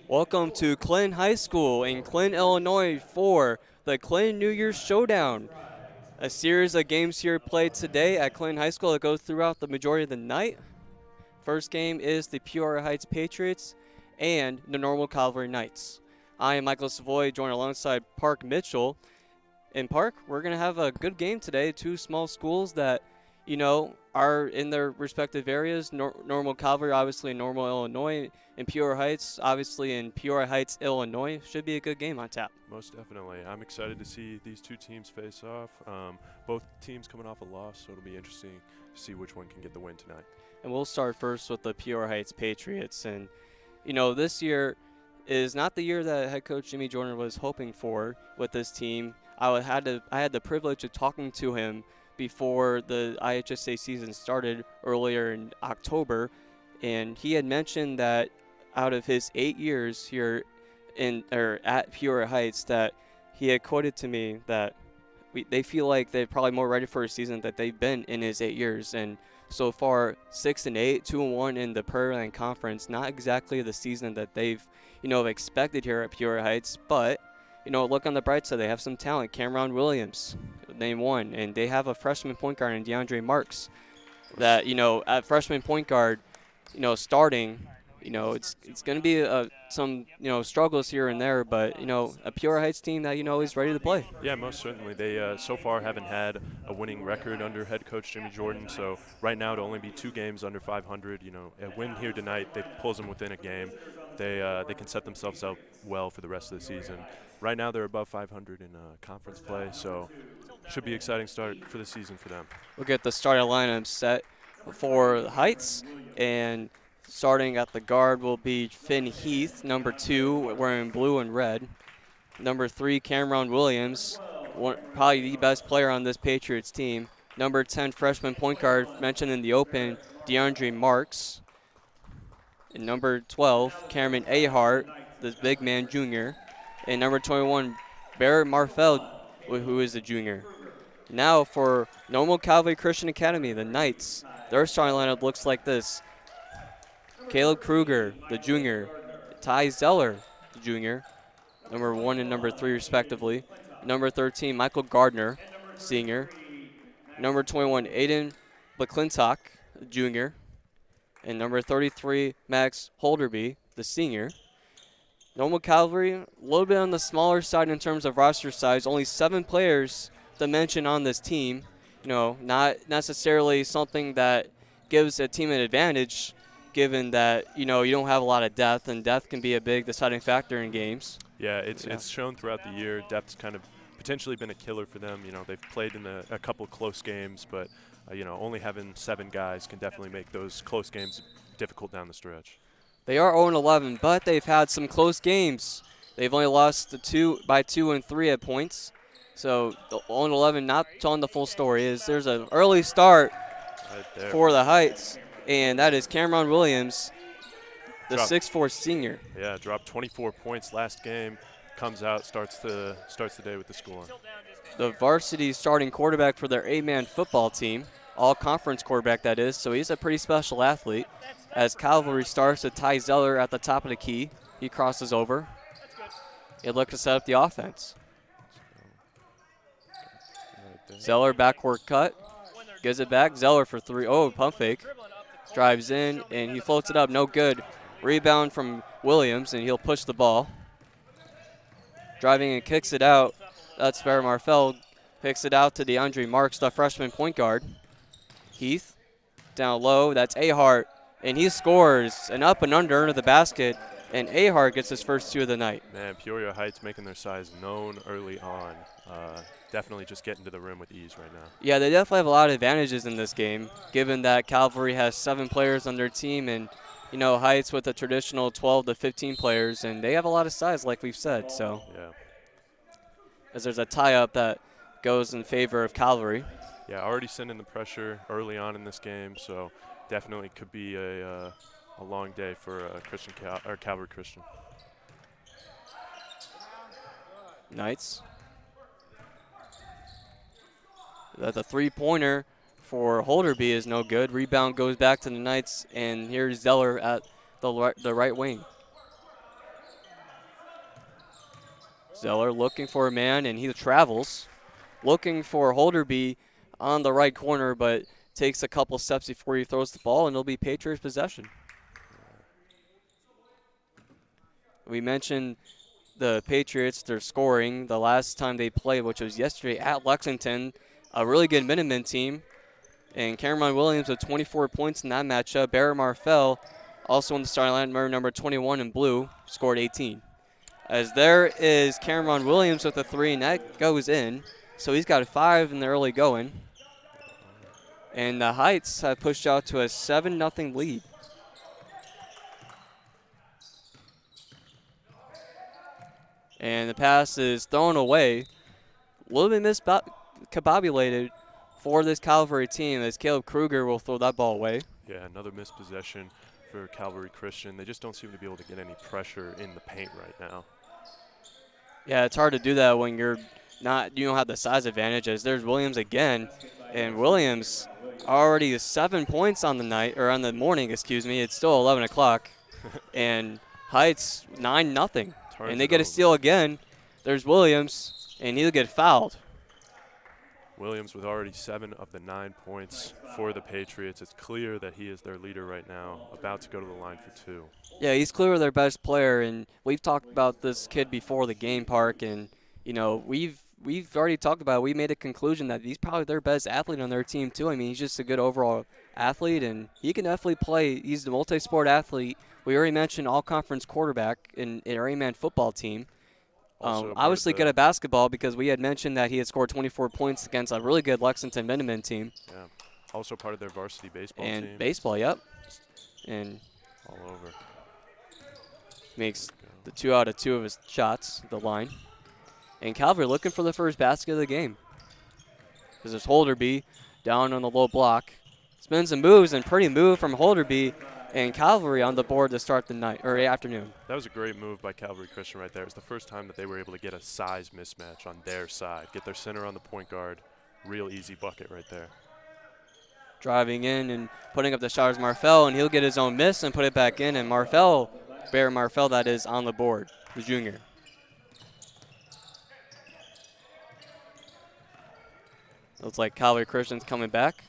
Welcome to Clinton High School in Clinton, Illinois for the Clinton New Year's Showdown. A series of games here played today at Clinton High School that goes throughout the majority of the night. First game is the Peoria Heights Patriots and the Normal Calvary Knights. I am Michael Savoy, joined alongside Park Mitchell. In Park, we're going to have a good game today. Two small schools that, are in their respective areas. Normal Calvary, obviously in Normal, Illinois, and Peoria Heights, obviously in Peoria Heights, Illinois. Should be a good game on tap. Most definitely. I'm excited to see these two teams face off. Both teams coming off a loss, so it'll be interesting to see which one can get the win tonight. And we'll start first with the Peoria Heights Patriots. And, this year is not the year that head coach Jimmy Jordan was hoping for with this team. I had the privilege of talking to him before the IHSA season started earlier in October, and he had mentioned that out of his 8 years here at Peoria Heights, that he had quoted to me that they feel like they're probably more ready for a season that they've been in his 8 years. And so far, 6-8, 2-1 in the Prairie Land Conference. Not exactly the season that they've expected here at Peoria Heights, but look on the bright side. They have some talent. Cameron Williams, name one, and they have a freshman point guard in DeAndre Marks. That at freshman point guard, starting, it's going to be some struggles here and there, but a Peoria Heights team that is ready to play. Yeah, most certainly. They so far haven't had a winning record under head coach Jimmy Jordan. So right now to only be 2 games under 500, a win here tonight, they pulls them within a game. They can set themselves up well for the rest of the season. Right now they're above 500 in conference play, so should be an exciting start for the season for them. We'll get the starting lineup set for the Heights, and starting at the guard will be Finn Heath, number 2, wearing blue and red. Number 3, Cameron Williams, probably the best player on this Patriots team. Number 10, freshman point guard, mentioned in the open, DeAndre Marks. And number 12, Cameron Ahart, the big man junior. And number 21, Barrett Marfeld, who is a junior. Now for Normal Calvary Christian Academy, the Knights. Their starting lineup looks like this. Caleb Kruger, the junior. Ty Zeller, the junior. Number 1 and number 3, respectively. Number 13, Michael Gardner, senior. Number 21, Aiden McClintock, the junior. And number 33, Max Holderby, the senior. Normal Calvary, a little bit on the smaller side in terms of roster size. Only 7 players to mention on this team. Not necessarily something that gives a team an advantage, given that, you don't have a lot of depth, and depth can be a big deciding factor in games. Yeah, it's shown throughout the year. Depth's kind of potentially been a killer for them. They've played in a couple close games, but, only having 7 guys can definitely make those close games difficult down the stretch. They are 0-11, but they've had some close games. They've only lost by 2 and 3 at points. So the 0-11, not telling the full story, there's an early start right for the Heights, and that is Cameron Williams, the 6'4" senior. Yeah, dropped 24 points last game. Comes out, starts the day with the score. The varsity starting quarterback for their 8-man football team, all-conference quarterback that is, so he's a pretty special athlete. As Calvary starts to Ty Zeller at the top of the key, he crosses over. He'll look to set up the offense. Zeller backward cut, gives it back. Zeller for 3. Oh, pump fake. Drives in, and he floats it up. No good. Rebound from Williams, and he'll push the ball. Driving and kicks it out. That's Barrett Marfeld. Kicks it out to DeAndre Marks, the freshman point guard. Heath down low. That's Ahart, and he scores an up and under the basket, and Ahart gets his first 2 of the night. Man, Peoria Heights making their size known early on. Definitely just getting to the rim with ease right now. Yeah, they definitely have a lot of advantages in this game, given that Calvary has 7 players on their team, and Heights with a traditional 12 to 15 players, and they have a lot of size, like we've said. So, yeah, as there's a tie-up that goes in favor of Calvary. Yeah, already sending the pressure early on in this game, so definitely could be a long day for Calvary Christian. Knights. That the 3-pointer for Holderby is no good. Rebound goes back to the Knights, and here's Zeller at the right wing. Zeller looking for a man, and he travels. Looking for Holderby on the right corner, but takes a couple steps before he throws the ball, and it'll be Patriots possession. We mentioned the Patriots, they're scoring the last time they played, which was yesterday at Lexington, a really good Minutemen team. And Cameron Williams with 24 points in that matchup. Barrett Marfell, also on the starting line, number 21 in blue, scored 18. As there is Cameron Williams with a 3, and that goes in. So he's got 5 in the early going. And the Heights have pushed out to a 7-0 lead. And the pass is thrown away. A little bit miscabobulated for this Calvary team as Caleb Kruger will throw that ball away. Yeah, another missed possession for Calvary Christian. They just don't seem to be able to get any pressure in the paint right now. Yeah, it's hard to do that when you don't have the size advantage. As there's Williams again, and Williams already 7 points on the night, or on the morning, excuse me. It's still 11 o'clock, and Heights 9-0. And they get a steal again. There's Williams, and he'll get fouled. Williams with already 7 of the 9 points for the Patriots. It's clear that he is their leader right now, about to go to the line for 2. Yeah, he's clearly their best player, and we've talked about this kid before the game, Park, and we've already talked about it. We made a conclusion that he's probably their best athlete on their team too. I mean, he's just a good overall athlete, and he can definitely play. He's the multi-sport athlete. We already mentioned all-conference quarterback in our A-Man football team. Obviously good at basketball because we had mentioned that he had scored 24 points against a really good Lexington Minutemen team. Yeah, also part of their varsity baseball team. And baseball, yep. And all over. Makes the 2 out of 2 of his shots, the line. And Calvary looking for the first basket of the game. Because there's Holderby down on the low block. Spins and moves, and pretty move from Holderby. And Calvary on the board to start the night or afternoon. That was a great move by Calvary Christian right there. It's the first time that they were able to get a size mismatch on their side. Get their center on the point guard. Real easy bucket right there. Driving in and putting up the shot is Marfell, and he'll get his own miss and put it back in. And Barrett Marfell, that is, on the board, the junior. Looks like Calvary Christian's coming back.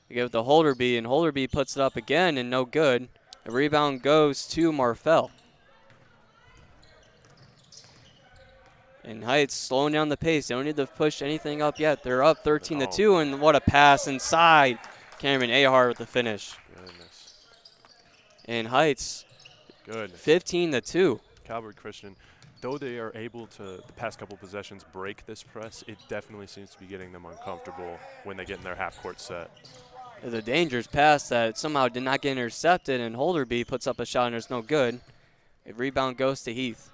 They give it to Holderby, and Holderby puts it up again, and no good. The rebound goes to Marfell. And Heights slowing down the pace. They don't need to push anything up yet. They're up 13-2, and what a pass inside. Cameron Ahart with the finish. Goodness. And Heights, 15-2. Calvary Christian, though they are able to, the past couple possessions, break this press, it definitely seems to be getting them uncomfortable when they get in their half-court set. There's a dangerous pass that somehow did not get intercepted, and Holderby puts up a shot, and it's no good. A rebound goes to Heath.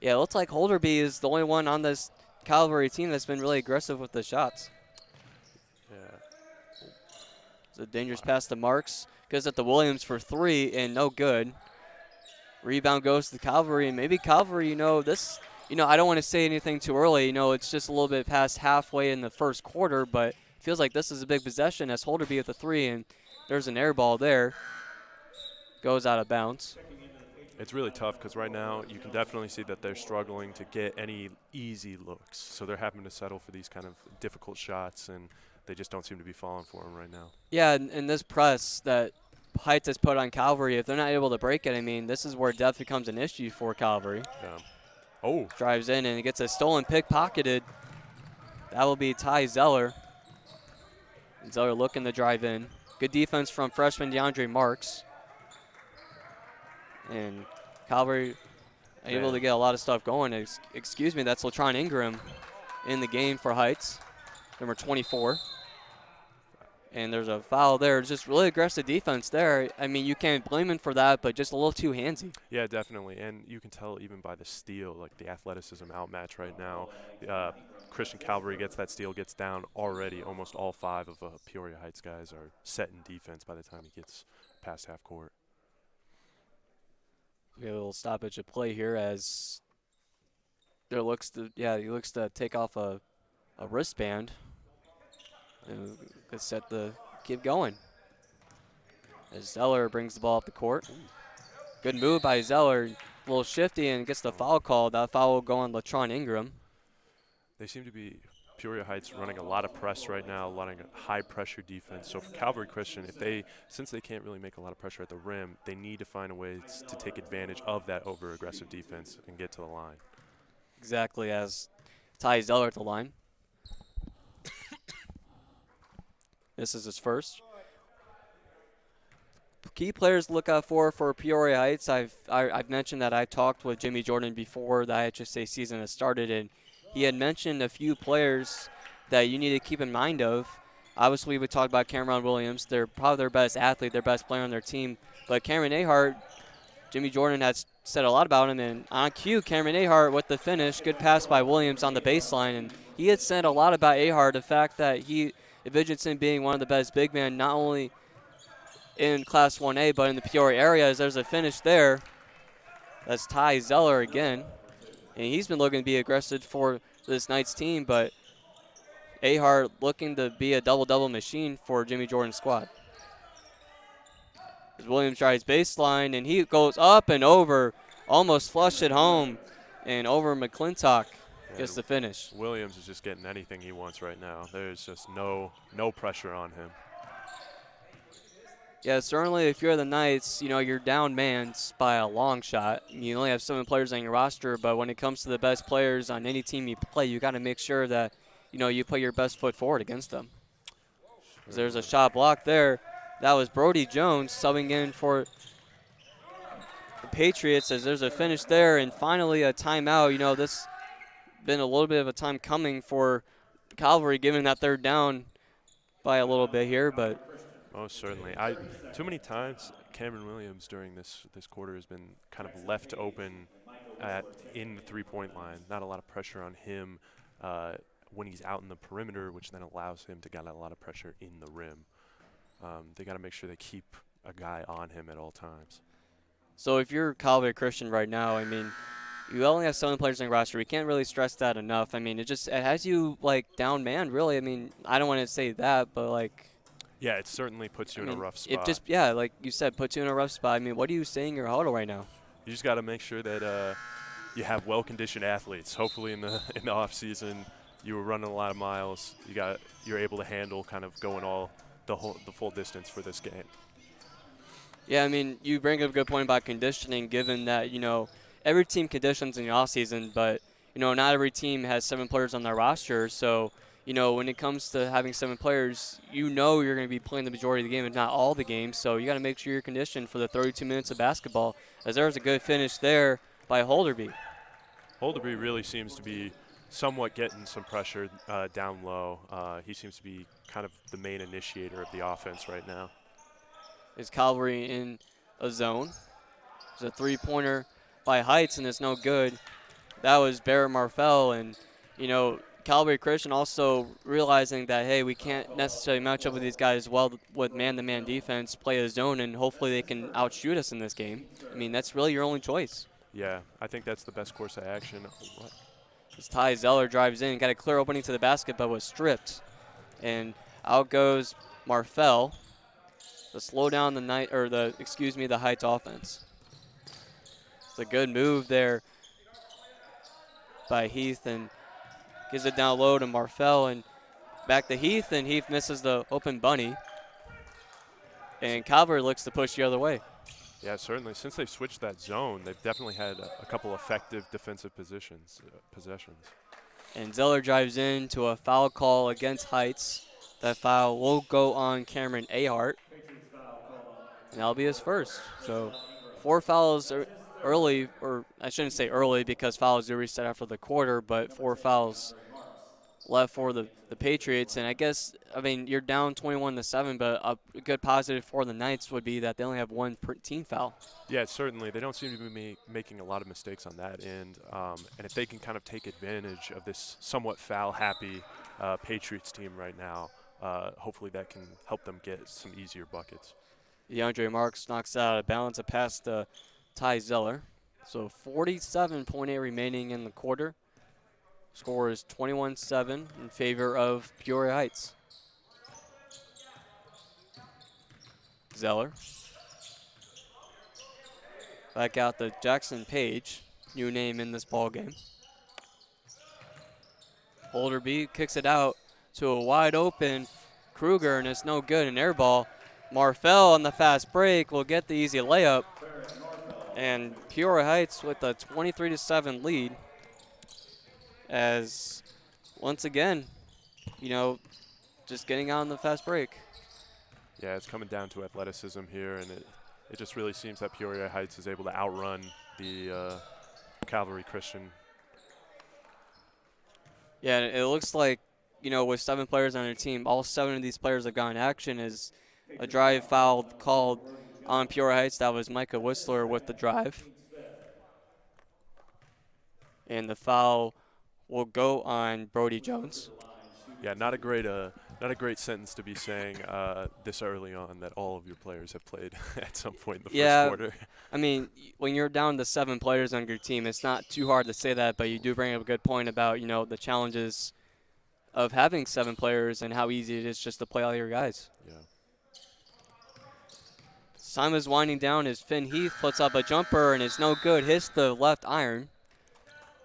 Yeah, it looks like Holderby is the only one on this Calvary team that's been really aggressive with the shots. Yeah. It's a dangerous pass to Marks. Goes at the Williams for 3, and no good. Rebound goes to Calvary, and maybe Calvary, I don't want to say anything too early. It's just a little bit past halfway in the first quarter, but feels like this is a big possession as Holderby at the 3, and there's an air ball there. Goes out of bounds. It's really tough because right now you can definitely see that they're struggling to get any easy looks. So they're having to settle for these kind of difficult shots, and they just don't seem to be falling for them right now. Yeah, and this press that Heights has put on Calvary, if they're not able to break it, this is where depth becomes an issue for Calvary. Yeah. Oh. Drives in and gets a stolen pick pocketed. That will be Ty Zeller. Zeller looking to drive in. Good defense from freshman DeAndre Marks. And Calvary able to get a lot of stuff going. Excuse me, that's LaTron Ingram in the game for Heights, number 24. And there's a foul there. Just really aggressive defense there. You can't blame him for that, but just a little too handsy. Yeah, definitely. And you can tell even by the steal, like the athleticism outmatch right now. Christian Calvary gets that steal, gets down already. Almost all 5 of Peoria Heights guys are set in defense by the time he gets past half court. We have a little stoppage of play here as he looks to take off a wristband. And keep going. As Zeller brings the ball up the court. Good move by Zeller. a little shifty and gets the foul call. That foul will go on LaTron Ingram. They seem to be Peoria Heights running a lot of press right now, a lot of high pressure defense. So for Calvary Christian, since they can't really make a lot of pressure at the rim, they need to find a way to take advantage of that over aggressive defense and get to the line. Exactly, as Ty Zeller at the line. This is his first. Key players to look out for Peoria Heights. I've mentioned that I talked with Jimmy Jordan before the IHSA season has started, and he had mentioned a few players that you need to keep in mind of. Obviously, we talked about Cameron Williams. They're probably their best athlete, their best player on their team. But Cameron Ahart, Jimmy Jordan has said a lot about him, and on cue, Cameron Ahart with the finish. Good pass by Williams on the baseline, and he had said a lot about Ahart, the fact that he envisions him being one of the best big men, not only in Class 1A, but in the Peoria area. As there's a finish there. That's Ty Zeller again. And he's been looking to be aggressive for this Knights team, but Ahart looking to be a double-double machine for Jimmy Jordan's squad. As Williams tries baseline, and he goes up and over, almost flushed it home, and over McClintock gets the finish. Williams is just getting anything he wants right now. There's just no pressure on him. Yeah, certainly if you're the Knights, you're down man by a long shot. You only have 7 players on your roster, but when it comes to the best players on any team you play, you got to make sure that, you put your best foot forward against them. Sure. There's a shot block there. That was Brody Jones subbing in for the Patriots as there's a finish there, and finally a timeout. This been a little bit of a time coming for Calvary, given that they're down by a little bit here, but most certainly. Too many times Cameron Williams during this quarter has been kind of left open in the three-point line. Not a lot of pressure on him when he's out in the perimeter, which then allows him to get a lot of pressure in the rim. They got to make sure they keep a guy on him at all times. So if you're Calvary Christian right now, you only have 7 players on your roster. We can't really stress that enough. It has you, down man, really. I don't want to say that, but, yeah, it certainly puts you in a rough spot. Like you said, puts you in a rough spot. What are you saying in your huddle right now? You just got to make sure that you have well-conditioned athletes. Hopefully in the off season, you were running a lot of miles. You're able to handle kind of going the full distance for this game. Yeah, you bring up a good point about conditioning, given that every team conditions in the off season, but not every team has 7 players on their roster, so. When it comes to having 7 players, you're going to be playing the majority of the game, if not all the games. So you got to make sure you're conditioned for the 32 minutes of basketball. As there was a good finish there by Holderby. Holderby really seems to be somewhat getting some pressure down low. He seems to be kind of the main initiator of the offense right now. Is Calvary in a zone? There's a 3-pointer by Heights, and it's no good. That was Barrett Marfell, and, Calvary Christian also realizing that, hey, we can't necessarily match up with these guys well with man-to-man defense, play a zone, and hopefully they can outshoot us in this game. That's really your only choice. Yeah, I think that's the best course of action. As Ty Zeller drives in, got a clear opening to the basket, but was stripped. And out goes Marfell to slow down the Heights offense. It's a good move there by Heath, and gives it down low to Marfell and back to Heath, and Heath misses the open bunny. And Calvary looks to push the other way. Yeah, certainly. Since they've switched that zone, they've definitely had a couple effective defensive possessions. And Zeller drives in to a foul call against Heights. That foul will go on Cameron Ahart. And that'll be his first. So 4 fouls early, or I shouldn't say early because fouls do reset after the quarter, but 4 fouls left for the Patriots. And I guess, you're down 21-7, but a good positive for the Knights would be that they only have 1 team foul. Yeah, certainly. They don't seem to be making a lot of mistakes on that end. And if they can kind of take advantage of this somewhat foul-happy Patriots team right now, hopefully that can help them get some easier buckets. DeAndre Marks knocks out of balance, a pass to Ty Zeller. So 47.8 remaining in the quarter. Score is 21-7 in favor of Peoria Heights. Zeller. Back out to Jackson Page, new name in this ball game. Holder B kicks it out to a wide open Kruger, and it's no good. An air ball. Marfell on the fast break will get the easy layup. And Peoria Heights with a 23-7 lead. As once again, just getting on the fast break. Yeah, it's coming down to athleticism here, and it just really seems that Peoria Heights is able to outrun the Calvary Christian. Yeah, it looks like, with 7 players on their team, all 7 of these players have gotten action. As a drive foul called on Peoria Heights. That was Micah Whistler with the drive. And the foul will go on Brody Jones. Yeah, not a great sentence to be saying this early on, that all of your players have played at some point in the first quarter. I mean, when you're down to 7 players on your team, it's not too hard to say that, but you do bring up a good point about, the challenges of having 7 players and how easy it is just to play all your guys. Yeah. Time is winding down as Finn Heath puts up a jumper and it's no good, hits the left iron.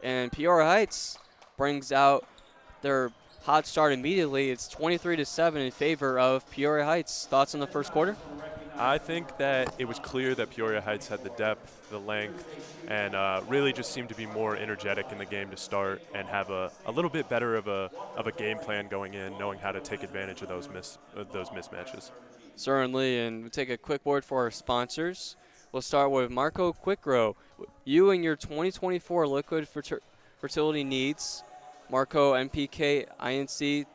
And Peoria Heights brings out their hot start immediately. It's 23-7 in favor of Peoria Heights. Thoughts on the first quarter? I think that it was clear that Peoria Heights had the depth, the length, and really just seemed to be more energetic in the game to start and have a little bit better of a game plan going in, knowing how to take advantage of those mismatches. Certainly, and we'll take a quick word for our sponsors. We'll start with Marco Quickgrow. You and your 2024 liquid fertility needs, Marco MPK INC,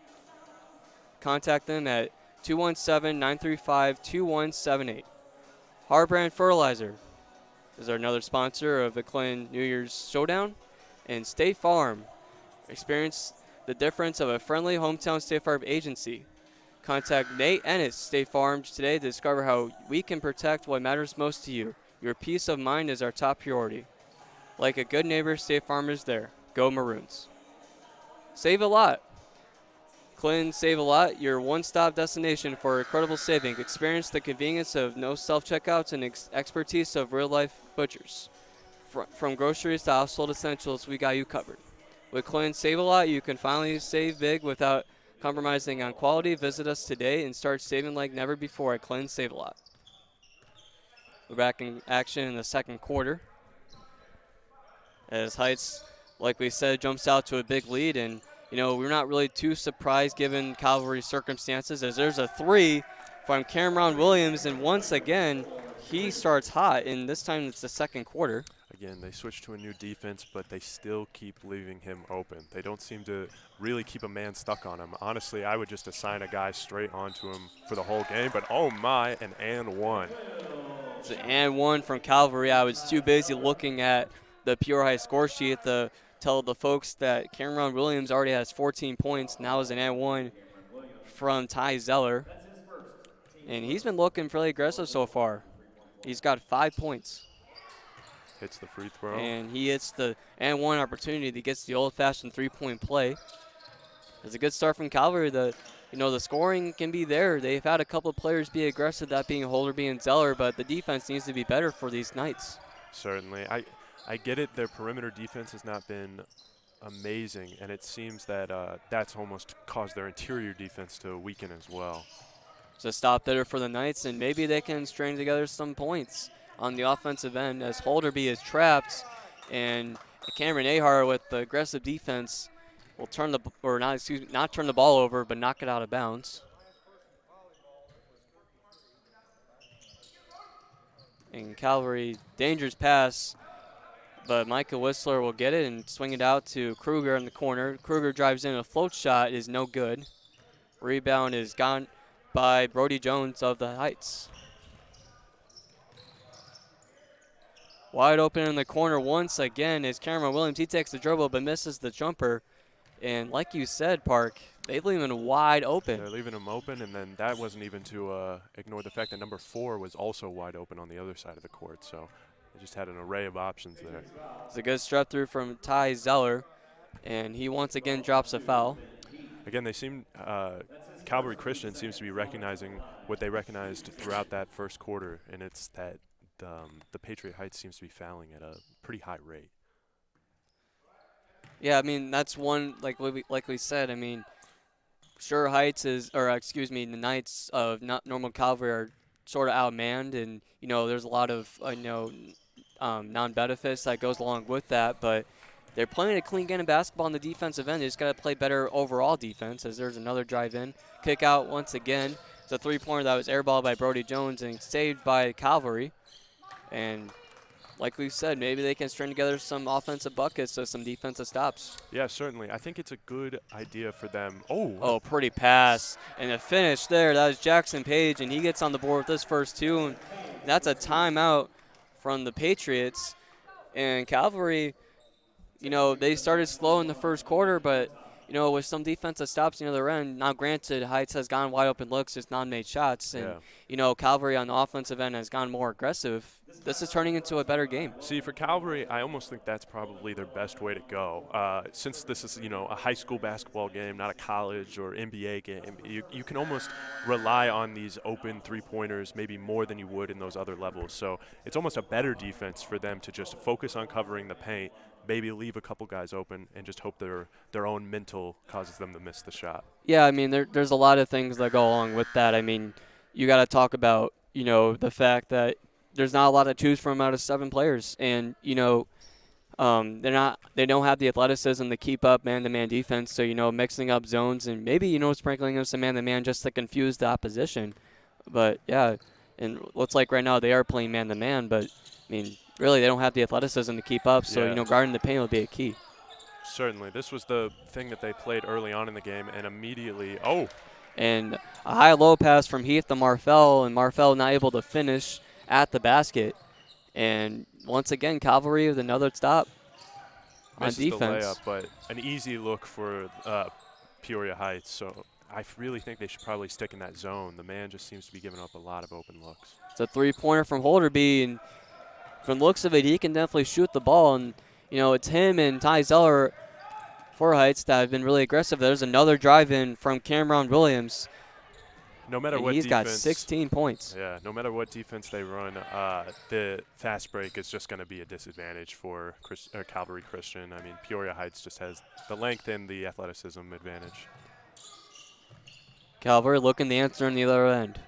contact them at 217-935-2178. Harbrand Fertilizer is another sponsor of the Clinton New Year's Showdown. And State Farm. Experience the difference of a friendly hometown State Farm agency. Contact Nate Ennis, State Farm, today to discover how we can protect what matters most to you. Your peace of mind is our top priority. Like a good neighbor, State Farm is there. Go Maroons. Save a lot. Clinton Save a Lot, your one-stop destination for incredible saving. Experience the convenience of no self-checkouts and expertise of real-life butchers. From groceries to household essentials, we got you covered. With Clinton Save a Lot, you can finally save big without compromising on quality. Visit us today and start saving like never before at Clinton Save a Lot. We're back in action in the second quarter. As Heights, like we said, jumps out to a big lead, and we're not really too surprised given Calvary's circumstances, as there's a 3 from Cameron Williams, and once again, he starts hot, and this time it's the second quarter. Again, they switch to a new defense, but they still keep leaving him open. They don't seem to really keep a man stuck on him. Honestly, I would just assign a guy straight onto him for the whole game, but oh my, an and one. It's an and one from Calvary. I was too busy looking at the Peoria High score sheet to tell the folks that Cameron Williams already has 14 points. Now is an and one from Ty Zeller. And he's been looking fairly aggressive so far. He's got 5 points. Hits the free throw. And he hits the and one opportunity that gets the old-fashioned three-point play. It's a good start from Calvary. The scoring can be there. They've had a couple of players be aggressive, that being Holderby and Zeller, but the defense needs to be better for these Knights. Certainly. I get it. Their perimeter defense has not been amazing, and it seems that that's almost caused their interior defense to weaken as well. It's a stop there for the Knights, and maybe they can string together some points on the offensive end as Holderby is trapped, and Cameron Ahar with the aggressive defense will not turn the ball over, but knock it out of bounds. And Calvary, dangerous pass, but Micah Whistler will get it and swing it out to Kruger in the corner. Kruger drives in, a float shot is no good. Rebound is gone by Brody Jones of the Heights. Wide open in the corner once again is Cameron Williams. He takes the dribble but misses the jumper. And like you said, Park, they leave him wide open. They're leaving him open, and then that wasn't even to ignore the fact that number 4 was also wide open on the other side of the court. So they just had an array of options there. It's a good strut through from Ty Zeller, and he once again drops a foul. Again, they seem Calvary Christian seems to be recognizing what they recognized throughout that first quarter, and it's that the Patriot Heights seems to be fouling at a pretty high rate. Yeah, I mean, that's one, like we said, I mean, sure Heights the Knights of not normal Calvary are sort of outmanned, and, there's a lot of, non-benefits that goes along with that, but they're playing a clean game of basketball on the defensive end. They just got to play better overall defense, as there's another drive-in. Kick out once again. It's a three-pointer that was airballed by Brody Jones and saved by Calvary. And like we said, maybe they can string together some offensive buckets, so some defensive stops. Yeah, certainly. I think it's a good idea for them. Oh, pretty pass. And the finish there, that was Jackson Page, and he gets on the board with this first two. And that's a timeout from the Patriots. And Calvary, they started slow in the first quarter, but, with some defensive stops on the other end. Now, granted, Heights has gone wide open looks, just non-made shots. And, Calvary on the offensive end has gone more aggressive. This is turning into a better game. See, for Calvary, I almost think that's probably their best way to go. Since this is, a high school basketball game, not a college or NBA game, you can almost rely on these open three-pointers maybe more than you would in those other levels. So it's almost a better defense for them to just focus on covering the paint, maybe leave a couple guys open, and just hope their own mental causes them to miss the shot. Yeah, I mean, there's a lot of things that go along with that. I mean, you got to talk about, the fact that there's not a lot to choose from out of 7 players, and they don't have the athleticism to keep up man-to-man defense. So mixing up zones and maybe sprinkling in some man-to-man just to confuse the opposition. But yeah, and looks like right now they are playing man-to-man, but I mean really they don't have the athleticism to keep up. So guarding the paint will be a key. Certainly, this was the thing that they played early on in the game, and immediately and a high-low pass from Heath to Marfell, and Marfell not able to finish at the basket. And once again, Calvary with another stop on misses defense. the layup, but an easy look for Peoria Heights. So I really think they should probably stick in that zone. The man just seems to be giving up a lot of open looks. It's a three-pointer from Holderby, and from the looks of it, he can definitely shoot the ball. And, it's him and Ty Zeller for Heights that have been really aggressive. There's another drive-in from Cameron Williams. No matter what he's defense, got 16 points. Yeah, no matter what defense they run, the fast break is just going to be a disadvantage for Calvary Christian. I mean, Peoria Heights just has the length and the athleticism advantage. Calvary looking the answer on the other end.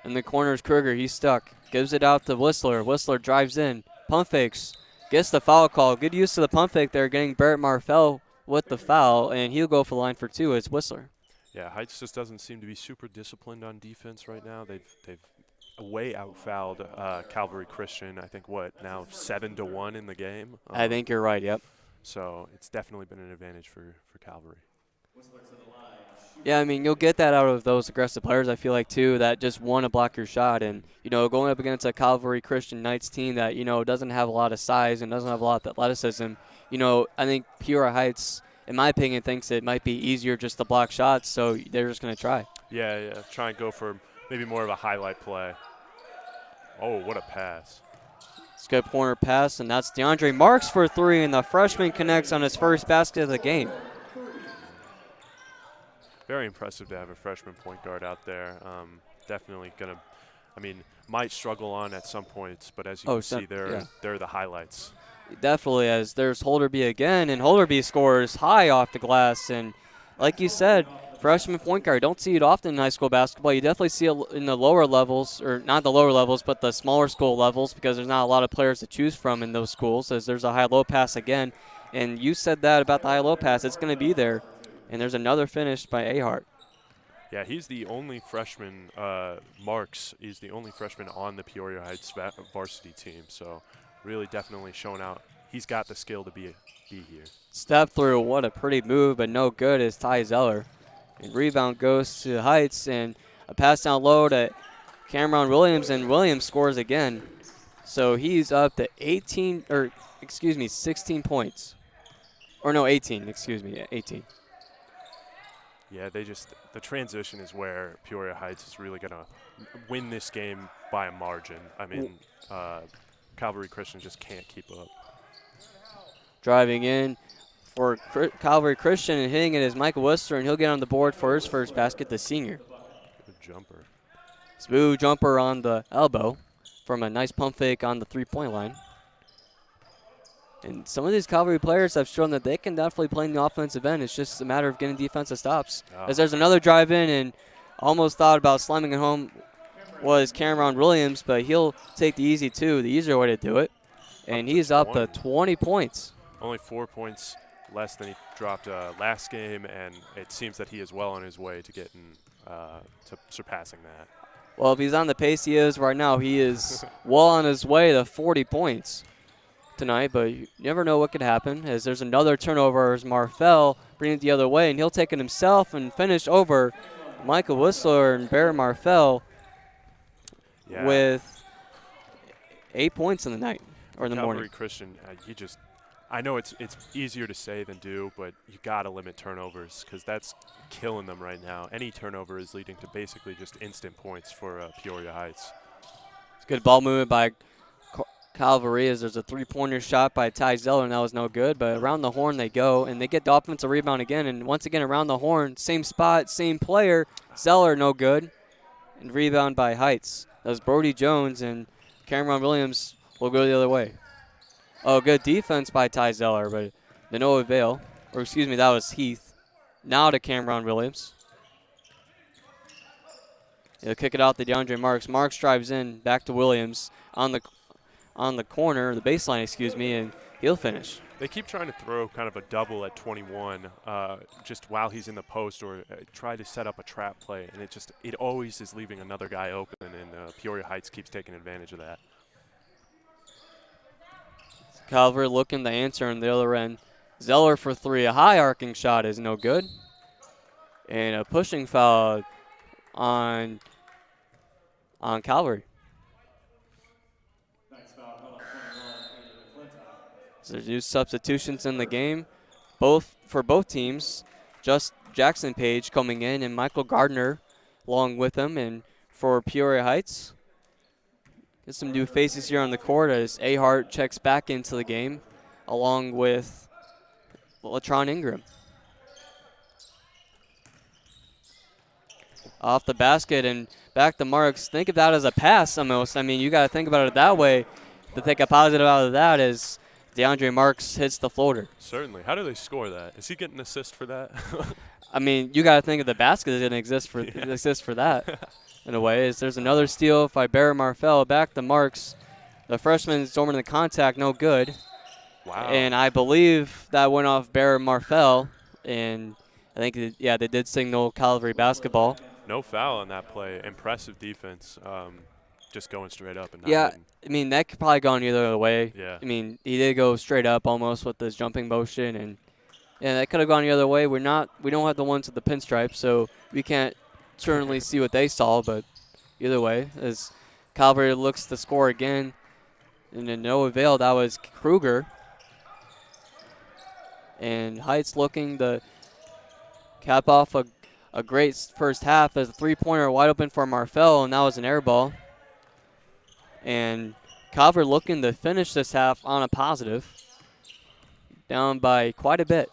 In the corner is Kruger. He's stuck. Gives it out to Whistler. Whistler drives in. Pump fakes. Gets the foul call. Good use of the pump fake there, getting Barrett Marfell with the foul, and he'll go for the line for 2. It's Whistler. Yeah, Heights just doesn't seem to be super disciplined on defense right now. They've way outfouled Calvary Christian. I think now 7-1 in the game. I think you're right. Yep. So it's definitely been an advantage for Calvary. Yeah, I mean, you'll get that out of those aggressive players, I feel like, too, that just want to block your shot. And, going up against a Calvary Christian Knights team that, doesn't have a lot of size and doesn't have a lot of athleticism, I think Peoria Heights, in my opinion, thinks it might be easier just to block shots, so they're just going to try. Yeah, try and go for maybe more of a highlight play. Oh, what a pass. It's a good corner pass, and that's DeAndre Marks for 3, and the freshman connects on his first basket of the game. Very impressive to have a freshman point guard out there. Definitely might struggle on at some points, but as you can see, they're the highlights. Definitely, as there's Holderby again, and Holderby scores high off the glass. And like you said, freshman point guard, don't see it often in high school basketball. You definitely see it in the lower levels, or not the lower levels, but the smaller school levels, because there's not a lot of players to choose from in those schools, as there's a high-low pass again. And you said that about the high-low pass. It's going to be there. And there's another finish by Ahart. Yeah, he's the only freshman. Marks is the only freshman on the Peoria Heights varsity team. So really definitely showing out. He's got the skill to be here. Step through. What a pretty move, but no good is Ty Zeller. And rebound goes to Heights, and a pass down low to Cameron Williams, and Williams scores again. So he's up to 16 points. Or no, 18, 18. Yeah, the transition is where Peoria Heights is really going to win this game by a margin. I mean, Calvary Christian just can't keep up. Driving in for Calvary Christian and hitting it is Michael Whistler, and he'll get on the board for his first basket, the senior. Good jumper. Smooth jumper on the elbow. from a nice pump fake on the three-point line. And some of these Calvary players have shown that they can definitely play in the offensive end. It's just a matter of getting defensive stops. As there's another drive in, and almost thought about slamming it home was Cameron Williams, but he'll take the easy two, the easier way to do it. And he's up to 20 points. Only 4 points less than he dropped last game, and it seems that he is well on his way to getting to surpassing that. Well, if he's on the pace he is right now, he is well on his way to 40 points tonight, but you never know what could happen, as there's another turnover as Marfell bringing it the other way, and he'll take it himself and finish over Michael Whistler and Barry Marfell with 8 points in the night, or in the morning. Calvary Christian, I know it's easier to say than do, but you got to limit turnovers because that's killing them right now. Any turnover is leading to basically just instant points for Peoria Heights. It's good ball movement by Calvary, as there's a three-pointer shot by Ty Zeller, and that was no good. But around the horn they go, and they get the offensive rebound again. And once again, around the horn, same spot, same player. Zeller, no good. And rebound by Heights. That was Brody Jones, and Cameron Williams will go the other way. Oh, good defense by Ty Zeller, but to no avail. Or excuse me, that was Heath. Now to Cameron Williams. He'll kick it out to DeAndre Marks. Marks drives in, back to Williams on the corner, the baseline, excuse me, and he'll finish. They keep trying to throw kind of a double at 21 just while he's in the post, or try to set up a trap play, and it always is leaving another guy open, and Peoria Heights keeps taking advantage of that. Calvary looking to answer on the other end. Zeller for three. A high arcing shot is no good. And a pushing foul on Calvary. So there's new substitutions in the game, for both teams. Just Jackson Page coming in and Michael Gardner along with him. And for Peoria Heights, get some new faces here on the court as Ahart checks back into the game along with Latron Ingram. Off the basket and back to Marks. Think of that as a pass almost. I mean, you got to think about it that way. To take a positive out of that is DeAndre Marks hits the floater. Certainly. How do they score that? Is he getting an assist for that? I mean, you got to think of the basket that didn't exist for that. In a way, is there's another steal by Barry Marfell. Back to Marks. The freshman storming the contact, no good. Wow. And I believe that went off Barry Marfell. And I think, they did signal Calvary basketball. No foul on that play. Impressive defense. Just going straight up. And I mean, that could probably gone either way. Yeah. I mean, he did go straight up almost with this jumping motion. And that could have gone the other way. We don't have the ones with the pinstripes, so we can't certainly see what they saw, but either way, as Calvary looks to score again, and in no avail, that was Kruger. And Heights looking to cap off a great first half as a three-pointer wide open for Marfell, and that was an air ball. And Calvary looking to finish this half on a positive, down by quite a bit.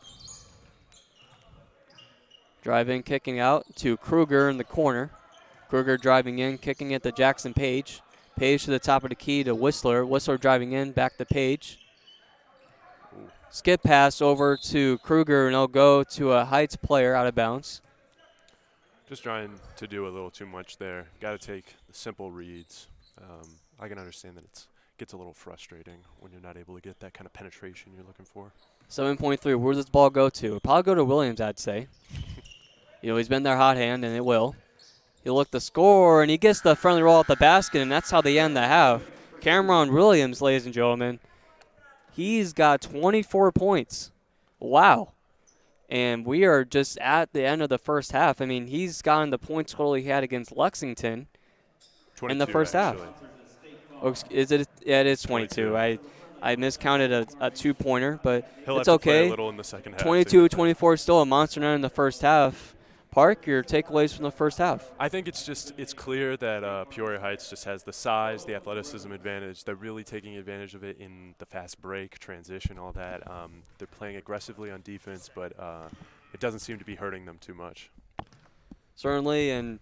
Driving, kicking out to Kruger in the corner. Kruger driving in, kicking it to Jackson Page. Page to the top of the key to Whistler. Whistler driving in, back to Page. Skip pass over to Kruger, and he'll go to a Heights player out of bounds. Just trying to do a little too much there. Got to take the simple reads. I can understand that it gets a little frustrating when you're not able to get that kind of penetration you're looking for. 7.3, where does this ball go to? It'll probably go to Williams, I'd say. He's been their hot hand, and it will. He'll look to score, and he gets the friendly roll at the basket, and that's how they end the half. Cameron Williams, ladies and gentlemen, he's got 24 points. Wow. And we are just at the end of the first half. I mean, he's gotten the points total he had against Lexington in the first half. Oh, is it? Yeah, it is 22. I miscounted a two-pointer, but it's okay. Play a little in the second half. 22-24 still a monster night in the first half. Park, your takeaways from the first half? I think it's clear that Peoria Heights just has the size, the athleticism advantage. They're really taking advantage of it in the fast break, transition, all that. They're playing aggressively on defense, but it doesn't seem to be hurting them too much. Certainly, and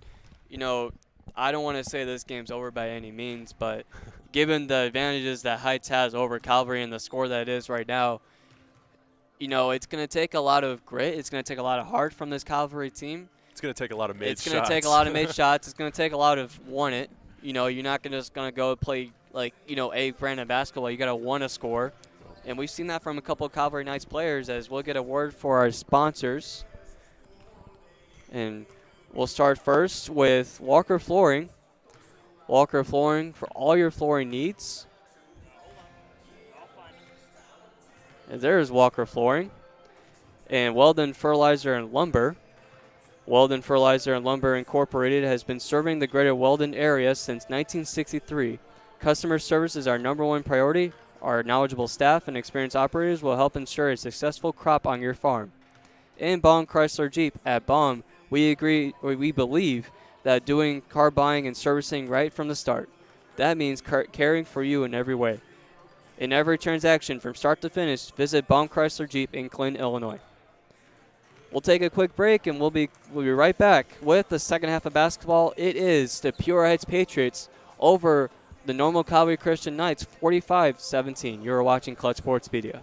I don't want to say this game's over by any means, but given the advantages that Heights has over Calvary and the score that it is right now, it's going to take a lot of grit. It's going to take a lot of heart from this Calvary team. It's going to take a lot of made It's shots. going to take a lot of made shots. It's going to take a lot of want it. You're not just going to go play a brand of basketball. You got to want to score. And we've seen that from a couple of Calvary Knights players, as we'll get a word for our sponsors. And we'll start first with Walker Flooring. Walker Flooring for all your flooring needs. And there's Walker Flooring. And Weldon Fertilizer and Lumber. Weldon Fertilizer and Lumber Incorporated has been serving the greater Weldon area since 1963. Customer service is our #1 priority. Our knowledgeable staff and experienced operators will help ensure a successful crop on your farm. In Baum Chrysler Jeep, at Baum, we believe that doing car buying and servicing right from the start. That means caring for you in every way. In every transaction from start to finish, visit Baum Chrysler Jeep in Clinton, Illinois. We'll take a quick break, and we'll be right back with the second half of basketball. It is the Peoria Heights Patriots over the Normal Calvary Christian Knights, 45-17. You're watching Clutch Sports Media.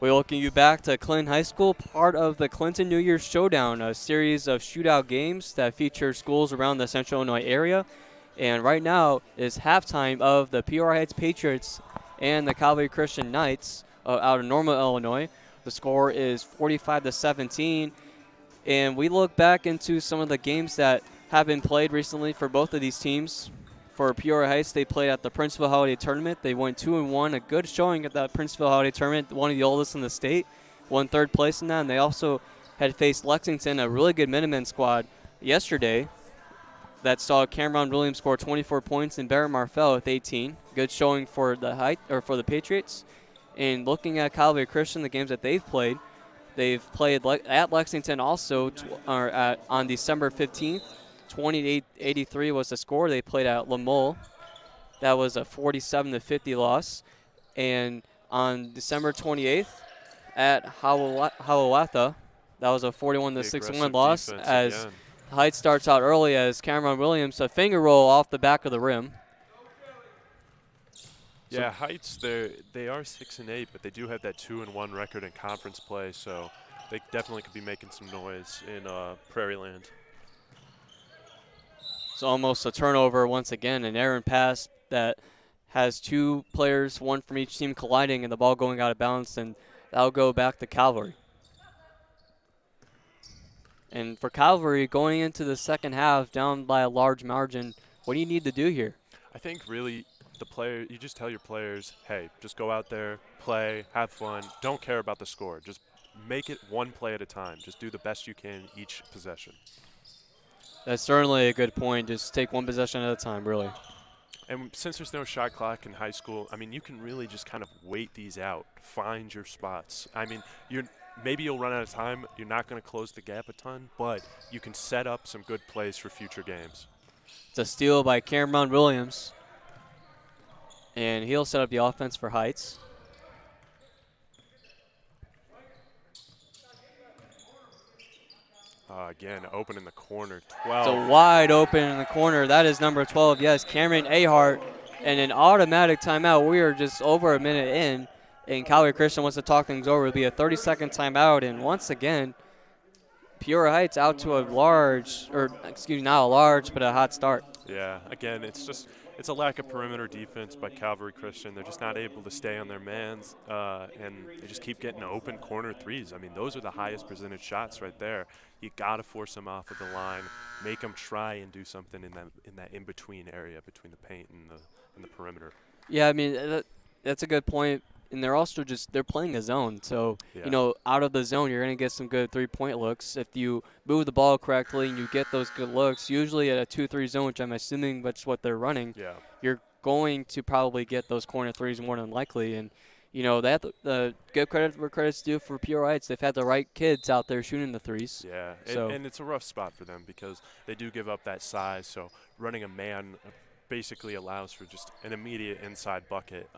We welcome you back to Clinton High School, part of the Clinton New Year's Showdown, a series of shootout games that feature schools around the Central Illinois area. And right now is halftime of the Peoria Heights Patriots and the Calvary Christian Knights out of Normal, Illinois. The score is 45-17. And we look back into some of the games that have been played recently for both of these teams. For Peoria Heights, they played at the Princeville Holiday Tournament. They went 2-1, a good showing at that Princeville Holiday Tournament, one of the oldest in the state, won third place in that. And they also had faced Lexington, a really good Minutemen squad, yesterday that saw Cameron Williams score 24 points and Barrett Marfell with 18. Good showing for the Patriots. And looking at Calvary Christian, the games that they've played at Lexington also on December 15th. 28-83 was the score. They played at Lamole. That was a 47-50 loss. And on December 28th at Hiawatha, that was a 41-61 loss. As again. Heights starts out early as Cameron Williams, a finger roll off the back of the rim. Yeah, Heights, they are 6-8, but they do have that 2-1 record in conference play, so they definitely could be making some noise in Prairie Land. It's almost a turnover once again, an errant pass that has two players, one from each team colliding and the ball going out of bounds, and that'll go back to Calvary. And for Calvary, going into the second half, down by a large margin, what do you need to do here? I think really you just tell your players, hey, just go out there, play, have fun, don't care about the score. Just make it one play at a time. Just do the best you can each possession. That's certainly a good point. Just take one possession at a time, really. And since there's no shot clock in high school, I mean, you can really just kind of wait these out, find your spots. I mean, maybe you'll run out of time. You're not going to close the gap a ton, but you can set up some good plays for future games. It's a steal by Cameron Williams. And he'll set up the offense for Heights. Again, open in the corner, 12. It's a wide open in the corner. That is number 12, yes, Cameron Ahart. And an automatic timeout. We are just over a minute in. And Calvary Christian wants to talk things over. It'll be a 30-second timeout. And once again, Peoria Heights out to a not a large, but a hot start. Yeah, again, it's a lack of perimeter defense by Calvary Christian. They're just not able to stay on their mans, and they just keep getting open corner threes. I mean, those are the highest percentage shots right there. You got to force them off of the line, make them try and do something in that in-between area between the paint and the perimeter. Yeah, I mean, that's a good point. And they're also they're playing a zone. So, yeah. Out of the zone, you're going to get some good three-point looks. If you move the ball correctly and you get those good looks, usually at a 2-3 zone, which I'm assuming that's what they're running, you're going to probably get those corner threes more than likely. And, the good credit where credit's due for Peoria Heights. They've had the right kids out there shooting the threes. Yeah, so. And it's a rough spot for them because they do give up that size. So running a man basically allows for just an immediate inside bucket.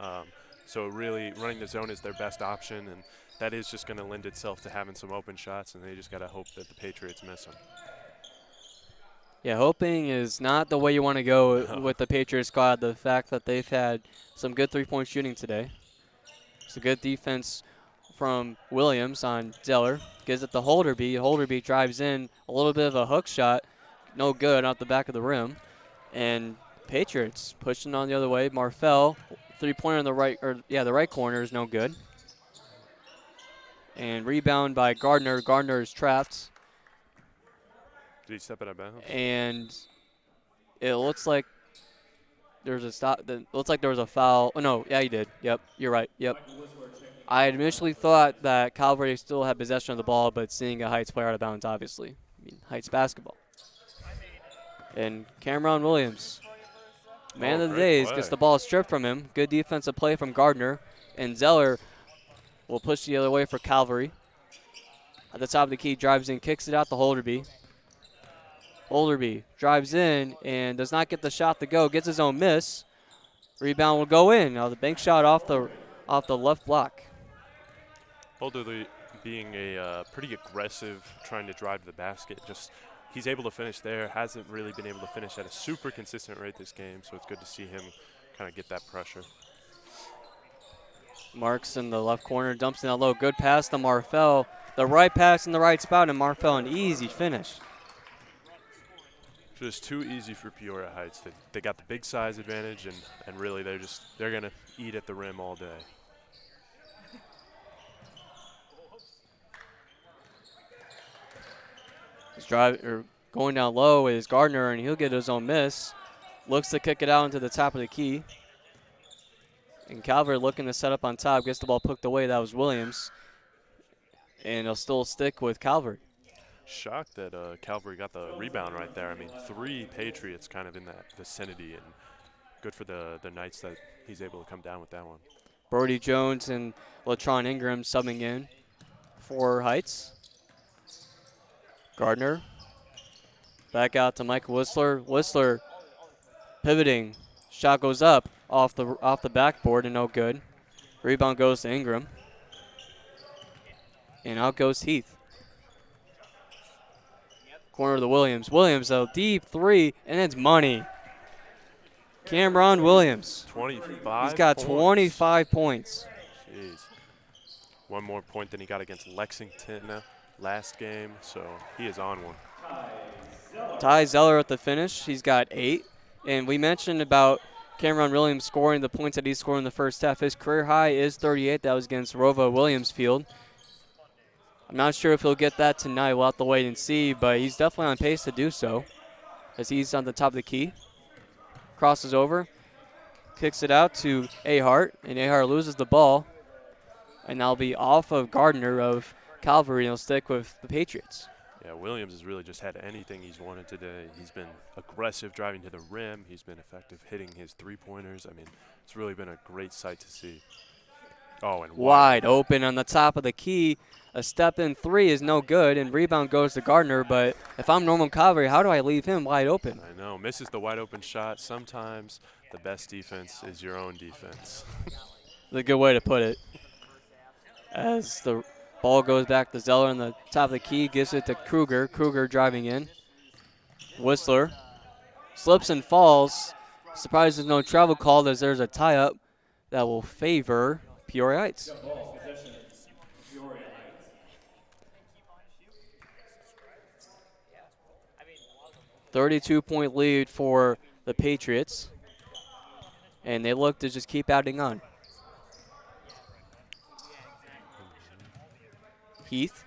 So really running the zone is their best option, and that is just going to lend itself to having some open shots, and they just got to hope that the Patriots miss them. Yeah, hoping is not the way you want to go with the Patriots squad. The fact that they've had some good three-point shooting today. It's a good defense from Williams on Zeller. Gives it to Holderby. Holderby drives in a little bit of a hook shot. No good off the back of the rim. And Patriots pushing on the other way. Marfell. Three-pointer on the right corner is no good. And rebound by Gardner. Gardner is trapped. Did he step out of bounds? And it looks like there's a stop. It looks like there was a foul. Oh, no. Yeah, he did. Yep. You're right. Yep. I initially thought that Calvary still had possession of the ball, but seeing a Heights player out of bounds, obviously. I mean, Heights basketball. And Cameron Williams. Man of the day gets the ball stripped from him. Good defensive play from Gardner. And Zeller will push the other way for Calvary. At the top of the key, drives in, kicks it out to Holderby. Holderby drives in and does not get the shot to go. Gets his own miss. Rebound will go in. Now the bank shot off the left block. Holderby being pretty aggressive, trying to drive to the basket. He's able to finish there. Hasn't really been able to finish at a super consistent rate this game, so it's good to see him kind of get that pressure. Marks in the left corner, dumps in that low. Good pass to Marfell. The right pass in the right spot, and Marfell an easy finish. Just too easy for Peoria Heights. They got the big size advantage, and really they're gonna eat at the rim all day. Going down low is Gardner, and he'll get his own miss. Looks to kick it out into the top of the key. And Calvary looking to set up on top. Gets the ball poked away. That was Williams. And he'll still stick with Calvary. Shocked that Calvary got the rebound right there. I mean, 3 Patriots kind of in that vicinity, and good for the Knights that he's able to come down with that one. Brody Jones and Latron Ingram subbing in for Heights. Gardner. Back out to Michael Whistler. Whistler pivoting. Shot goes up off the backboard and no good. Rebound goes to Ingram. And out goes Heath. Corner of the Williams. Williams, a deep 3, and it's money. Cameron Williams. 25. He's got points. 25 points. Jeez. One more point than he got against Lexington last game, so he is on one. Ty Zeller at the finish. He's got 8. And we mentioned about Cameron Williams scoring the points that he scored in the first half. His career high is 38. That was against Rova Williamsfield. I'm not sure if he'll get that tonight. We'll have to wait and see, but he's definitely on pace to do so as he's on the top of the key. Crosses over, kicks it out to Ahart, and Ahart loses the ball. And that'll be off of Gardner of Calvary, and he'll stick with the Patriots. Yeah, Williams has really just had anything he's wanted today. He's been aggressive driving to the rim. He's been effective hitting his 3-pointers. I mean, it's really been a great sight to see. Oh, and wide open on the top of the key. A step-in 3 is no good, and rebound goes to Gardner. But if I'm Norman Calvary, how do I leave him wide open? I know. Misses the wide-open shot. Sometimes the best defense is your own defense. That's a good way to put it. As the ball goes back to Zeller on the top of the key, gives it to Kruger. Kruger driving in. Whistler slips and falls. Surprised there's no travel call as there's a tie-up that will favor Peoria Heights. 32-point lead for the Patriots, and they look to just keep adding on. Heath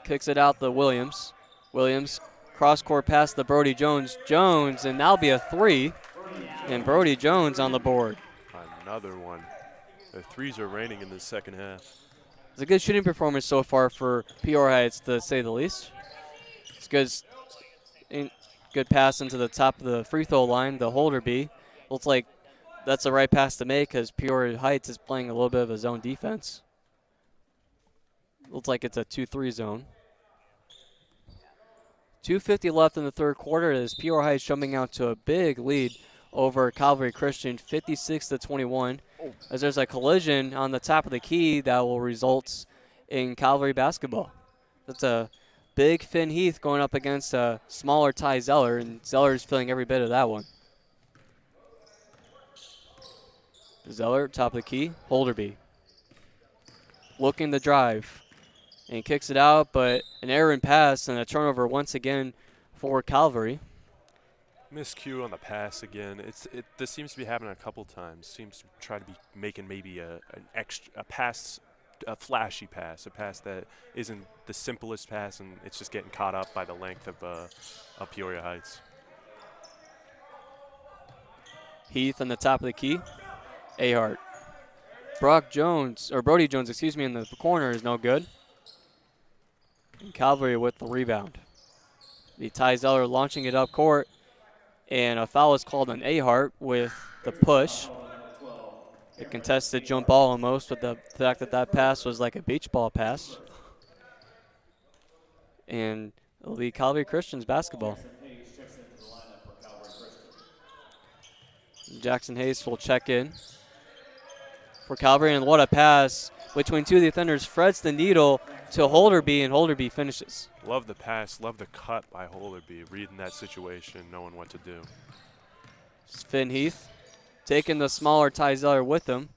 kicks it out to Williams. Williams cross-court pass to Brody Jones. Jones, and that'll be a 3, and Brody Jones on the board. Another one. The threes are raining in the second half. It's a good shooting performance so far for Peoria Heights, to say the least. It's good pass into the top of the free throw line, the Holderby. Looks like that's the right pass to make because Peoria Heights is playing a little bit of a zone defense. Looks like it's a 2-3 zone. 2:50 left in the third quarter as Peoria Heights jumping out to a big lead over Calvary Christian, 56-21. As there's a collision on the top of the key that will result in Calvary basketball. That's a big Finn Heath going up against a smaller Ty Zeller, and Zeller's feeling every bit of that one. Zeller, top of the key, Holderby. Looking to drive, and kicks it out, but an errant pass and a turnover once again for Calvary. Miscue on the pass again. This seems to be happening a couple times. Seems to try to be making maybe a flashy pass, a pass that isn't the simplest pass, and it's just getting caught up by the length of Peoria Heights. Heath on the top of the key. Ahart. Brody Jones, in the corner is no good. And Calvary with the rebound. The Ty Zeller launching it up court, and a foul is called on Ahart with the push. A contested jump ball almost, with the fact that pass was like a beach ball pass. And it'll be Calvary Christian's basketball. Jackson Hayes will check in for Calvary, and what a pass between two defenders. Freds the needle to Holderby, and Holderby finishes. Love the pass, love the cut by Holderby, reading that situation, knowing what to do. Finn Heath taking the smaller Ty Zeller with him.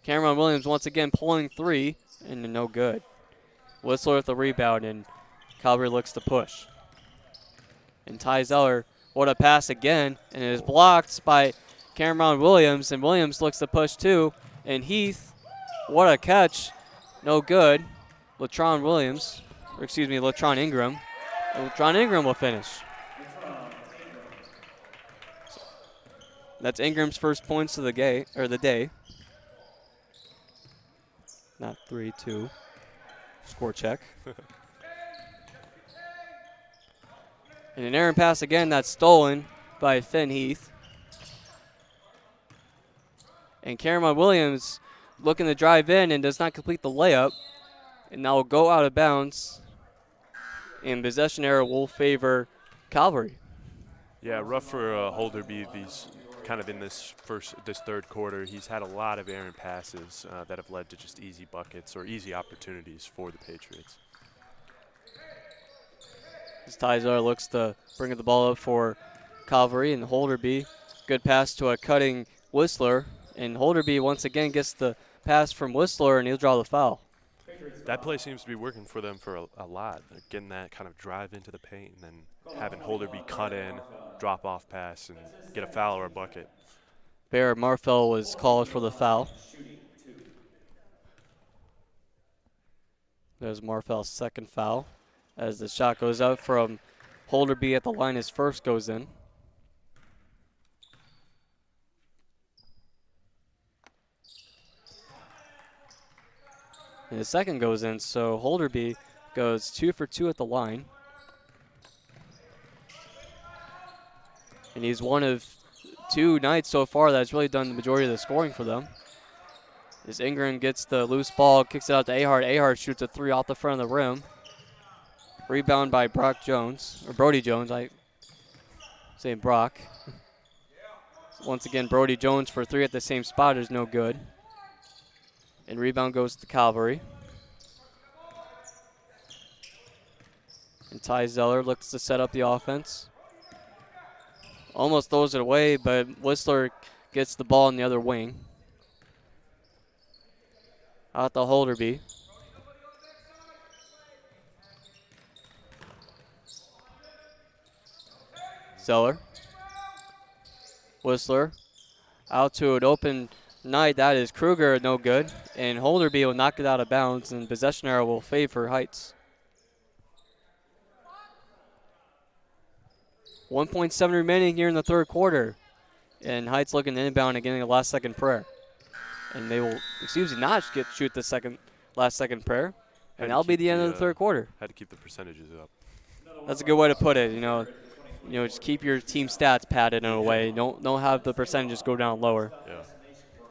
Cameron Williams once again pulling three, and no good. Whistler with the rebound, and Calvary looks to push. And Ty Zeller, what a pass again, and it is blocked by Cameron Williams, and Williams looks to push too. And Heath, what a catch, no good. Latron Ingram. Latron Ingram will finish. That's Ingram's first points of the day. Not 3-2. Score check. And an errant pass again that's stolen by Finn Heath. And Cameron Williams looking to drive in and does not complete the layup. And now will go out of bounds. And possession error will favor Calvary. Yeah, rough for Holderby. These kind of in this third quarter, he's had a lot of errant passes that have led to just easy buckets or easy opportunities for the Patriots. As Tyzer looks to bring the ball up for Calvary, and Holderby, good pass to a cutting Whistler, and Holderby once again gets the pass from Whistler, and he'll draw the foul. That play seems to be working for them for a lot. They're getting that kind of drive into the paint and then having Holderby cut in, drop off pass, and get a foul or a bucket. Barrett Marfell was called for the foul. There's Marfell's second foul. As the shot goes up from Holderby at the line, his first goes in. And the second goes in, so Holderby goes 2 for 2 at the line. And he's one of 2 nights so far that's really done the majority of the scoring for them. As Ingram gets the loose ball, kicks it out to Ahart. Ahart shoots a 3 off the front of the rim. Rebound by Brody Jones. I saying Brock. Once again, Brody Jones for 3 at the same spot is no good. And rebound goes to Calvary. And Ty Zeller looks to set up the offense. Almost throws it away, but Whistler gets the ball in the other wing. Out to Holderby. Zeller. Whistler. Out to an open Knight. That is Kruger, no good. And Holderby will knock it out of bounds, and possession arrow will favor Heights. 1.7 remaining here in the third quarter. And Heights looking to inbound and getting a last second prayer. And they will, not shoot the last second prayer. And that'll be the end of the third quarter. Had to keep the percentages up. That's a good way to put it, just keep your team stats padded in a way. Don't have the percentages go down lower. Yeah.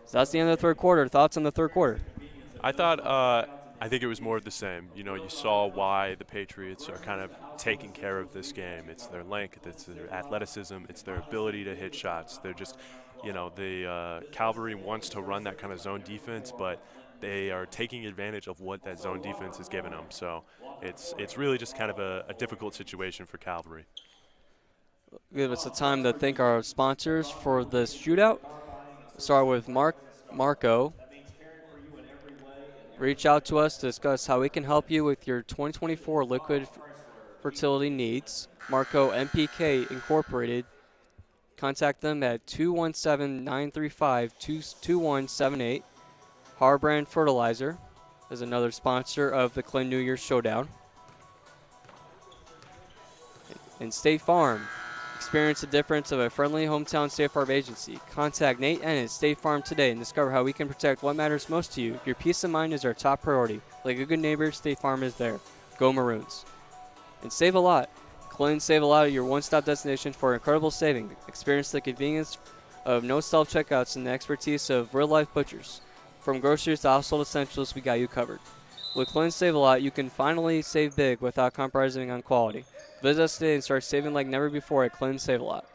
So that's the end of the third quarter. Thoughts on the third quarter? I think it was more of the same. You saw why the Patriots are kind of taking care of this game. It's their length, it's their athleticism, it's their ability to hit shots. They're just, the Calvary wants to run that kind of zone defense, but they are taking advantage of what that zone defense is giving them. So it's really just kind of a difficult situation for Calvary. Give us a time to thank our sponsors for this shootout. Start with Marco. Reach out to us to discuss how we can help you with your 2024 liquid fertility needs. Marco MPK Incorporated. Contact them at 217-935-2178. Harbrand Fertilizer is another sponsor of the Clinton New Year Showdown. And State Farm. Experience the difference of a friendly hometown State Farm agency. Contact Nate Ennis, State Farm today, and discover how we can protect what matters most to you. Your peace of mind is our top priority. Like a good neighbor, State Farm is there. Go Maroons. And save a lot. Clinton Save a Lot, your one-stop destination for incredible saving. Experience the convenience of no self-checkouts and the expertise of real-life butchers. From groceries to household essentials, we got you covered. With Clinton Save a Lot, you can finally save big without compromising on quality. Visit us today and start saving like never before at Clinton Save a Lot.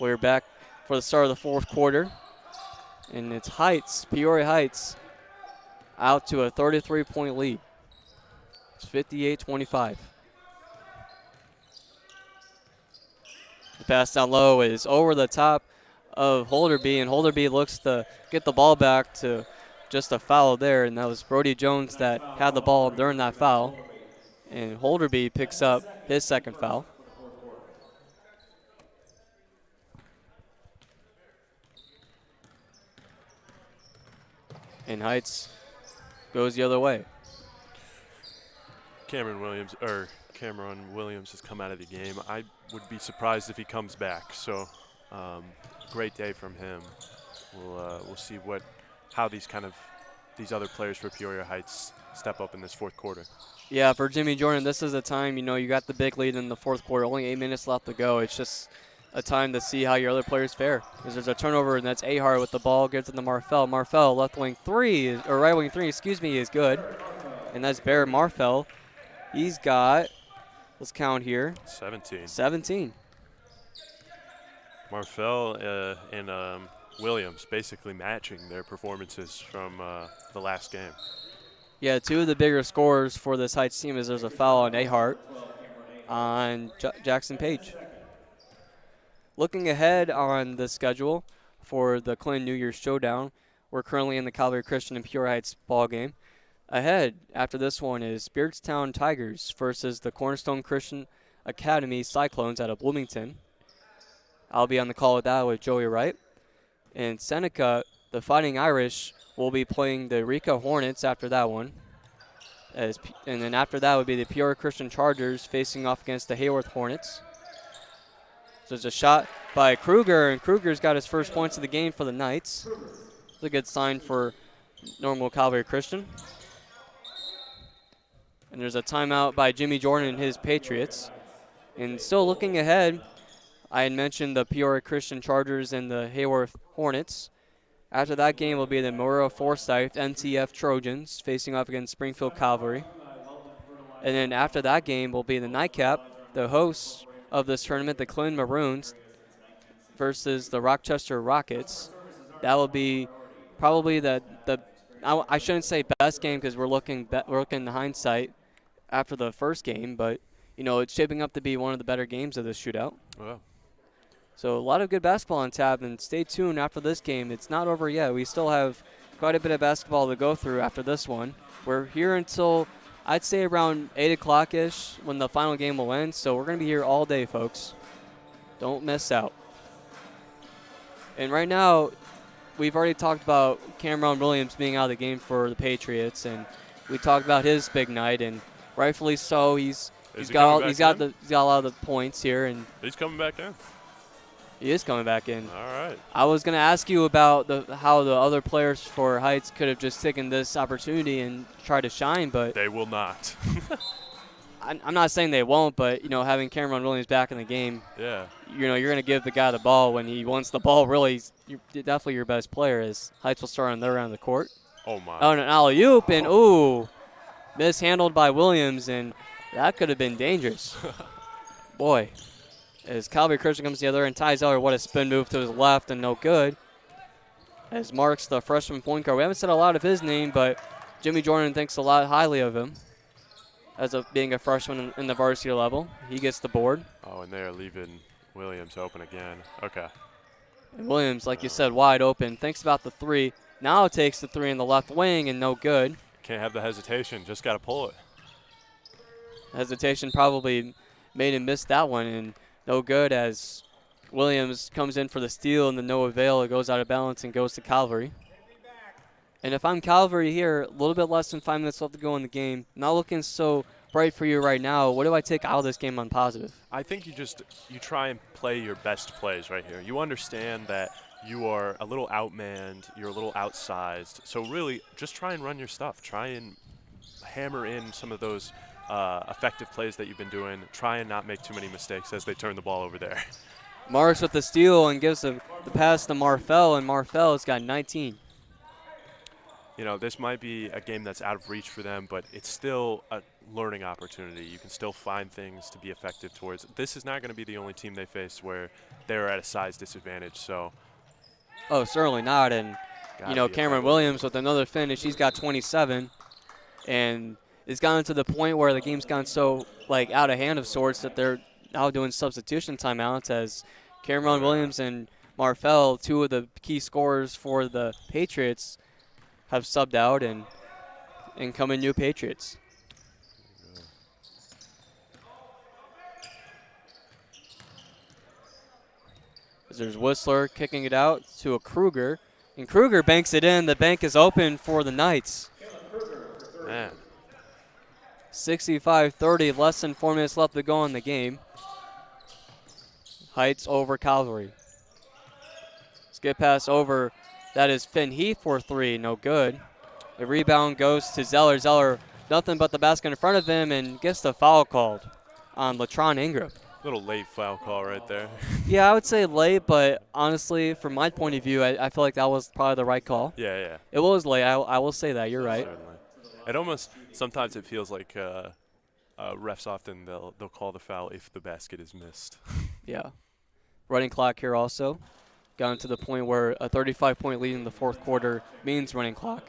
We're back for the start of the fourth quarter. And it's Peoria Heights, out to a 33-point lead. It's 58-25. The pass down low is over the top of Holderby, and Holderby looks to get the ball back to just a foul there, and that was Brody Jones that had the ball during that foul. And Holderby picks up his second foul. And Heights goes the other way. Cameron Williams has come out of the game. I would be surprised if he comes back. So great day from him. We'll see how these other players for Peoria Heights step up in this fourth quarter. Yeah, for Jimmy Jordan, this is a time, you got the big lead in the fourth quarter, only 8 minutes left to go. It's just a time to see how your other players fare. Because there's a turnover, and that's Ahart with the ball, gives it to Marfell. Marfell, right wing three, is good. And that's Bear Marfell. He's got, let's count here. 17. Marfell and Williams basically matching their performances from the last game. Yeah, two of the bigger scorers for this Heights team is there's a foul on Ahart on Jackson Page. Looking ahead on the schedule for the Clinton New Year's Showdown, we're currently in the Calvary Christian and Peoria Heights ball game. Ahead after this one is Beardstown Tigers versus the Cornerstone Christian Academy Cyclones out of Bloomington. I'll be on the call with that with Joey Wright. And Seneca, the Fighting Irish, will be playing the Eureka Hornets after that one. And then after that would be the Peoria Christian Chargers facing off against the Heyworth Hornets. So there's a shot by Kruger, and Kruger's got his first points of the game for the Knights. It's a good sign for normal Calvary Christian. And there's a timeout by Jimmy Jordan and his Patriots. And still looking ahead, I had mentioned the Peoria Christian Chargers and the Heyworth Hornets. After that game will be the Maroa-Forsyth NTF Trojans facing off against Springfield Calvary. And then after that game will be the nightcap, the hosts of this tournament, the Clinton Maroons versus the Rochester Rockets. That will be probably I shouldn't say best game because we're looking in hindsight after the first game, but it's shaping up to be one of the better games of this shootout. Wow. So a lot of good basketball on tap, and stay tuned after this game. It's not over yet. We still have quite a bit of basketball to go through after this one. We're here until, I'd say, around 8 o'clock-ish when the final game will end. So we're going to be here all day, folks. Don't miss out. And right now, we've already talked about Cameron Williams being out of the game for the Patriots, and we talked about his big night, and rightfully so. He's got a lot of the points here, and he's coming back in. He is coming back in. All right. I was going to ask you about how the other players for Heights could have just taken this opportunity and tried to shine, but they will not. I'm not saying they won't, but having Cameron Williams back in the game, yeah, you're going to give the guy the ball when he wants the ball. Really, you're definitely your best player. As Heights will start on their end of the court. Oh my! Oh, and an alley-oop, and mishandled by Williams, and that could have been dangerous. Boy. As Calvary Christian comes together and ties Eller, what a spin move to his left and no good. As Marks, the freshman point guard. We haven't said a lot of his name, but Jimmy Jordan thinks a lot highly of him as of being a freshman in the varsity level. He gets the board. Oh, and they are leaving Williams open again. Okay. And Williams, like you said, wide open. Thinks about the three. Now takes the three in the left wing and no good. Can't have the hesitation. Just got to pull it. Hesitation probably made him miss that one, and no good as Williams comes in for the steal and the no avail. It goes out of balance and goes to Calvary. And if I'm Calvary here, a little bit less than 5 minutes left to go in the game, not looking so bright for you right now. What do I take out of this game on positive? I think you try and play your best plays right here. You understand that you are a little outmanned, you're a little outsized. So really, just try and run your stuff. Try and hammer in some of those effective plays that you've been doing. Try and not make too many mistakes as they turn the ball over there. Marks with the steal and gives the pass to Marfell, and Marfell has got 19. This might be a game that's out of reach for them, but it's still a learning opportunity. You can still find things to be effective towards. This is not going to be the only team they face where they're at a size disadvantage. So. Oh, certainly not. And, Cameron Williams with another finish, he's got 27. And it's gotten to the point where the game's gone so, out of hand of sorts that they're now doing substitution timeouts as Cameron Williams and Marfell, two of the key scorers for the Patriots, have subbed out, and incoming new Patriots. As there's Whistler kicking it out to a Kruger, and Kruger banks it in. The bank is open for the Knights. Man. 65-30, less than 4 minutes left to go in the game. Heights over Calvary. Skip pass over. That is Finn Heath for three. No good. The rebound goes to Zeller. Zeller, nothing but the basket in front of him, and gets the foul called on Latron Ingram. Little late foul call right there. Yeah, I would say late, but honestly, from my point of view, I feel like that was probably the right call. Yeah. It was late. I will say that. You're right. Certainly. It almost, sometimes it feels like refs often, they'll call the foul if the basket is missed. Yeah. Running clock here also. Gotten to the point where a 35-point lead in the fourth quarter means running clock.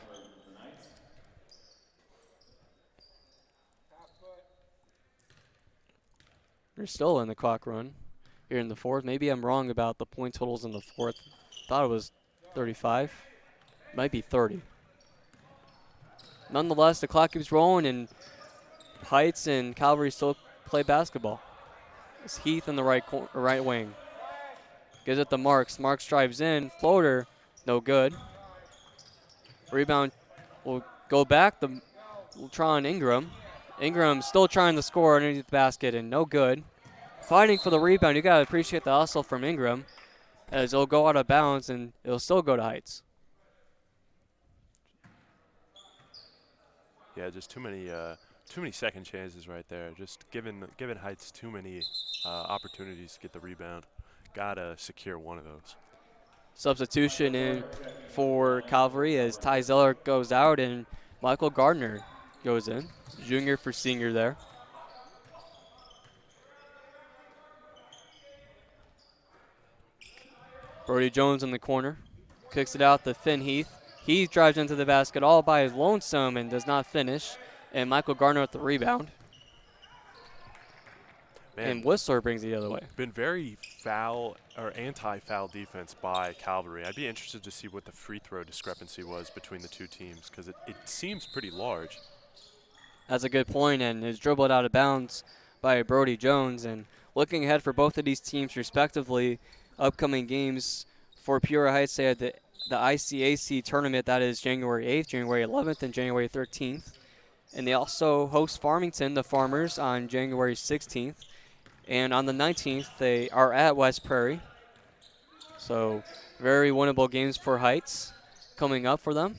We're still in the clock run here in the fourth. Maybe I'm wrong about the point totals in the fourth. Thought it was 35. Might be 30. Nonetheless, the clock keeps rolling, and Heights and Calvary still play basketball. It's Heath in the right wing. Gives it to Marks. Marks drives in. Floater, no good. Rebound will go back to Latron Ingram. Ingram still trying to score underneath the basket, and no good. Fighting for the rebound. You got to appreciate the hustle from Ingram, as it'll go out of bounds, and it'll still go to Heights. Yeah, just too many second chances right there. Just giving Heights too many opportunities to get the rebound. Gotta secure one of those. Substitution in for Calvary as Ty Zeller goes out and Michael Gardner goes in. Junior for senior there. Brody Jones in the corner. Kicks it out to Finn Heath. He drives into the basket all by his lonesome and does not finish. And Michael Gardner with the rebound. Man, and Whistler brings it the other way. Been very foul or anti-foul defense by Calvary. I'd be interested to see what the free throw discrepancy was between the two teams, because it seems pretty large. That's a good point, and is dribbled out of bounds by Brody Jones. And looking ahead for both of these teams respectively, upcoming games for Peoria Heights, they had the ICAC tournament. That is January 8th, January 11th, and January 13th. And they also host Farmington, the Farmers, on January 16th. And on the 19th, they are at West Prairie. So very winnable games for Heights coming up for them.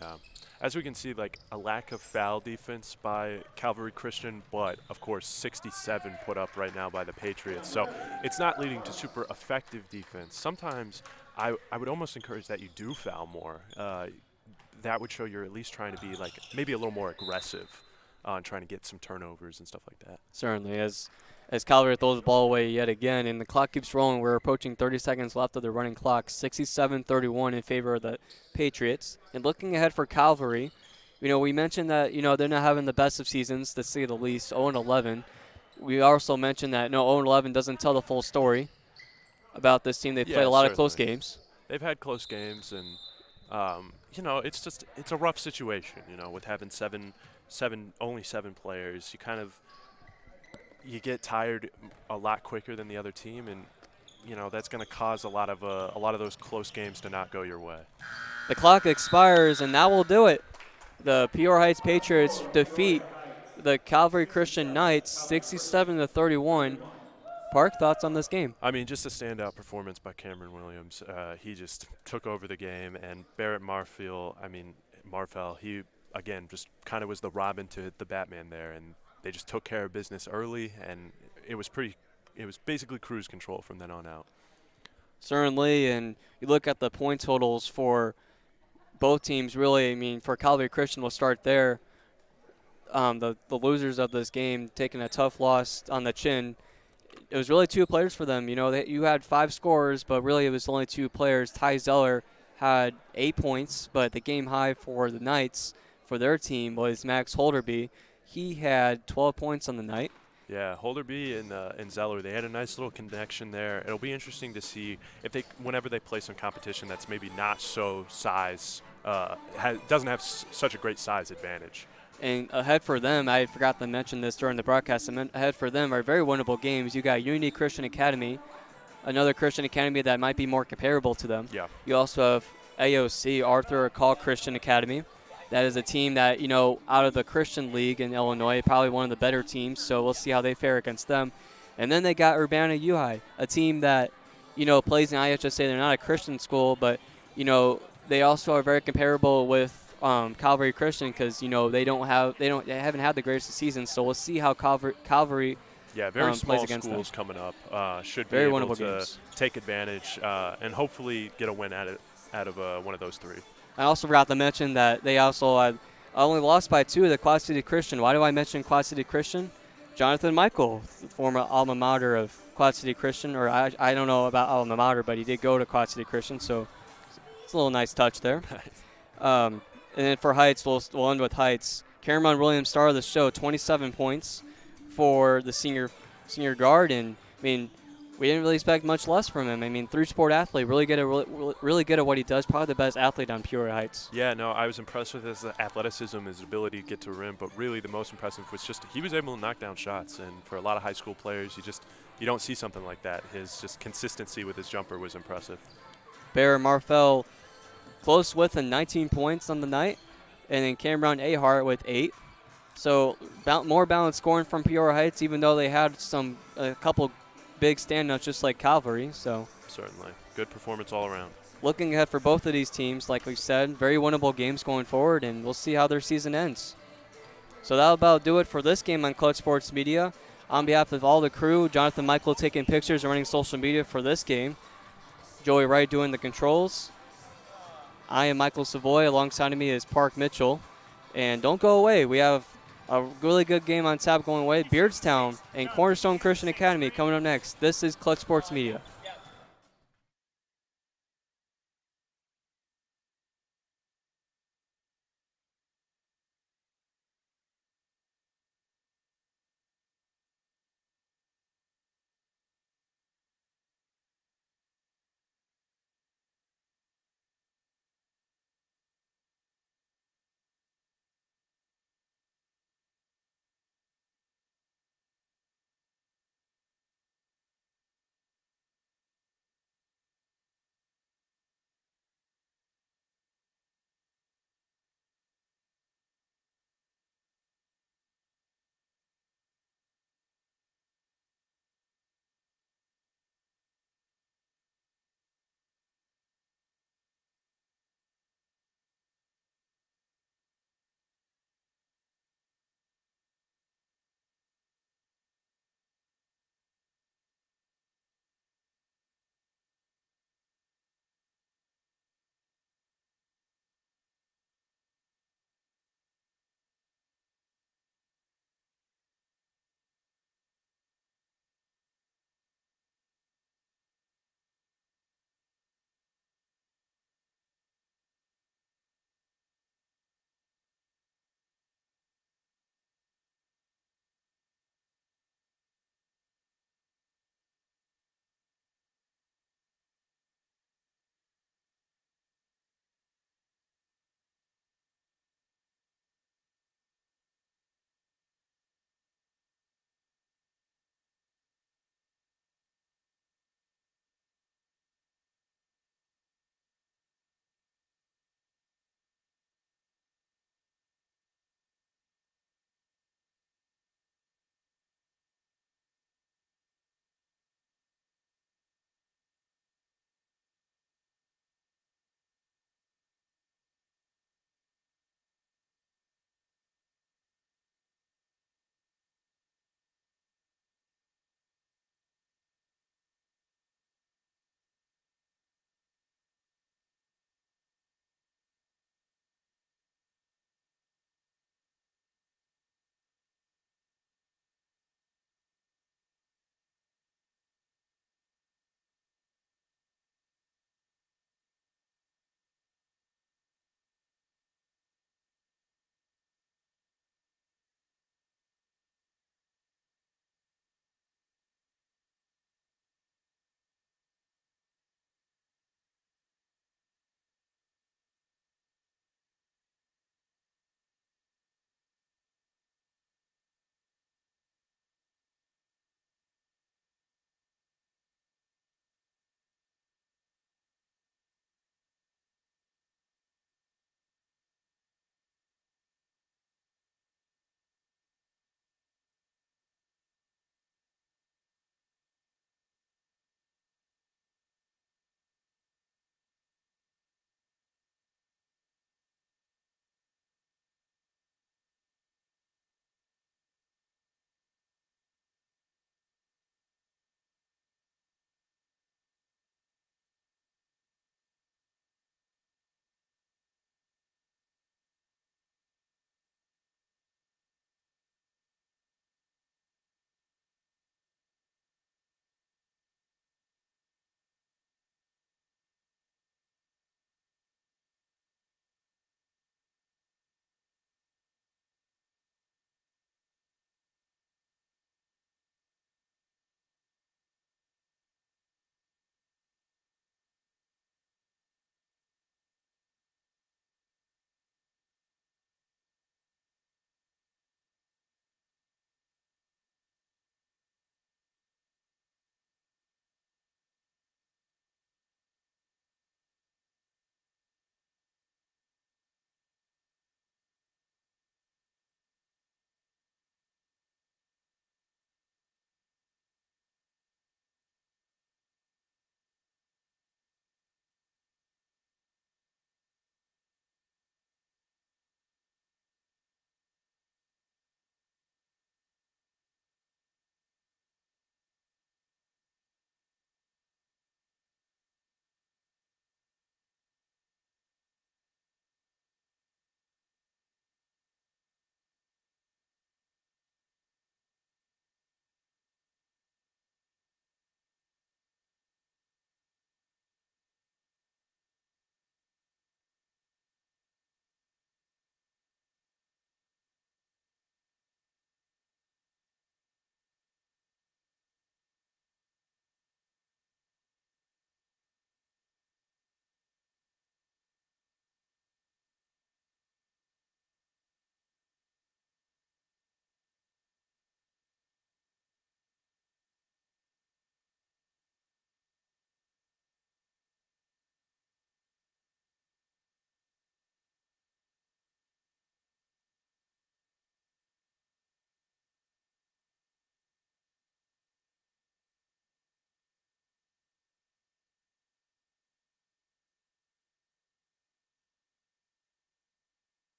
Yeah. As we can see, like a lack of foul defense by Calvary Christian, but of course 67 put up right now by the Patriots. So it's not leading to super effective defense. Sometimes I would almost encourage that you do foul more. That would show you're at least trying to be like maybe a little more aggressive on trying to get some turnovers and stuff like that. Certainly, as Calvary throws the ball away yet again, and the clock keeps rolling. We're approaching 30 seconds left of the running clock, 67-31 in favor of the Patriots. And looking ahead for Calvary, we mentioned that, they're not having the best of seasons, to say the least, 0-11. We also mentioned that, 0-11 doesn't tell the full story about this team. They played a lot of close games. They've had close games, and, it's a rough situation, with having only seven players. You get tired a lot quicker than the other team, and that's going to cause a lot of those close games to not go your way. The clock expires, and that will do it. The Peoria Heights Patriots defeat the Calvary Christian Knights 67-31. Park, thoughts on this game? I mean, just a standout performance by Cameron Williams. He just took over the game, and Barrett Marfell, he again just kind of was the Robin to the Batman there, and they just took care of business early, and it was basically cruise control from then on out. Certainly, and you look at the point totals for both teams, really, for Calvary Christian, we'll start there. The losers of this game taking a tough loss on the chin. It was really two players for them. You had five scorers, but really it was only two players. Ty Zeller had 8 points, but the game high for the Knights, for their team, was Max Holderby. He had 12 points on the night. Yeah, Holderby and Zeller, they had a nice little connection there. It'll be interesting to see if whenever they play some competition that's maybe not so doesn't have such a great size advantage. And ahead for them, I forgot to mention this during the broadcast, ahead for them are very winnable games. You got Unity Christian Academy, another Christian Academy that might be more comparable to them. Yeah. You also have AOC, Arthur Call Christian Academy. That is a team that, out of the Christian League in Illinois, probably one of the better teams, so we'll see how they fare against them. And then they got Urbana U-High, a team that, plays in IHSA. They're not a Christian school, but, they also are very comparable with Calvary Christian because, they haven't had the greatest of seasons, so we'll see how Calvary yeah, very small schools coming up should be very able to games. take advantage and hopefully get a win out of one of those three. I also forgot to mention that they also had only lost by 2 to the Quad City Christian. Why do I mention Quad City Christian? Jonathan Michael, the former alma mater of Quad City Christian, or I don't know about alma mater, but he did go to Quad City Christian, so it's a little nice touch there. And then for Heights, we'll end with Heights. Cameron Williams, star of the show, 27 points for the senior guard, and we didn't really expect much less from him. Three-sport athlete, really good at what he does. Probably the best athlete on Peoria Heights. Yeah, no, I was impressed with his athleticism, his ability to get to the rim, but really the most impressive was just he was able to knock down shots. And for a lot of high school players, you don't see something like that. His just consistency with his jumper was impressive. Bear Marfell close with 19 points on the night, and then Cameron Ahart with 8. So more balanced scoring from Peoria Heights, even though they had a couple big standouts just like Calvary. So certainly good performance all around. Looking ahead for both of these teams, like we said, very winnable games going forward, and we'll see how their season ends. So that'll about do it for this game on Clutch Sports Media. On behalf of all the crew, Jonathan Michael taking pictures and running social media for this game, Joey Wright doing the controls. I am Michael Savoy. Alongside of me is Park Mitchell. And don't go away. We have a really good game on tap going away. Beardstown and Cornerstone Christian Academy coming up next. This is Clutch Sports Media.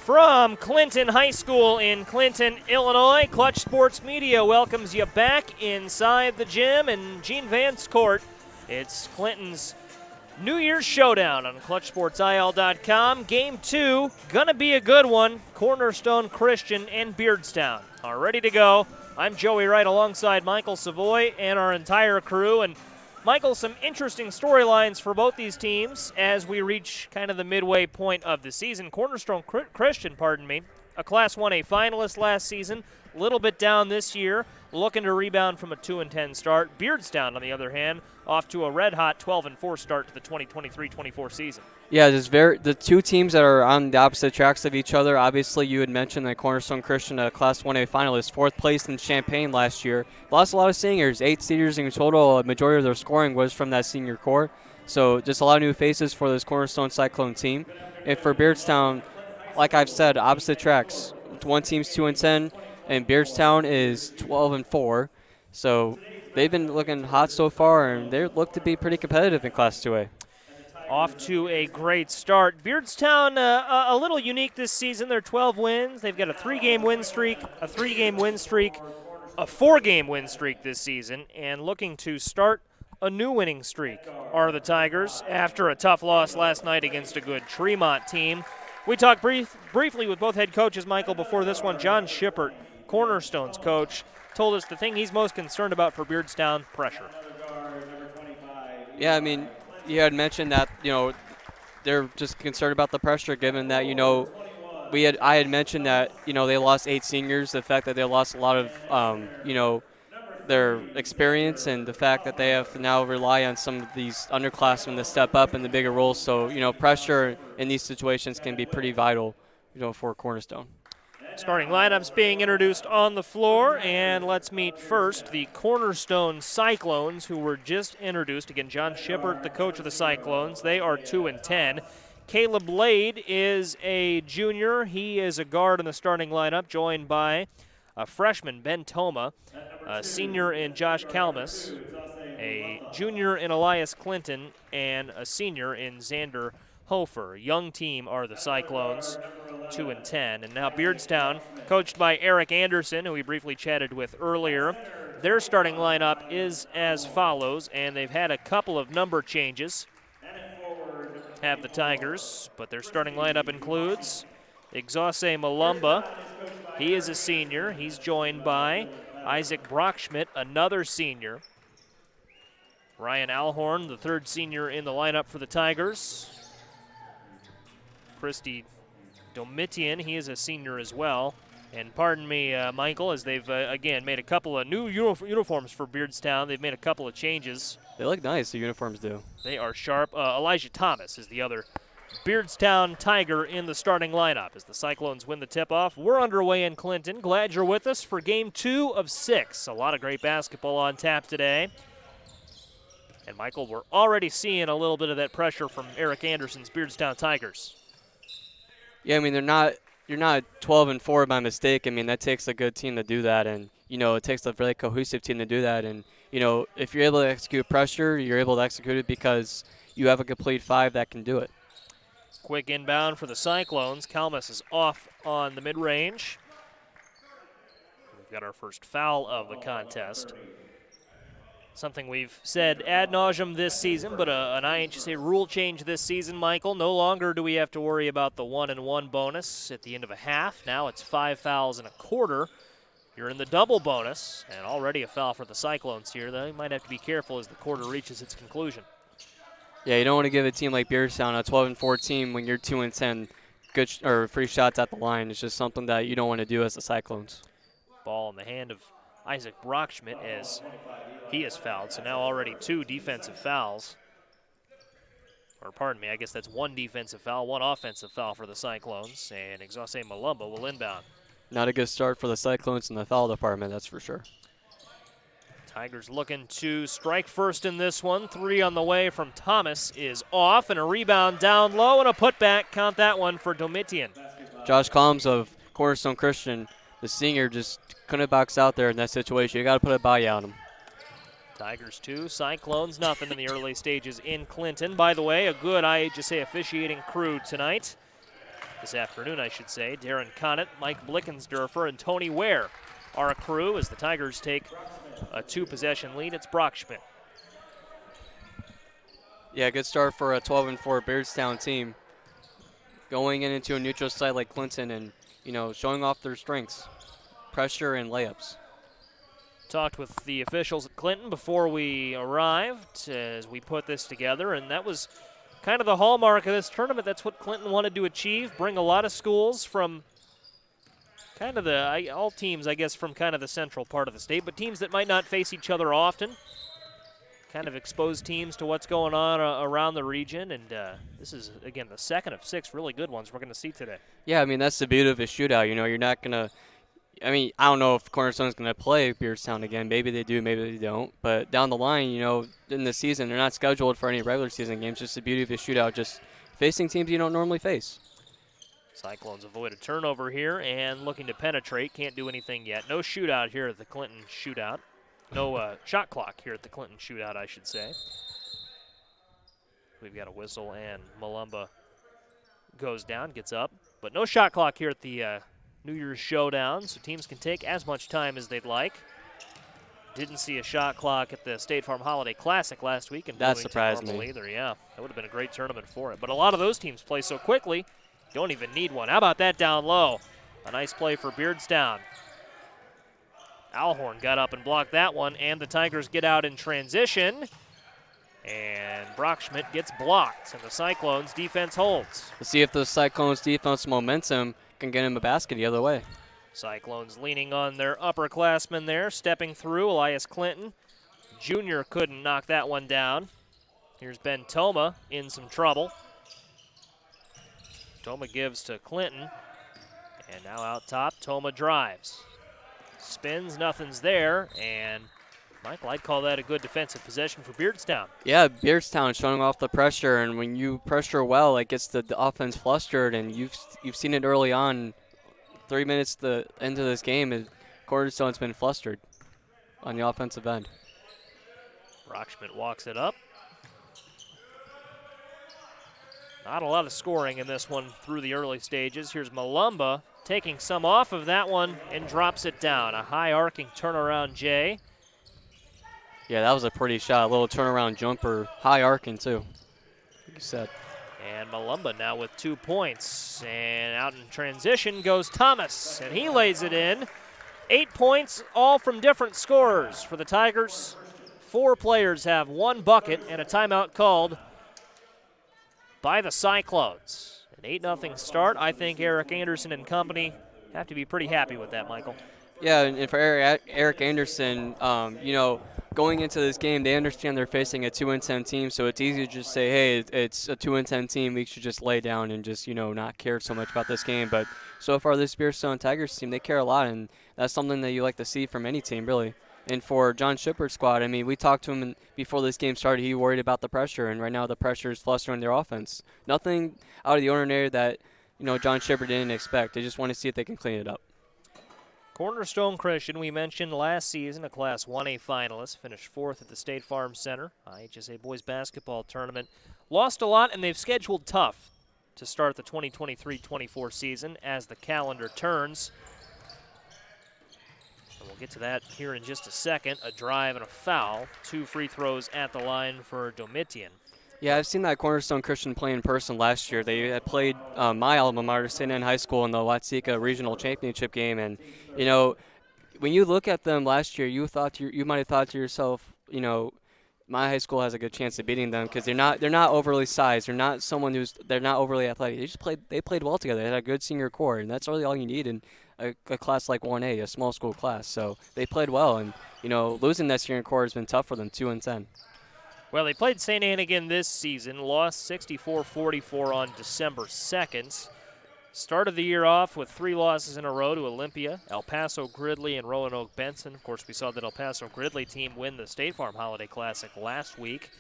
From Clinton High School in Clinton, Illinois, Clutch Sports Media welcomes you back inside the gym in Gene Vance Court. It's Clinton's New Year's Showdown on ClutchSportsIL.com. Game 2, gonna be a good one. Cornerstone Christian and Beardstown are ready to go. I'm Joey Wright alongside Michael Savoy and our entire crew. And Michael, some interesting storylines for both these teams as we reach kind of the midway point of the season. Cornerstone Christian, a Class 1A finalist last season, a little bit down this year, looking to rebound from a 2-10 start. Beardstown, on the other hand, off to a red-hot 12-4 start to the 2023-24 season. Yeah, the two teams that are on the opposite tracks of each other. Obviously, you had mentioned that Cornerstone Christian, a Class 1A finalist, 4th place in Champaign last year. Lost a lot of seniors, 8 seniors in total. A majority of their scoring was from that senior core. So just a lot of new faces for this Cornerstone Cyclone team. And for Beardstown, like I've said, opposite tracks. One team's 2-10, and Beardstown is 12-4. So they've been looking hot so far, and they look to be pretty competitive in Class 2A. Off to a great start. Beardstown, a little unique this season. They're 12 wins. They've got a 3-game win streak, a 3-game win streak, a 4-game win streak this season, and looking to start a new winning streak are the Tigers after a tough loss last night against a good Tremont team. We talked briefly with both head coaches, Michael, before this one. John Shippert, Cornerstone's coach, told us the thing he's most concerned about for Beardstown, pressure. Yeah, I mean, you had mentioned that, they're just concerned about the pressure given that, I had mentioned that, they lost 8 seniors, the fact that they lost a lot of, their experience, and the fact that they have to now rely on some of these underclassmen to step up in the bigger roles. So, pressure in these situations can be pretty vital, for Cornerstone. Starting lineups being introduced on the floor, and let's meet first the Cornerstone Cyclones, who were just introduced. Again, John Shippert, the coach of the Cyclones. They are 2-10. Caleb Lade is a junior. He is a guard in the starting lineup, joined by a freshman, Ben Toma, a senior in Josh Kalmus, a junior in Elias Clinton, and a senior in Xander Hofer. Young team are the Cyclones, 2-10. And now Beardstown, coached by Eric Anderson, who we briefly chatted with earlier. Their starting lineup is as follows, and they've had a couple of number changes, have the Tigers, but their starting lineup includes Exause Malumba. He is a senior. He's joined by Isaac Brockschmidt, another senior. Ryan Alhorn, the third senior in the lineup for the Tigers. Christy Domitian, he is a senior as well. And pardon me, Michael, as they've, again, made a couple of new uniforms for Beardstown. They've made a couple of changes. They look nice, the uniforms do. They are sharp. Elijah Thomas is the other Beardstown Tiger in the starting lineup as the Cyclones win the tip-off. We're underway in Clinton. Glad you're with us for Game 2 of 6. A lot of great basketball on tap today. And, Michael, we're already seeing a little bit of that pressure from Eric Anderson's Beardstown Tigers. Yeah, I mean, you're not 12-4 by mistake. I mean, that takes a good team to do that, and, it takes a really cohesive team to do that. And, if you're able to execute pressure, you're able to execute it because you have a complete 5 that can do it. Quick inbound for the Cyclones. Kalmus is off on the mid-range. We've got our first foul of the contest. Something we've said ad nauseum this season, but an IHSA rule change this season, Michael. No longer do we have to worry about the 1-and-1 bonus at the end of a half. Now it's 5 fouls and a quarter. You're in the double bonus, and already a foul for the Cyclones here. They might have to be careful as the quarter reaches its conclusion. Yeah, you don't want to give a team like Beardstown, a 12-4 team, when you're 2-10, good free shots at the line. It's just something that you don't want to do as the Cyclones. Ball in the hand of Isaac Brockschmidt as he is fouled. So now already 2 defensive fouls. Or pardon me, I guess that's 1 defensive foul, 1 offensive foul for the Cyclones. And Exause Malumba will inbound. Not a good start for the Cyclones in the foul department, that's for sure. Tigers looking to strike first in this one. 3 on the way from Thomas is off, and a rebound down low and a putback. Count that one for Domitian. Josh Collins of Cornerstone Christian, the senior, just couldn't box out there in that situation. You got to put a body on him. Tigers 2, Cyclones nothing in the early stages in Clinton. By the way, a good IHSA officiating crew tonight. this afternoon, I should say. Darren Conant, Mike Blickensdorfer, and Tony Ware are a crew as the Tigers take a 2-possession lead. It's Brockschmidt. Yeah, good start for a 12-4 Beardstown team. Going into a neutral site like Clinton and, showing off their strengths, pressure and layups. Talked with the officials at Clinton before we arrived as we put this together, and that was kind of the hallmark of this tournament. That's what Clinton wanted to achieve, bring a lot of schools from kind of all teams, I guess, from kind of the central part of the state, but teams that might not face each other often. Kind of expose teams to what's going on around the region, and this is, again, the second of 6 really good ones we're going to see today. Yeah, I mean, that's the beauty of a shootout. You're not going to – I mean, I don't know if Cornerstone's going to play Beardstown again. Maybe they do, maybe they don't. But down the line, in the season, they're not scheduled for any regular season games. Just the beauty of a shootout, just facing teams you don't normally face. Cyclones avoid a turnover here and looking to penetrate. Can't do anything yet. No shootout here at the Clinton shootout. No shot clock here at the Clinton shootout, I should say. We've got a whistle, and Malumba goes down, gets up. But no shot clock here at the New Year's Showdown, so teams can take as much time as they'd like. Didn't see a shot clock at the State Farm Holiday Classic last week. That surprised me. Either, yeah. That would have been a great tournament for it. But a lot of those teams play so quickly, don't even need one. How about that down low? A nice play for Beardstown. Alhorn got up and blocked that one, and the Tigers get out in transition. And Brockschmidt gets blocked, and the Cyclones' defense holds. Let's see if the Cyclones' defense momentum can get him a basket the other way. Cyclones leaning on their upperclassmen there, stepping through. Elias Clinton Jr. couldn't knock that one down. Here's Ben Toma in some trouble. Toma gives to Clinton, and now out top, Toma drives. Spins, nothing's there, and Michael, I'd call that a good defensive possession for Beardstown. Yeah, Beardstown showing off the pressure, and when you pressure well, it gets the offense flustered, and you've seen it early on. 3 minutes into this game, Cornerstone's been flustered on the offensive end. Brockschmidt walks it up. Not a lot of scoring in this one through the early stages. Here's Malumba taking some off of that one and drops it down. A high arcing turnaround, Jay. Yeah, that was a pretty shot. A little turnaround jumper, high arcing too, like you said. And Malumba now with 2 points. And out in transition goes Thomas, and he lays it in. 8 points, all from different scorers for the Tigers. 4 players have 1 bucket and a timeout called by the Cyclones. An 8-0 start. I think Eric Anderson and company have to be pretty happy with that, Michael. Yeah, and for Eric Anderson, going into this game, they understand they're facing a 2-10 team, so it's easy to just say, hey, it's a 2-10 team. We should just lay down and just, not care so much about this game. But so far, this Beardstown Tigers team, they care a lot, and that's something that you like to see from any team, really. And for John Shipper's squad, I mean, we talked to him before this game started. He worried about the pressure, and right now the pressure is flustering their offense. Nothing out of the ordinary that, John Shipper didn't expect. They just want to see if they can clean it up. Cornerstone Christian, we mentioned last season, a Class 1A finalist, finished 4th at the State Farm Center, IHSA boys basketball tournament. Lost a lot, and they've scheduled tough to start the 2023-24 season as the calendar turns. And we'll get to that here in just a second. A drive and a foul. 2 free throws at the line for Domitian. Yeah, I've seen that Cornerstone Christian play in person last year. They had played my alma mater, St. Anne High School, in the Watsika Regional Championship game. And, when you look at them last year, you might have thought to yourself, my high school has a good chance of beating them because they're not overly sized. They're not they're not overly athletic. They played well together. They had a good senior core, and that's really all you need in a class like 1A, a small school class. So they played well, and losing that senior core has been tough for them. 2-10. Well, they played St. Anne again this season, lost 64-44 on December 2nd. Started the year off with 3 losses in a row to Olympia, El Paso Gridley, and Roanoke Benson. Of course, we saw that El Paso Gridley team win the State Farm Holiday Classic last week.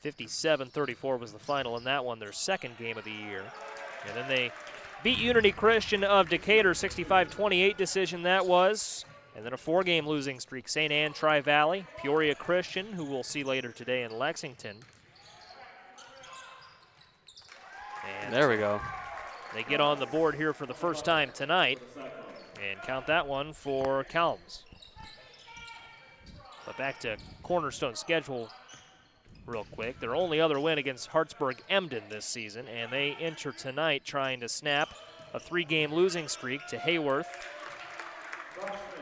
57-34 was the final in that one, their second game of the year. And then they beat Unity Christian of Decatur, 65-28 decision that was. And then a 4-game losing streak, St. Anne Tri-Valley, Peoria Christian, who we'll see later today in Lexington. And there we go. They get on the board here for the first time tonight, and count that one for Calms. But back to Cornerstone's schedule real quick. Their only other win against Hartsburg-Emden this season, and they enter tonight trying to snap a 3-game losing streak to Heyworth,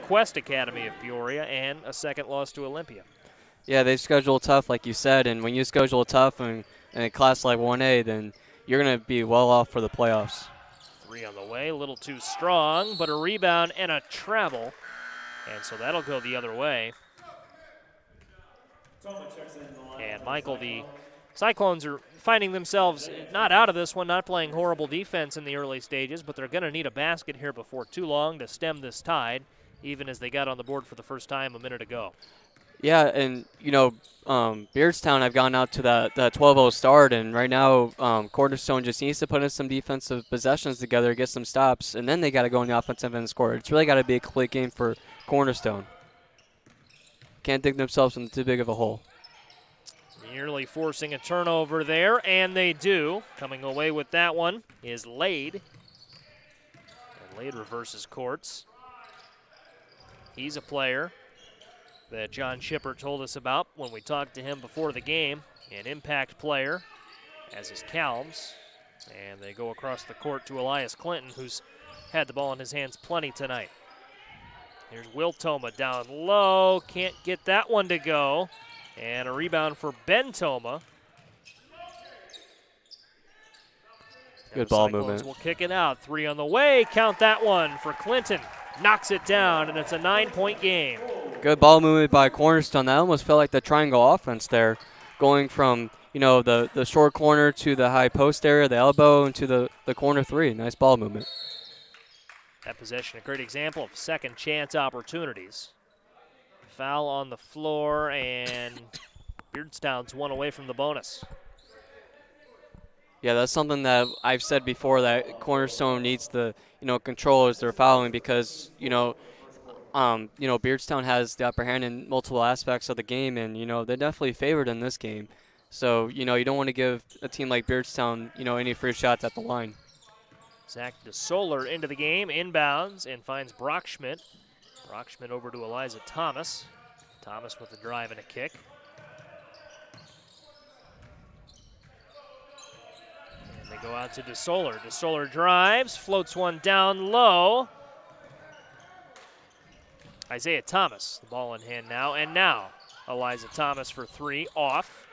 Quest Academy of Peoria, and a second loss to Olympia. Yeah, they schedule tough, like you said, and when you schedule tough in a class like 1A, then you're going to be well off for the playoffs. 3 on the way, a little too strong, but a rebound and a travel, and so that'll go the other way. And Michael, the Cyclones are finding themselves not out of this one, not playing horrible defense in the early stages, but they're going to need a basket here before too long to stem this tide, even as they got on the board for the first time a minute ago. Yeah, and, Beardstown have gone out to that 12-0 start, and right now Cornerstone just needs to put in some defensive possessions together, get some stops, and then they got to go in the offensive end and score. It's really got to be a complete game for Cornerstone. Can't dig themselves into too big of a hole. Nearly forcing a turnover there, and they do. Coming away with that one is Lade. And Lade reverses courts. He's a player that John Shipper told us about when we talked to him before the game. An impact player, as is Calms. And they go across the court to Elias Clinton, who's had the ball in his hands plenty tonight. Here's Will Toma down low. Can't get that one to go. And a rebound for Ben Toma. Good ball movement. Will kick it out. 3 on the way. Count that one for Clinton. Knocks it down, and it's a 9-point game. Good ball movement by Cornerstone. That almost felt like the triangle offense there, going from the short corner to the high post area, the elbow, into the corner 3. Nice ball movement. That possession, a great example of second chance opportunities. Foul on the floor, and Beardstown's one away from the bonus. Yeah, that's something that I've said before, that Cornerstone needs to, control as they're fouling, because, Beardstown has the upper hand in multiple aspects of the game, and, they're definitely favored in this game. So, you don't want to give a team like Beardstown, any free shots at the line. Zach DeSoler into the game, inbounds, and finds Brockschmidt. Brockschmidt over to Eliza Thomas. Thomas with a drive and a kick. And they go out to DeSoler. DeSoler drives, floats one down low. Isaiah Thomas, the ball in hand now, and now Eliza Thomas for 3, off.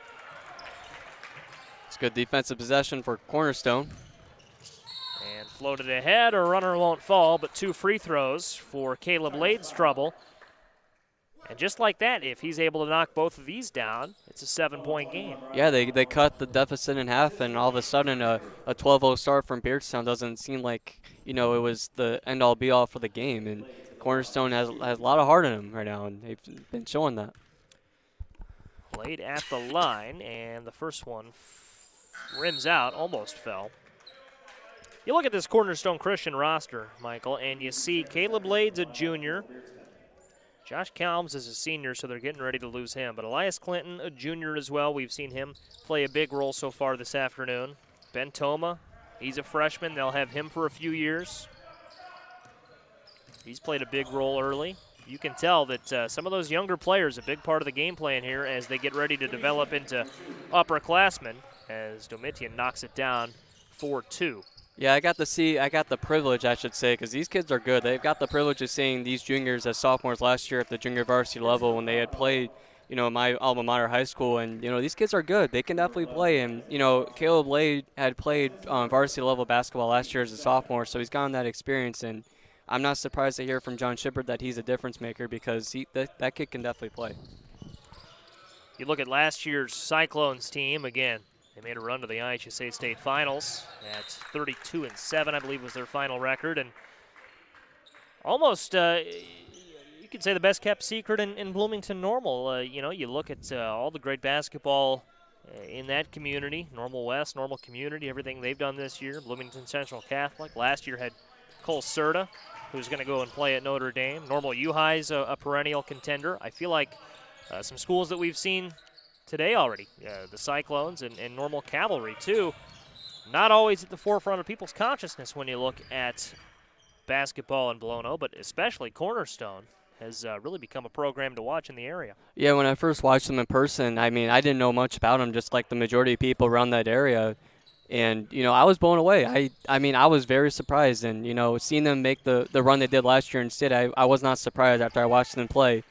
It's good defensive possession for Cornerstone. And floated ahead, a runner won't fall, but 2 free throws for Caleb Lade's trouble. And just like that, if he's able to knock both of these down, it's a 7-point game. Yeah, they cut the deficit in half, and all of a sudden a 12-0 start from Beardstown doesn't seem like, it was the end-all be-all for the game. And Cornerstone has a lot of heart in them right now, and they've been showing that. Lade at the line, and the first one rims out, almost fell. You look at this Cornerstone Christian roster, Michael, and you see Caleb Lade's a junior. Josh Calms is a senior, so they're getting ready to lose him. But Elias Clinton, a junior as well. We've seen him play a big role so far this afternoon. Ben Toma, he's a freshman. They'll have him for a few years. He's played a big role early. You can tell that some of those younger players, a big part of the game plan here as they get ready to develop into upperclassmen, as Domitian knocks it down 4-2. Yeah, I got the privilege, I should say, because these kids are good. They've got the privilege of seeing these juniors as sophomores last year at the junior varsity level when they had played, my alma mater high school. And, these kids are good. They can definitely play. And, Caleb Lade had played varsity level basketball last year as a sophomore, so he's gotten that experience. And I'm not surprised to hear from John Shipper that he's a difference maker, because that kid can definitely play. You look at last year's Cyclones team, again, they made a run to the IHSA State Finals at 32-7, I believe was their final record, and almost, you could say, the best-kept secret in Bloomington Normal. You look at all the great basketball in that community, Normal West, Normal Community, everything they've done this year. Bloomington Central Catholic last year had Cole Serta, who's going to go and play at Notre Dame. Normal U-High's a perennial contender. I feel like some schools that we've seen today already, the Cyclones and Normal Cavalry too, not always at the forefront of people's consciousness when you look at basketball in Blono, but especially Cornerstone has really become a program to watch in the area. Yeah, when I first watched them in person, I mean, I didn't know much about them, just like the majority of people around that area. And, I was blown away. I mean, I was very surprised. And, seeing them make the run they did last year instead, I was not surprised after I watched them play.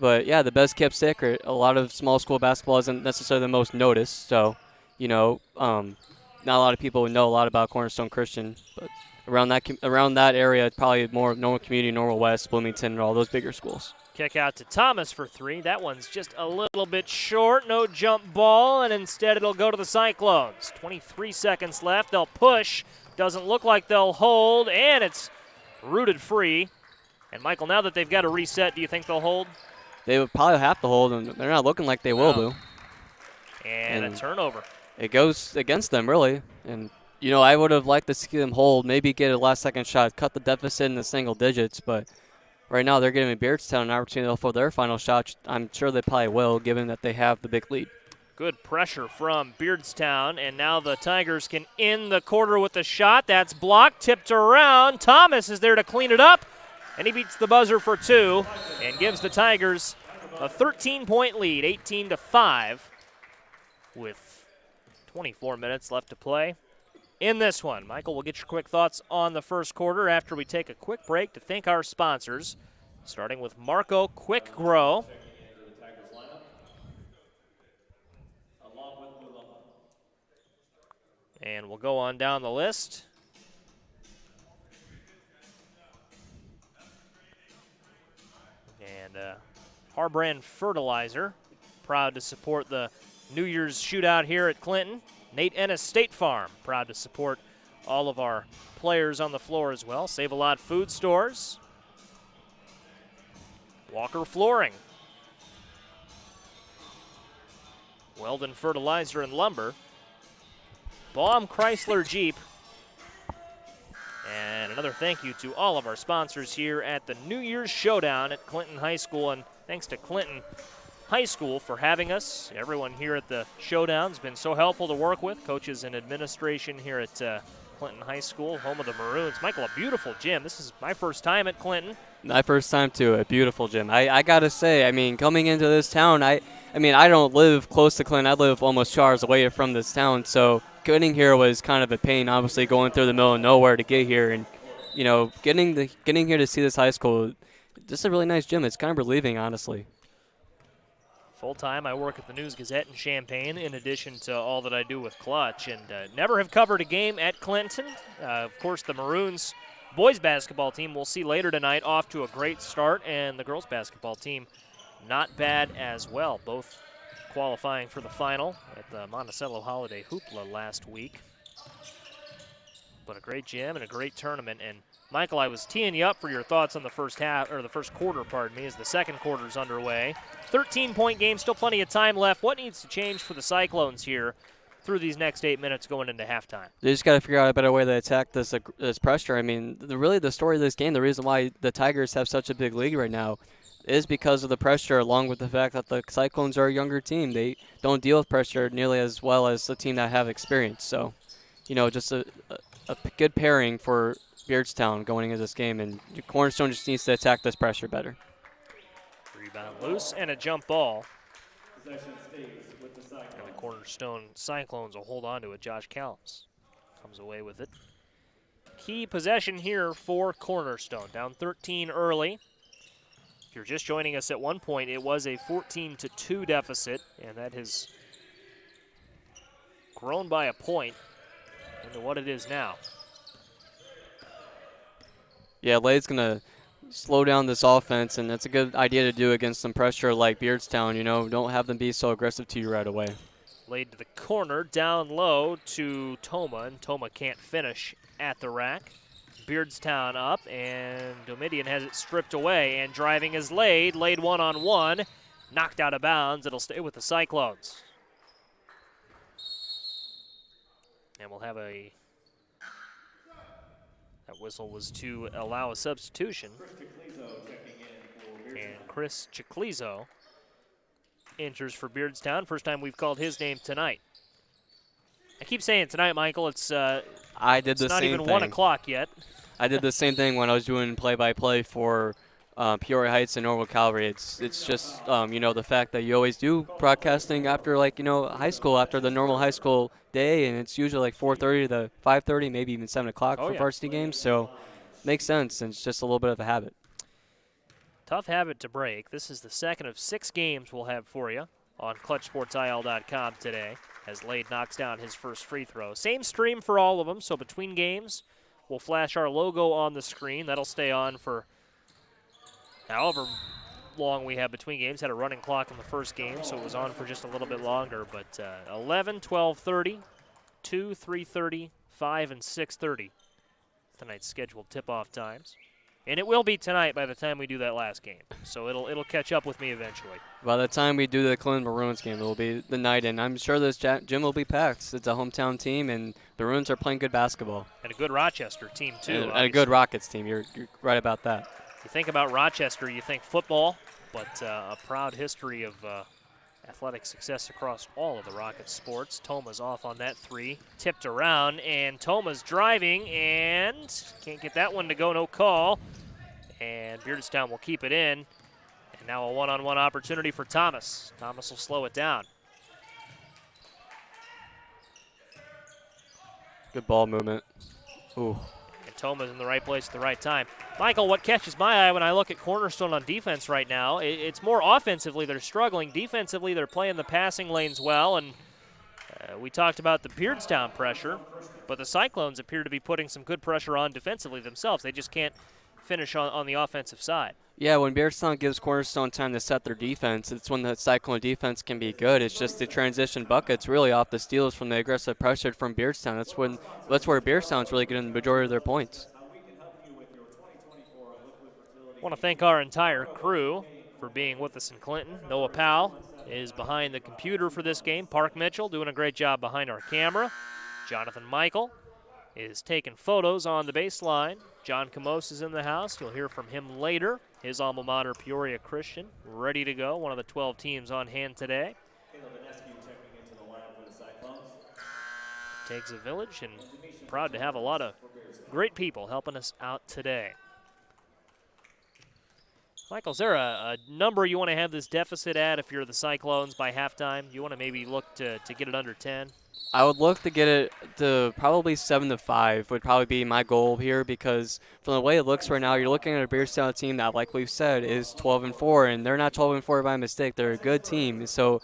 But, yeah, the best kept secret. A lot of small school basketball isn't necessarily the most noticed. So, not a lot of people would know a lot about Cornerstone Christian. But around that area, probably more Normal Community, Normal West, Bloomington, and all those bigger schools. Kick out to Thomas for three. That one's just a little bit short. No jump ball, and instead it'll go to the Cyclones. 23 seconds left. They'll push. Doesn't look like they'll hold, and it's rooted free. And, Michael, now that they've got a reset, do you think they'll hold? They would probably have to hold, and they're not looking like they will do. And a turnover. It goes against them, really. And, I would have liked to see them hold, maybe get a last-second shot, cut the deficit in the single digits, but right now they're giving Beardstown an opportunity for their final shot. I'm sure they probably will, given that they have the big lead. Good pressure from Beardstown, and now the Tigers can end the quarter with a shot. That's blocked, tipped around. Thomas is there to clean it up, and he beats the buzzer for two and gives the Tigers a 13-point lead, 18-5, with 24 minutes left to play in this one. Michael, we'll get your quick thoughts on the first quarter after we take a quick break to thank our sponsors, starting with Marco Quick Grow. And we'll go on down the list. And Harbrand Fertilizer, proud to support the New Year's Shootout here at Clinton. Nate Ennis State Farm, proud to support all of our players on the floor as well. Save-A-Lot Food Stores. Walker Flooring. Weldon Fertilizer and Lumber. Baum Chrysler Jeep. And another thank you to all of our sponsors here at the New Year's Showdown at Clinton High School. And thanks to Clinton High School for having us. Everyone here at the Showdown's been so helpful to work with. Coaches and administration here at Clinton High School, home of the Maroons. Michael, a beautiful gym. This is my first time at Clinton. My first time too. A beautiful gym. I gotta say, coming into this town, I don't live close to Clinton. I live almost 2 hours away from this town, so getting here was kind of a pain. Obviously, going through the middle of nowhere to get here, and getting here to see this high school, just a really nice gym. It's kind of relieving, honestly. Full-time, I work at the News-Gazette in Champaign, in addition to all that I do with Clutch, and never have covered a game at Clinton. Of course, the Maroons boys basketball team we'll see later tonight off to a great start, and the girls basketball team not bad as well, both qualifying for the final at the Monticello Holiday Hoopla last week. But a great gym and a great tournament. And Michael, I was teeing you up for your thoughts on the first quarter, as the second quarter is underway. 13-point game, still plenty of time left. What needs to change for the Cyclones here through these next 8 minutes going into halftime? They just got to figure out a better way to attack this pressure. The story of this game, the reason why the Tigers have such a big lead right now is because of the pressure, along with the fact that the Cyclones are a younger team. They don't deal with pressure nearly as well as the team that have experience. So, just a good pairing for Beardstown going into this game, and Cornerstone just needs to attack this pressure better. Rebound loose and a jump ball. And the Cornerstone Cyclones will hold on to it. Josh Callums comes away with it. Key possession here for Cornerstone. Down 13 early. If you're just joining us at one point, it was a 14-2 deficit, and that has grown by a point into what it is now. Yeah, Lade's going to slow down this offense, and that's a good idea to do against some pressure like Beardstown. Don't have them be so aggressive to you right away. Laid to the corner, down low to Toma, and Toma can't finish at the rack. Beardstown up, and Domitian has it stripped away, and driving is Lade. Lade one-on-one, knocked out of bounds. It'll stay with the Cyclones. And we'll have that whistle was to allow a substitution. And Chris Chiclizo enters for Beardstown. First time we've called his name tonight. I keep saying tonight, Michael. It's I did the not same even thing. 1 o'clock yet. I did the same thing when I was doing play-by-play for Peoria Heights and Normal Calvary. It's just the fact that you always do broadcasting after high school, after the normal high school day, and it's usually like 4:30 to 5:30, maybe even 7 o'clock for varsity games. So makes sense, and it's just a little bit of a habit. Tough habit to break. This is the second of 6 games we'll have for you on ClutchSportsIL.com today as Lade knocks down his first free throw. Same stream for all of them, so between games, we'll flash our logo on the screen. That'll stay on for however long we have between games. Had a running clock in the first game, so it was on for just a little bit longer. But 11, 12:30, 2, 3:30, 5, and 6:30 tonight's scheduled tip-off times. And it will be tonight by the time we do that last game. So it'll catch up with me eventually. By the time we do the Clinton Maroons game, it will be the night, and I'm sure this gym will be packed. It's a hometown team, and the Maroons are playing good basketball. And a good Rochester team, too. And a good Rockets team. You're right about that. You think about Rochester, you think football, but a proud history of athletic success across all of the Rockets sports. Toma's off on that 3, tipped around, and Toma's driving, and can't get that one to go, no call. And Beardstown will keep it in. And now a one-on-one opportunity for Thomas. Thomas will slow it down. Good ball movement. Ooh. And Toma's in the right place at the right time. Michael, what catches my eye when I look at Cornerstone on defense right now, it's more offensively they're struggling. Defensively, they're playing the passing lanes well, and we talked about the Beardstown pressure, but the Cyclones appear to be putting some good pressure on defensively themselves. They just can't finish on the offensive side. Yeah, when Beardstown gives Cornerstone time to set their defense, it's when the Cyclone defense can be good. It's just the transition buckets really off the steals from the aggressive pressure from Beardstown. That's where Beardstown's really getting the majority of their points. I want to thank our entire crew for being with us in Clinton. Noah Powell is behind the computer for this game. Park Mitchell doing a great job behind our camera. Jonathan Michael is taking photos on the baseline. John Camos is in the house. You'll hear from him later. His alma mater, Peoria Christian, ready to go. One of the 12 teams on hand today. Takes a village, and proud to have a lot of great people helping us out today. Michael, is there a number you want to have this deficit at if you're the Cyclones by halftime? You want to maybe look to get it under 10? I would look to get it to probably 7-5 would probably be my goal here, because from the way it looks right now, you're looking at a Beardstown team that, like we've said, is 12-4, and they're not 12-4 by mistake. They're a good team. So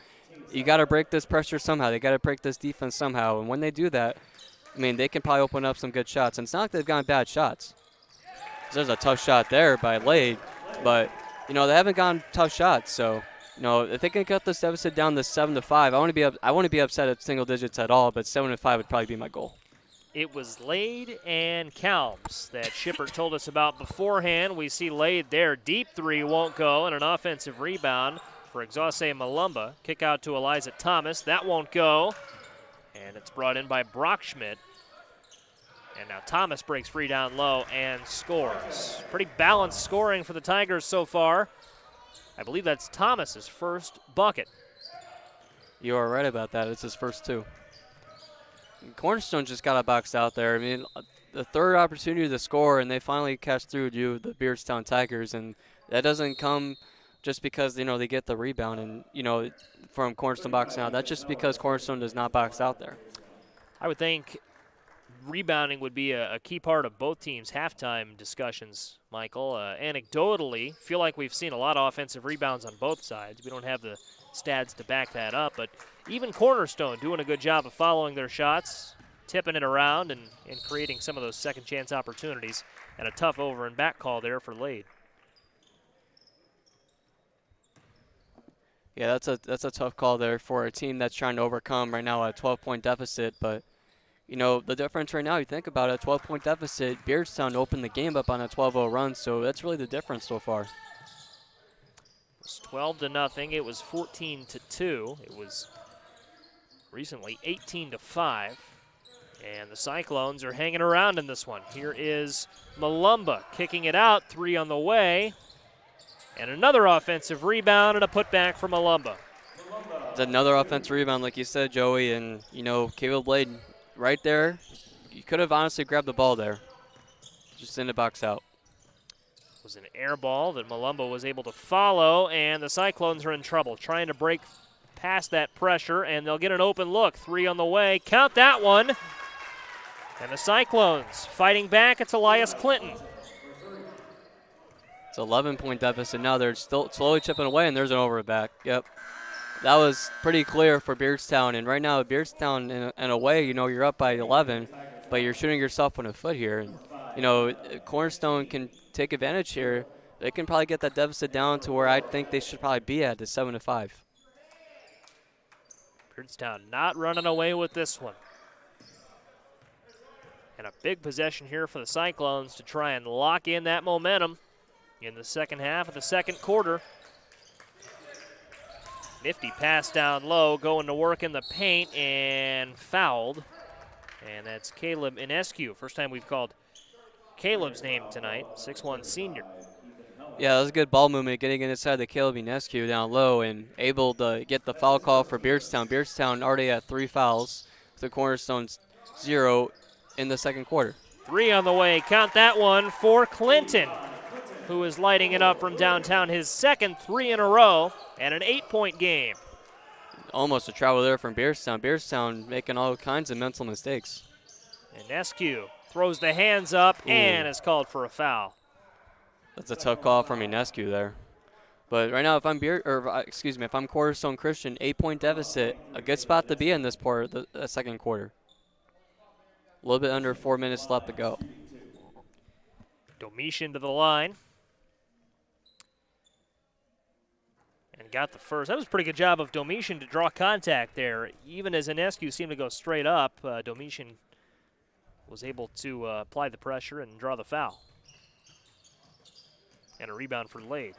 you got to break this pressure somehow. They got to break this defense somehow. And when they do that, I mean, they can probably open up some good shots. And it's not like they've gotten bad shots. There's a tough shot there by Lade, but, they haven't gotten tough shots. So, if they can cut this deficit down to 7-5, I wouldn't be upset at single digits at all, but 7-5 would probably be my goal. It was Lade and Calms that Shippert told us about beforehand. We see Lade there. Deep 3 won't go, and an offensive rebound for Exauce Malumba. Kick out to Eliza Thomas. That won't go, and it's brought in by Brockschmidt. And now Thomas breaks free down low and scores. Pretty balanced scoring for the Tigers so far. I believe that's Thomas's first bucket. You are right about that. It's his first 2. Cornerstone just got a box out there. I mean, the third opportunity to score, and they finally catch through to the Beardstown Tigers, and that doesn't come just because, they get the rebound and, from Cornerstone boxing out. That's just because Cornerstone does not box out there. I would think rebounding would be a key part of both teams' halftime discussions, Michael. Anecdotally, feel like we've seen a lot of offensive rebounds on both sides. We don't have the stats to back that up, but even Cornerstone doing a good job of following their shots, tipping it around and creating some of those second chance opportunities, and a tough over and back call there for Lade. Yeah, that's a tough call there for a team that's trying to overcome right now a 12-point deficit, but the difference right now, you think about it, a 12-point deficit, Beardstown opened the game up on a 12-0 run, so that's really the difference so far. It's 12-0. It was 14-2. It was recently 18-5. And the Cyclones are hanging around in this one. Here is Malumba kicking it out, 3 on the way. And another offensive rebound and a putback for Malumba. It's another offensive rebound, like you said, Joey, and, Caleb Lade right there. You could have honestly grabbed the ball there. Just in the box out. It was an air ball that Malumbo was able to follow, and the Cyclones are in trouble, trying to break past that pressure, and they'll get an open look. 3 on the way. Count that one. And the Cyclones fighting back. It's Elias Clinton. It's an 11-point deficit now. They're still slowly chipping away, and there's an over back. Yep. That was pretty clear for Beardstown. And right now, Beardstown, in a way, you know, you're up by 11, but you're shooting yourself in the foot here. And, you know, Cornerstone can take advantage here. They can probably get that deficit down to where I think they should probably be at, the 7-5. Beardstown not running away with this one. And a big possession here for the Cyclones to try and lock in that momentum in the second half of the second quarter. Nifty pass down low, going to work in the paint, and fouled. And that's Caleb Inescu. First time we've called Caleb's name tonight, 6'1" senior. Yeah, that was a good ball movement, getting inside the Caleb Inescu down low and able to get the foul call for Beardstown. Beardstown already at 3 fouls, the Cornerstone's 0 in the second quarter. 3 on the way. Count that one for Clinton, who is lighting it up from downtown. His second 3 in a row and an 8-point game. Almost a travel there from Beardstown. Beardstown making all kinds of mental mistakes. Inescu throws the hands up and is called for a foul. That's a tough call from Inescu there. But right now, if I'm Cornerstone Christian, 8-point deficit, a good spot to be in this part of the second quarter. A little bit under 4 minutes left to go. Domitian to the line. And got the first. That was a pretty good job of Domitian to draw contact there. Even as Inescu seemed to go straight up, Domitian was able to apply the pressure and draw the foul. And a rebound for Lade.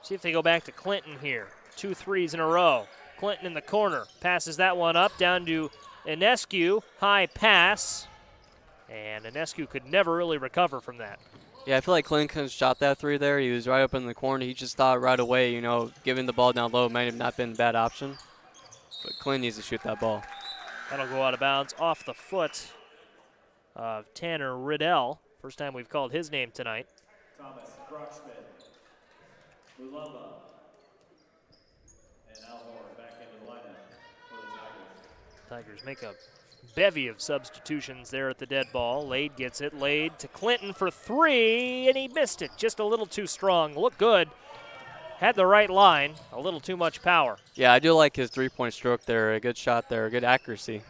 See if they go back to Clinton here. 2 threes in a row. Clinton in the corner. Passes that one up down to Inescu. High pass. And Inescu could never really recover from that. Yeah, I feel like Clinton shot that 3 there. He was right up in the corner. He just thought right away, you know, giving the ball down low might have not been a bad option. But Clinton needs to shoot that ball. That'll go out of bounds off the foot of Tanner Riddell. First time we've called his name tonight. Thomas Brockschmidt, Mulumba, and Alhorn back into the lineup for the Tigers. Tigers make a bevy of substitutions there at the dead ball. Lade gets it. Lade to Clinton for 3, and he missed it. Just a little too strong. Looked good. Had the right line. A little too much power. Yeah, I do like his 3-point stroke there. A good shot there. A good accuracy.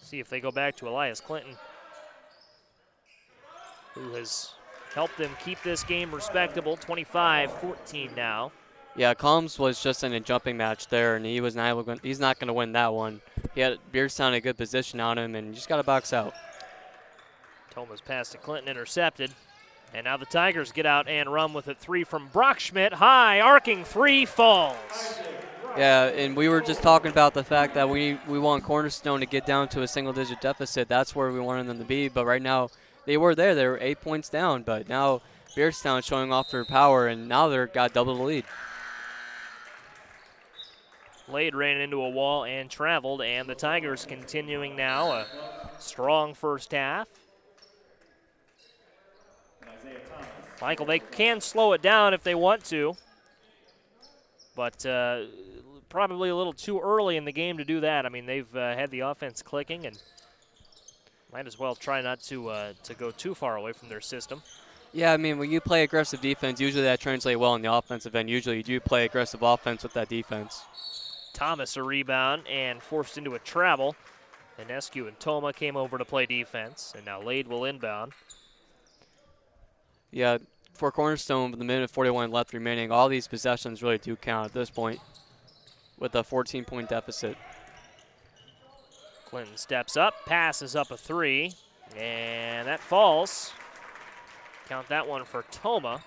See if they go back to Elias Clinton, who has helped them keep this game respectable. 25-14 now. Yeah, Combs was just in a jumping match there, and he's not going to win that one. He had Beardstown in a good position on him, and you just got to box out. Thomas pass to Clinton intercepted. And now the Tigers get out and run with it. 3 from Brockschmidt. High, arcing 3 falls. Yeah, and we were just talking about the fact that we want Cornerstone to get down to a single-digit deficit. That's where we wanted them to be. But right now, they were there. They were 8 points down. But now Beardstown showing off their power, and now they've got double the lead. Lade ran into a wall and traveled, and the Tigers continuing now a strong first half. Michael, they can slow it down if they want to, but probably a little too early in the game to do that. I mean, they've had the offense clicking and might as well try not to go too far away from their system. Yeah, I mean, when you play aggressive defense, usually that translates well in the offensive end. Usually you do play aggressive offense with that defense. Thomas a rebound and forced into a travel. Inescu and Toma came over to play defense, and now Lade will inbound. Yeah, for Cornerstone, with the minute 41 left remaining, all these possessions really do count at this point with a 14-point deficit. Clinton steps up, passes up a 3, and that falls. Count that one for Toma.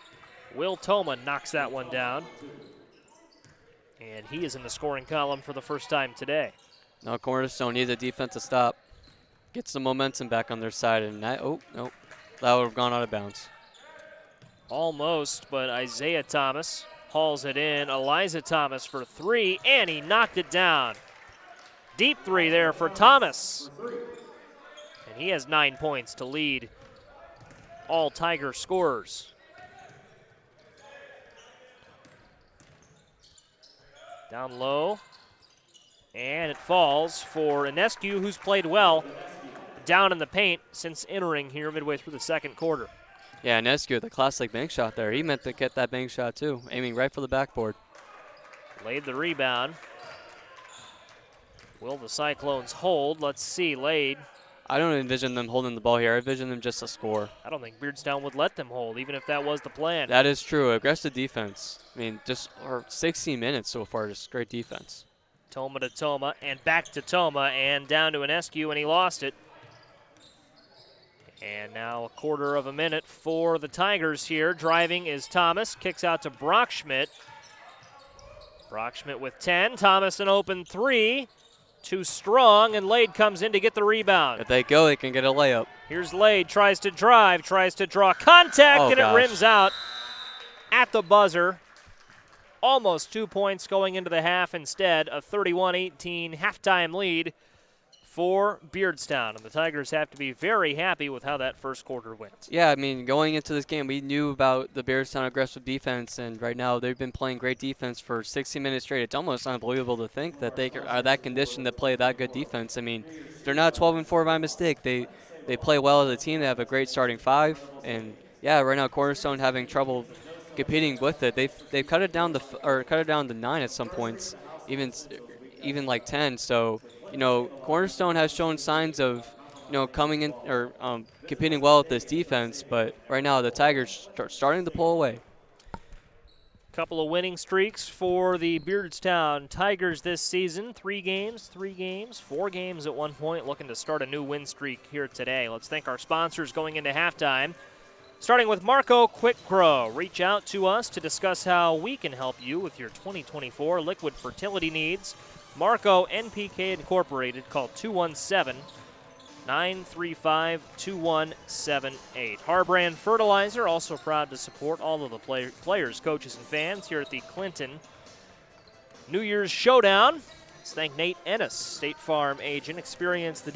Will Toma knocks that one down. And he is in the scoring column for the first time today. Now Cornerstone needs a defensive stop. Get some momentum back on their side. And that, oh, that would have gone out of bounds. Almost, but Isaiah Thomas hauls it in. Eliza Thomas for 3, and he knocked it down. Deep 3 there for Thomas. And he has 9 points to lead all Tiger scorers. Down low. And it falls for Inescu, who's played well down in the paint since entering here midway through the second quarter. Yeah, Inescu, the classic bank shot there. He meant to get that bank shot too, aiming right for the backboard. Laid the rebound. Will the Cyclones hold? Let's see, Laid. I don't envision them holding the ball here. I envision them just to score. I don't think Beardstown would let them hold, even if that was the plan. That is true. Aggressive defense. I mean, just 16 minutes so far, just great defense. Toma to Toma, and back to Toma, and down to Inescu, and he lost it. And now a quarter of a minute for the Tigers here. Driving is Thomas, kicks out to Brockschmidt. Brockschmidt with 10, Thomas an open 3. Too strong, and Lade comes in to get the rebound. If they go, they can get a layup. Here's Lade, tries to drive, tries to draw contact, and it rims out at the buzzer. Almost 2 points going into the half instead, a 31-18 halftime lead for Beardstown. And the Tigers have to be very happy with how that first quarter went. Yeah, I mean, going into this game, we knew about the Beardstown aggressive defense, and right now they've been playing great defense for 60 minutes straight. It's almost unbelievable to think that they are that conditioned to play that good defense. I mean, they're not 12-4 by mistake. They play well as a team. They have a great starting 5, and yeah, right now Cornerstone having trouble competing with it. They've cut it down to 9 at some points, even like 10. So, you know, Cornerstone has shown signs of, you know, coming in or competing well with this defense, but right now the Tigers starting to pull away. Couple of winning streaks for the Beardstown Tigers this season. 3 games, 4 games at one point, looking to start a new win streak here today. Let's thank our sponsors going into halftime. Starting with Marco Quick Grow. Reach out to us to discuss how we can help you with your 2024 liquid fertility needs. Marco NPK Incorporated. Call 217-935-2178. Harbrand Fertilizer, also proud to support all of the players, coaches, and fans here at the Clinton New Year's Showdown. Let's thank Nate Ennis, State Farm agent. Experience the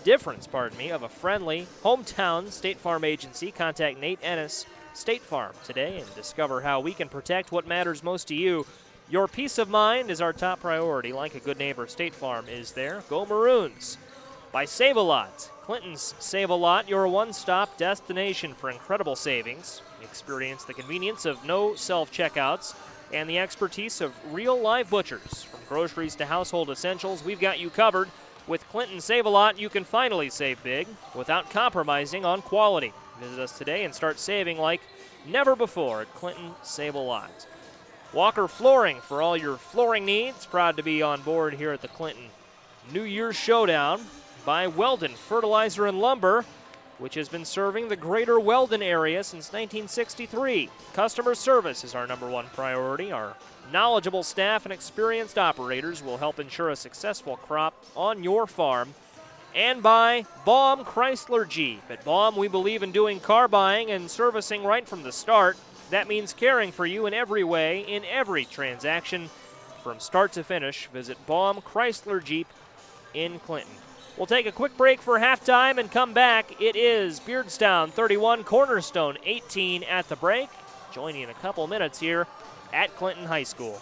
difference of a friendly hometown State Farm agency. Contact Nate Ennis, State Farm, today and discover how we can protect what matters most to you. Your peace of mind is our top priority. Like a good neighbor, State Farm is there. Go Maroons. By Save-A-Lot. Clinton's Save-A-Lot, your one-stop destination for incredible savings. Experience the convenience of no self-checkouts and the expertise of real live butchers. From groceries to household essentials, we've got you covered. With Clinton Save-A-Lot, you can finally save big without compromising on quality. Visit us today and start saving like never before at Clinton Save-A-Lot. Walker Flooring for all your flooring needs. Proud to be on board here at the Clinton New Year's Showdown. By Weldon Fertilizer and Lumber, which has been serving the greater Weldon area since 1963. Customer service is our #1 priority. Our knowledgeable staff and experienced operators will help ensure a successful crop on your farm. And by Baum Chrysler Jeep. At Baum, we believe in doing car buying and servicing right from the start. That means caring for you in every way, in every transaction. From start to finish, visit Baum Chrysler Jeep in Clinton. We'll take a quick break for halftime and come back. It is Beardstown 31, Cornerstone 18 at the break. Joining in a couple minutes here at Clinton High School.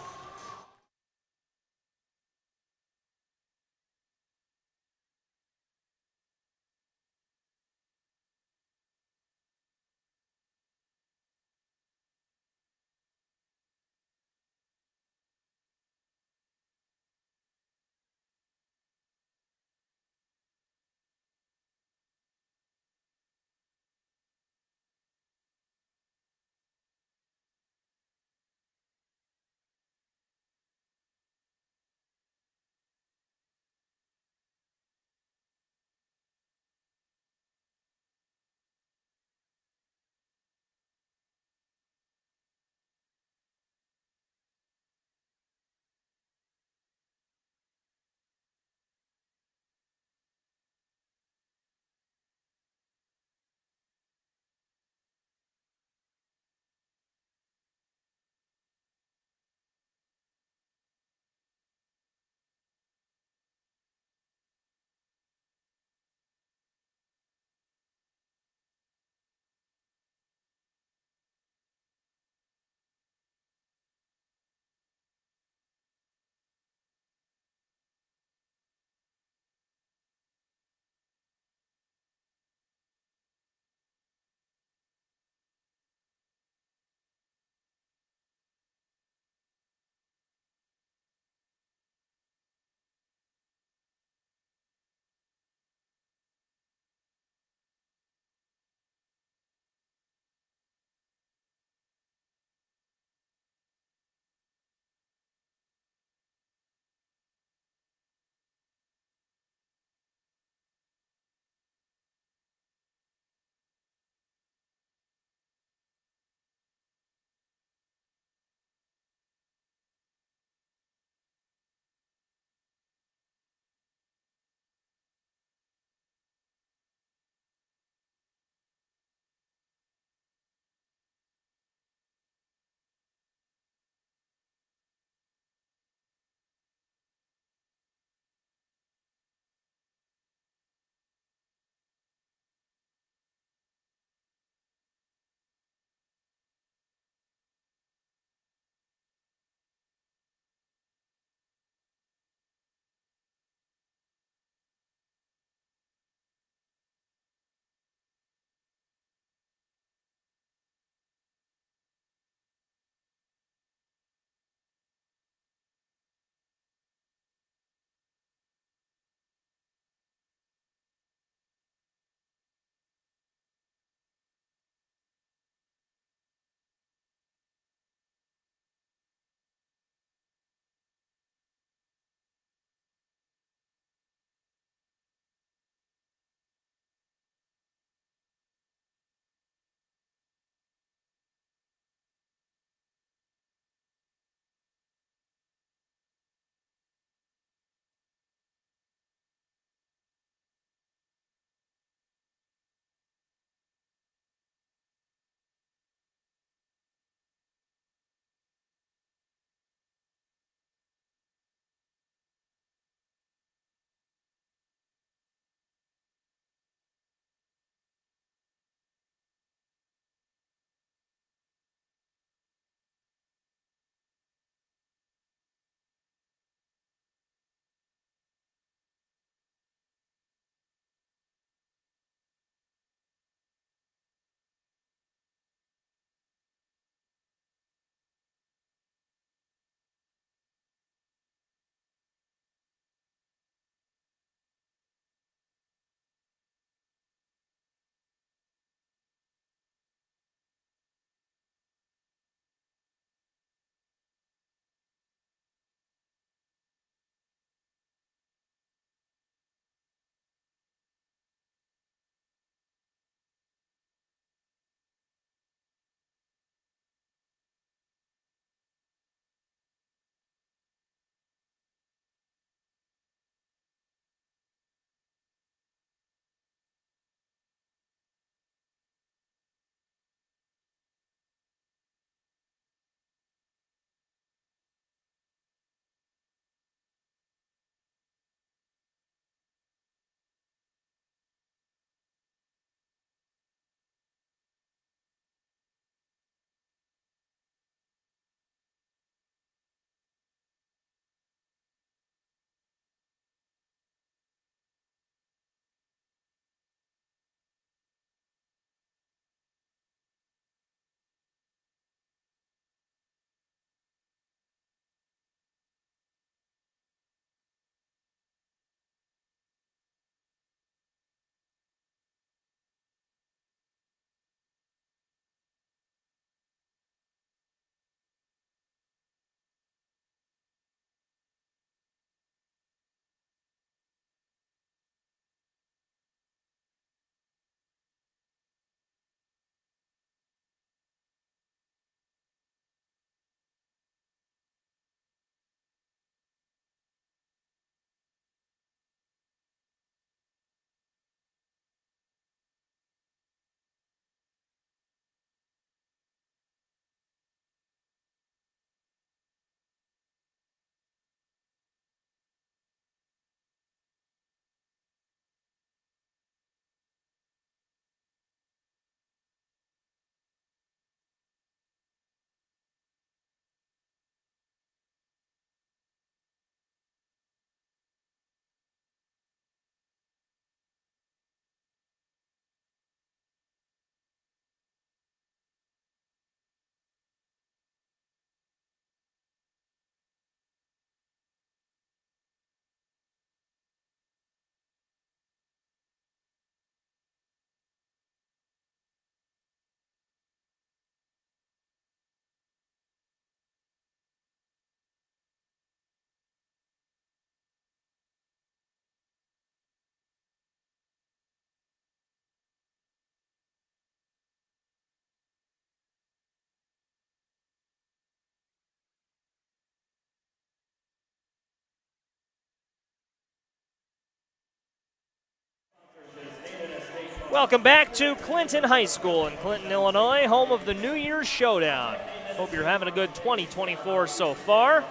Welcome back to Clinton High School in Clinton, Illinois, home of the New Year's Showdown. Hope you're having a good 2024 so far.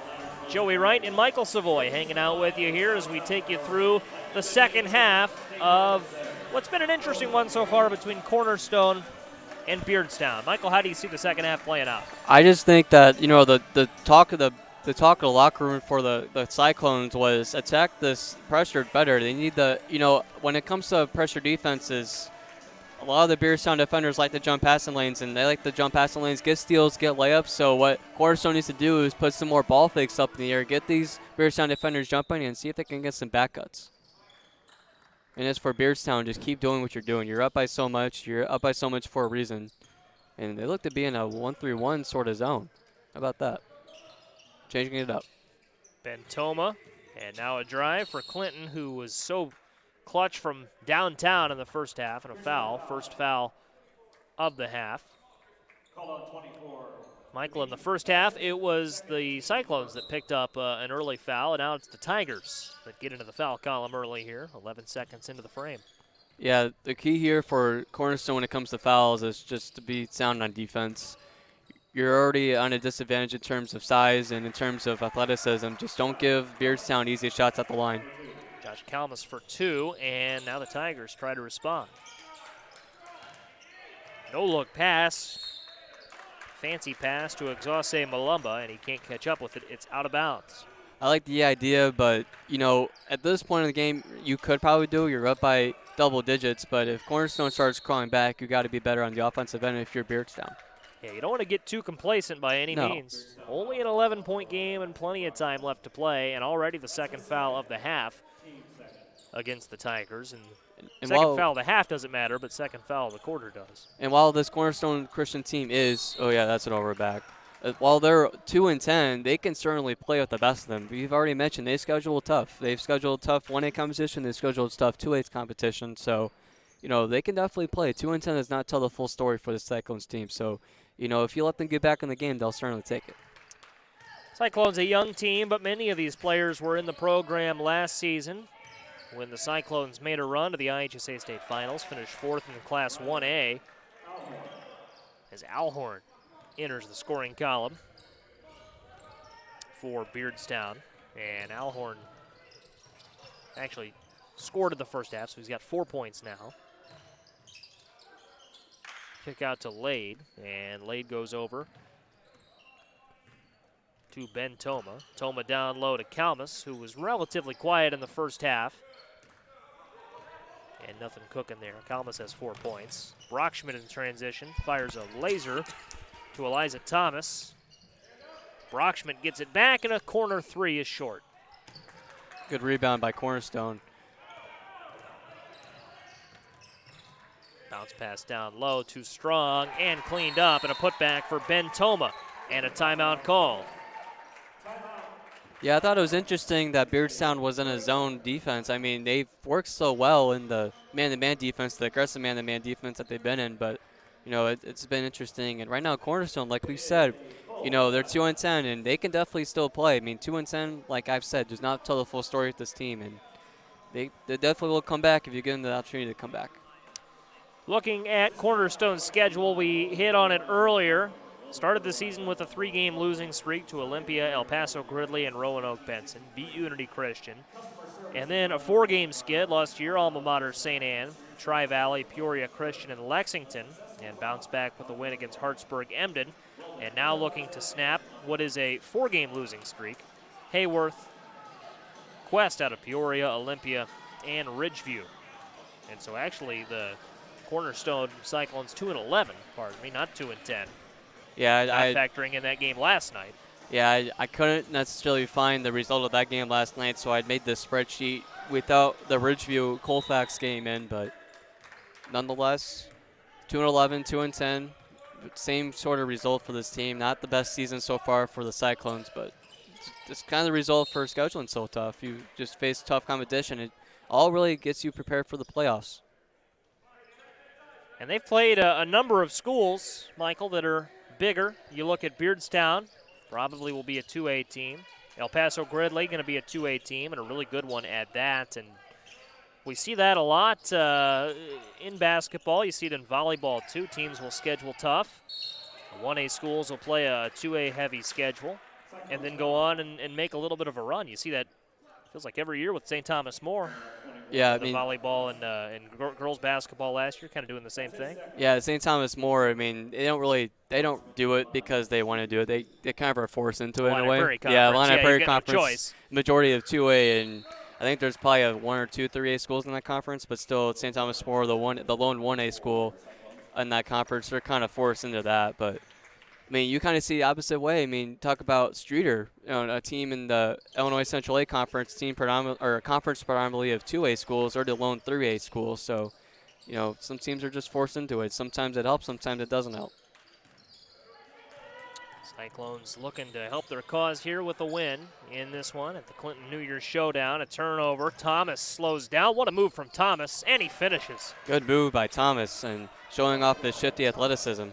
Joey Wright and Michael Savoy hanging out with you here as we take you through the second half of what's been an interesting one so far between Cornerstone and Beardstown. Michael, how do you see the second half playing out? I just think that, you know, the talk of the locker room for the Cyclones was attack this pressure better. They need when it comes to pressure defenses, a lot of the Beardstown defenders like to jump passing lanes, and they like to jump passing lanes, get steals, get layups. So what Cornerstone needs to do is put some more ball fakes up in the air, get these Beardstown defenders jumping, and see if they can get some back cuts. And as for Beardstown, just keep doing what you're doing. You're up by so much. You're up by so much for a reason. And they look to be in a 1-3-1 sort of zone. How about that? Changing it up. Bentoma, and now a drive for Clinton, who was so clutch from downtown in the first half, and a foul. First foul of the half. Michael, in the first half, it was the Cyclones that picked up an early foul, and now it's the Tigers that get into the foul column early here, 11 seconds into the frame. Yeah, the key here for Cornerstone when it comes to fouls is just to be sound on defense. You're already on a disadvantage in terms of size and in terms of athleticism. Just don't give Beardstown easy shots at the line. Josh Kalmus for 2, and now the Tigers try to respond. No-look pass. Fancy pass to Exauce Malumba, and he can't catch up with it. It's out of bounds. I like the idea, but, you know, at this point in the game, you could probably do. You're up by double digits, but if Cornerstone starts crawling back, you got to be better on the offensive end if you're Beardstown. Yeah, you don't want to get too complacent by any means. Only an 11-point game and plenty of time left to play, and already the second foul of the half against the Tigers. And second foul of the half doesn't matter, but second foul of the quarter does. And while this Cornerstone Christian team is, oh yeah, that's an overback. While they're 2-10, they can certainly play with the best of them. We've already mentioned they schedule tough. They've scheduled tough 1A competition. They've scheduled tough 2A competition. So, you know, they can definitely play. 2-10 does not tell the full story for the Cyclones team. So, you know, if you let them get back in the game, they'll certainly take it. Cyclones a young team, but many of these players were in the program last season when the Cyclones made a run to the IHSA State Finals, finished 4th in the Class 1A as Alhorn enters the scoring column for Beardstown. And Alhorn actually scored in the first half, so he's got 4 points now. Kick out to Lade, and Lade goes over to Bentoma. Toma down low to Kalmus, who was relatively quiet in the first half. And nothing cooking there. Kalmus has 4 points. Brockschmidt in transition fires a laser to Eliza Thomas. Brockschmidt gets it back, and a corner 3 is short. Good rebound by Cornerstone. Bounce pass down low, too strong, and cleaned up, and a putback for Bentoma, and a timeout called. Yeah, I thought it was interesting that Beardstown was in a zone defense. I mean, they've worked so well in the man-to-man defense, the aggressive man-to-man defense that they've been in, but, you know, it's been interesting. And right now, Cornerstone, like we said, you know, they're 2-10, and they can definitely still play. I mean, 2-10, like I've said, does not tell the full story with this team, and they definitely will come back if you give them the opportunity to come back. Looking at Cornerstone's schedule, we hit on it earlier. Started the season with a 3-game losing streak to Olympia, El Paso Gridley, and Roanoke Benson. Beat Unity Christian. And then a 4-game skid, lost to your alma mater, St. Anne, Tri-Valley, Peoria Christian, and Lexington. And bounced back with a win against Hartsburg-Emden. And now looking to snap what is a 4-game losing streak. Heyworth, Quest out of Peoria, Olympia, and Ridgeview. And so actually the Cornerstone Cyclones 2-11, pardon me, not 2-10. Yeah, not factoring in that game last night. Yeah, I couldn't necessarily find the result of that game last night, so I made this spreadsheet without the Ridgeview Colfax game in, but nonetheless, 2-11, 2-10, same sort of result for this team. Not the best season so far for the Cyclones, but it's kind of the result for scheduling so tough. You just face tough competition. It all really gets you prepared for the playoffs. And they've played a number of schools, Michael, that are bigger. You look at Beardstown, probably will be a 2A team. El Paso Gridley going to be a 2A team, and a really good one at that. And We see that a lot in basketball. You see it in volleyball, too. Teams will schedule tough. 1A schools will play a 2A heavy schedule and then go on and make a little bit of a run. You see that feels like every year with St. Thomas More. Yeah, I the mean, volleyball and girls basketball last year kind of doing the same thing. yeah, St. Thomas More, I mean, they don't do it because they want to do it. They kind of are forced into it in a way. Yeah, Illini Prairie Conference. No choice. Majority of 2A, and I think there's probably one or two 3A schools in that conference, but still St. Thomas More, the lone 1A school in that conference, they're kind of forced into that. But I mean, you kind of see the opposite way. I mean, talk about Streeter, a team in the Illinois Central A Conference, a conference predominantly of 2A schools, or the lone 3A schools. So, some teams are just forced into it. Sometimes it helps, sometimes it doesn't help. Cyclones looking to help their cause here with a win in this one at the Clinton New Year's Showdown. A turnover. Thomas slows down. What a move from Thomas, and he finishes. Good move by Thomas and showing off his shifty athleticism.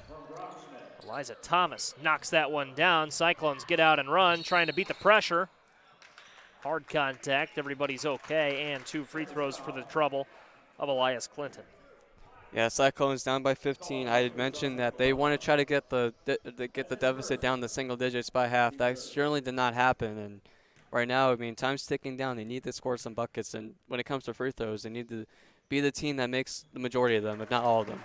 Eliza Thomas knocks that one down. Cyclones get out and run, trying to beat the pressure. Hard contact. Everybody's okay, and 2 free throws for the trouble of Elias Clinton. Yeah, Cyclones down by 15. I had mentioned that they want to try to get the deficit down to single digits by half. That certainly did not happen. And right now, I mean, time's ticking down. They need to score some buckets. And when it comes to free throws, they need to be the team that makes the majority of them, if not all of them.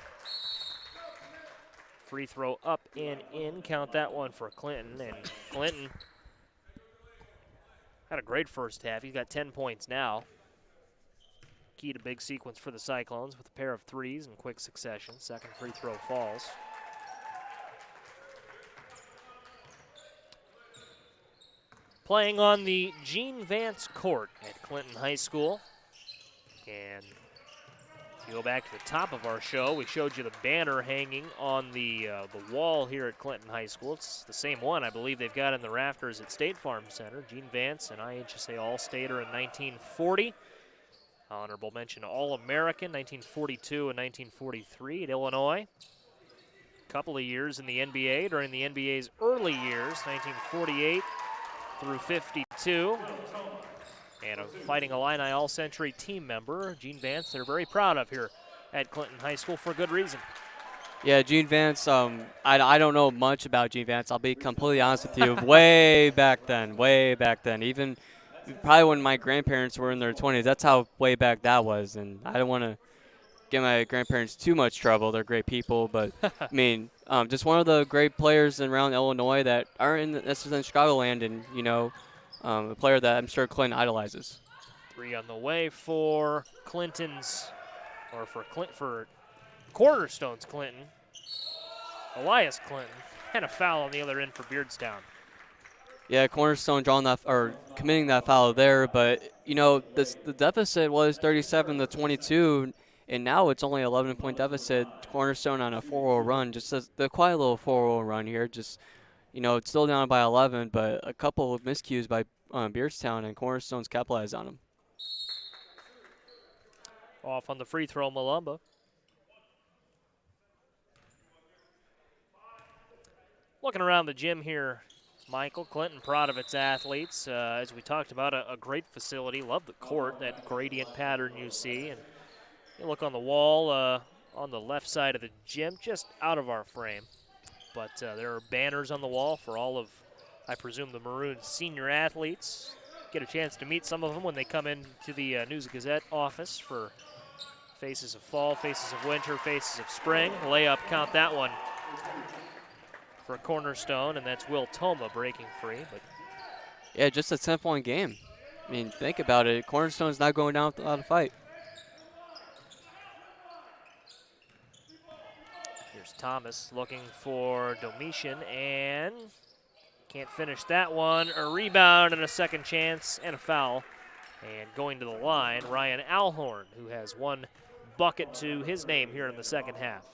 Free throw up and in. Count that one for Clinton. And Clinton had a great first half. He's got 10 points now. Key to big sequence for the Cyclones with a pair of threes in quick succession. Second free throw falls. Playing on the Gene Vance court at Clinton High School. And if you go back to the top of our show, we showed you the banner hanging on the wall here at Clinton High School. It's the same one I believe they've got in the rafters at State Farm Center. Gene Vance, an IHSA All-Stater in 1940. Honorable mention All-American, 1942 and 1943 at Illinois. Couple of years in the NBA during the NBA's early years, 1948 through 52. And a Fighting Illini All-Century team member, Gene Vance, they're very proud of here at Clinton High School for good reason. Yeah, Gene Vance, I don't know much about Gene Vance. I'll be completely honest with you. way back then. Even probably when my grandparents were in their 20s, that's how way back that was. And I don't want to give my grandparents too much trouble. They're great people. But, I mean, just one of the great players around Illinois that aren't in Chicagoland, and, a player that I'm sure Clinton idolizes. 3 on the way for for Cornerstone's Clinton. Elias Clinton, and a foul on the other end for Beardstown. Yeah, Cornerstone committing that foul there, but the deficit was 37-22, and now it's only 11-point deficit. Cornerstone on a 4-0 run, just the quiet little 4-0 run here. Just it's still down by 11, but a couple of miscues by Beardstown, and Cornerstone's capitalized on them. Off on the free throw, Malumba. Looking around the gym here, Michael, Clinton proud of its athletes. As we talked about, a great facility. Love the court, that gradient pattern you see. And you look on the wall on the left side of the gym, just out of our frame. But there are banners on the wall for all of, I presume, the Maroon senior athletes. Get a chance to meet some of them when they come into the News-Gazette office for Faces of Fall, Faces of Winter, Faces of Spring. Layup, count that one for Cornerstone, and that's Will Toma breaking free. But yeah, just a 10-point game. I mean, think about it. Cornerstone's not going down without a fight. Here's Thomas looking for Domitian, and can't finish that one. A rebound and a second chance and a foul. And going to the line, Ryan Alhorn, who has 1 bucket to his name here in the second half.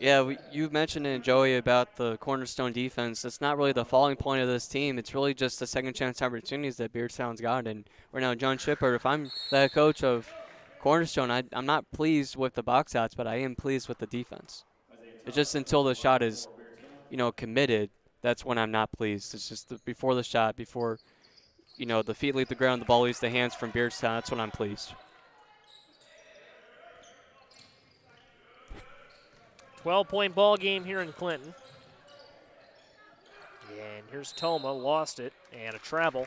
Yeah, you mentioned it, Joey, about the Cornerstone defense. It's not really the falling point of this team. It's really just the second chance opportunities that Beardstown's got. And right now, John Shippard, if I'm the head coach of Cornerstone, I'm not pleased with the box outs, but I am pleased with the defense. It's just until the shot is, committed, that's when I'm not pleased. It's just before the shot, before, the feet leave the ground, the ball leaves the hands from Beardstown, that's when I'm pleased. 12-point ball game here in Clinton. And here's Toma, lost it, and a travel.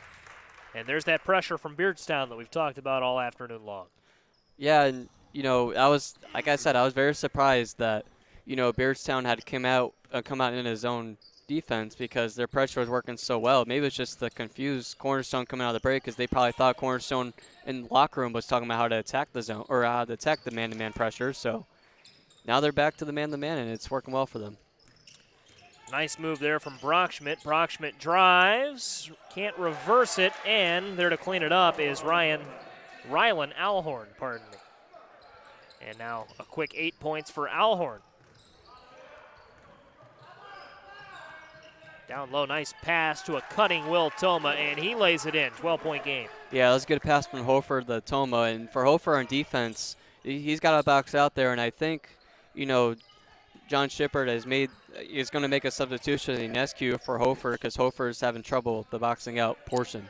And there's that pressure from Beardstown that we've talked about all afternoon long. Yeah, and I was, like I said, I was very surprised that Beardstown had come out in his own defense because their pressure was working so well. Maybe it's just the confused Cornerstone coming out of the break because they probably thought Cornerstone in the locker room was talking about how to attack the zone or how to attack the man-to-man pressure. So now they're back to the man-to-man, and it's working well for them. Nice move there from Brockschmidt. Brockschmidt drives, can't reverse it, and there to clean it up is Rylan Alhorn, pardon me. And now a quick 8 points for Alhorn. Down low, nice pass to a cutting Will Toma, and he lays it in. 12-point game. Yeah, that was a good pass from Hofer to Toma. And for Hofer on defense, he's got a box out there, and I think, John Shippert is going to make a substitution in Inescu for Hofer because Hofer is having trouble with the boxing out portion.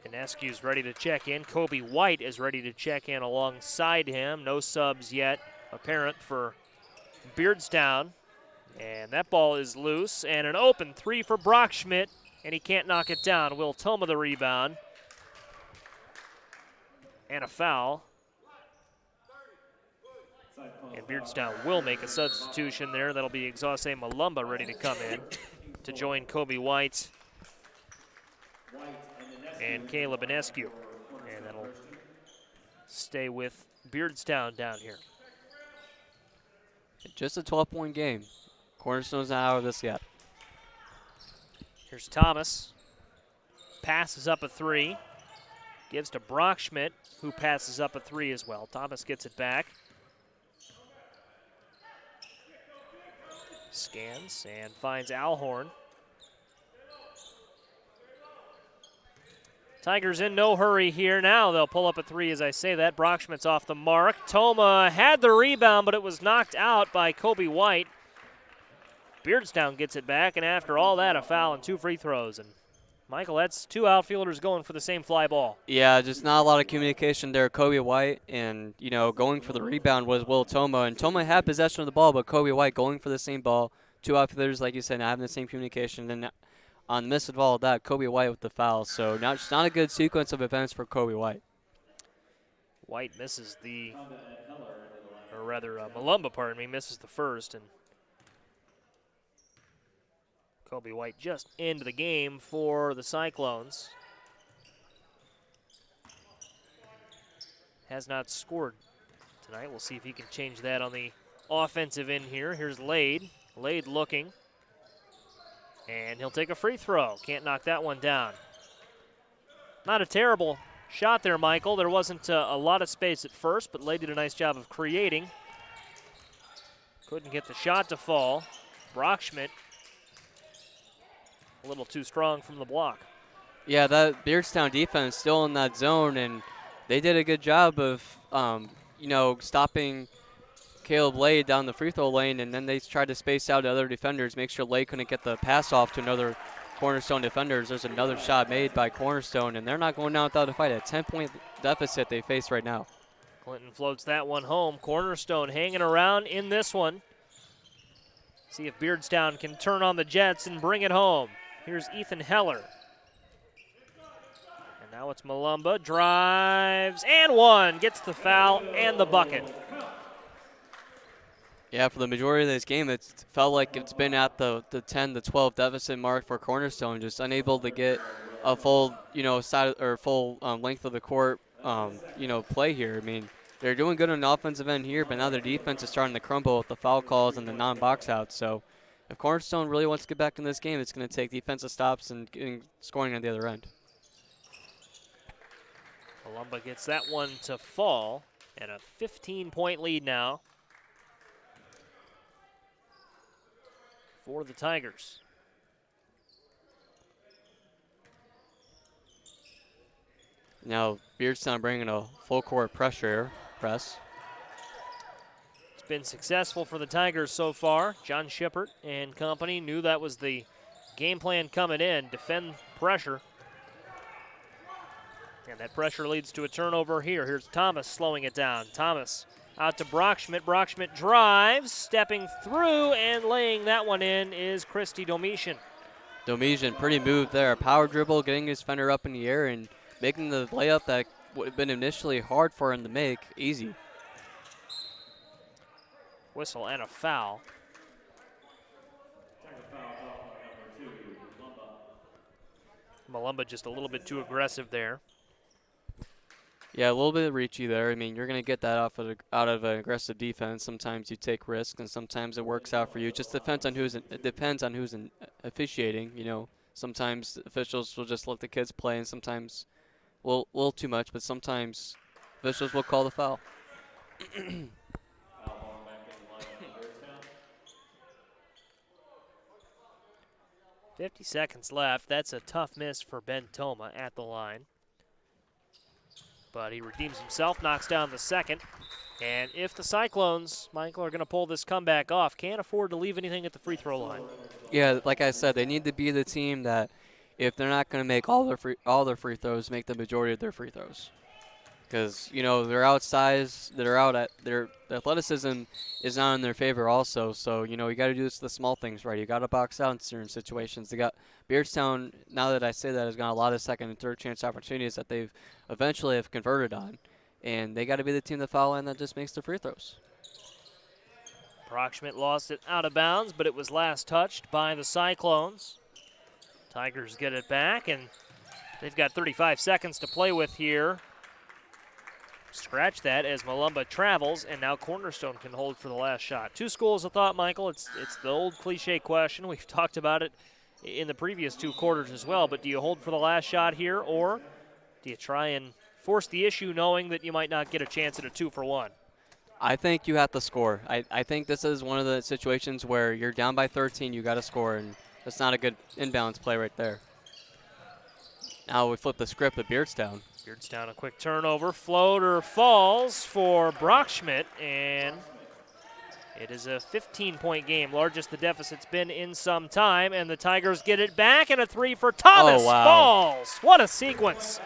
Inescu's ready to check in. Kobe White is ready to check in alongside him. No subs yet apparent for Beardstown. And that ball is loose, and an open three for Brockschmidt, and he can't knock it down. Will Toma the rebound. And a foul. And Beardstown will make a substitution there. That'll be Exause Malumba ready to come in to join Kobe White and Caleb Inescu. And that'll stay with Beardstown down here. Just a 12-point game. Cornerstone's not out of this yet. Here's Thomas. Passes up a three. Gives to Brockschmidt, who passes up a three as well. Thomas gets it back. Scans and finds Alhorn. Tigers in no hurry here now. They'll pull up a three as I say that. Brockschmidt's off the mark. Toma had the rebound, but it was knocked out by Kobe White. Beardstown gets it back, and after all that, a foul and 2 free throws. And Michael, that's 2 outfielders going for the same fly ball. Yeah, just not a lot of communication there. Kobe White and, going for the rebound was Will Toma. And Toma had possession of the ball, but Kobe White going for the same ball. 2 outfielders, like you said, not having the same communication. And on the miss of all of that, Kobe White with the foul. So just not a good sequence of events for Kobe White. White misses Malumba, pardon me, misses the first. And Kobe White just into the game for the Cyclones. Has not scored tonight. We'll see if he can change that on the offensive end here. Here's Lade. Lade looking. And he'll take a free throw. Can't knock that one down. Not a terrible shot there, Michael. There wasn't a lot of space at first, but Lade did a nice job of creating. Couldn't get the shot to fall. Brockschmidt a little too strong from the block. Yeah, that Beardstown defense still in that zone, and they did a good job of, stopping Caleb Lade down the free throw lane, and then they tried to space out the other defenders, make sure Lade couldn't get the pass off to another Cornerstone defenders. There's another shot made by Cornerstone, and they're not going down without a fight. A 10-point deficit they face right now. Clinton floats that one home. Cornerstone hanging around in this one. See if Beardstown can turn on the Jets and bring it home. Here's Ethan Heller. And now it's Malumba. Drives and one. Gets the foul and the bucket. Yeah, for the majority of this game, it felt like it's been at the 10 to 12 deficit mark for Cornerstone, just unable to get a full, full length of the court, play here. I mean, they're doing good on the offensive end here, but now their defense is starting to crumble with the foul calls and the non-box outs. So if Cornerstone really wants to get back in this game, it's going to take defensive stops and scoring on the other end. Malumba gets that one to fall, and a 15-point lead now for the Tigers. Now Beardstown bringing a full court press. It's been successful for the Tigers so far. John Shippert and company knew that was the game plan coming in, defend pressure. And that pressure leads to a turnover here. Here's Thomas slowing it down. Thomas Out to Brockschmidt. Brockschmidt drives, stepping through and laying that one in is Christy Domitian. Domitian, pretty move there. Power dribble, getting his fender up in the air and making the layup that would have been initially hard for him to make easy. Whistle and a foul. Malumba just a little bit too aggressive there. Yeah, a little bit reachy there. I mean, you're going to get that out of an aggressive defense. Sometimes you take risks, and sometimes it works out for you. It just depends on who's officiating. You know, sometimes officials will just let the kids play, and sometimes, well, a little too much, but sometimes officials will call the foul. 50 seconds left. That's a tough miss for Ben Toma at the line. But he redeems himself, knocks down the second. And if the Cyclones, Michael, are going to pull this comeback off, can't afford to leave anything at the free throw line. Yeah, like I said, they need to be the team that if they're not going to make all their free throws, make the majority of their free throws. Because, you know, they're outsized, their athleticism is not in their favor also. So, you know, you got to do the small things right. You got to box out in certain situations. They got Beardstown, now that I say that, has got a lot of second and third chance opportunities that they've eventually have converted on. And they got to be the team that foul in that just makes the free throws. Brockschmidt lost it out of bounds, but it was last touched by the Cyclones. Tigers get it back, and they've got 35 seconds to play with here. Scratch that as Malumba travels, and now Cornerstone can hold for the last shot. Two schools of thought, Michael. It's the old cliche question. We've talked about it in the previous two quarters as well, but do you hold for the last shot here, or do you try and force the issue knowing that you might not get a chance at a 2-for-1? I think you have to score. I think this is one of the situations where you're down by 13, you got to score, and that's not a good inbounds play right there. Now we flip the script at Beardstown. Beardstown, a quick turnover. Floater falls for Brockschmidt, and it is a 15-point game, largest the deficit's been in some time, and the Tigers get it back, and a three for Thomas. Oh, wow. Falls. What a sequence.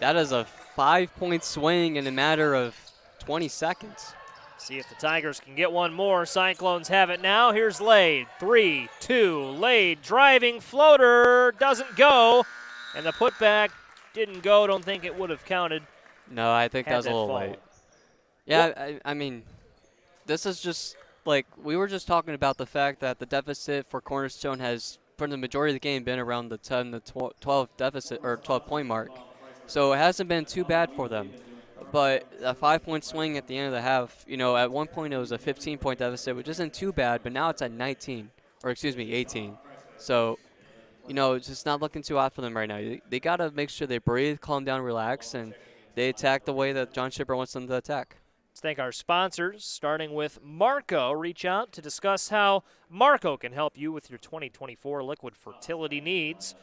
That is a 5-point swing in a matter of 20 seconds. See if the Tigers can get one more. Cyclones have it now. Here's Lade. 3-2. Lade driving floater. Doesn't go. And the putback didn't go. Don't think it would have counted. No, I think that was a little fall. late. Yeah, I mean, this is just like we were just talking about the fact that the deficit for Cornerstone has, for the majority of the game, been around the 10 to 12 deficit or 12-point mark. So it hasn't been too bad for them. But a 5-point swing at the end of the half, you know, at one point it was a 15-point deficit, which isn't too bad, but now it's at 18. So, you know, it's just not looking too hot for them right now. They got to make sure they breathe, calm down, relax, and they attack the way that John Shipper wants them to attack. Let's thank our sponsors, starting with Marco. Reach out to discuss how Marco can help you with your 2024 liquid fertility needs.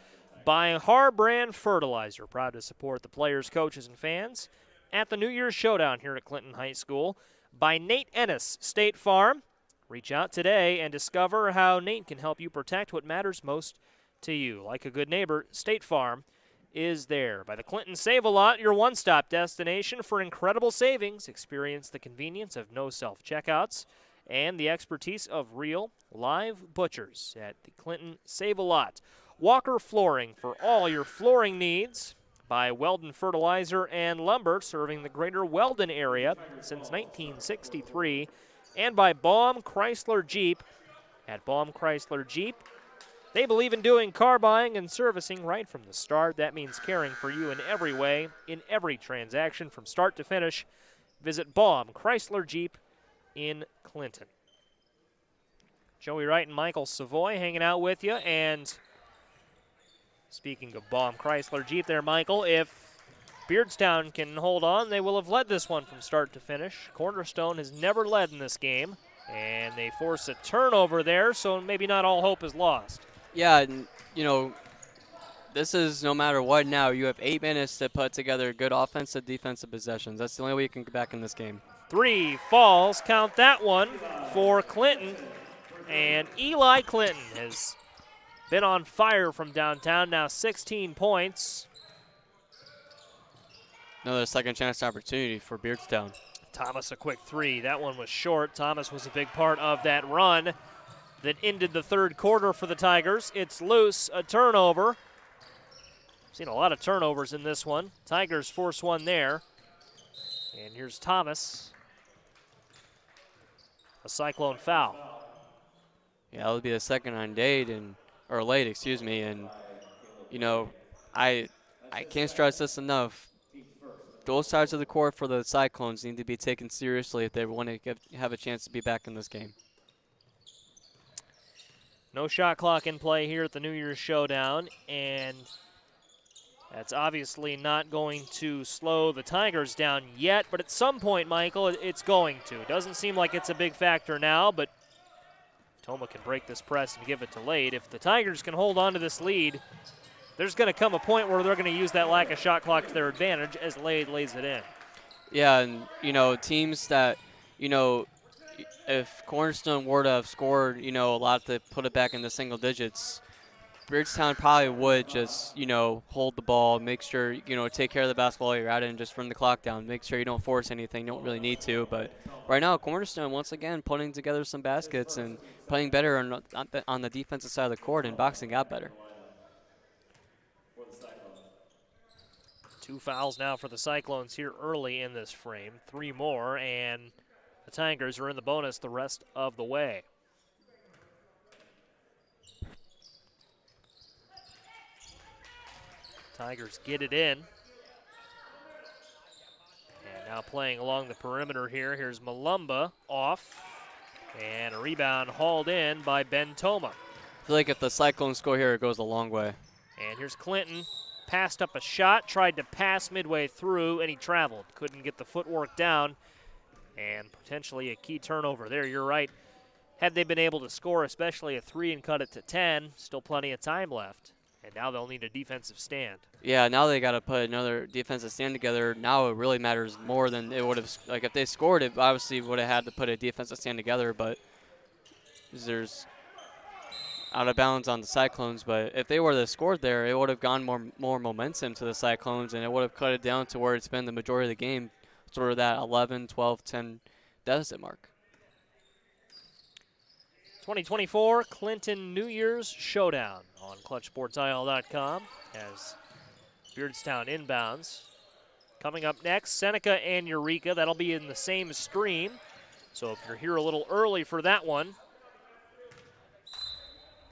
By Harbrand Fertilizer, proud to support the players, coaches, and fans at the New Year's Showdown here at Clinton High School. By Nate Ennis, State Farm. Reach out today and discover how Nate can help you protect what matters most to you. Like a good neighbor, State Farm is there. By the Clinton Save-A-Lot, your one-stop destination for incredible savings. Experience the convenience of no self-checkouts and the expertise of real, live butchers at the Clinton Save-A-Lot. Walker Flooring for all your flooring needs. By Weldon Fertilizer and Lumber, serving the greater Weldon area since 1963. And by Baum Chrysler Jeep. At Baum Chrysler Jeep, they believe in doing car buying and servicing right from the start. That means caring for you in every way, in every transaction from start to finish. Visit Baum Chrysler Jeep in Clinton. Joey Wright and Michael Savoy hanging out with you. And speaking of Baum Chrysler Jeep there, Michael, if Beardstown can hold on, they will have led this one from start to finish. Cornerstone has never led in this game, and they force a turnover there, so maybe not all hope is lost. Yeah, and, you know, this is no matter what now. You have 8 minutes to put together good offensive, defensive possessions. That's the only way you can get back in this game. 3 falls, count that one for Clinton. And Eli Clinton has been on fire from downtown, now 16 points. Another second chance opportunity for Beardstown. Thomas a quick three. That one was short. Thomas was a big part of that run that ended the third quarter for the Tigers. It's loose, a turnover. Seen a lot of turnovers in this one. Tigers force one there. And here's Thomas. A Cyclone foul. Yeah, it'll be a second on late, and you know, I can't stress this enough. Both sides of the court for the Cyclones need to be taken seriously if they want to have a chance to be back in this game. No shot clock in play here at the New Year's Showdown, and that's obviously not going to slow the Tigers down yet, but at some point, Michael, it's going to. It doesn't seem like it's a big factor now, but Toma can break this press and give it to Lade. If the Tigers can hold on to this lead, there's going to come a point where they're going to use that lack of shot clock to their advantage as Lade lays it in. Yeah, and, teams that, if Cornerstone were to have scored, a lot to put it back in the single digits, Beardstown probably would just, hold the ball, make sure, take care of the basketball while you're at it and just run the clock down. Make sure you don't force anything. You don't really need to. But right now, Cornerstone, once again, putting together some baskets and playing better on the defensive side of the court and boxing out better. 2 fouls now for the Cyclones here early in this frame. 3 more, and the Tigers are in the bonus the rest of the way. Tigers get it in. And now playing along the perimeter here. Here's Malumba off. And a rebound hauled in by Ben Toma. I feel like if the Cyclones score here, it goes a long way. And here's Clinton. Passed up a shot, tried to pass midway through, and he traveled. Couldn't get the footwork down. And potentially a key turnover there. You're right. Had they been able to score, especially a 3 and cut it to 10, still plenty of time left. And now they'll need a defensive stand. Yeah, now they got to put another defensive stand together. Now it really matters more than it would have. Like, if they scored it, obviously would have had to put a defensive stand together, but there's out of bounds on the Cyclones. But if they were to have scored there, it would have gone more momentum to the Cyclones, and it would have cut it down to where it's been the majority of the game, sort of that 11, 12, 10 deficit mark. 2024 Clinton New Year's Showdown on ClutchSportsIL.com as Beardstown inbounds. Coming up next, Seneca and Eureka. That'll be in the same stream. So if you're here a little early for that one,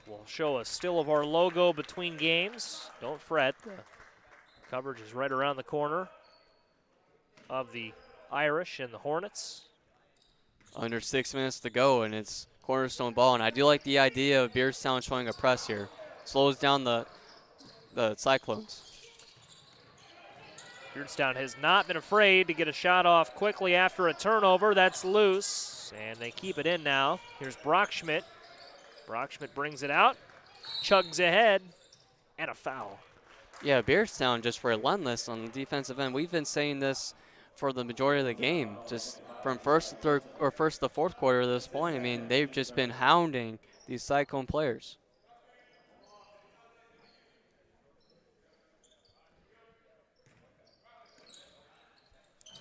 we'll show a still of our logo between games. Don't fret. The coverage is right around the corner of the Irish and the Hornets. Under 6 minutes to go, and it's Cornerstone ball, and I do like the idea of Beardstown showing a press here. Slows down the Cyclones. Beardstown has not been afraid to get a shot off quickly after a turnover. That's loose, and they keep it in now. Here's Brockschmidt. Brockschmidt brings it out, chugs ahead, and a foul. Yeah, Beardstown just relentless on the defensive end. We've been saying this for the majority of the game, just from first to fourth quarter at this point. I mean, they've just been hounding these Cyclone players.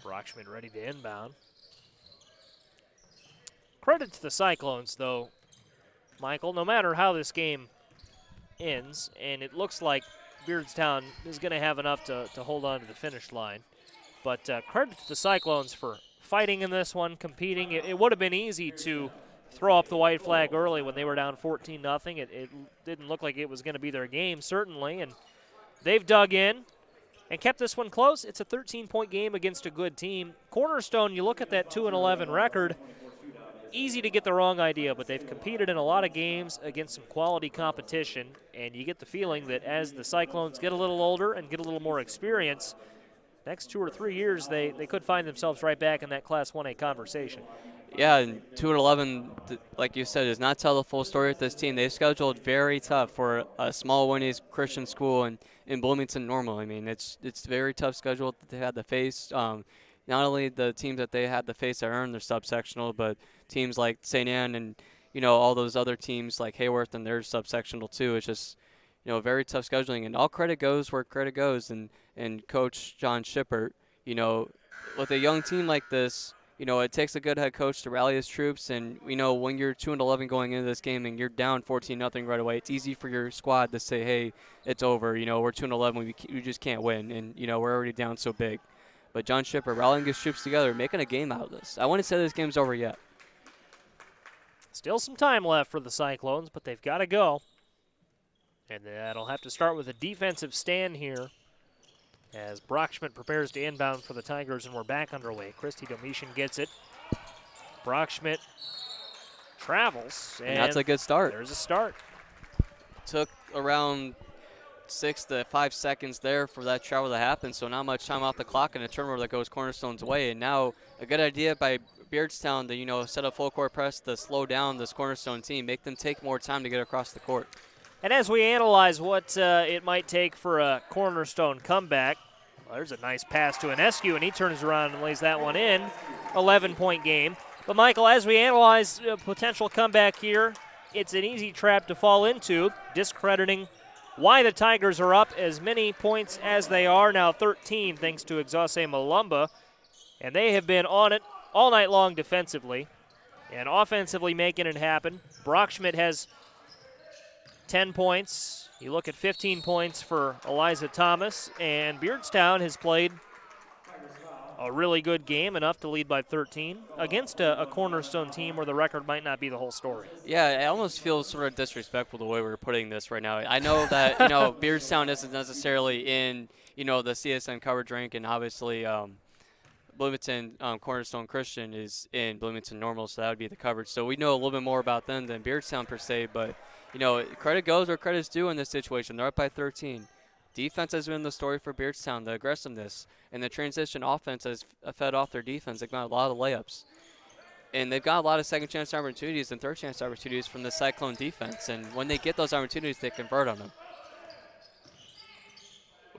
Brockschmidt ready to inbound. Credit to the Cyclones, though, Michael, no matter how this game ends, and it looks like Beardstown is going to have enough to hold on to the finish line, but credit to the Cyclones for fighting in this one, competing. It would have been easy to throw up the white flag early when they were down 14-0. It didn't look like it was going to be their game, certainly, and they've dug in and kept this one close. It's a 13-point game against a good team. Cornerstone, you look at that 2-11 record, easy to get the wrong idea, but they've competed in a lot of games against some quality competition, and you get the feeling that as the Cyclones get a little older and get a little more experience, next 2 or 3 years, they could find themselves right back in that Class 1A conversation. Yeah, and 2-11, like you said, does not tell the full story with this team. They've scheduled very tough for a small Winnie's Christian school in Bloomington Normal. I mean, it's a very tough schedule that they had to face. Not only the teams that they had to face that earned their subsectional, but teams like St. Anne and, all those other teams like Heyworth and their subsectional too. It's just, very tough scheduling. And all credit goes where credit goes. And Coach John Shippert, with a young team like this, it takes a good head coach to rally his troops. And, when you're 2-11 going into this game and you're down 14-0 right away, it's easy for your squad to say, hey, it's over. We're 2-11. We just can't win. And, we're already down so big. But John Shipper rallying his troops together, making a game out of this. I wouldn't say this game's over yet. Still some time left for the Cyclones, but they've got to go. And that'll have to start with a defensive stand here as Brockschmidt prepares to inbound for the Tigers, and we're back underway. Christy Domitian gets it. Brockschmidt travels. And that's a good start. There's a start. Took around 6 to 5 seconds there for that travel to happen, so not much time off the clock and a turnover that goes Cornerstone's way. And now a good idea by Beardstown to, set a full court press to slow down this Cornerstone team, make them take more time to get across the court. And as we analyze what it might take for a Cornerstone comeback, there's a nice pass to Inescu, and he turns around and lays that one in. 11-point game. But, Michael, as we analyze a potential comeback here, it's an easy trap to fall into, discrediting why the Tigers are up as many points as they are, now 13, thanks to Exauce Malumba. And they have been on it all night long defensively and offensively making it happen. Brockschmidt has 10 points. You look at 15 points for Eliza Thomas, and Beardstown has played a really good game, enough to lead by 13 against a Cornerstone team where the record might not be the whole story. Yeah, it almost feels sort of disrespectful the way we're putting this right now. I know that, Beardstown isn't necessarily in, the CSN coverage rank, and obviously Bloomington Cornerstone Christian is in Bloomington Normal, so that would be the coverage. So we know a little bit more about them than Beardstown per se, but credit goes where credit's due in this situation. They're up by 13. Defense has been the story for Beardstown, the aggressiveness, and the transition offense has fed off their defense. They've got a lot of layups. And they've got a lot of second chance opportunities and third chance opportunities from the Cyclone defense. And when they get those opportunities, they convert on them.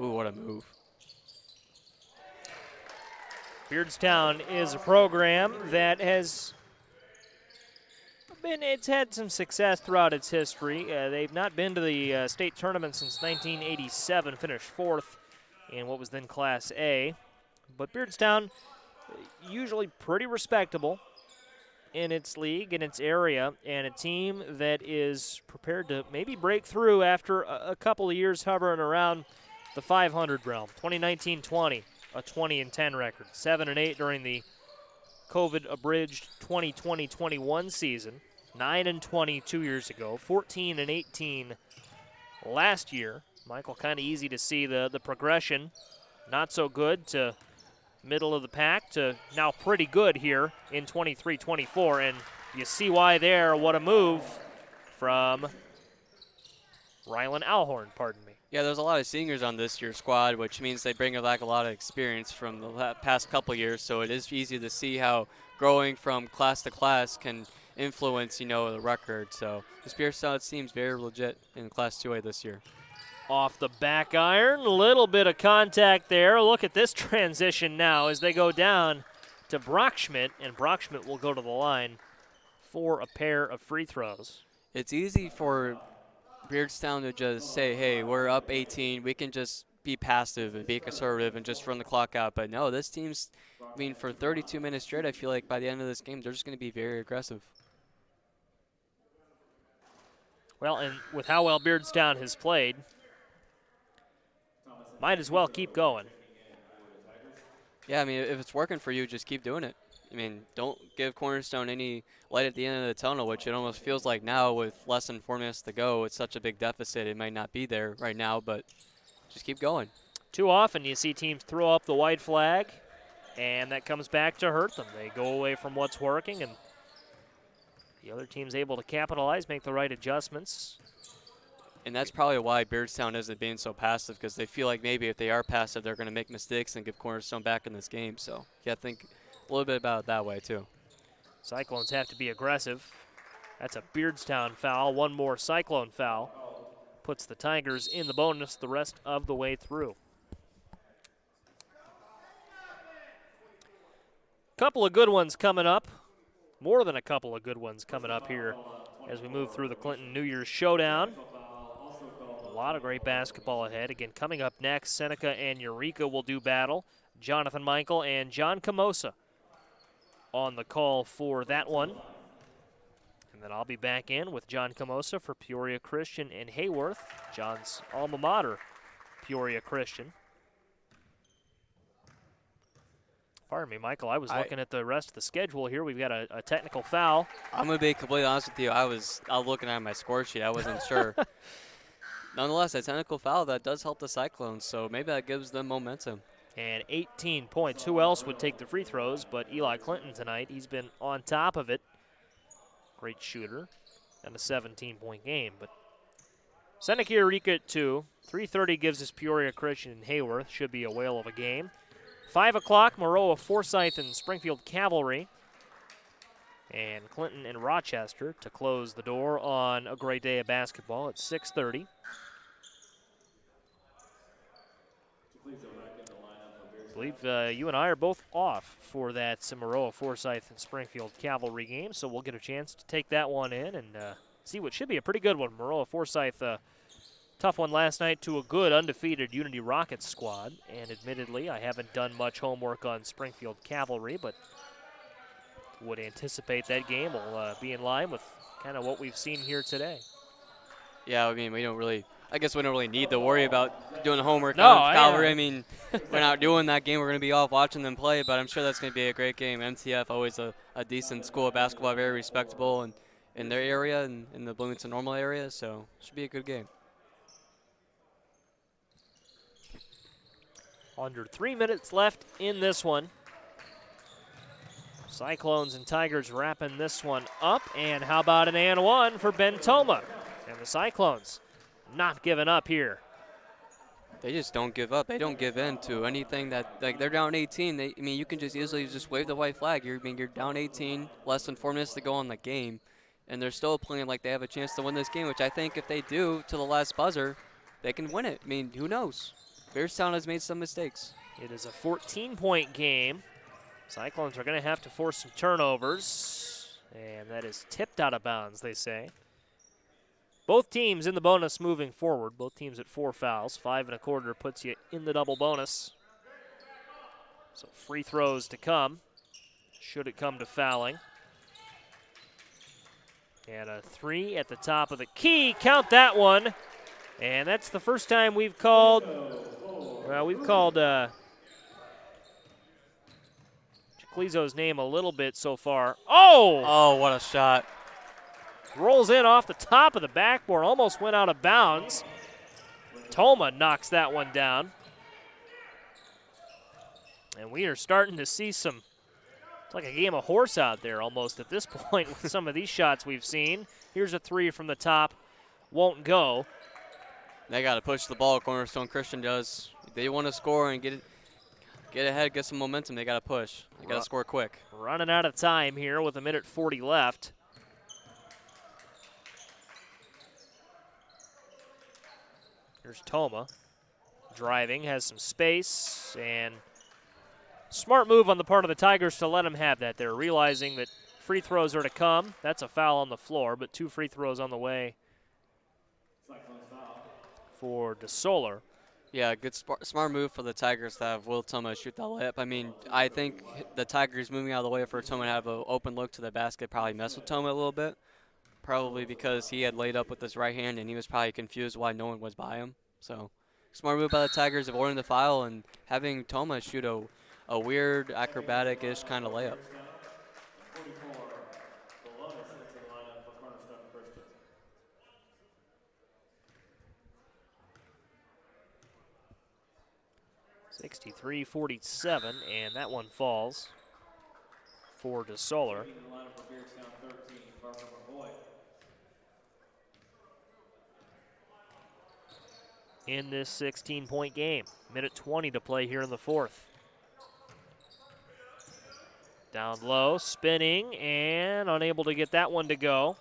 Ooh, what a move. Beardstown is a program that it's had some success throughout its history. They've not been to the state tournament since 1987, finished 4th in what was then Class A. But Beardstown, usually pretty respectable in its league, in its area, and a team that is prepared to maybe break through after a couple of years hovering around the 500 realm. 2019-20, a 20-10 record, 7-8 during the COVID-abridged 2020-21 season. 9-20 2 years ago, 14-18 last year. Michael, kind of easy to see the progression. Not so good to middle of the pack to now pretty good here in 23-24. And you see why there. What a move from Rylan Alhorn, pardon me. Yeah, there's a lot of seniors on this year's squad, which means they bring back a lot of experience from the past couple years. So it is easy to see how growing from class to class can influence, the record. So this Beardstown seems very legit in Class 2A this year. Off the back iron, a little bit of contact there. Look at this transition now as they go down to Brockschmidt, and Brockschmidt will go to the line for a pair of free throws. It's easy for Beardstown to just say, hey, we're up 18. We can just be passive and be conservative and just run the clock out. But no, this team's, for 32 minutes straight, I feel like by the end of this game, they're just going to be very aggressive. Well, and with how well Beardstown has played, might as well keep going. Yeah, if it's working for you, just keep doing it. Don't give Cornerstone any light at the end of the tunnel, which it almost feels like now with less than 4 minutes to go. It's such a big deficit. It might not be there right now, but just keep going. Too often you see teams throw up the white flag, and that comes back to hurt them. They go away from what's working, and the other team's able to capitalize, make the right adjustments. And that's probably why Beardstown isn't being so passive, because they feel like maybe if they are passive, they're going to make mistakes and give Cornerstone back in this game. So you got to think a little bit about it that way, too. Cyclones have to be aggressive. That's a Beardstown foul. One more Cyclone foul. Puts the Tigers in the bonus the rest of the way through. Couple of good ones coming up. More than a couple of good ones coming up here as we move through the Clinton New Year's Showdown. A lot of great basketball ahead. Again, coming up next, Seneca and Eureka will do battle. Jonathan Michael and John Camosa on the call for that one. And then I'll be back in with John Camosa for Peoria Christian and Heyworth, John's alma mater, Peoria Christian. Pardon me, Michael, I was looking at the rest of the schedule here. We've got a technical foul. I'm going to be completely honest with you. I was looking at my score sheet. I wasn't sure. Nonetheless, a technical foul, that does help the Cyclones, so maybe that gives them momentum. And 18 points. Who else would take the free throws but Eli Clinton tonight? He's been on top of it. Great shooter. And a 17-point game. But Seneca Eureka at 2. 3:30 gives us Peoria Christian and Heyworth. Should be a whale of a game. 5 o'clock, Maroa-Forsyth and Springfield Calvary. And Clinton and Rochester to close the door on a great day of basketball at 6:30. I believe you and I are both off for that Maroa-Forsyth and Springfield Calvary game, so we'll get a chance to take that one in and see what should be a pretty good one. Maroa-Forsyth, tough one last night to a good undefeated Unity Rockets squad, and admittedly I haven't done much homework on Springfield Calvary, but would anticipate that game will be in line with kind of what we've seen here today. Yeah, I mean, I guess we don't really need to worry about doing homework No, on Calvary. I mean, we're not doing that game. We're going to be off watching them play, but I'm sure that's going to be a great game. MTF, always a decent school of basketball, very respectable in their area and in the Bloomington Normal area, so it should be a good game. Under 3 minutes left in this one. Cyclones and Tigers wrapping this one up, and how about an and one for Ben Toma? And the Cyclones not giving up here. They just don't give up. They don't give in to anything that, like, they're down 18. I mean, you can just easily just wave the white flag. You're down 18, less than 4 minutes to go on the game, and they're still playing like they have a chance to win this game, which I think if they do to the last buzzer, they can win it. I mean, who knows? Beardstown has made some mistakes. It is a 14-point game. Cyclones are going to have to force some turnovers, and that is tipped out of bounds, they say. Both teams in the bonus moving forward. Both teams at 4 fouls. 5 1/4 puts you in the double bonus. So free throws to come, should it come to fouling. And a 3 at the top of the key. Count that one. And that's the first time we've called, Chiclizo's name a little bit so far. Oh! Oh, what a shot. Rolls in off the top of the backboard, almost went out of bounds. Toma knocks that one down. And we are starting to see it's like a game of horse out there almost at this point with some of these shots we've seen. Here's a 3 from the top, won't go. They got to push the ball, Cornerstone Christian does. If they want to score and get ahead, get some momentum, they got to push. They got to score quick. Running out of time here with 1:40 left. Here's Toma driving, has some space, and smart move on the part of the Tigers to let him have that there, realizing that free throws are to come. That's a foul on the floor, but 2 free throws on the way for DeSoler. Yeah, good smart move for the Tigers to have Will Toma shoot that layup. I mean, I think the Tigers moving out of the way for Toma to have an open look to the basket probably messed with Toma a little bit. Probably because he had laid up with his right hand and he was probably confused why no one was by him. So, smart move by the Tigers avoiding the foul and having Toma shoot a weird acrobatic-ish kind of layup. 63-47, and that one falls for DeSoler. In this 16-point game. 1:20 to play here in the fourth. Down low, spinning, and unable to get that one to go.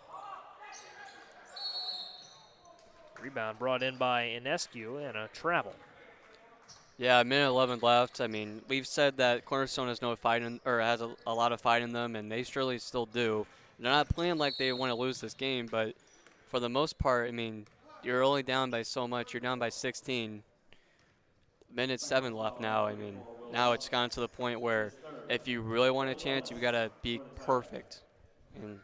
Rebound brought in by Inescu and a travel. Yeah, 1:11 left. I mean, we've said that Cornerstone has no fight has a lot of fight in them, and they surely still do. They're not playing like they want to lose this game, but for the most part, I mean, you're only down by so much. You're down by 16. 1:07 left now. I mean, now it's gotten to the point where if you really want a chance, you got to be perfect. And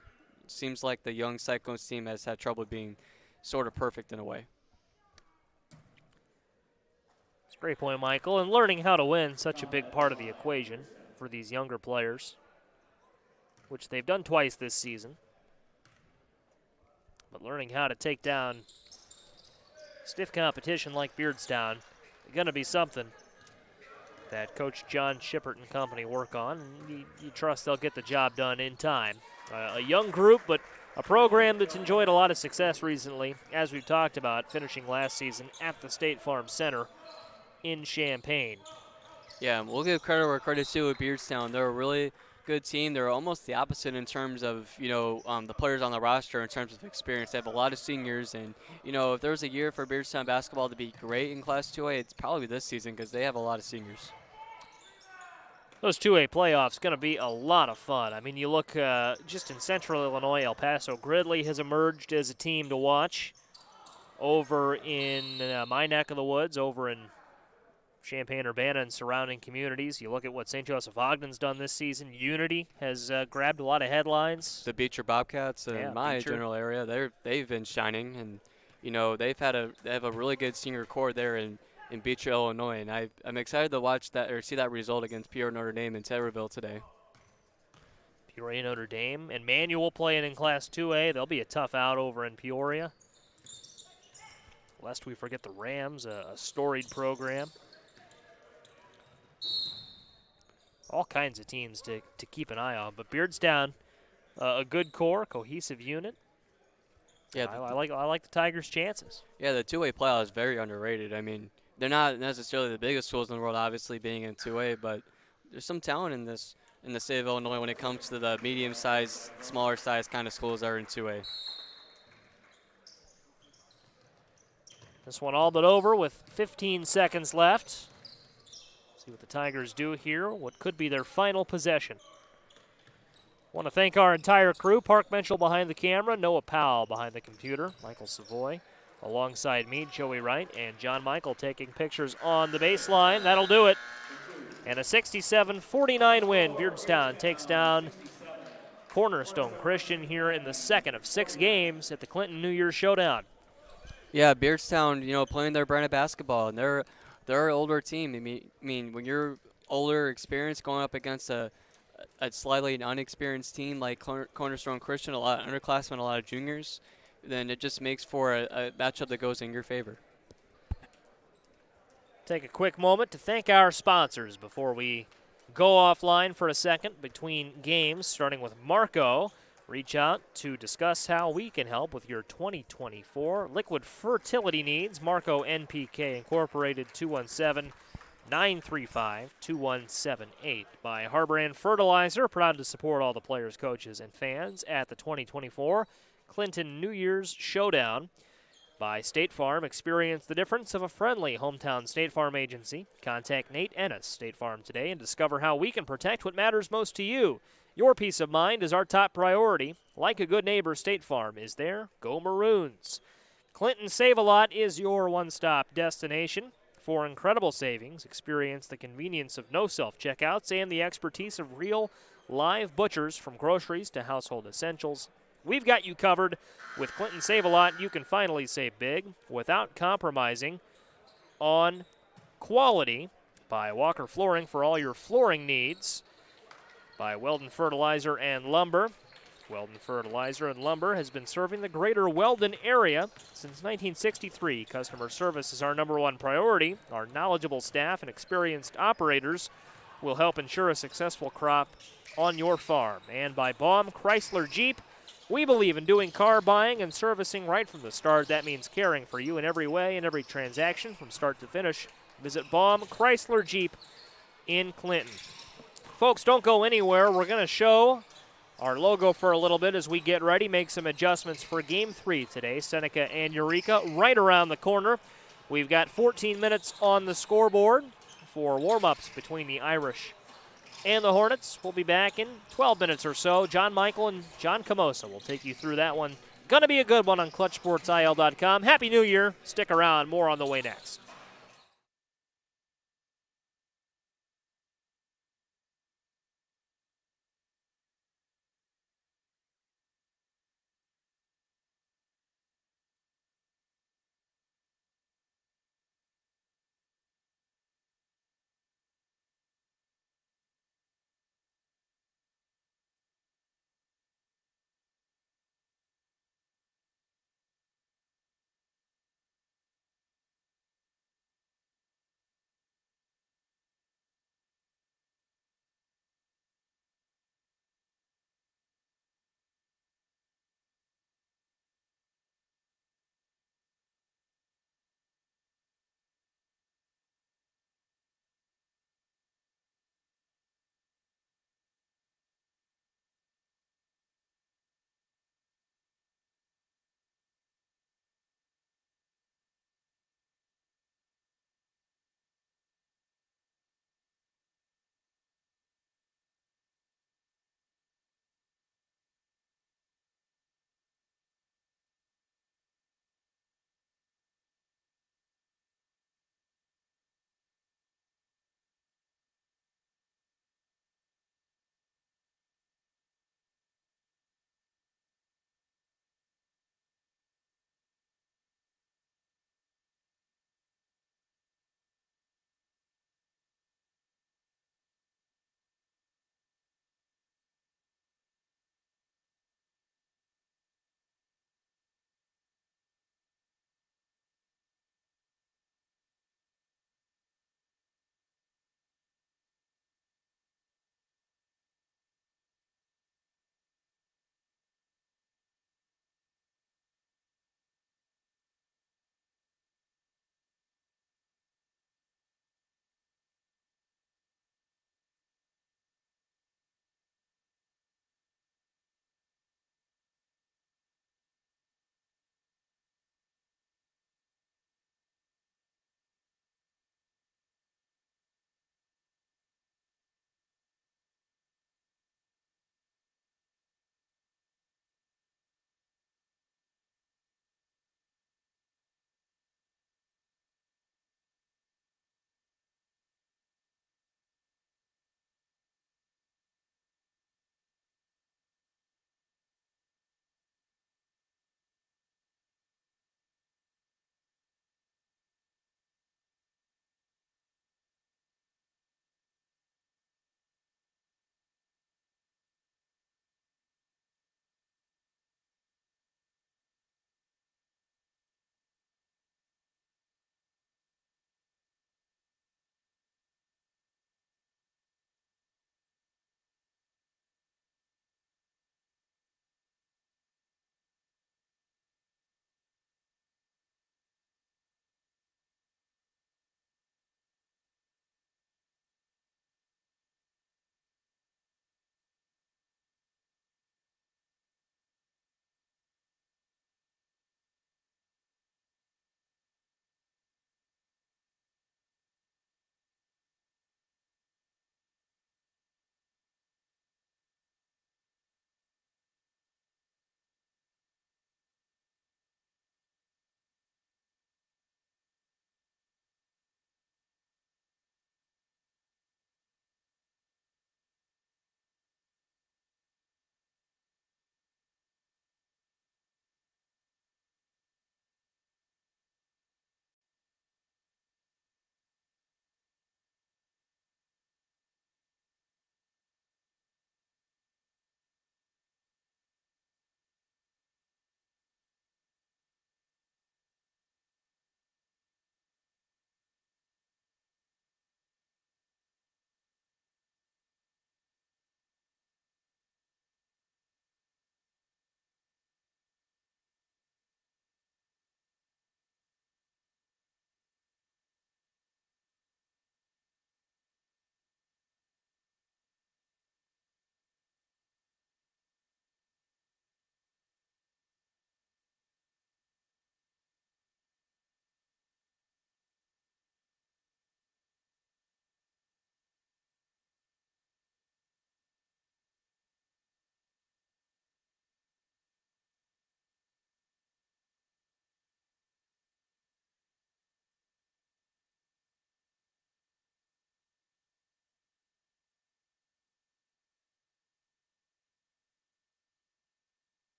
it seems like the young Cyclones team has had trouble being sort of perfect in a way. It's a great point, Michael. And learning how to win, such a big part of the equation for these younger players, which they've done twice this season. But learning how to take down stiff competition like Beardstown is going to be something that Coach John Shippert and company work on, and you trust they'll get the job done in time. A young group, but a program that's enjoyed a lot of success recently, as we've talked about, finishing last season at the State Farm Center in Champaign. Yeah, we'll give credit where credit's due with Beardstown. They're a really good team. They're almost the opposite in terms of, the players on the roster in terms of experience. They have a lot of seniors, and, if there was a year for Beardstown basketball to be great in Class 2A, it's probably this season because they have a lot of seniors. Those 2A playoffs going to be a lot of fun. I mean, you look just in Central Illinois, El Paso Gridley has emerged as a team to watch. Over in my neck of the woods, over in Champaign-Urbana and surrounding communities, you look at what St. Joseph Ogden's done this season. Unity has grabbed a lot of headlines. The Beecher Bobcats in my general area, they've been shining, and they have a really good senior core there in Beecher, Illinois, and I'm excited to watch that or see that result against Peoria Notre Dame in Taylorville today. Peoria Notre Dame and Manual playing in Class 2A. They'll be a tough out over in Peoria. Lest we forget the Rams, a storied program. All kinds of teams to keep an eye on, but Beardstown, a good core, cohesive unit. Yeah, I like the Tigers' chances. Yeah, the 2A playoff is very underrated. I mean, they're not necessarily the biggest schools in the world, obviously, being in 2A, but there's some talent in the state of Illinois when it comes to the medium-sized, smaller-sized kind of schools that are in 2A. This one all but over with 15 seconds left. See what the Tigers do here, what could be their final possession. Want to thank our entire crew, Park Mitchell behind the camera, Noah Powell behind the computer, Michael Savoy alongside me, Joey Wright, and John Michael taking pictures on the baseline. That'll do it. And a 67-49 win. Beardstown takes down Cornerstone Christian here in the second of 6 games at the Clinton New Year's Showdown. Yeah, Beardstown, playing their brand of basketball, and they're an older team. I mean, when you're older, experienced, going up against a slightly unexperienced team like Cornerstone Christian, a lot of underclassmen, a lot of juniors, then it just makes for a matchup that goes in your favor. Take a quick moment to thank our sponsors before we go offline for a second between games, starting with Marco. Reach out to discuss how we can help with your 2024 liquid fertility needs. Marco NPK Incorporated, 217-935-2178. By Harbrand Fertilizer, proud to support all the players, coaches, and fans at the 2024 Clinton New Year's Showdown. By State Farm, experience the difference of a friendly hometown State Farm agency. Contact Nate Ennis, State Farm, today and discover how we can protect what matters most to you. Your peace of mind is our top priority. Like a good neighbor, State Farm is there. Go Maroons. Clinton Save-A-Lot is your one-stop destination. For incredible savings, experience the convenience of no self-checkouts and the expertise of real, live butchers from groceries to household essentials. We've got you covered. With Clinton Save-A-Lot, you can finally save big without compromising on quality. By Walker Flooring for all your flooring needs. By Weldon Fertilizer and Lumber. Weldon Fertilizer and Lumber has been serving the greater Weldon area since 1963. Customer service is our #1 priority. Our knowledgeable staff and experienced operators will help ensure a successful crop on your farm. And by Baum Chrysler Jeep, we believe in doing car buying and servicing right from the start. That means caring for you in every way, in every transaction from start to finish. Visit Baum Chrysler Jeep in Clinton. Folks, don't go anywhere. We're going to show our logo for a little bit as we get ready, make some adjustments for Game 3 today. Seneca and Eureka right around the corner. We've got 14 minutes on the scoreboard for warm-ups between the Irish and the Hornets. We'll be back in 12 minutes or so. John Michael and John Camosa will take you through that one. Going to be a good one on ClutchSportsIL.com. Happy New Year. Stick around. More on the way next.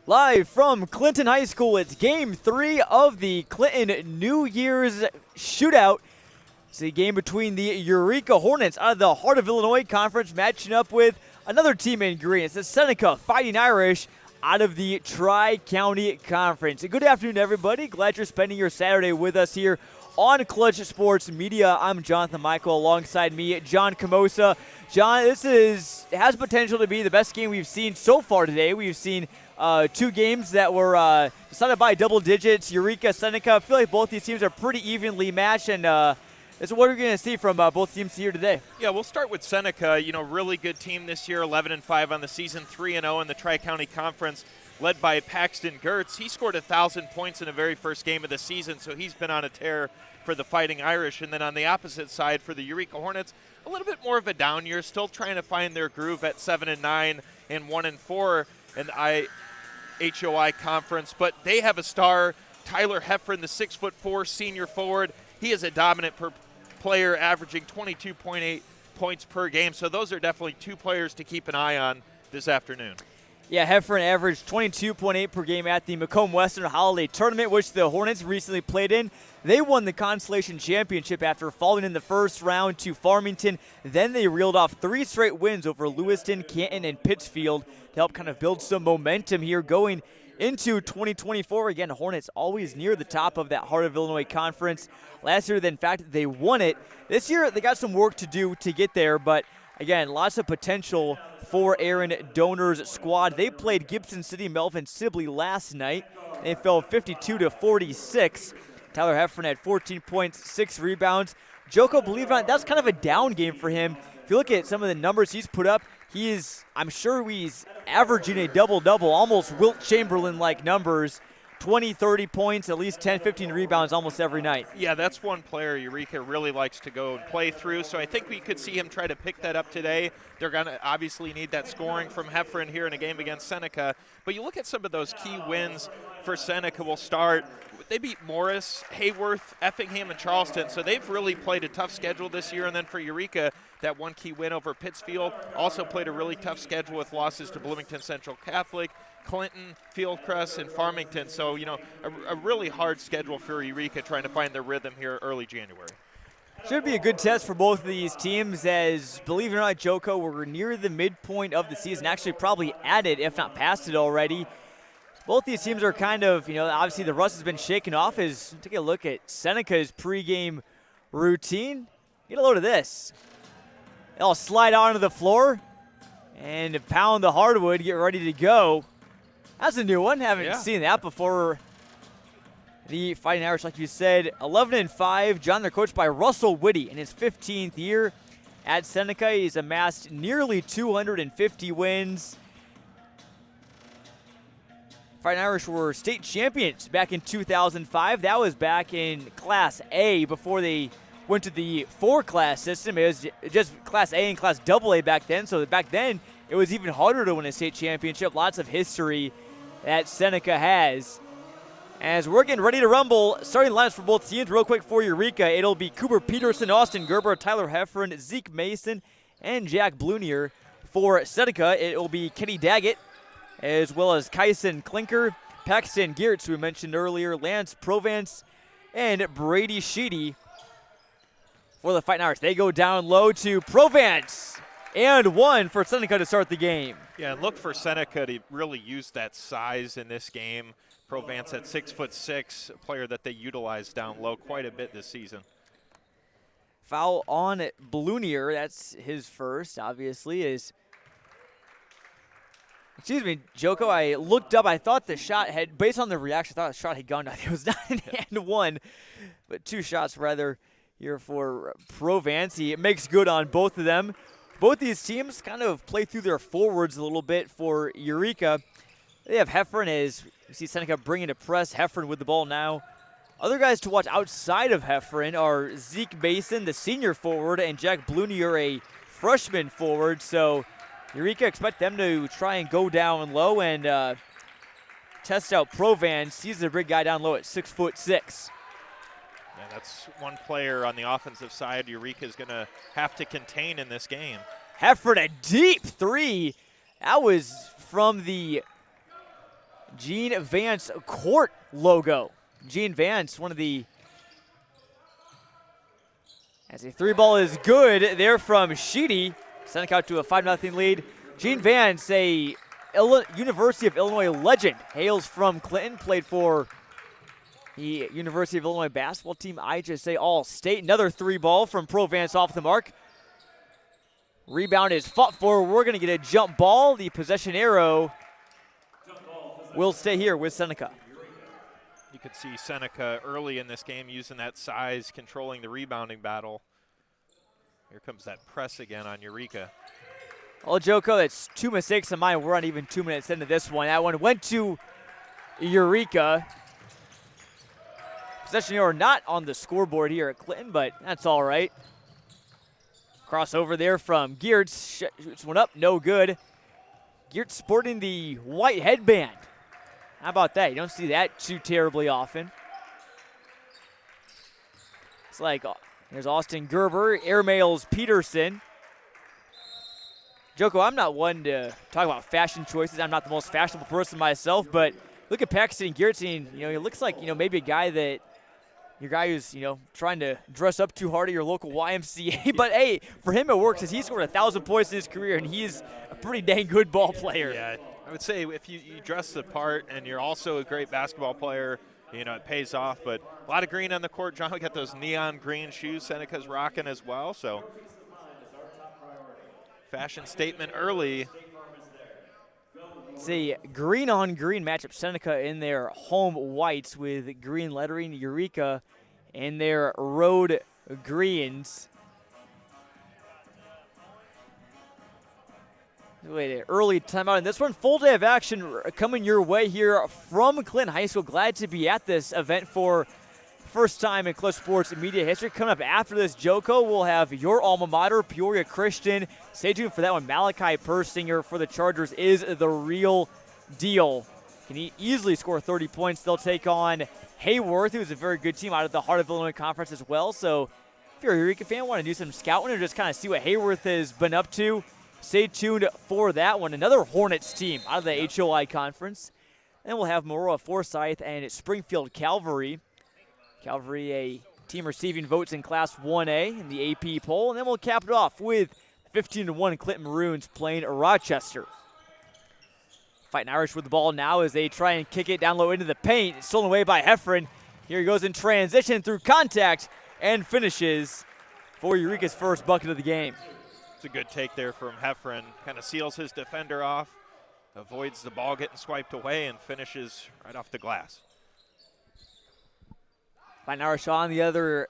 Live from Clinton High School, it's Game 3 of the Clinton New Year's Shootout. It's a game between the Eureka Hornets out of the Heart of Illinois Conference matching up with another team in green. It's the Seneca Fighting Irish out of the Tri-County Conference. Good afternoon, everybody. Glad you're spending your Saturday with us here on Clutch Sports Media. I'm Jonathan Michael, alongside me, John Camosa. John, this has potential to be the best game we've seen so far today. We've seen two games that were decided by double digits. Eureka, Seneca. I feel like both these teams are pretty evenly matched, and this is what we're going to see from both teams here today. Yeah, we'll start with Seneca. You know, really good team this year, 11-5 on the season, 3-0 in the Tri-County Conference, led by Paxton Gertz. He scored 1,000 points in the very first game of the season, so he's been on a tear for the Fighting Irish. And then on the opposite side for the Eureka Hornets, a little bit more of a down year, still trying to find their groove at 7-9 and 1-4 in the HOI Conference. But they have a star, Tyler Heffron, the 6'4" senior forward. He is a dominant player, averaging 22.8 points per game. So those are definitely two players to keep an eye on this afternoon. Yeah, Heffron averaged 22.8 per game at the Macomb Western Holiday Tournament, which the Hornets recently played in. They won the Consolation Championship after falling in the first round to Farmington. Then they reeled off 3 straight wins over Lewiston, Canton, and Pittsfield to help kind of build some momentum here going into 2024. Again, Hornets always near the top of that Heart of Illinois Conference. Last year, in fact, they won it. This year, they got some work to do to get there, but again, lots of potential for Aaron Doner's squad. They played Gibson City Melvin Sibley last night. They fell 52-46. Tyler Heffron had 14 points, 6 rebounds. Joko, believe it or not, that's kind of a down game for him. If you look at some of the numbers he's put up, I'm sure he's averaging a double-double, almost Wilt Chamberlain-like numbers. 20, 30 points, at least 10, 15 rebounds almost every night. Yeah, that's one player Eureka really likes to go and play through, so I think we could see him try to pick that up today. They're going to obviously need that scoring from Heffron here in a game against Seneca. But you look at some of those key wins for Seneca. We'll start. They beat Morris, Heyworth, Effingham, and Charleston, so they've really played a tough schedule this year. And then for Eureka, that one key win over Pittsfield, also played a really tough schedule with losses to Bloomington Central Catholic, Clinton, Fieldcrest, and Farmington. So, you know, a really hard schedule for Eureka trying to find their rhythm here early January. Should be a good test for both of these teams as, believe it or not, Joko, we're near the midpoint of the season, actually probably at it, if not past it already. Both these teams are kind of, obviously the rust has been shaken off. Take a look at Seneca's pregame routine. Get a load of this. They'll slide onto the floor and pound the hardwood, get ready to go. That's a new one. Haven't seen that before. The Fighting Irish, like you said, 11-5. John, they're coached by Russell Whitty in his 15th year at Seneca. He's amassed nearly 250 wins. Fighting Irish were state champions back in 2005. That was back in Class A before they went to the 4-class system. It was just Class A and Class AA back then. So back then, it was even harder to win a state championship. Lots of history that Seneca has. As we're getting ready to rumble, starting lineups for both teams real quick for Eureka. It'll be Cooper Peterson, Austin Gerber, Tyler Heffron, Zeke Mason, and Jack Blunier. For Seneca, it will be Kenny Daggett, as well as Kyson Klinker, Paxton Geertz, who we mentioned earlier, Lance Provence, and Brady Sheedy. For the Fighting Irish, they go down low to Provence, and 1 for Seneca to start the game. Yeah, and look for Seneca to really use that size in this game. Provence at 6'6", a player that they utilize down low quite a bit this season. Foul on Blunier, that's his first, obviously, Excuse me, Joko, I looked up. I thought the shot had, based on the reaction, I thought the shot had gone down. It was not an and 1, but 2 shots rather here for Provence. He makes good on both of them. Both these teams kind of play through their forwards a little bit for Eureka. They have Heffron as you see Seneca bringing to press. Heffron with the ball now. Other guys to watch outside of Heffron are Zeke Mason, the senior forward, and Jack Blunier, a freshman forward. So Eureka expect them to try and go down low and test out Provence. He's the big guy down low at 6'6". Yeah, that's one player on the offensive side Eureka is going to have to contain in this game. Heffron, a deep 3. That was from the Gene Vance court logo. Gene Vance, one of the, as a 3-ball is good there from Sheedy. Seneca out to a 5-0 lead. Gene Vance, a University of Illinois legend, hails from Clinton, played for the University of Illinois basketball team, IHSA All-State. Another 3-ball from Provence off the mark. Rebound is fought for. We're going to get a jump ball. The possession arrow will stay here with Seneca. You could see Seneca early in this game using that size, controlling the rebounding battle. Here comes that press again on Eureka. Well, Joko, that's 2 mistakes of mine. We're not even 2 minutes into this one. That one went to Eureka. Possession arrow not on the scoreboard here at Clinton, but that's all right. Crossover there from Geertz. Shoots one up, no good. Geertz sporting the white headband. How about that? You don't see that too terribly often. It's like, there's Austin Gerber, airmails Peterson. Joko, I'm not one to talk about fashion choices. I'm not the most fashionable person myself, but look at Paxton Geertz, and he looks like, maybe a guy that, your guy who's, trying to dress up too hard at your local YMCA. But, hey, for him it works, because he scored 1,000 points in his career, and he's a pretty dang good ball player. Yeah, I would say if you dress the part and you're also a great basketball player, it pays off. But a lot of green on the court. John, we got those neon green shoes Seneca's rocking as well. So fashion statement early. It's a green-on-green matchup. Seneca in their home whites with green lettering. Eureka in their road greens. Wait, early timeout in this one. Full day of action coming your way here from Clinton High School. Glad to be at this event for first time in clutch sports media history. Coming up after this, Joko, we'll have your alma mater, Peoria Christian. Stay tuned for that one. Malachi Persinger for the Chargers is the real deal. Can he easily score 30 points? They'll take on Heyworth, who's a very good team out of the Heart of Illinois Conference as well. So if you're a Eureka fan, want to do some scouting or just kind of see what Heyworth has been up to, stay tuned for that one. Another Hornets team out of the HOI Conference. And we'll have Maroa-Forsyth and Springfield Calvary. Calvary, a team receiving votes in Class 1A in the AP poll. And then we'll cap it off with 15-1 Clinton Maroons playing Rochester. Fighting Irish with the ball now as they try and kick it down low into the paint. It's stolen away by Heffron. Here he goes in transition through contact and finishes for Eureka's first bucket of the game. It's a good take there from Heffron. Kind of seals his defender off, avoids the ball getting swiped away, and finishes right off the glass. Fighting Irish on the other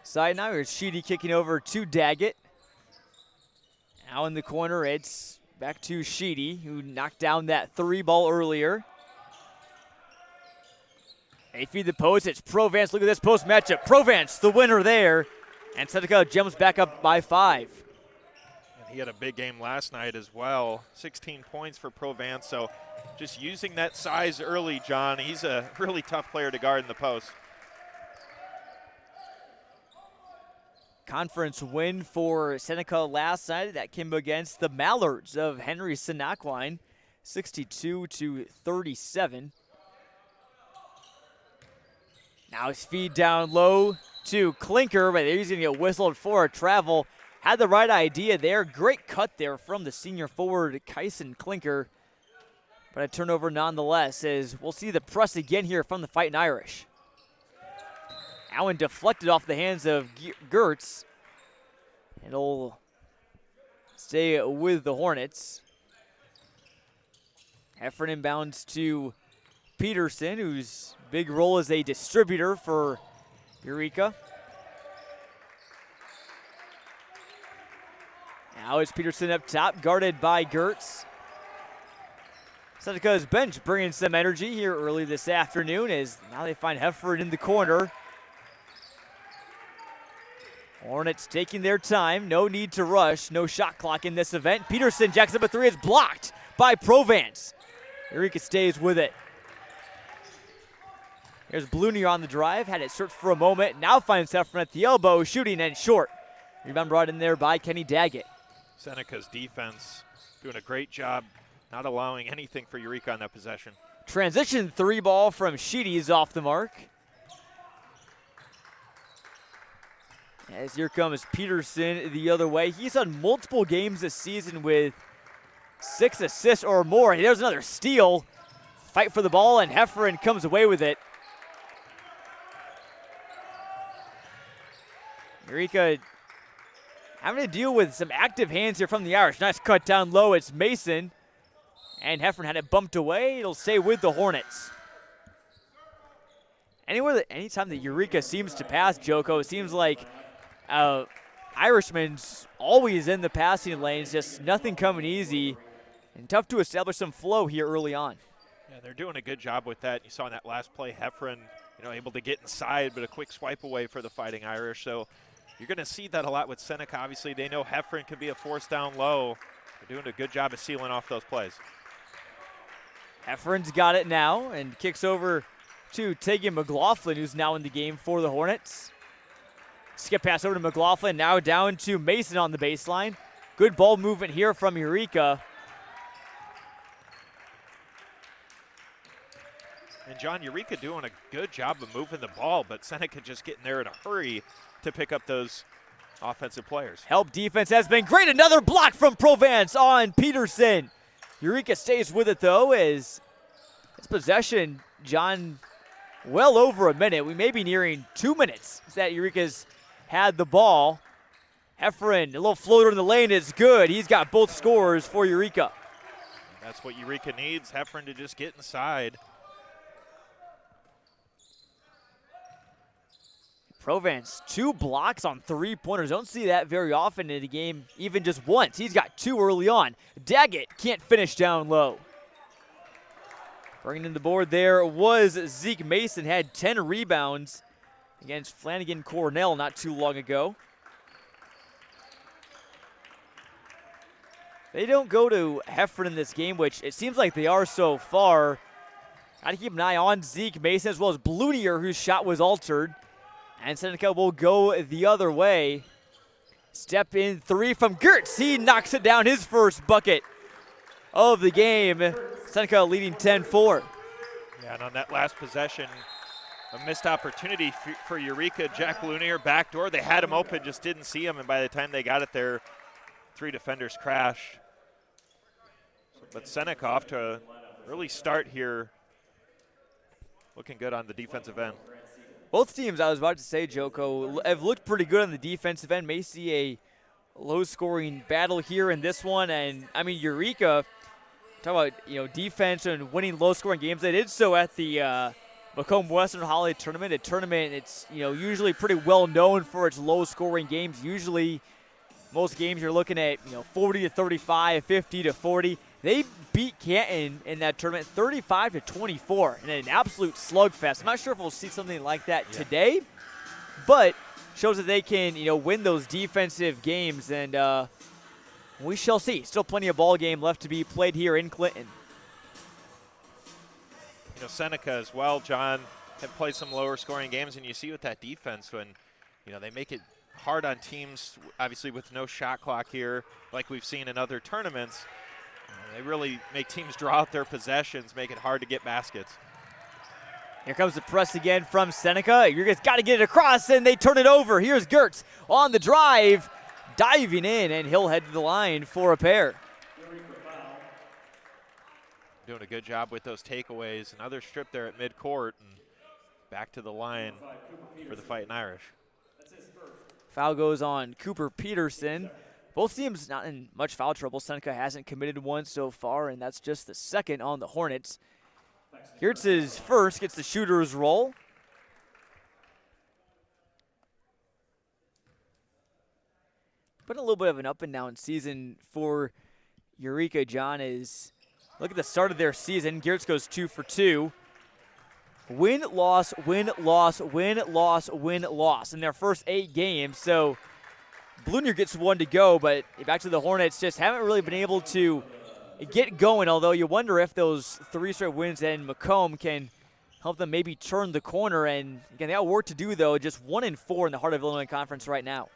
side now. Here's Sheedy kicking over to Daggett. Now in the corner, it's back to Sheedy, who knocked down that 3-ball earlier. They feed the post. It's Provence. Look at this post matchup. Provence, the winner there. And Seneca jumps back up by 5. And he had a big game last night as well. 16 points for Provence. So just using that size early, John. He's a really tough player to guard in the post. Conference win for Seneca last night. That came against the Mallards of Henry Sinaquine, 62-37. Now his feed down low to Klinker, but he's going to get whistled for a travel. Had the right idea there. Great cut there from the senior forward, Kyson Klinker. But a turnover nonetheless, as we'll see the press again here from the Fighting Irish. Allen deflected off the hands of Gertz. And it'll stay with the Hornets. Heffron inbounds to Peterson, whose big role as a distributor for Eureka. Now it's Peterson up top, guarded by Gertz. Seneca's bench bringing some energy here early this afternoon as now they find Heffron in the corner. Hornets taking their time, no need to rush, no shot clock in this event. Peterson jacks up a 3, is blocked by Provence. Eureka stays with it. Here's Blunier on the drive, had it searched for a moment, now finds Heffron at the elbow, shooting and short. Rebound brought in there by Kenny Daggett. Seneca's defense doing a great job not allowing anything for Eureka on that possession. Transition 3 ball from Sheedy's off the mark. As here comes Peterson the other way. He's on multiple games this season with 6 assists or more. There's another steal. Fight for the ball, and Hefferon comes away with it. Eureka having to deal with some active hands here from the Irish. Nice cut down low. It's Mason. And Hefferon had it bumped away. It'll stay with the Hornets. Anytime that Eureka seems to pass, Joko, it seems like Irishman's always in the passing lanes, just nothing coming easy, and tough to establish some flow here early on. Yeah, they're doing a good job with that. You saw in that last play, Hefferon, able to get inside, but a quick swipe away for the Fighting Irish. So you're going to see that a lot with Seneca. Obviously, they know Hefferon can be a force down low. They're doing a good job of sealing off those plays. Hefferon's got it now and kicks over to Tegan McLaughlin, who's now in the game for the Hornets. Skip pass over to McLaughlin, now down to Mason on the baseline. Good ball movement here from Eureka. And John, Eureka doing a good job of moving the ball, but Seneca just getting there in a hurry to pick up those offensive players. Help defense has been great. Another block from Provence on Peterson. Eureka stays with it, though, as it's possession, John, well over a minute. We may be nearing 2 minutes that Eureka's had the ball. Hefferon, a little floater in the lane is good. He's got both scores for Eureka. That's what Eureka needs, Hefferon to just get inside. Provence, 2 blocks on 3-pointers. Don't see that very often in a game, even just once. He's got 2 early on. Daggett can't finish down low. Bringing in the board there was Zeke Mason, had 10 rebounds against Flanagan Cornell not too long ago. They don't go to Hefferon in this game, which it seems like they are so far. Got to keep an eye on Zeke Mason as well as Blunier, whose shot was altered. And Seneca will go the other way. Step in 3 from Gertz. He knocks it down, his first bucket of the game. Seneca leading 10-4. Yeah, and on that last possession, a missed opportunity for Eureka. Jack Blunier, backdoor. They had him open, just didn't see him, and by the time they got it there, 3 defenders crashed. But Seneca off to an early start here. Looking good on the defensive end. Both teams, I was about to say, Joko, have looked pretty good on the defensive end. May see a low-scoring battle here in this one. And, I mean, Eureka, talk about, defense and winning low-scoring games. They did so at the Macomb Western Holiday Tournament. A tournament, it's, usually pretty well known for its low-scoring games. Usually, most games you're looking at, 40 to 35, 50 to 40. They beat Canton in that tournament 35 to 24 in an absolute slugfest. I'm not sure if we'll see something like that today, but shows that they can, win those defensive games, and we shall see. Still plenty of ball game left to be played here in Clinton. Seneca as well, John, have played some lower scoring games, and you see with that defense when, they make it hard on teams, obviously with no shot clock here, like we've seen in other tournaments. They really make teams draw out their possessions, make it hard to get baskets. Here comes the press again from Seneca. Eureka's got to get it across, and they turn it over. Here's Gertz on the drive, diving in, and he'll head to the line for a pair. Doing a good job with those takeaways. Another strip there at midcourt, and back to the line for the Fighting Irish. Foul goes on Cooper Peterson. Both teams not in much foul trouble. Seneca hasn't committed one so far, and that's just the second on the Hornets. Gertz is first, gets the shooter's roll. But a little bit of an up and down season for Eureka, John, is look at the start of their season. Gertz goes 2 for 2. Win, loss, win, loss, win, loss, win, loss in their first 8 games. So Blunier gets 1 to go, but back to the Hornets, just haven't really been able to get going, although you wonder if those 3 straight wins in Macomb can help them maybe turn the corner. And again, they got work to do, though, just 1-4 in the Heart of Illinois Conference right now.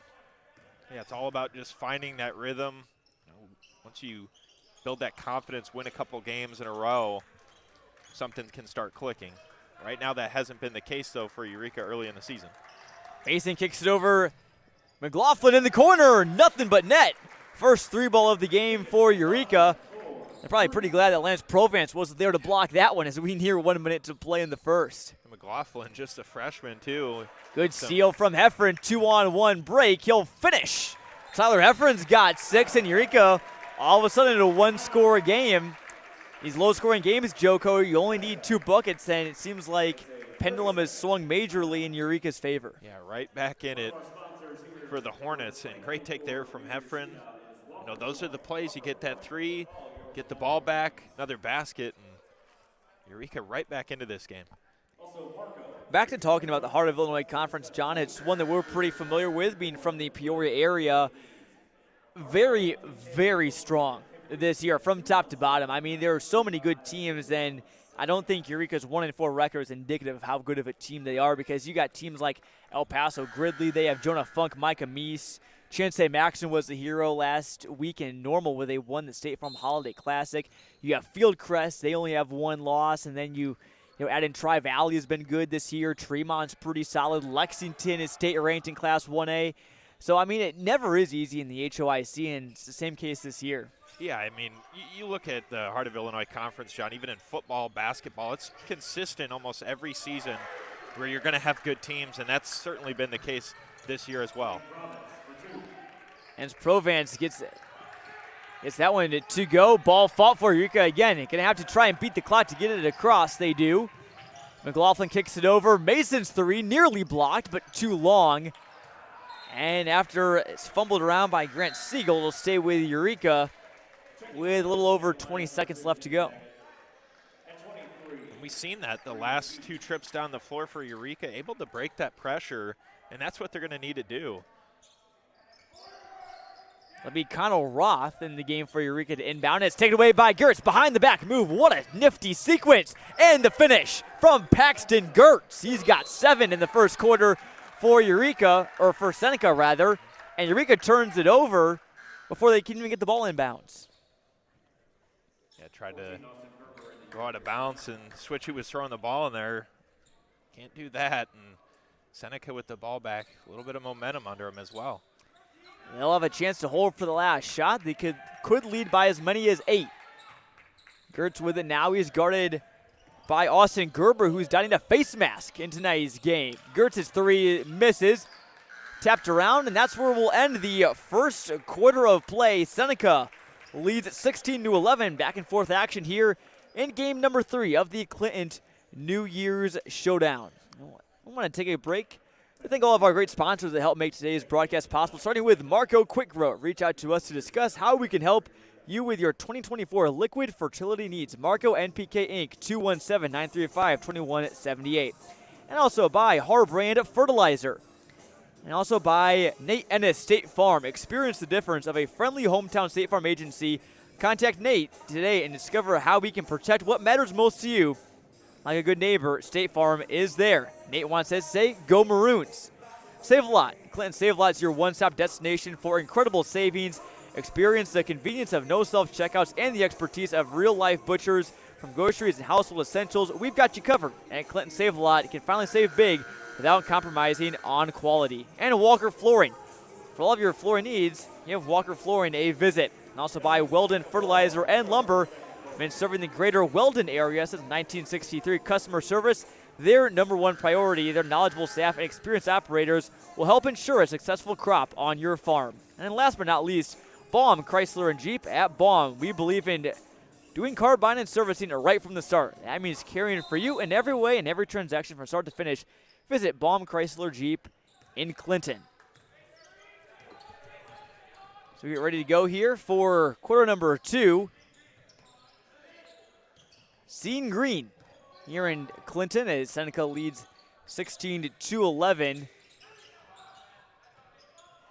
Yeah, it's all about just finding that rhythm. Once you build that confidence, win a couple games in a row, something can start clicking. Right now that hasn't been the case, though, for Eureka early in the season. Mason kicks it over. McLaughlin in the corner, nothing but net. First 3-ball of the game for Eureka. They're probably pretty glad that Lance Provence wasn't there to block that one as we near 1 minute to play in the first. McLaughlin, just a freshman, too. Good steal from Heffron, 2-on-1 break. He'll finish. Tyler Heffron's got 6, and Eureka all of a sudden in a 1-score game. These low-scoring games, Joko, you only need 2 buckets, and it seems like pendulum has swung majorly in Eureka's favor. Yeah, right back in it for the Hornets, and great take there from Heffron. You know, those are the plays. You get that 3, get the ball back, another basket, and Eureka right back into this game. Back to talking about the Heart of Illinois Conference, John, it's one that we're pretty familiar with, being from the Peoria area. Very, very strong this year from top to bottom. I mean, there are so many good teams, and I don't think Eureka's 1-4 record is indicative of how good of a team they are, because you got teams like El Paso Gridley. They have Jonah Funk, Micah Meese. Chance Maxon was the hero last week in Normal where they won the State Farm Holiday Classic. You got Fieldcrest. They only have 1 loss, and then you add in Tri-Valley has been good this year. Tremont's pretty solid. Lexington is state ranked in Class 1A. So, I mean, it never is easy in the HOIC, and it's the same case this year. Yeah, I mean, you look at the Heart of Illinois Conference, John, even in football, basketball, it's consistent almost every season where you're going to have good teams, and that's certainly been the case this year as well. And Provence gets that one to go. Ball fought for Eureka again. Going to have to try and beat the clock to get it across. They do. McLaughlin kicks it over. Mason's 3, nearly blocked, but too long. And after it's fumbled around by Grant Siegel, it'll stay with Eureka with a little over 20 seconds left to go. We've seen that the last 2 trips down the floor for Eureka, able to break that pressure, and that's what they're going to need to do. It'll be Connell Roth in the game for Eureka to inbound. It's taken away by Gertz. Behind the back move. What a nifty sequence. And the finish from Paxton Gertz. He's got 7 in the first quarter for Eureka, or for Seneca rather. And Eureka turns it over before they can even get the ball in bounds. Yeah, tried to go out of bounds and switch who was throwing the ball in there. Can't do that. And Seneca with the ball back. A little bit of momentum under him as well. They'll have a chance to hold for the last shot. They could lead by as many as 8. Gertz with it now. He's guarded by Austin Gerber, who's donning a face mask in tonight's game. Gertz's 3 misses. Tapped around, and that's where we'll end the first quarter of play. Seneca leads 16-11. Back and forth action here in game number 3 of the Clinton New Year's Showdown. I want to take a break. I thank all of our great sponsors that help make today's broadcast possible, starting with Marco Quick Grow. Reach out to us to discuss how we can help you with your 2024 liquid fertility needs. Marco NPK Inc. 217-935-2178. And also by Harbrand Fertilizer. And also by Nate Ennis State Farm. Experience the difference of a friendly hometown State Farm agency. Contact Nate today and discover how we can protect what matters most to you. Like a good neighbor, State Farm is there. Nate wants us to say, go Maroons. Save a Lot. Clinton Save a Lot is your one-stop destination for incredible savings. Experience the convenience of no self-checkouts and the expertise of real-life butchers. From groceries and household essentials, we've got you covered. And at Clinton Save a Lot, you can finally save big without compromising on quality. And Walker Flooring. For all of your flooring needs, give Walker Flooring a visit. And also by Weldon Fertilizer and Lumber. Been serving the greater Weldon area since 1963. Customer service, their number 1 priority. Their knowledgeable staff and experienced operators will help ensure a successful crop on your farm. And then last but not least, Baum Chrysler and Jeep. At Baum, we believe in doing car buying and servicing right from the start. That means caring for you in every way and every transaction from start to finish. Visit Baum Chrysler Jeep in Clinton. So we get ready to go here for quarter number 2. Seeing green here in Clinton as Seneca leads 16-11.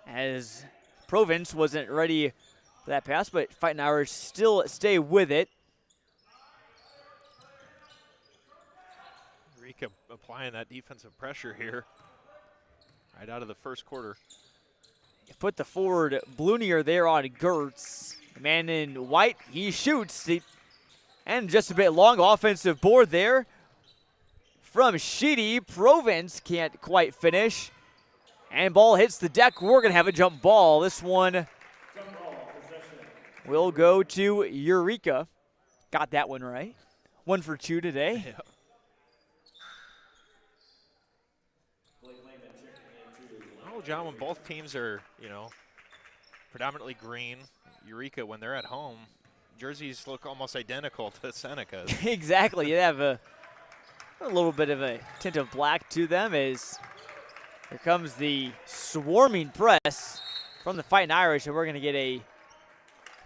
As Provence wasn't ready for that pass, but Fighting Irish still stay with it. Eureka applying that defensive pressure here right out of the first quarter. Put the forward Blunier there on Gertz. Man in white, he shoots. And just a bit long offensive board there from Sheedy. Provence can't quite finish. And ball hits the deck. We're going to have a jump ball. This one will go to Eureka. Got that one right. 1 for 2 today. Yeah. Oh, John, when both teams are, predominantly green, Eureka, when they're at home, jerseys look almost identical to Seneca's. Exactly. You have a little bit of a tint of black to them as here comes the swarming press from the Fighting Irish, and we're going to get a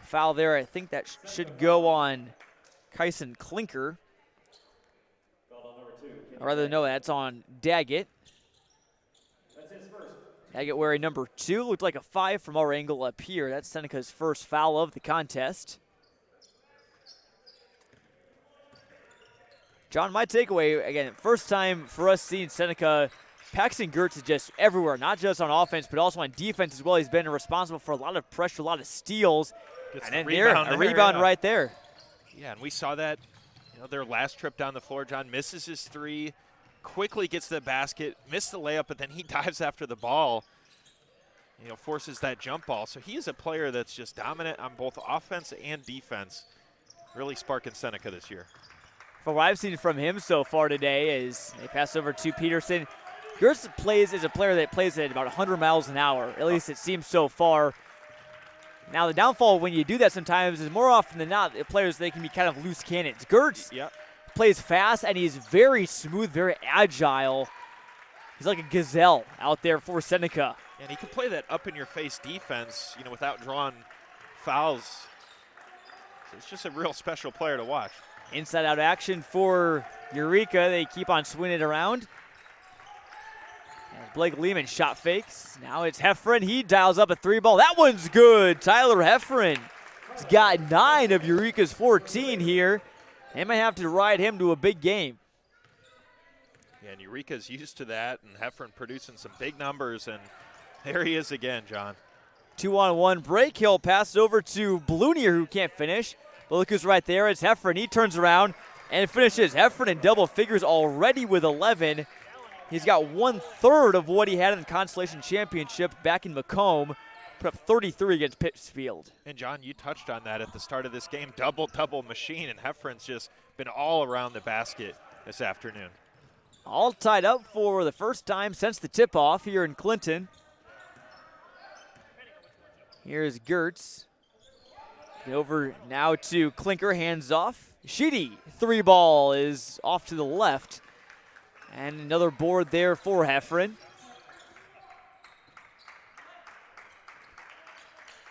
foul there. I think that should go on Kyson Klinker. Or rather, no, that's on Daggett. Daggett wearing number 2. Looked like a 5 from our angle up here. That's Seneca's first foul of the contest. John, my takeaway, again, first time for us seeing Seneca. Paxton Gertz is just everywhere, not just on offense, but also on defense as well. He's been responsible for a lot of pressure, a lot of steals. Gets and then the a rebound yeah. right there. Yeah, and we saw that, their last trip down the floor. John misses his 3, quickly gets to the basket, missed the layup, but then he dives after the ball, forces that jump ball. So he is a player that's just dominant on both offense and defense, really sparking Seneca this year. From what I've seen from him so far today is they pass over to Peterson. Gertz is a player that plays at about 100 miles an hour, at least it seems so far. Now, the downfall when you do that sometimes is more often than not, the players, they can be kind of loose cannons. Gertz plays fast, and he's very smooth, very agile. He's like a gazelle out there for Seneca. And he can play that up-in-your-face defense, without drawing fouls. So it's just a real special player to watch. Inside-out action for Eureka. They keep on swinging it around. As Blake Lehman shot fakes. Now it's Heffron. He dials up a 3-ball. That one's good. Tyler Heffron has got 9 of Eureka's 14 here. They might have to ride him to a big game. Yeah, and Eureka's used to that, and Heffron producing some big numbers, and there he is again, John. 2-on-1 break. He'll pass it over to Blunier, who can't finish. But look who's right there. It's Heffron. He turns around and finishes. Heffron in double figures already with 11. He's got 1/3 of what he had in the Constellation Championship back in Macomb. Put up 33 against Pittsfield. And, John, you touched on that at the start of this game. Double machine, and Heffron's just been all around the basket this afternoon. All tied up for the first time since the tip-off here in Clinton. Here's Gertz. Over now to Klinker, hands off. Sheedy, 3-ball is off to the left. And another board there for Heffron.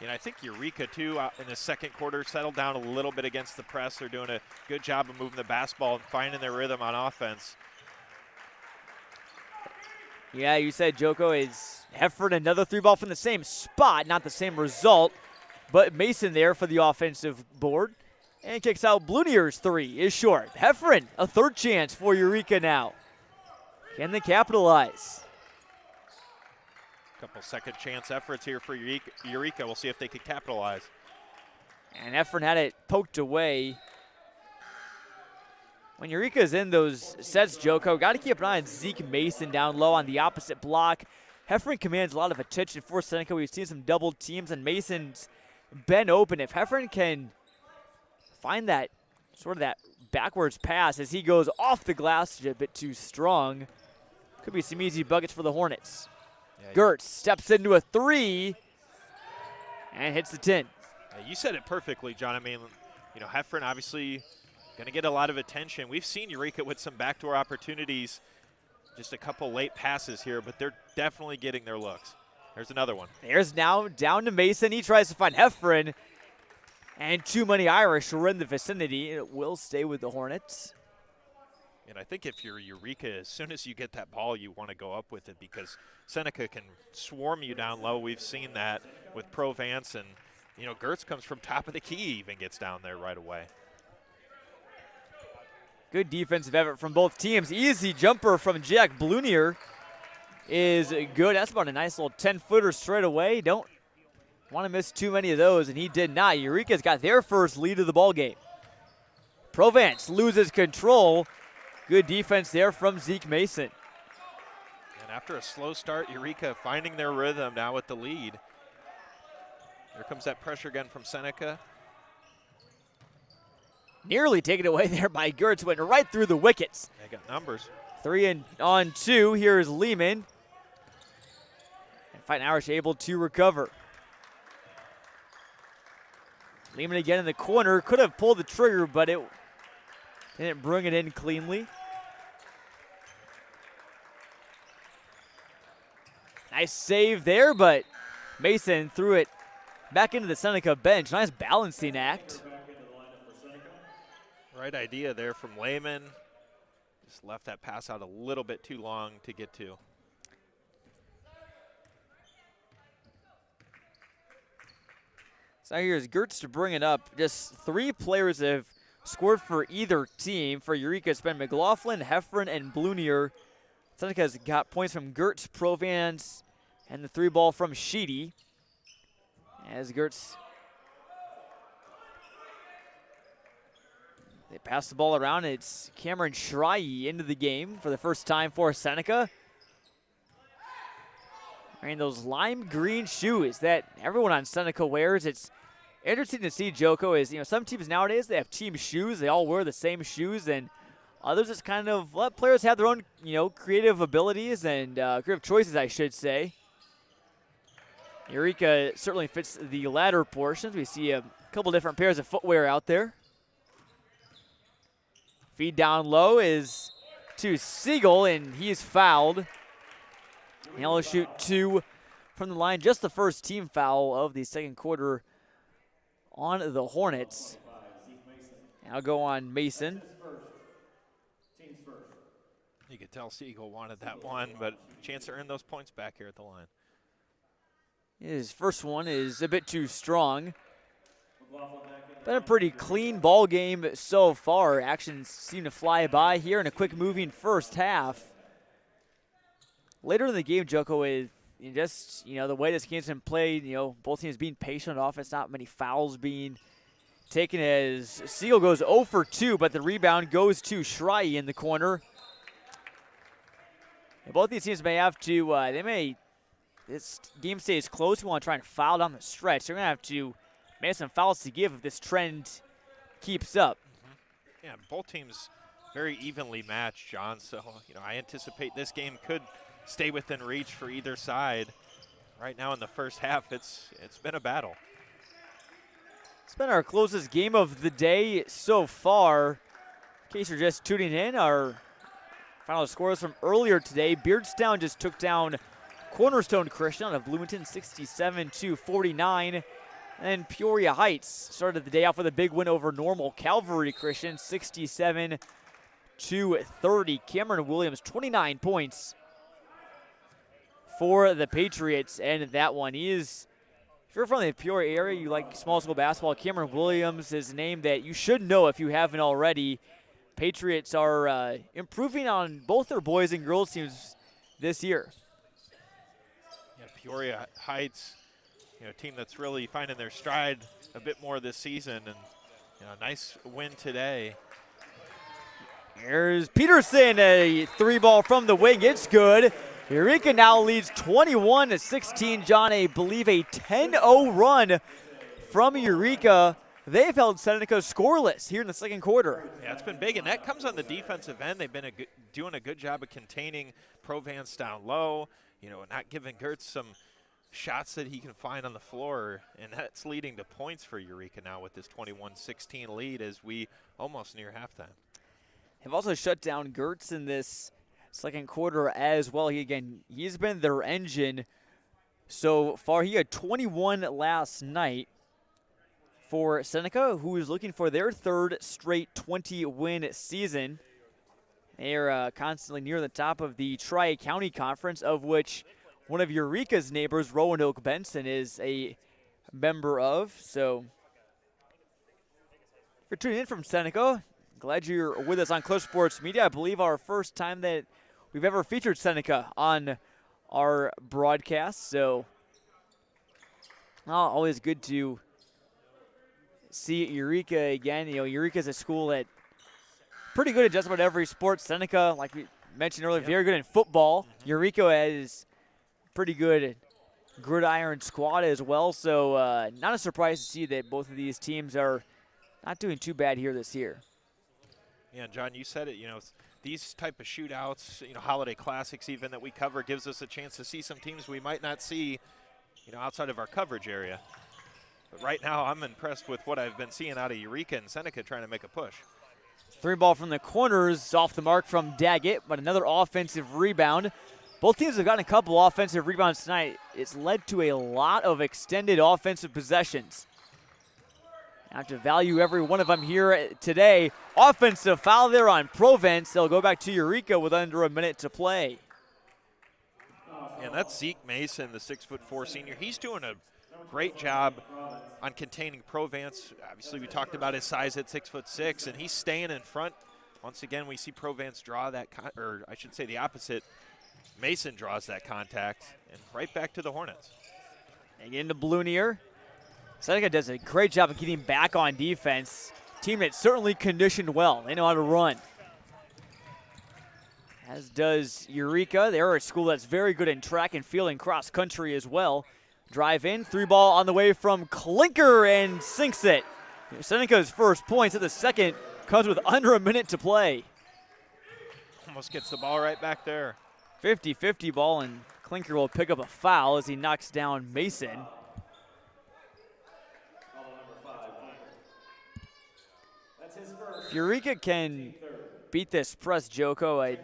And I think Eureka, too, in the second quarter, settled down a little bit against the press. They're doing a good job of moving the basketball and finding their rhythm on offense. Yeah, you said, Joko, is Heffron another 3-ball from the same spot, not the same result. But Mason there for the offensive board. And kicks out Blunier's 3 is short. Heffron, a 3rd chance for Eureka now. Can they capitalize? Couple second chance efforts here for Eureka. We'll see if they can capitalize. And Heffron had it poked away. When Eureka's in those sets, Joko, got to keep an eye on Zeke Mason down low on the opposite block. Heffron commands a lot of attention for Seneca. We've seen some double teams, and Mason's been open. If Heffron can find that sort of that backwards pass as he goes off the glass, a bit too strong, could be some easy buckets for the Hornets. Yeah, Gertz steps into a 3 and hits the 10. Yeah, you said it perfectly, John. I mean, Heffron obviously going to get a lot of attention. We've seen Eureka with some backdoor opportunities, just a couple late passes here, but they're definitely getting their looks. There's another one. There's now down to Mason. He tries to find Heffron, and too many Irish are in the vicinity. It will stay with the Hornets. And I think if you're Eureka, as soon as you get that ball, you want to go up with it because Seneca can swarm you down low. We've seen that with Provence, and Gertz comes from top of the key, even gets down there right away. Good defensive effort from both teams. Easy jumper from Jack Blunier is good. That's about a nice little 10-footer straight away. Don't want to miss too many of those, and he did not. Eureka's got their first lead of the ball game. Provence loses control. Good defense there from Zeke Mason. And after a slow start, Eureka finding their rhythm now with the lead. Here comes that pressure again from Seneca. Nearly taken away there by Gertz, went right through the wickets. They got numbers. 3-on-2. Here's Lehman. And Fighting Irish able to recover. Lehman again in the corner. Could have pulled the trigger, but it didn't bring it in cleanly. Nice save there, but Mason threw it back into the Seneca bench. Nice balancing act. Right idea there from Lehman. Just left that pass out a little bit too long to get to. So here's Gertz to bring it up. Just 3 players have scored for either team. For Eureka, it's been McLaughlin, Heffron, and Blunier. Seneca's got points from Gertz, Provence, and the 3-ball from Sheedy. As Gertz, they pass the ball around. It's Cameron Schrei into the game for the first time for Seneca. Wearing those lime green shoes that everyone on Seneca wears. It's interesting to see, Joko, is, some teams nowadays, they have team shoes. They all wear the same shoes, and others just kind of let players have their own, creative abilities and creative choices, I should say. Eureka certainly fits the latter portions. We see a couple different pairs of footwear out there. Feed down low is to Siegel, and he's fouled. He'll shoot 2 from the line. Just the first team foul of the second quarter on the Hornets. I'll go on Mason. You could tell Siegel wanted that one, but chance to earn those points back here at the line. His first one is a bit too strong. Been a pretty clean ball game so far. Actions seem to fly by here in a quick moving first half. Later in the game, Joko, with just, the way this game's been played, both teams being patient on offense, not many fouls being taken, as Siegel goes 0 for 2, but the rebound goes to Schrei in the corner. And both these teams may have to, this game stays close. We want to try and foul down the stretch. They're going to have to make some fouls to give if this trend keeps up. Mm-hmm. Yeah, both teams very evenly matched, John. So, I anticipate this game could stay within reach for either side. Right now in the first half, it's been a battle. It's been our closest game of the day so far. In case you're just tuning in, our final scores from earlier today. Beardstown just took down Cornerstone Christian out of Bloomington 67-49. And Peoria Heights started the day off with a big win over Normal Calvary Christian 67-30. Cameron Williams 29 points for the Patriots, and that one is, if you're from the Peoria area, you like small school basketball, Cameron Williams is a name that you should know if you haven't already. Patriots are improving on both their boys and girls teams this year. Yeah, Peoria Heights, a team that's really finding their stride a bit more this season, and nice win today. Here's Peterson, a 3-ball from the wing. It's good. Eureka now leads 21-16. John, I believe a 10-0 run from Eureka. They've held Seneca scoreless here in the second quarter. Yeah, it's been big, and that comes on the defensive end. They've been doing a good job of containing Provence down low, not giving Gertz some shots that he can find on the floor, and that's leading to points for Eureka now with this 21-16 lead as we almost near halftime. Have also shut down Gertz in this second quarter as well. He's been their engine so far. He had 21 last night for Seneca, who is looking for their third straight 20-win season. They are constantly near the top of the Tri-County Conference, of which one of Eureka's neighbors, Roanoke Benson, is a member of. So if you're tuning in from Seneca, glad you're with us on Clutch Sports Media. I believe our first time that we've ever featured Seneca on our broadcast. So Oh, always good to see Eureka again. You know, Eureka's a school that pretty good at just about every sport. Seneca, like we mentioned earlier, very good in football. Eureka is pretty good at gridiron squad as well. So not a surprise to see that both of these teams are not doing too bad here this year. Yeah, and John, you said it, you know, these type of shootouts, you know, holiday classics even that we cover gives us a chance to see some teams we might not see, you know, outside of our coverage area. But right now I'm impressed with what I've been seeing out of Eureka and Seneca trying to make a push. 3 ball from the corners, off the mark from Daggett, but another offensive rebound. Both teams have gotten a couple offensive rebounds tonight. It's led to a lot of extended offensive possessions. I have to value every one of them here today. Offensive foul there on Provence. They'll go back to Eureka with under a minute to play. And that's Zeke Mason, the 6'4" senior. He's doing a great job on containing Provence. Obviously, we talked about his size at 6'6", and he's staying in front. Once again, we see Provence draw that, or I should say the opposite. Mason draws that contact, and right back to the Hornets. They get into Blunier. Seneca does a great job of getting back on defense. Team that's certainly conditioned well. They know how to run. As does Eureka. They're a school that's very good in track and field and cross country as well. Drive in, 3 ball on the way from Clinker and sinks it. Seneca's first points at the second comes with under a minute to play. Almost gets the ball right back there. 50-50 ball, and Clinker will pick up a foul as he knocks down Mason. If Eureka can beat this press, Joko, if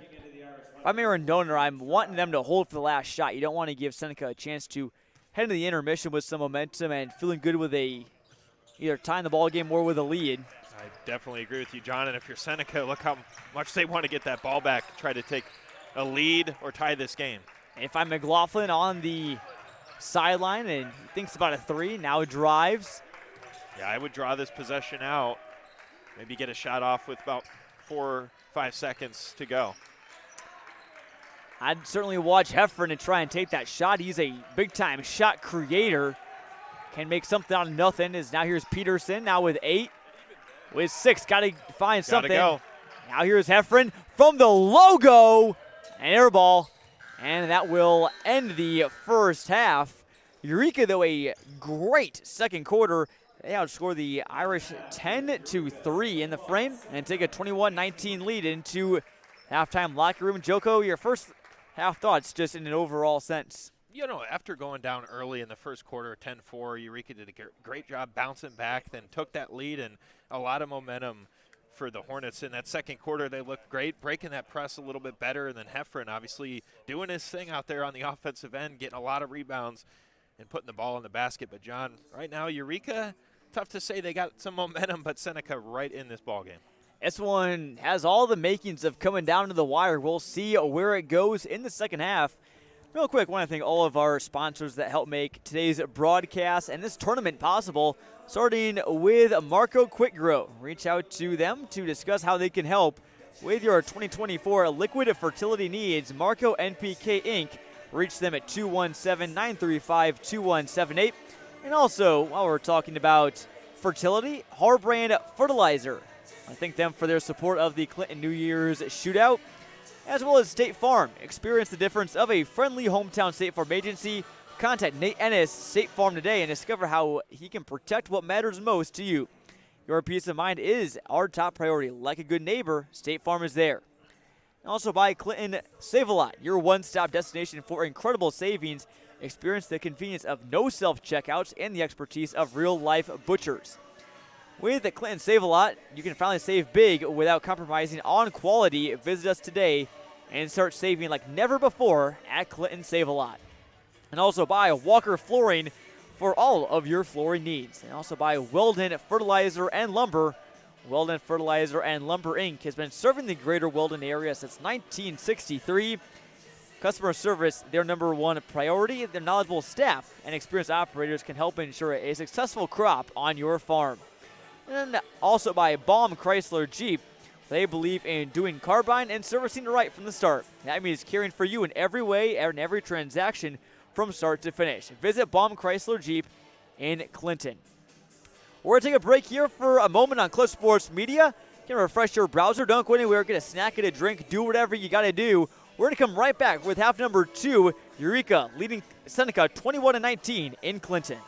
I'm Aaron Donor, I'm wanting them to hold for the last shot. You don't want to give Seneca a chance to head into the intermission with some momentum and feeling good with either tying the ball game or with a lead. I definitely agree with you, John. And if you're Seneca, look how much they want to get that ball back, try to take a lead or tie this game. If I'm McLaughlin on the sideline and he thinks about a 3, now drives. Yeah, I would draw this possession out. Maybe get a shot off with about 4 or 5 seconds to go. I'd certainly watch Heffron and try and take that shot. He's a big-time shot creator. Can make something out of nothing. Now here's Peterson, now with 8. With 6, got to find something. Go. Now here's Heffron from the logo. An air ball. And that will end the first half. Eureka, though, a great second quarter. They outscore the Irish 10-3 in the frame and take a 21-19 lead into halftime locker room. Joko, your first half thoughts just in an overall sense. You know, after going down early in the first quarter, 10-4, Eureka did a great job bouncing back, then took that lead, and a lot of momentum for the Hornets. In that second quarter, they looked great, breaking that press a little bit better, and then Heffron obviously doing his thing out there on the offensive end, getting a lot of rebounds and putting the ball in the basket. But, John, right now, Eureka, tough to say they got some momentum, but Seneca right in this ballgame. This one has all the makings of coming down to the wire. We'll see where it goes in the second half. Real quick, I want to thank all of our sponsors that help make today's broadcast and this tournament possible, starting with Marco Quick Grow. Reach out to them to discuss how they can help with your 2024 liquid fertility needs. Marco NPK Inc. Reach them at 217-935-2178. And also, while we're talking about fertility, Harbrand Fertilizer. I thank them for their support of the Clinton New Year's Shootout, as well as State Farm. Experience the difference of a friendly hometown State Farm agency. Contact Nate Ennis, State Farm, today and discover how he can protect what matters most to you. Your peace of mind is our top priority. Like a good neighbor, State Farm is there. Also by Clinton Save-A-Lot, your one-stop destination for incredible savings. Experience the convenience of no self-checkouts and the expertise of real-life butchers. With the Clinton Save-A-Lot, you can finally save big without compromising on quality. Visit us today and start saving like never before at Clinton Save-A-Lot. And also buy Walker Flooring for all of your flooring needs. And also buy Weldon Fertilizer and Lumber. Weldon Fertilizer and Lumber Inc. has been serving the greater Weldon area since 1963. Customer service, their number one priority. Their knowledgeable staff and experienced operators can help ensure a successful crop on your farm. And also by Baum Chrysler Jeep. They believe in doing carbine and servicing right from the start. That means caring for you in every way and every transaction from start to finish. Visit Baum Chrysler Jeep in Clinton. We're going to take a break here for a moment on Cliff Sports Media. You can refresh your browser. Don't go anywhere. Get a snack, get a drink, do whatever you got to do. We're going to come right back with half number 2, Eureka leading Seneca 21-19 in Clinton.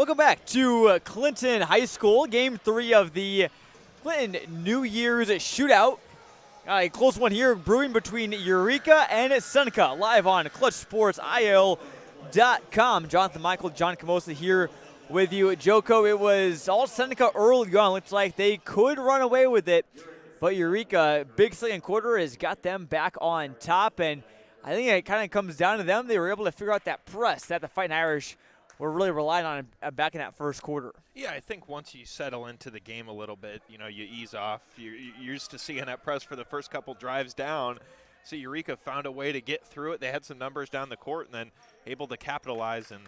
Welcome back to Clinton High School, Game 3 of the Clinton New Year's Shootout. A close one here brewing between Eureka and Seneca, live on ClutchSportsIL.com. Jonathan Michael, John Camosa here with you. Joko, it was all Seneca early on. Looks like they could run away with it, but Eureka, big second quarter, has got them back on top, and I think it kind of comes down to them. They were able to figure out that press that the Fighting Irish were really relying on back in that first quarter. Yeah, I think once you settle into the game a little bit, you ease off. You're used to seeing that press for the first couple drives down. So Eureka found a way to get through it. They had some numbers down the court and then able to capitalize. And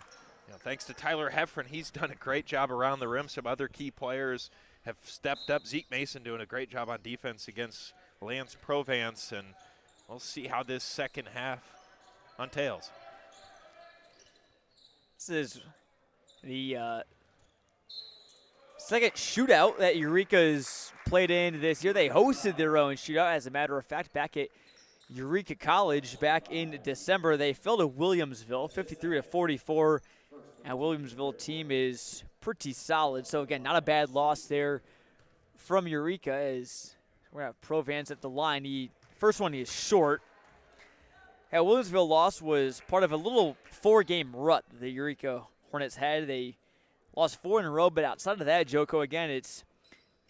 thanks to Tyler Heffron, he's done a great job around the rim. Some other key players have stepped up. Zeke Mason doing a great job on defense against Lance Provance. And we'll see how this second half untails. This is the second shootout that Eureka's played in this year. They hosted their own shootout, as a matter of fact, back at Eureka College back in December. They fell to Williamsville, 53-44, and Williamsville team is pretty solid. So, again, not a bad loss there from Eureka, as we're going to have Provance at the line. The first one is short. That Williamsville loss was part of a little 4-game rut the Eureka Hornets had. They lost 4 in a row, but outside of that, Joko, again, it's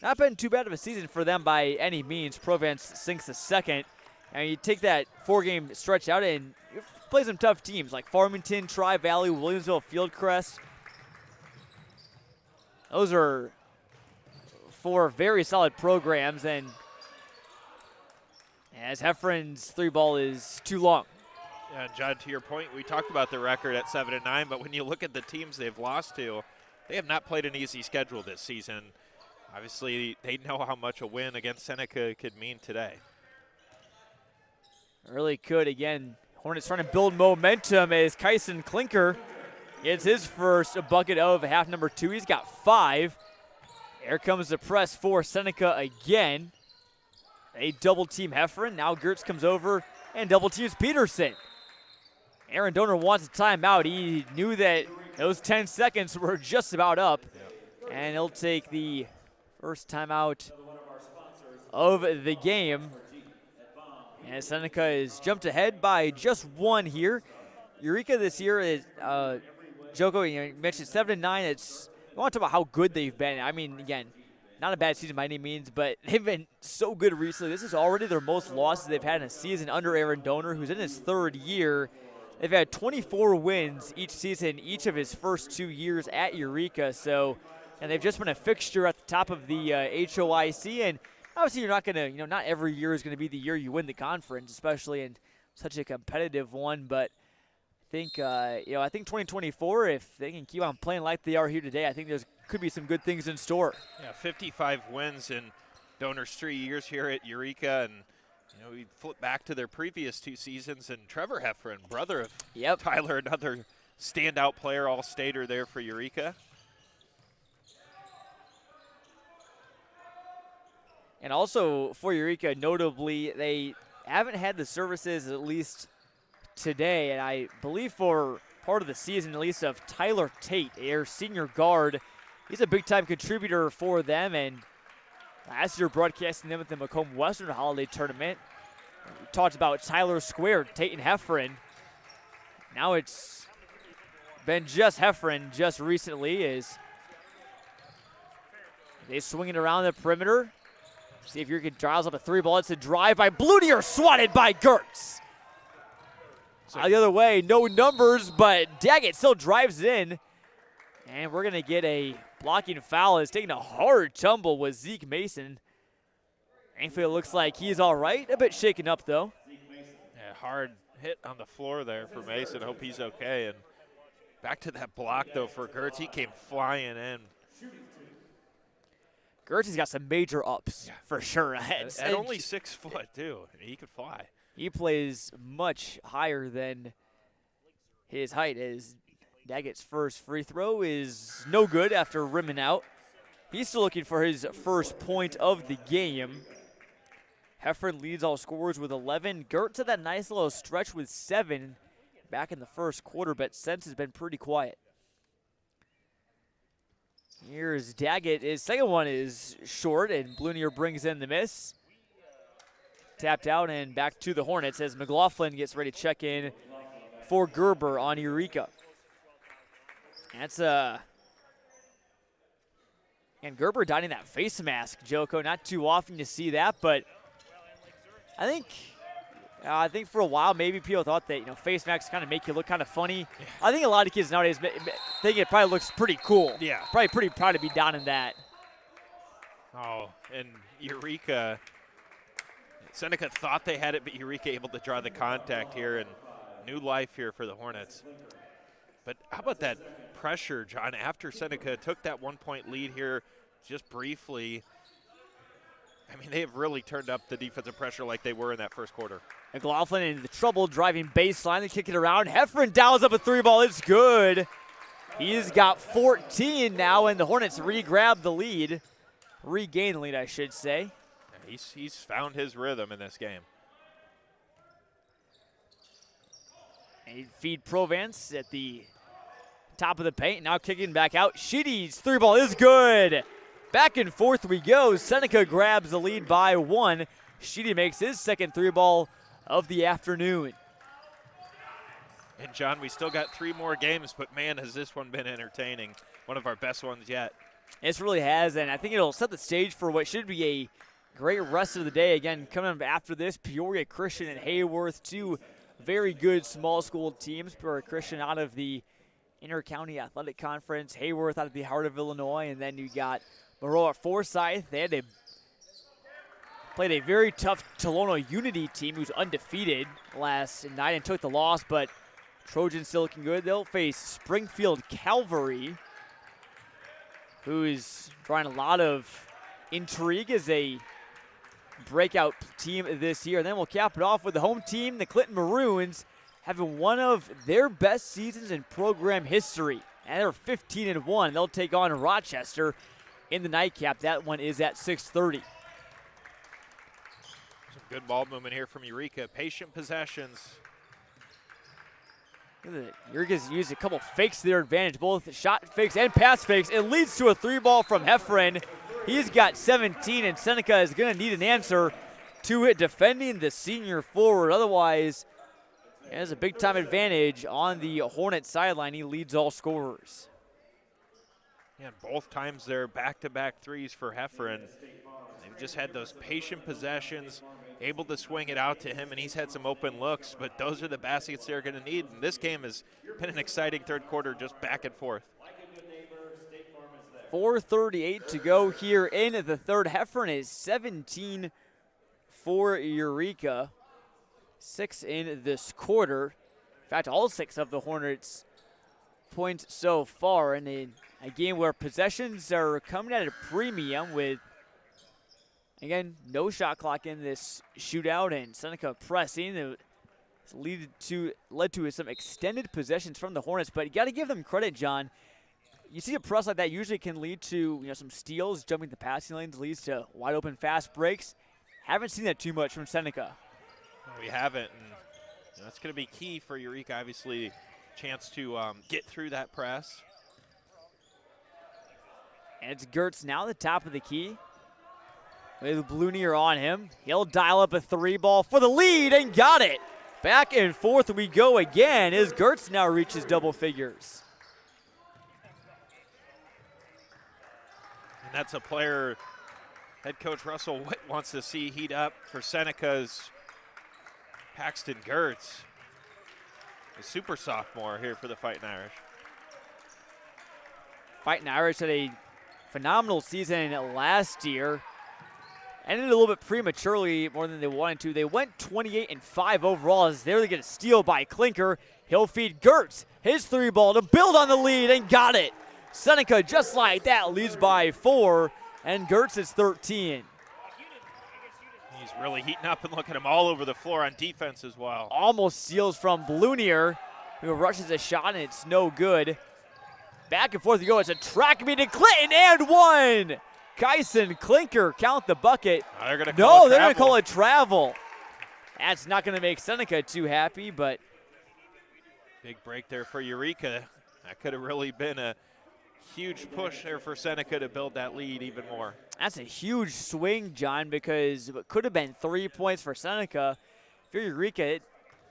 not been too bad of a season for them by any means. Provance sinks the second, and you take that 4-game stretch out and you play some tough teams like Farmington, Tri-Valley, Williamsville, Fieldcrest. Those are 4 very solid programs, and as Heffron's 3-ball is too long. Yeah, John, to your point, we talked about the record at 7-9, but when you look at the teams they've lost to, they have not played an easy schedule this season. Obviously, they know how much a win against Seneca could mean today. Really could. Again, Hornets trying to build momentum as Kyson Klinker gets his first bucket of half number 2. He's got 5. Here comes the press for Seneca again. They double team Heffron. Now Gertz comes over and double teams Peterson. Aaron Donor wants a timeout. He knew that those 10 seconds were just about up. And he'll take the first timeout of the game. And Seneca is jumped ahead by just 1 here. Eureka this year is, Joko, you mentioned 7-9. It's, you want to talk about how good they've been. I mean, again, not a bad season by any means, but they've been so good recently. This is already their most losses they've had in a season under Aaron Donor, who's in his 3rd year. They've had 24 wins each season, each of his first 2 years at Eureka. So, and they've just been a fixture at the top of the HOIC. And obviously, you're not going to, not every year is going to be the year you win the conference, especially in such a competitive one. But I think, I think 2024, if they can keep on playing like they are here today, I think there's could be some good things in store. Yeah, 55 wins in Donor's 3 years here at Eureka, and we flip back to their previous 2 seasons, and Trevor Heffron, brother of Tyler, another standout player, all-stater there for Eureka. And also for Eureka, notably, they haven't had the services, at least today, and I believe for part of the season, at least, of Tyler Tate, their senior guard. He's a big-time contributor for them, and last year broadcasting them at the Macomb Western Holiday Tournament. We talked about Tyler Square, Tate and Heffron. Now it's been just Heffron just recently as they swing it around the perimeter. See if Eureka drives up a 3-ball. It's a drive by Blutier, swatted by Gertz. The other way, no numbers, but Daggett still drives it in. And we're going to get a blocking foul. It's taking a hard tumble with Zeke Mason. Thankfully, it looks like he's all right. A bit shaken up, though. Yeah, hard hit on the floor there for Mason. Hope he's okay. And back to that block, though, for Gertz. He came flying in. Gertz has got some major ups, for sure. At only 6 foot, too. He could fly. He plays much higher than his height. As Daggett's first free throw is no good after rimming out. He's still looking for his first point of the game. Heffron leads all scorers with 11. Gertz had that nice little stretch with 7 back in the first quarter, but since has been pretty quiet. Here's Daggett. His second one is short, and Blunier brings in the miss. Tapped out and back to the Hornets as McLaughlin gets ready to check in for Gerber on Eureka. That's and Gerber donning that face mask, Joko. Not too often you see that, but I think for a while maybe people thought that face masks kind of make you look kind of funny. Yeah. I think a lot of kids nowadays think it probably looks pretty cool. Yeah, probably pretty proud to be donning that. Oh, and Eureka. Seneca thought they had it, but Eureka able to draw the contact here, and new life here for the Hornets. But how about that pressure, John, after Seneca took that 1-point lead here just briefly? I mean, they have really turned up the defensive pressure like they were in that first quarter. McLaughlin in the trouble driving baseline. They kick it around. Heffron dials up a 3-ball. It's good. He's got 14 now, and the Hornets re-grab the lead. Regain the lead, I should say. He's found his rhythm in this game. And feed Provence at the top of the paint. Now kicking back out. Sheedy's 3-ball is good. Back and forth we go. Seneca grabs the lead by 1. Sheedy makes his second 3-ball of the afternoon. And John, we still got 3 more games, but man, has this one been entertaining. One of our best ones yet. It really has, and I think it'll set the stage for what should be a great rest of the day. Again, coming up after this, Peoria Christian and Heyworth, 2 very good small school teams. Peoria Christian out of the Inter-County Athletic Conference, Heyworth out of the heart of Illinois, and then you got Maroa-Forsyth. They had played a very tough Tolono Unity team who's undefeated last night and took the loss, but Trojans still looking good. They'll face Springfield Calvary, who is drawing a lot of intrigue as a breakout team this year. And then we'll cap it off with the home team, the Clinton Maroons, having one of their best seasons in program history. And they're 15-1. They'll take on Rochester in the nightcap. That one is at 6:30. Some good ball movement here from Eureka. Patient possessions. Eureka's used a couple fakes to their advantage, both shot fakes and pass fakes. It leads to a 3-ball from Heffron. He's got 17, and Seneca is going to need an answer to it, defending the senior forward. Otherwise, he has a big-time advantage on the Hornet sideline. He leads all scorers. Yeah, both times they're back-to-back threes for Heffron. They've just had those patient possessions, able to swing it out to him, and he's had some open looks, but those are the baskets they're going to need. And this game has been an exciting third quarter, just back and forth. 4:38 to go here in the third. Heffron is 17 for Eureka. 6 in this quarter. In fact, all 6 of the Hornets' points so far in a game where possessions are coming at a premium with, again, no shot clock in this shootout, and Seneca pressing. It led to some extended possessions from the Hornets, but you got to give them credit, John. You see a press like that usually can lead to some steals, jumping the passing lanes, leads to wide open fast breaks. Haven't seen that too much from Seneca. No, we haven't, and that's going to be key for Eureka. Obviously, chance to get through that press. And it's Gertz now, the top of the key. With Blunier on him. He'll dial up a 3-ball for the lead and got it. Back and forth we go again as Gertz now reaches double figures. And that's a player head coach Russell Witt wants to see heat up for Seneca's Paxton Gertz. A super sophomore here for the Fighting Irish. Fighting Irish had a phenomenal season last year. Ended a little bit prematurely, more than they wanted to. They went 28-5 overall as they were going to steal by Klinker. He'll feed Gertz his 3-ball to build on the lead and got it. Seneca, just like that, leads by 4, and Gertz is 13. He's really heating up, and look at him all over the floor on defense as well. Almost steals from Blunier, who rushes a shot, and it's no good. Back and forth you go. It's a track meet to Clinton, and 1. Kyson Klinker, count the bucket. Oh, they're going to call it travel. That's not going to make Seneca too happy, but big break there for Eureka. That could have really been a Huge push there for Seneca to build that lead even more. That's a huge swing, John, because it could have been 3 points for Seneca. If you're Eureka,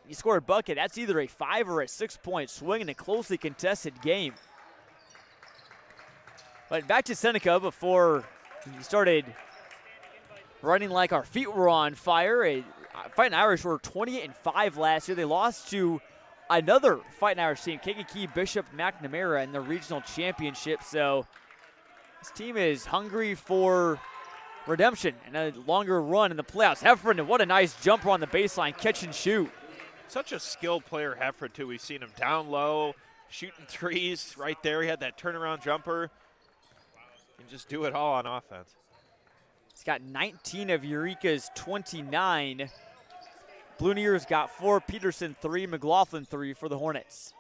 you score a bucket, that's either a 5 or a 6-point swing in a closely contested game. But back to Seneca before we started running like our feet were on fire. Fighting Irish were 28-5 last year. They lost to another Fighting Irish team, Kankakee Bishop McNamara, in the regional championship. So this team is hungry for redemption and a longer run in the playoffs. Heffron, what a nice jumper on the baseline, catch and shoot. Such a skilled player, Heffron, too. We've seen him down low, shooting threes right there. He had that turnaround jumper. Can just do it all on offense. He's got 19 of Eureka's 29. Bluniers got 4, Peterson 3, McLaughlin 3 for the Hornets.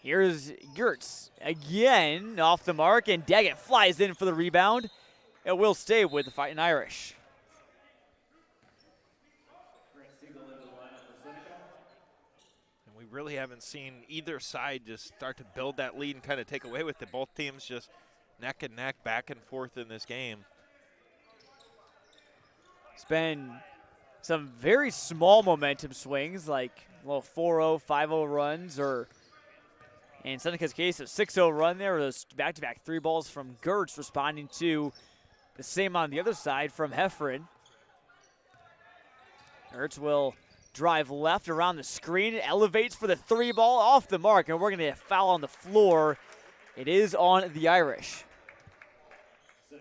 Here's Gertz again off the mark, and Daggett flies in for the rebound. It will stay with the Fighting Irish. And we really haven't seen either side just start to build that lead and kind of take away with it. Both teams just neck and neck, back and forth in this game. It's been some very small momentum swings, like little 4-0, 5-0 runs, or in Seneca's case, a 6-0 run there. Those back-to-back 3 balls from Gertz, responding to the same on the other side from Heffron. Gertz will drive left around the screen, elevates for the 3 ball off the mark, and we're going to get a foul on the floor. It is on the Irish. So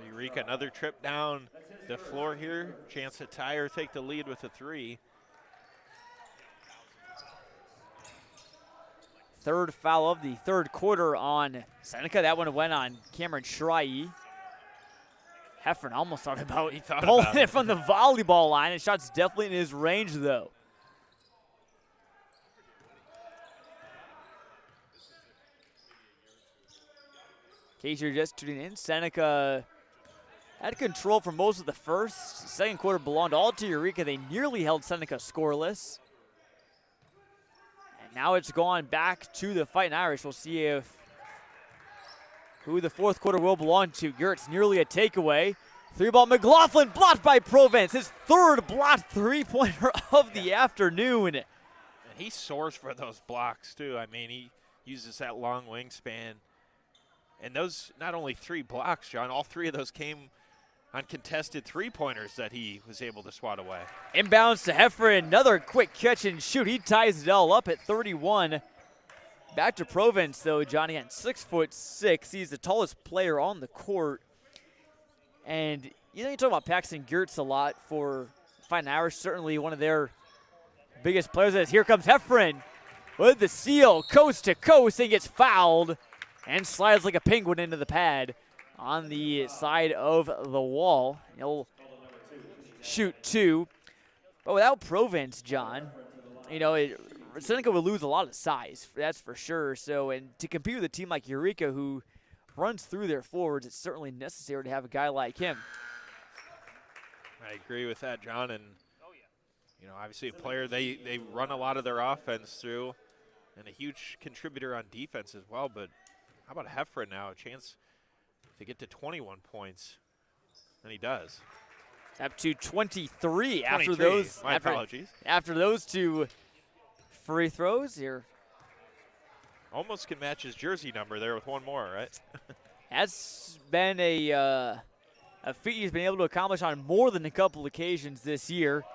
Eureka, another trip down the floor here. Chance to tie or take the lead with a 3. Third foul of the third quarter on Seneca. That one went on Cameron Schrei. Heffron almost thought about pulling it from the volleyball line. And shot's definitely in his range, though. In case you're just tuning in, Seneca had control for most of the first. Second quarter belonged all to Eureka. They nearly held Seneca scoreless. And now it's gone back to the Fighting Irish. We'll see who the fourth quarter will belong to. Gertz nearly a takeaway. 3-ball McLaughlin blocked by Provence. His third blocked 3-pointer of the afternoon. And he soars for those blocks, too. I mean, he uses that long wingspan. And those, not only 3 blocks, John, all 3 of those came on contested 3-pointers that he was able to swat away. Inbounds to Heffron, another quick catch and shoot. He ties it all up at 31. Back to Provence, though, Johnny, at 6'6". He's the tallest player on the court. And, you know, you talk about Paxton Gertz a lot for Fighting Irish, certainly one of their biggest players. As here comes Heffron with the steal, coast to coast. He gets fouled and slides like a penguin into the pad on the side of the wall. He'll shoot 2. But without Provence, John, you know, Seneca would lose a lot of size, that's for sure. So, and to compete with a team like Eureka, who runs through their forwards, it's certainly necessary to have a guy like him. I agree with that, John. And, you know, obviously a player they run a lot of their offense through, and a huge contributor on defense as well. But how about Heffron now? A chance to get to 21 points, and he does. Up to 23 after 23. those. My apologies. After those 2 free throws here. Almost can match his jersey number there with 1 more, right? That's been a feat he's been able to accomplish on more than a couple occasions this year.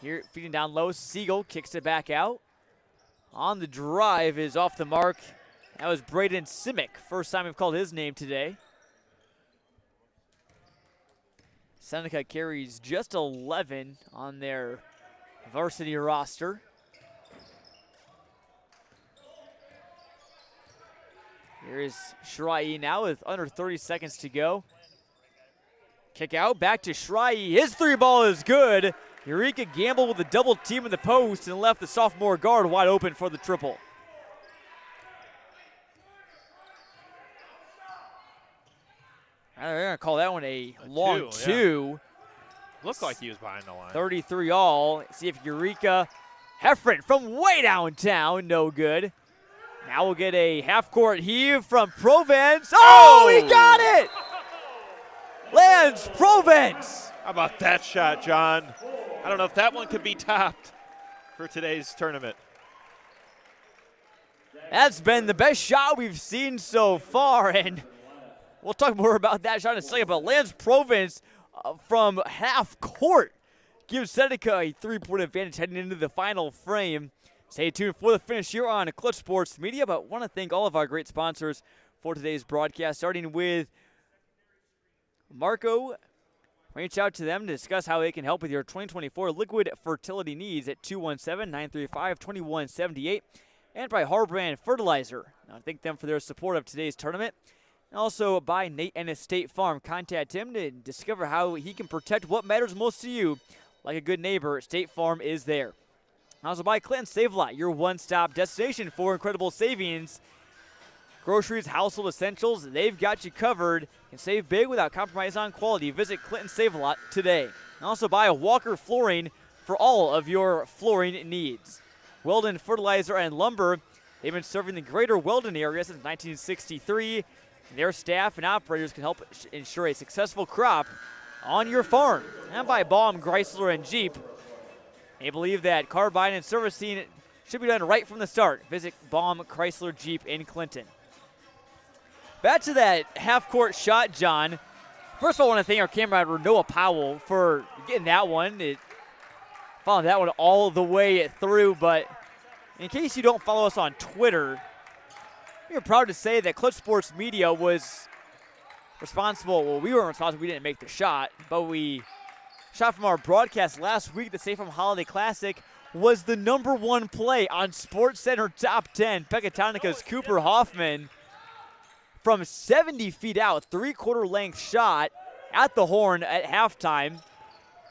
Here, feeding down low, Siegel kicks it back out. On the drive is off the mark. That was Braden Simic. First time we've called his name today. Seneca carries just 11 on their varsity roster. Here is Schrei now with under 30 seconds to go. Kick out, back to Schrei. His 3-ball is good. Eureka gambled with a double team in the post and left the sophomore guard wide open for the triple. They're going to call that one a long 2. Yeah. Looked like he was behind the line. 33 all. See if Eureka. Heffron from way downtown, no good. Now we'll get a half-court heave from Provence. Oh, he got it! Lands Provence. How about that shot, John? I don't know if that one could be topped for today's tournament. That's been the best shot we've seen so far, and we'll talk more about that shot in a second, but Lance Provence from half court gives Seneca a 3-point advantage heading into the final frame. Stay tuned for the finish here on Clutch Sports Media, but want to thank all of our great sponsors for today's broadcast, starting with Marco. Reach out to them to discuss how they can help with your 2024 liquid fertility needs at 217-935-2178. And by Harbrand Fertilizer. I thank them for their support of today's tournament. And also by Nate and his State Farm. Contact him to discover how he can protect what matters most to you. Like a good neighbor, State Farm is there. Also by Clinton Save-A-Lot, your one-stop destination for incredible savings. Groceries, household essentials, they've got you covered. You can save big without compromise on quality. Visit Clinton Save-A-Lot today. And also buy Walker Flooring for all of your flooring needs. Weldon Fertilizer and Lumber, they've been serving the greater Weldon area since 1963. And their staff and operators can help ensure a successful crop on your farm. And by Baum, Chrysler, and Jeep, they believe that car buying and servicing should be done right from the start. Visit Baum, Chrysler, Jeep in Clinton. Back to that half-court shot, John. First of all, I want to thank our camera Noah Powell for getting that one. Followed that one all the way through, but in case you don't follow us on Twitter, we are proud to say that Clutch Sports Media was responsible. Well, we weren't responsible. We didn't make the shot, but we shot from our broadcast last week. The Safe From Holiday Classic was the #1 play on SportsCenter Top 10. Pecatonica's Cooper Hoffman from 70 feet out, 3/4 length shot at the horn at halftime.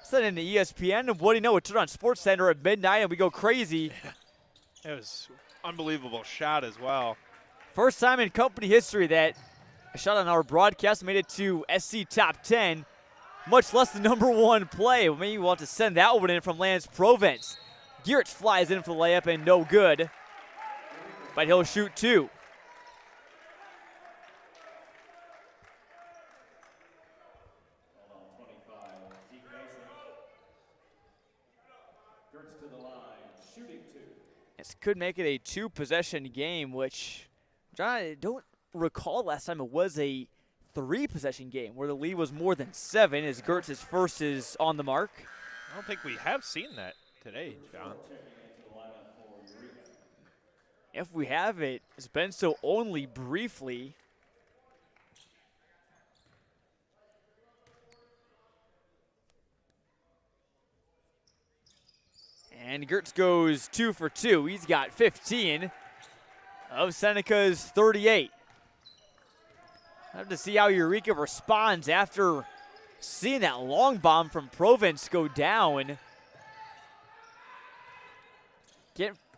Sent into ESPN, and what do you know? We turn on SportsCenter at midnight, and we go crazy. It was unbelievable shot as well. First time in company history that a shot on our broadcast made it to SC Top 10, much less the #1 play. Maybe we'll have to send that one in from Lance Provence. Geertz flies in for the layup and no good, but he'll shoot two. This could make it a 2-possession game, which, John, I don't recall last time it was a 3-possession game where the lead was more than 7 as Geertz's first is on the mark. I don't think we have seen that today, John. If we have, it's been so only briefly. And Geertz goes 2 for 2. He's got 15 of Seneca's 38. I have to see how Eureka responds after seeing that long bomb from Provence go down.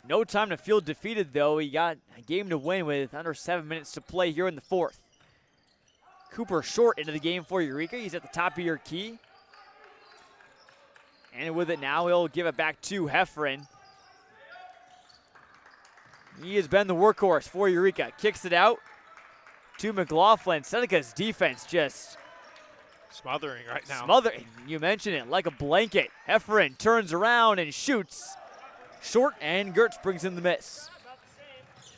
No time to feel defeated, though. He got a game to win with under 7 minutes to play here in the fourth. Cooper short into the game for Eureka. He's at the top of your key. And with it now, he'll give it back to Heffron. He has been the workhorse for Eureka. Kicks it out to McLaughlin. Seneca's defense just smothering right now. Smothering. You mentioned it, like a blanket. Heffron turns around and shoots. Short, and Geertz brings in the miss.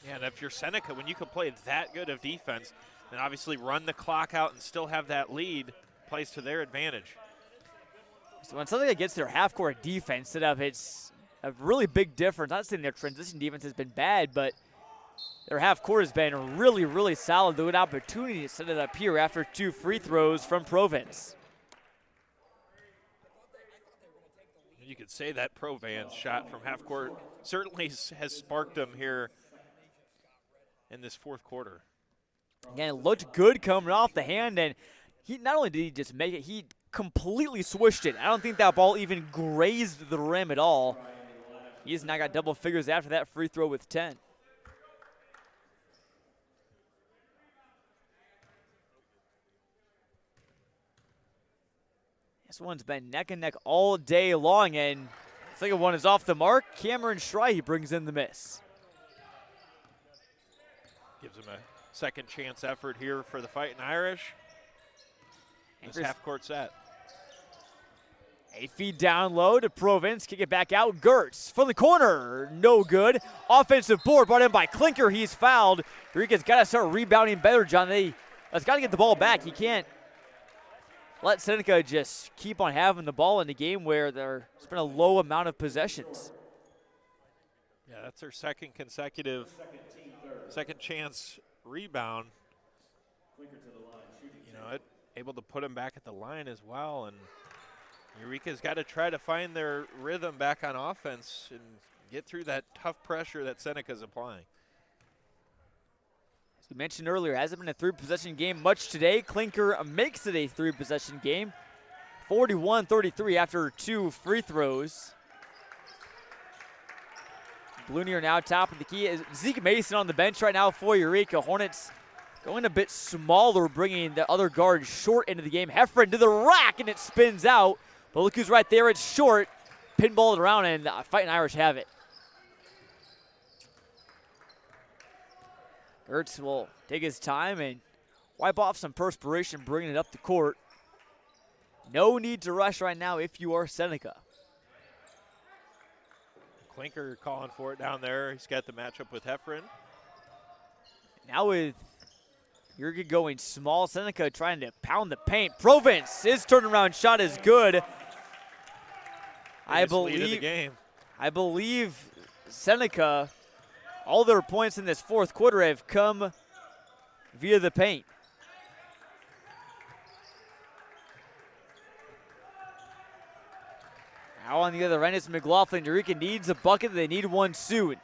Yeah, and if you're Seneca, when you can play that good of defense, then obviously run the clock out and still have that lead, plays to their advantage. So when Seneca gets their half-court defense set up, it's a really big difference. Not saying their transition defense has been bad, but their half-court has been really, really solid. They had an opportunity to set it up here after 2 free throws from Provence. You could say that Provence shot from half-court certainly has sparked them here in this fourth quarter. Again, it looked good coming off the hand, and he not only did he just make it, he completely swished it. I don't think that ball even grazed the rim at all. He's now got double figures after that free throw with 10. This one's been neck and neck all day long, and the second one is off the mark. Cameron Schrei brings in the miss. Gives them a second chance effort here for the Fighting Irish. This half-court set. A feed down low to Provence. Kick it back out. Gertz from the corner. No good. Offensive board brought in by Klinker. He's fouled. Eureka's got to start rebounding better, John. That's got to get the ball back. You can't let Seneca just keep on having the ball in a game where there's been a low amount of possessions. Yeah, that's their second consecutive second chance rebound. You know, able to put him back at the line as well. And Eureka's got to try to find their rhythm back on offense and get through that tough pressure that Seneca's applying. As we mentioned earlier, hasn't been a three-possession game much today. Klinker makes it a three-possession game. 41-33 after 2 free throws. Blunier now top of the key. Zeke Mason on the bench right now for Eureka. Hornets going a bit smaller, bringing the other guard short into the game. Heffron to the rack, and it spins out. But look who's right there. It's short. Pinballed around, and Fighting Irish have it. Gertz will take his time and wipe off some perspiration, bringing it up the court. No need to rush right now if you are Seneca. Klinker calling for it down there. He's got the matchup with Heffron. Now with Eureka going small, Seneca trying to pound the paint. Provence, his turnaround shot is good. I believe Seneca, all their points in this fourth quarter have come via the paint. Now on the other end is McLaughlin. Eureka needs a bucket. They need one soon.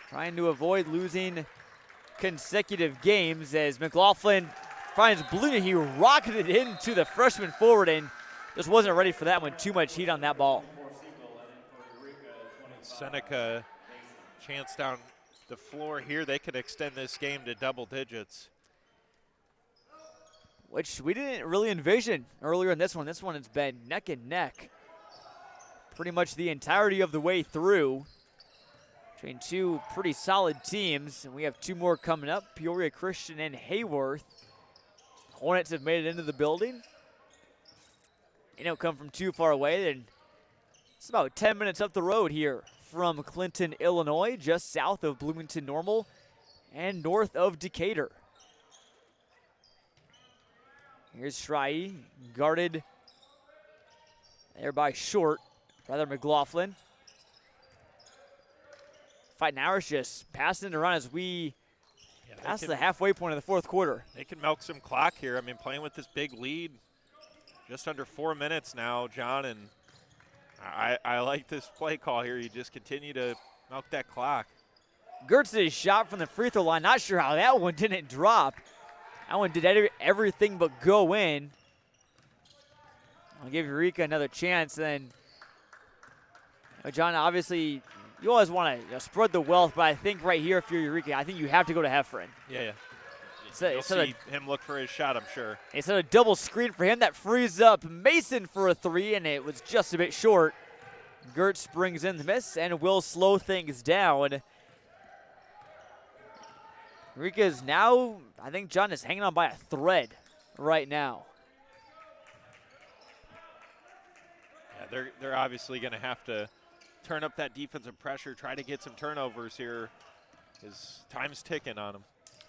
Trying to avoid losing consecutive games as McLaughlin finds Blunier. He rocketed it into the freshman forward and just wasn't ready for that one. Too much heat on that ball. Seneca chance down the floor here. They could extend this game to double digits, which we didn't really envision earlier in this one. This one has been neck and neck pretty much the entirety of the way through between two pretty solid teams. And we have 2 more coming up, Peoria Christian and Heyworth. Hornets have made it into the building. They don't come from too far away. Then it's about 10 minutes up the road here from Clinton, Illinois, just south of Bloomington Normal and north of Decatur. Here's Schrei, guarded there by McLaughlin. Fighting Irish just passing it around as we pass the halfway point of the fourth quarter. They can milk some clock here. I mean, playing with this big lead, just under 4 minutes now, John, and I like this play call here. You just continue to milk that clock. Gertz's shot from the free throw line. Not sure how that one didn't drop. That one did everything but go in. I'll give Eureka another chance. Then, John, obviously, you always want to spread the wealth, but I think right here, if you're Eureka, I think you have to go to Heffron. Yeah. You'll see him look for his shot, I'm sure. It's a double screen for him. That frees up Mason for a 3, and it was just a bit short. Gertz brings in the miss and will slow things down. Eureka's now, I think John is hanging on by a thread right now. Yeah, they're obviously going to have to turn up that defensive pressure, try to get some turnovers here, because time's ticking on them.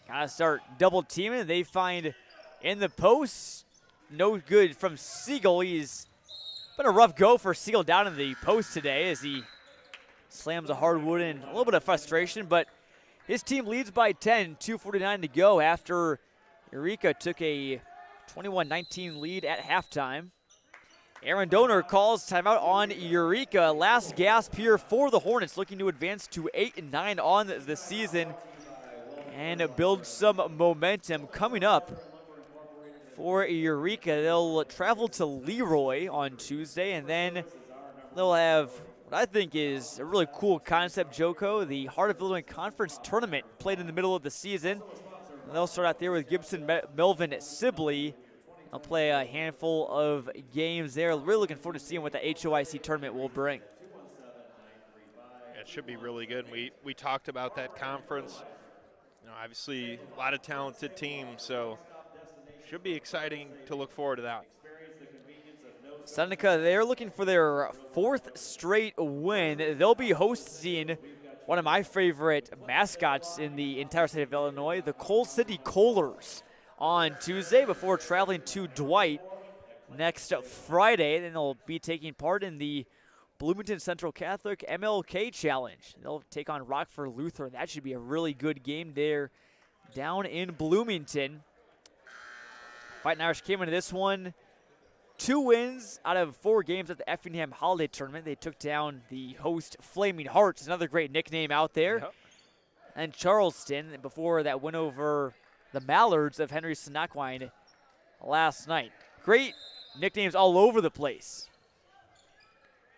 Gotta start double teaming. They find in the post, no good from Siegel. He's been a rough go for Siegel down in the post today as he slams a hardwood in a little bit of frustration, but his team leads by 10, 2:49 to go after Eureka took a 21-19 lead at halftime. Aaron Donor calls timeout on Eureka. Last gasp here for the Hornets, looking to advance to 8-9 on the season and build some momentum. Coming up for Eureka, they'll travel to Leroy on Tuesday, and then they'll have what I think is a really cool concept, Joko, the Heart of Illinois Conference Tournament played in the middle of the season. And they'll start out there with Gibson Melvin at Sibley. They'll play a handful of games there. Really looking forward to seeing what the HOIC tournament will bring. Yeah, it should be really good. We talked about that conference. Obviously a lot of talented teams, so should be exciting to look forward to that. Seneca, they're looking for their 4th straight win. They'll be hosting one of my favorite mascots in the entire state of Illinois, the Coal City Kohlers, on Tuesday before traveling to Dwight next Friday. Then they'll be taking part in the Bloomington Central Catholic MLK Challenge. They'll take on Rockford Lutheran. That should be a really good game there down in Bloomington. Fighting Irish came into this one 2 wins out of 4 games at the Effingham Holiday Tournament. They took down the host Flaming Hearts, another great nickname out there. Yep. And Charleston before that win over the Mallards of Henry Sinakwine last night. Great nicknames all over the place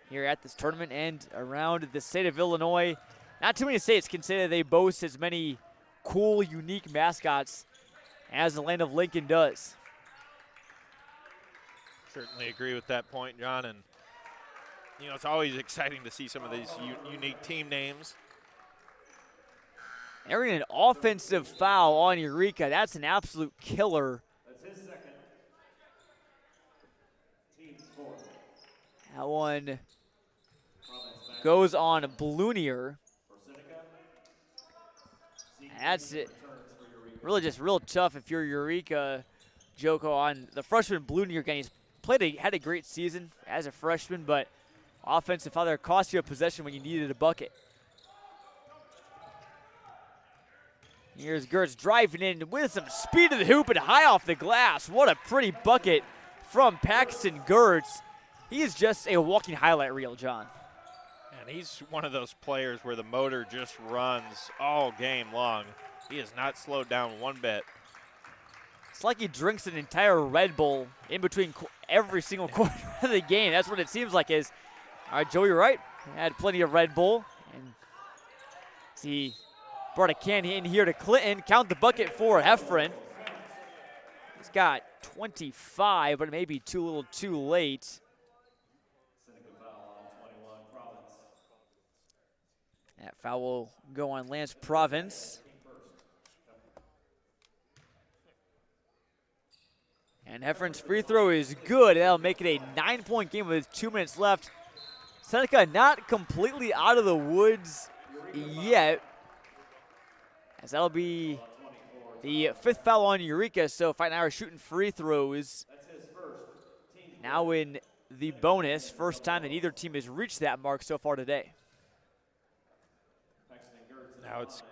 here at this tournament and around the state of Illinois. Not too many states can say that they boast as many cool, unique mascots as the land of Lincoln does. Certainly agree with that point, John. And, it's always exciting to see some of these unique team names. Aaron, an offensive foul on Eureka. That's an absolute killer. That's his second. Team's fourth. That one goes on Blunier. That's it. Really just real tough if you're Eureka, Joko, on the freshman Blunier again. He's had a great season as a freshman, but offensive foul there cost you a possession when you needed a bucket. Here's Gertz driving in with some speed to the hoop and high off the glass. What a pretty bucket from Paxton Gertz. He is just a walking highlight reel, John. And he's one of those players where the motor just runs all game long. He has not slowed down one bit. It's like he drinks an entire Red Bull in between every single quarter of the game. That's what it seems like is. All right, Joe, you're right. He had plenty of Red Bull. And he brought a can in here to Clinton. Count the bucket for Heffron. He's got 25, but maybe a little too late. That foul will go on Lance Province. And Heffron's free throw is good. That'll make it a 9-point game with 2 minutes left. Seneca not completely out of the woods yet, as that'll be the 5th foul on Eureka. So Fighting Irish shooting free throws now in the bonus. First time that either team has reached that mark so far today. Now it's,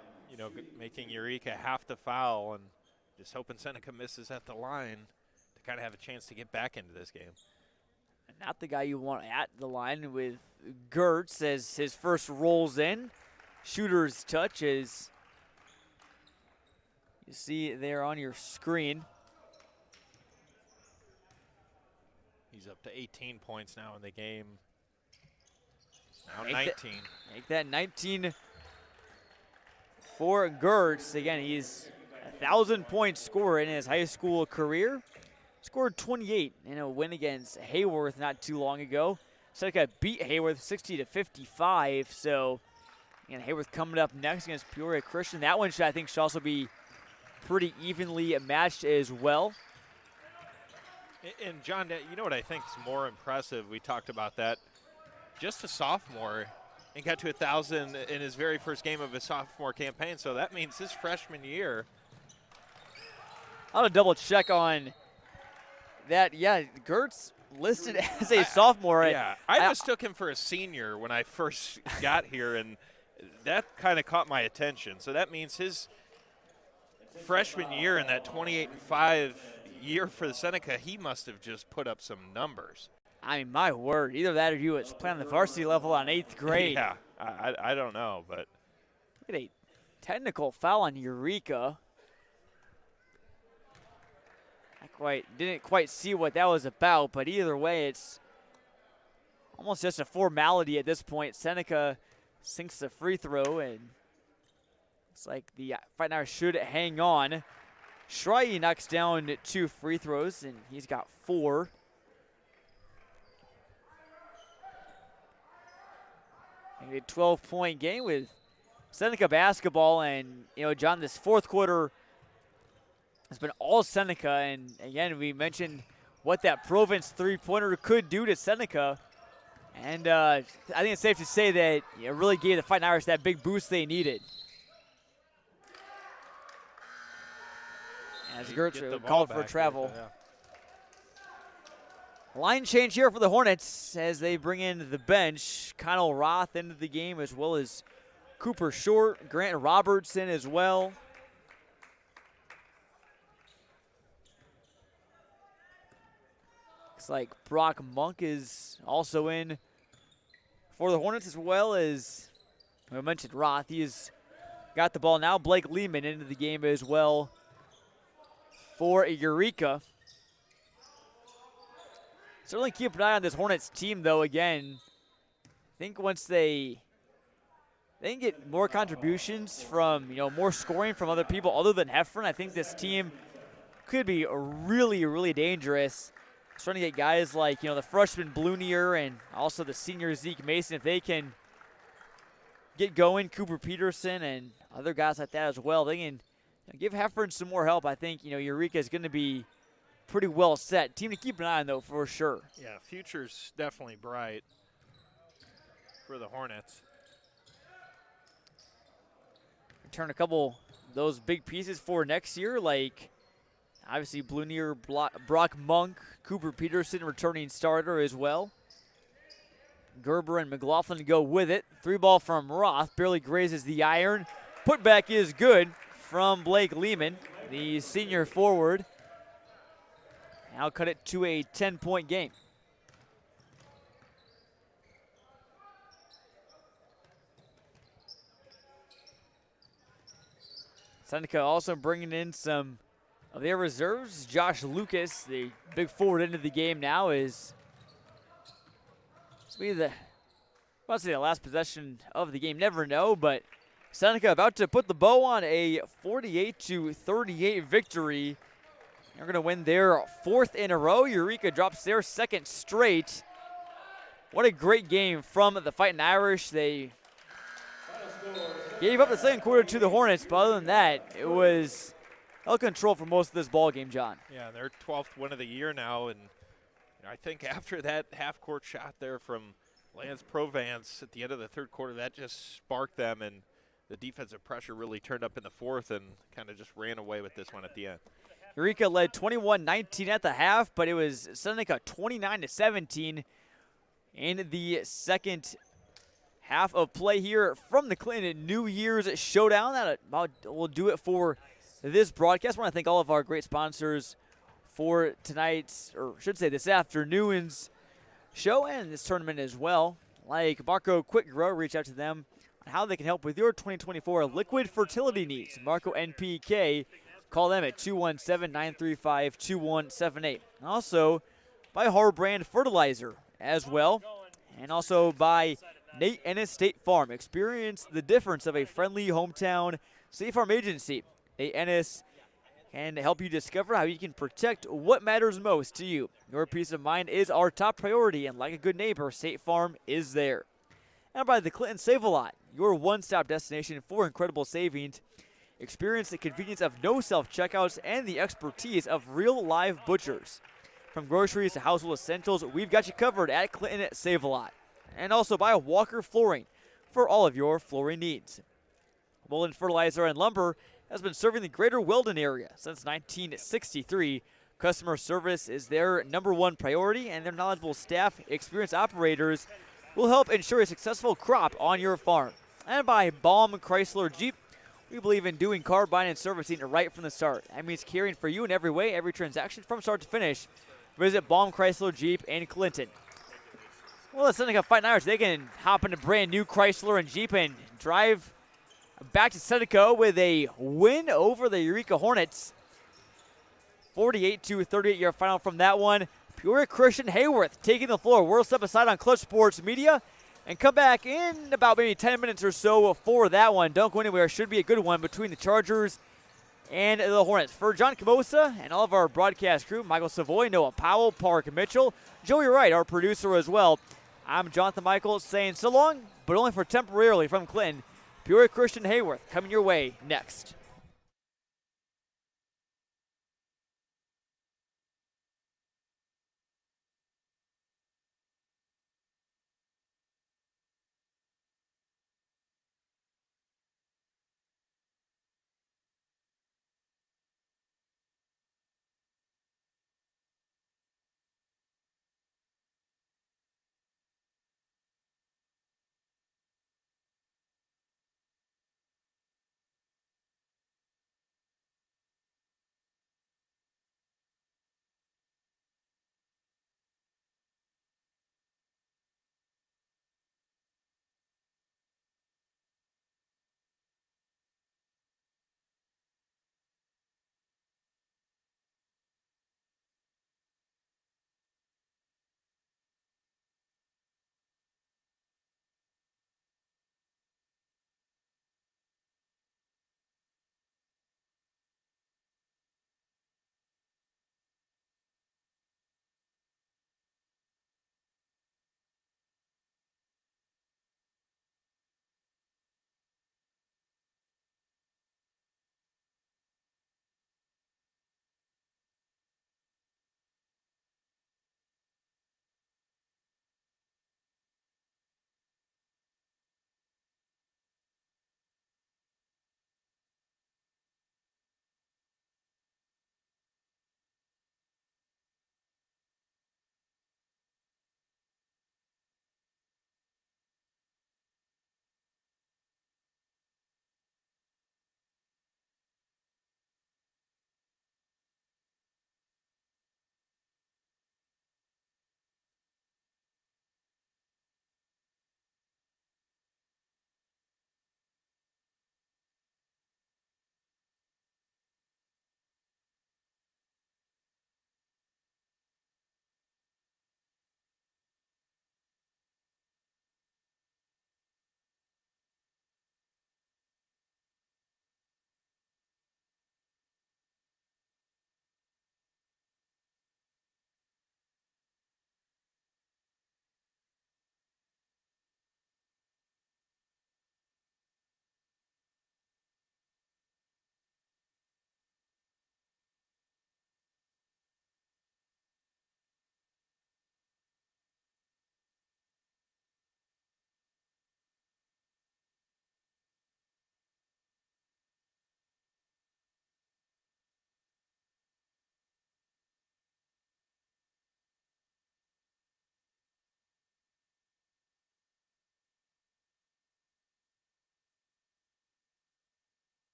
making Eureka have to foul and just hoping Seneca misses at the line to kind of have a chance to get back into this game. Not the guy you want at the line with Gertz as his first rolls in. Shooter's touch as you see there on your screen. He's up to 18 points now in the game. Now 19. Make that 19 for Gertz. Again, he's a 1,000-point scorer in his high school career. Scored 28 in a win against Heyworth not too long ago. Seneca beat Heyworth 60-55. So, and Heyworth coming up next against Peoria Christian. That one I think should also be pretty evenly matched as well. And John, you know what I think is more impressive? We talked about that. Just a sophomore and got to 1,000 in his very first game of his sophomore campaign. So that means his freshman year. I'll double check on that. Yeah, Gertz listed as a sophomore. Yeah, I mistook him for a senior when I first got here, and that kind of caught my attention. So that means his freshman year in that 28-5 year for the Seneca, he must have just put up some numbers. I mean, my word, either that or you was playing on the varsity level on 8th grade. Yeah, I don't know, but. Look at a technical foul on Eureka. Didn't quite see what that was about, but either way, it's almost just a formality at this point. Seneca sinks the free throw, and it's like the Fighting Irish should hang on. Schrei knocks down 2 free throws, and he's got 4. A 12-point game with Seneca basketball. And, John, this fourth quarter has been all Seneca. And, again, we mentioned what that Province three-pointer could do to Seneca. And I think it's safe to say that it really gave the Fighting Irish that big boost they needed. As Gertz called for travel. Line change here for the Hornets as they bring in the bench. Connell Roth into the game, as well as Cooper Short, Grant Robertson as well. Looks like Brock Monk is also in for the Hornets, as well as we mentioned Roth. He's got the ball now. Blake Lehman into the game as well for Eureka. Certainly keep an eye on this Hornets team, though. Again, I think once they can get more contributions from, more scoring from other people other than Heffron, I think this team could be really, really dangerous. Starting to get guys like, the freshman Blunier and also the senior Zeke Mason, if they can get going, Cooper Peterson and other guys like that as well, they can give Heffron some more help. I think, Eureka is going to be pretty well set. Team to keep an eye on, though, for sure. Yeah, future's definitely bright for the Hornets. Return a couple of those big pieces for next year, like obviously Blunier, Brock Monk, Cooper Peterson returning starter as well. Gerber and McLaughlin go with it. 3-ball from Roth, barely grazes the iron. Putback is good from Blake Lehman, the senior forward. Now cut it to a 10-point game. Seneca also bringing in some of their reserves. Josh Lucas, the big forward into the game now, is the last possession of the game. Never know, but Seneca about to put the bow on a 48-38 victory. They're going to win their fourth in a row. Eureka drops their second straight. What a great game from the Fighting Irish. They gave up the second quarter to the Hornets, but other than that, it was held control for most of this ball game, John. Yeah, their 12th win of the year now, and I think after that half-court shot there from Lance Provence at the end of the third quarter, that just sparked them, and the defensive pressure really turned up in the fourth and kind of just ran away with this one at the end. Eureka led 21-19 at the half, but it was Seneca 29-17 in the second half of play here from the Clinton New Year's Showdown. That about will do it for this broadcast. I want to thank all of our great sponsors for tonight's, or should say this afternoon's show and this tournament as well. Like Marco Quick Grow, reach out to them on how they can help with your 2024 liquid fertility needs. Marco NPK. Call them at 217-935-2178. Also, by Harbrand Fertilizer as well. And also by Nate Ennis State Farm. Experience the difference of a friendly hometown State Farm agency. Nate Ennis can help you discover how you can protect what matters most to you. Your peace of mind is our top priority, and like a good neighbor, State Farm is there. And by the Clinton Save-A-Lot, your one-stop destination for incredible savings. Experience the convenience of no self-checkouts and the expertise of real live butchers. From groceries to household essentials, we've got you covered at Clinton Save-A-Lot. And also by Walker Flooring for all of your flooring needs. Woolen Fertilizer and Lumber has been serving the greater Weldon area since 1963. Customer service is their #1 priority, and their knowledgeable staff, experienced operators, will help ensure a successful crop on your farm. And by Baum Chrysler Jeep, we believe in doing car buying and servicing right from the start. That means caring for you in every way, every transaction from start to finish. Visit Baum Chrysler Jeep in Clinton. Well, the Seneca Fighting Irish, they can hop into brand new Chrysler and Jeep and drive back to Seneca with a win over the Eureka Hornets. 48-38 your final from that one. Peoria Christian Heyworth taking the floor. We'll step aside on Clutch Sports Media and come back in about maybe 10 minutes or so for that one. Don't go anywhere. Should be a good one between the Chargers and the Hornets. For John Camosa and all of our broadcast crew, Michael Savoy, Noah Powell, Park Mitchell, Joey Wright, our producer as well, I'm Jonathan Michael saying so long, but only for temporarily from Clinton. Peoria Christian Heyworth coming your way next.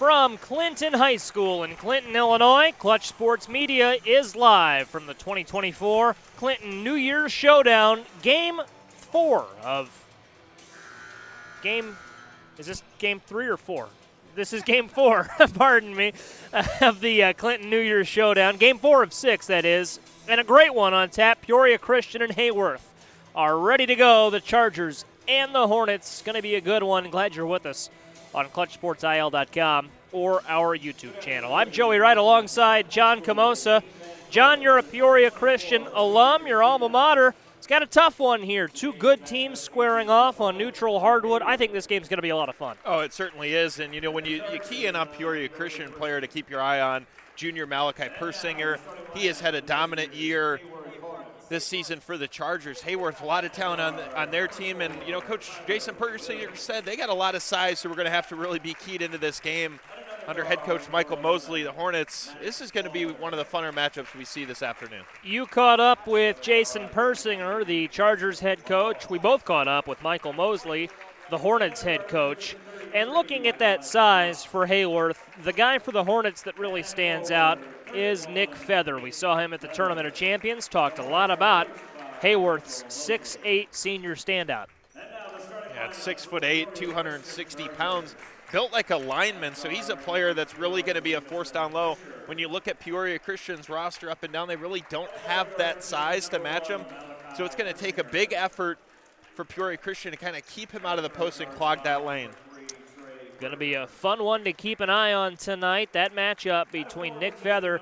From Clinton High School in Clinton, Illinois, Clutch Sports Media is live from the 2024 Clinton New Year's Showdown, Game 4 of is this Game 3 or 4? This is Game 4, pardon me, of the Clinton New Year's Showdown. Game 4 of 6, that is, and a great one on tap. Peoria Christian and Heyworth are ready to go. The Chargers and the Hornets, going to be a good one. Glad you're with us on ClutchSportsIL.com or our YouTube channel. I'm Joey Wright alongside John Camosa. John, you're a Peoria Christian alum, your alma mater. It's got a tough one here. Two good teams squaring off on neutral hardwood. I think this game's going to be a lot of fun. Oh, it certainly is. And, you know, when you key in on Peoria Christian player to keep your eye on, junior Malachi Persinger, he has had a dominant year this season for the Chargers. Heyworth, a lot of talent on their team. And, you know, Coach Jason Persinger said they got a lot of size, so we're going to have to really be keyed into this game. Under head coach Michael Mosley, the Hornets, this is going to be one of the funner matchups we see this afternoon. You caught up with Jason Persinger, the Chargers head coach. We both caught up with Michael Mosley, the Hornets head coach. And looking at that size for Heyworth, the guy for the Hornets that really stands out is Nick Feather. We saw him at the Tournament of Champions, talked a lot about Heyworth's 6'8" senior standout. Yeah, 6'8", 260 pounds, built like a lineman, so he's a player that's really going to be a force down low. When you look at Peoria Christian's roster up and down, they really don't have that size to match him, so it's going to take a big effort for Peoria Christian to kind of keep him out of the post and clog that lane. Going to be a fun one to keep an eye on tonight, that matchup between Nick Feather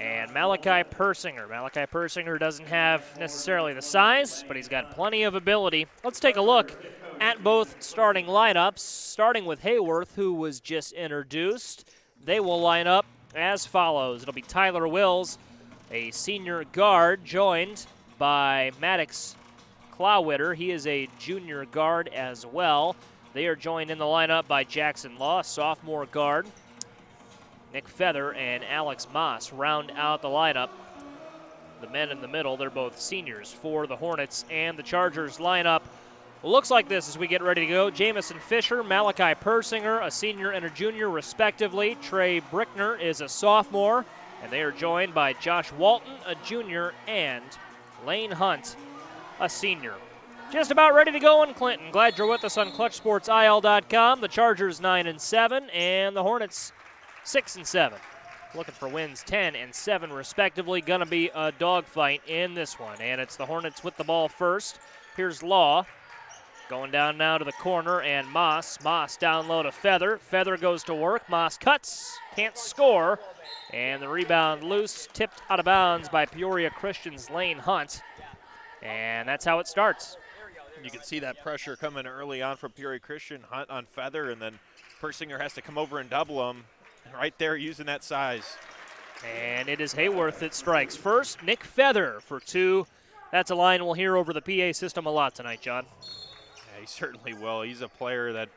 and Malachi Persinger. Malachi Persinger doesn't have necessarily the size, but he's got plenty of ability. Let's take a look at both starting lineups, starting with Heyworth, who was just introduced. They will line up as follows. It'll be Tyler Wills, a senior guard, joined by Maddox Clawitter. He is a junior guard as well. They are joined in the lineup by Jackson Law, sophomore guard. Nick Feather and Alex Moss round out the lineup. The men in the middle, they're both seniors for the Hornets, and the Chargers lineup looks like this as we get ready to go. Jamison Fisher, Malachi Persinger, a senior and a junior respectively. Trey Brickner is a sophomore, and they are joined by Josh Walton, a junior, and Lane Hunt, a senior. Just about ready to go in Clinton. Glad you're with us on ClutchSportsIL.com. The Chargers 9-7, and the Hornets 6-7. Looking for wins 10 and 7 respectively. Gonna be a dogfight in this one, and it's the Hornets with the ball first. Here's Law. Going down now to the corner, and Moss. Moss down low to Feather. Feather goes to work. Moss cuts, can't score. And the rebound loose, tipped out of bounds by Peoria Christian's Lane Hunt. And that's how it starts. You can see that pressure coming early on from Peoria Christian. Hunt on Feather, and then Persinger has to come over and double him. Right there using that size. And it is Heyworth that strikes first. Nick Feather for two. That's a line we'll hear over the PA system a lot tonight, John. He certainly will. He's a player that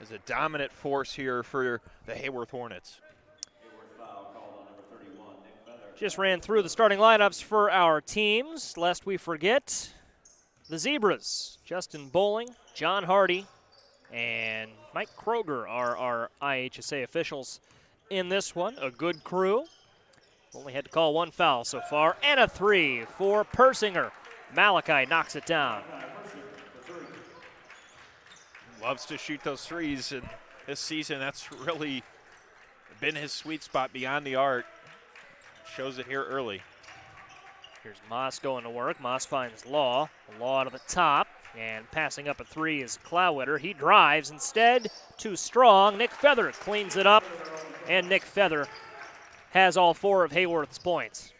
is a dominant force here for the Heyworth Hornets. Just ran through the starting lineups for our teams, lest we forget. The Zebras, Justin Bowling, John Hardy, and Mike Kroger are our IHSA officials in this one. A good crew. Only had to call one foul so far, and a three for Persinger. Malachi knocks it down. Loves to shoot those threes, and this season that's really been his sweet spot beyond the arc. Shows it here early. Here's Moss going to work. Moss finds Law. Law to the top, and passing up a three is Clawitter. He drives instead, too strong. Nick Feather cleans it up, and Nick Feather has all four of Heyworth's points.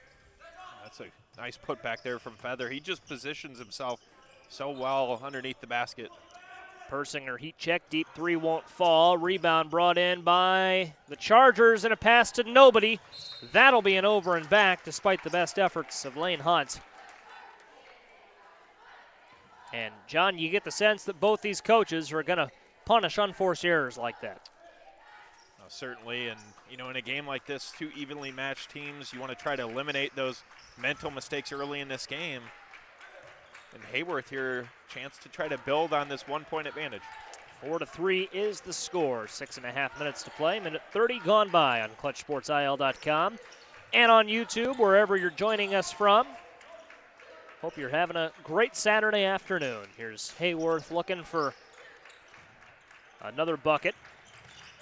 That's a nice putback there from Feather. He just positions himself so well underneath the basket. Persinger heat check, deep three won't fall. Rebound brought in by the Chargers and a pass to nobody. That'll be an over and back despite the best efforts of Lane Hunt. And John, you get the sense that both these coaches are going to punish unforced errors like that. Certainly, and you know, in a game like this, two evenly matched teams, you want to try to eliminate those mental mistakes early in this game. And Heyworth here, chance to try to build on this 1 point advantage. 4-3 is the score. 6.5 minutes to play. Minute 30 gone by on ClutchSportsIL.com and on YouTube, wherever you're joining us from. Hope you're having a great Saturday afternoon. Here's Heyworth looking for another bucket.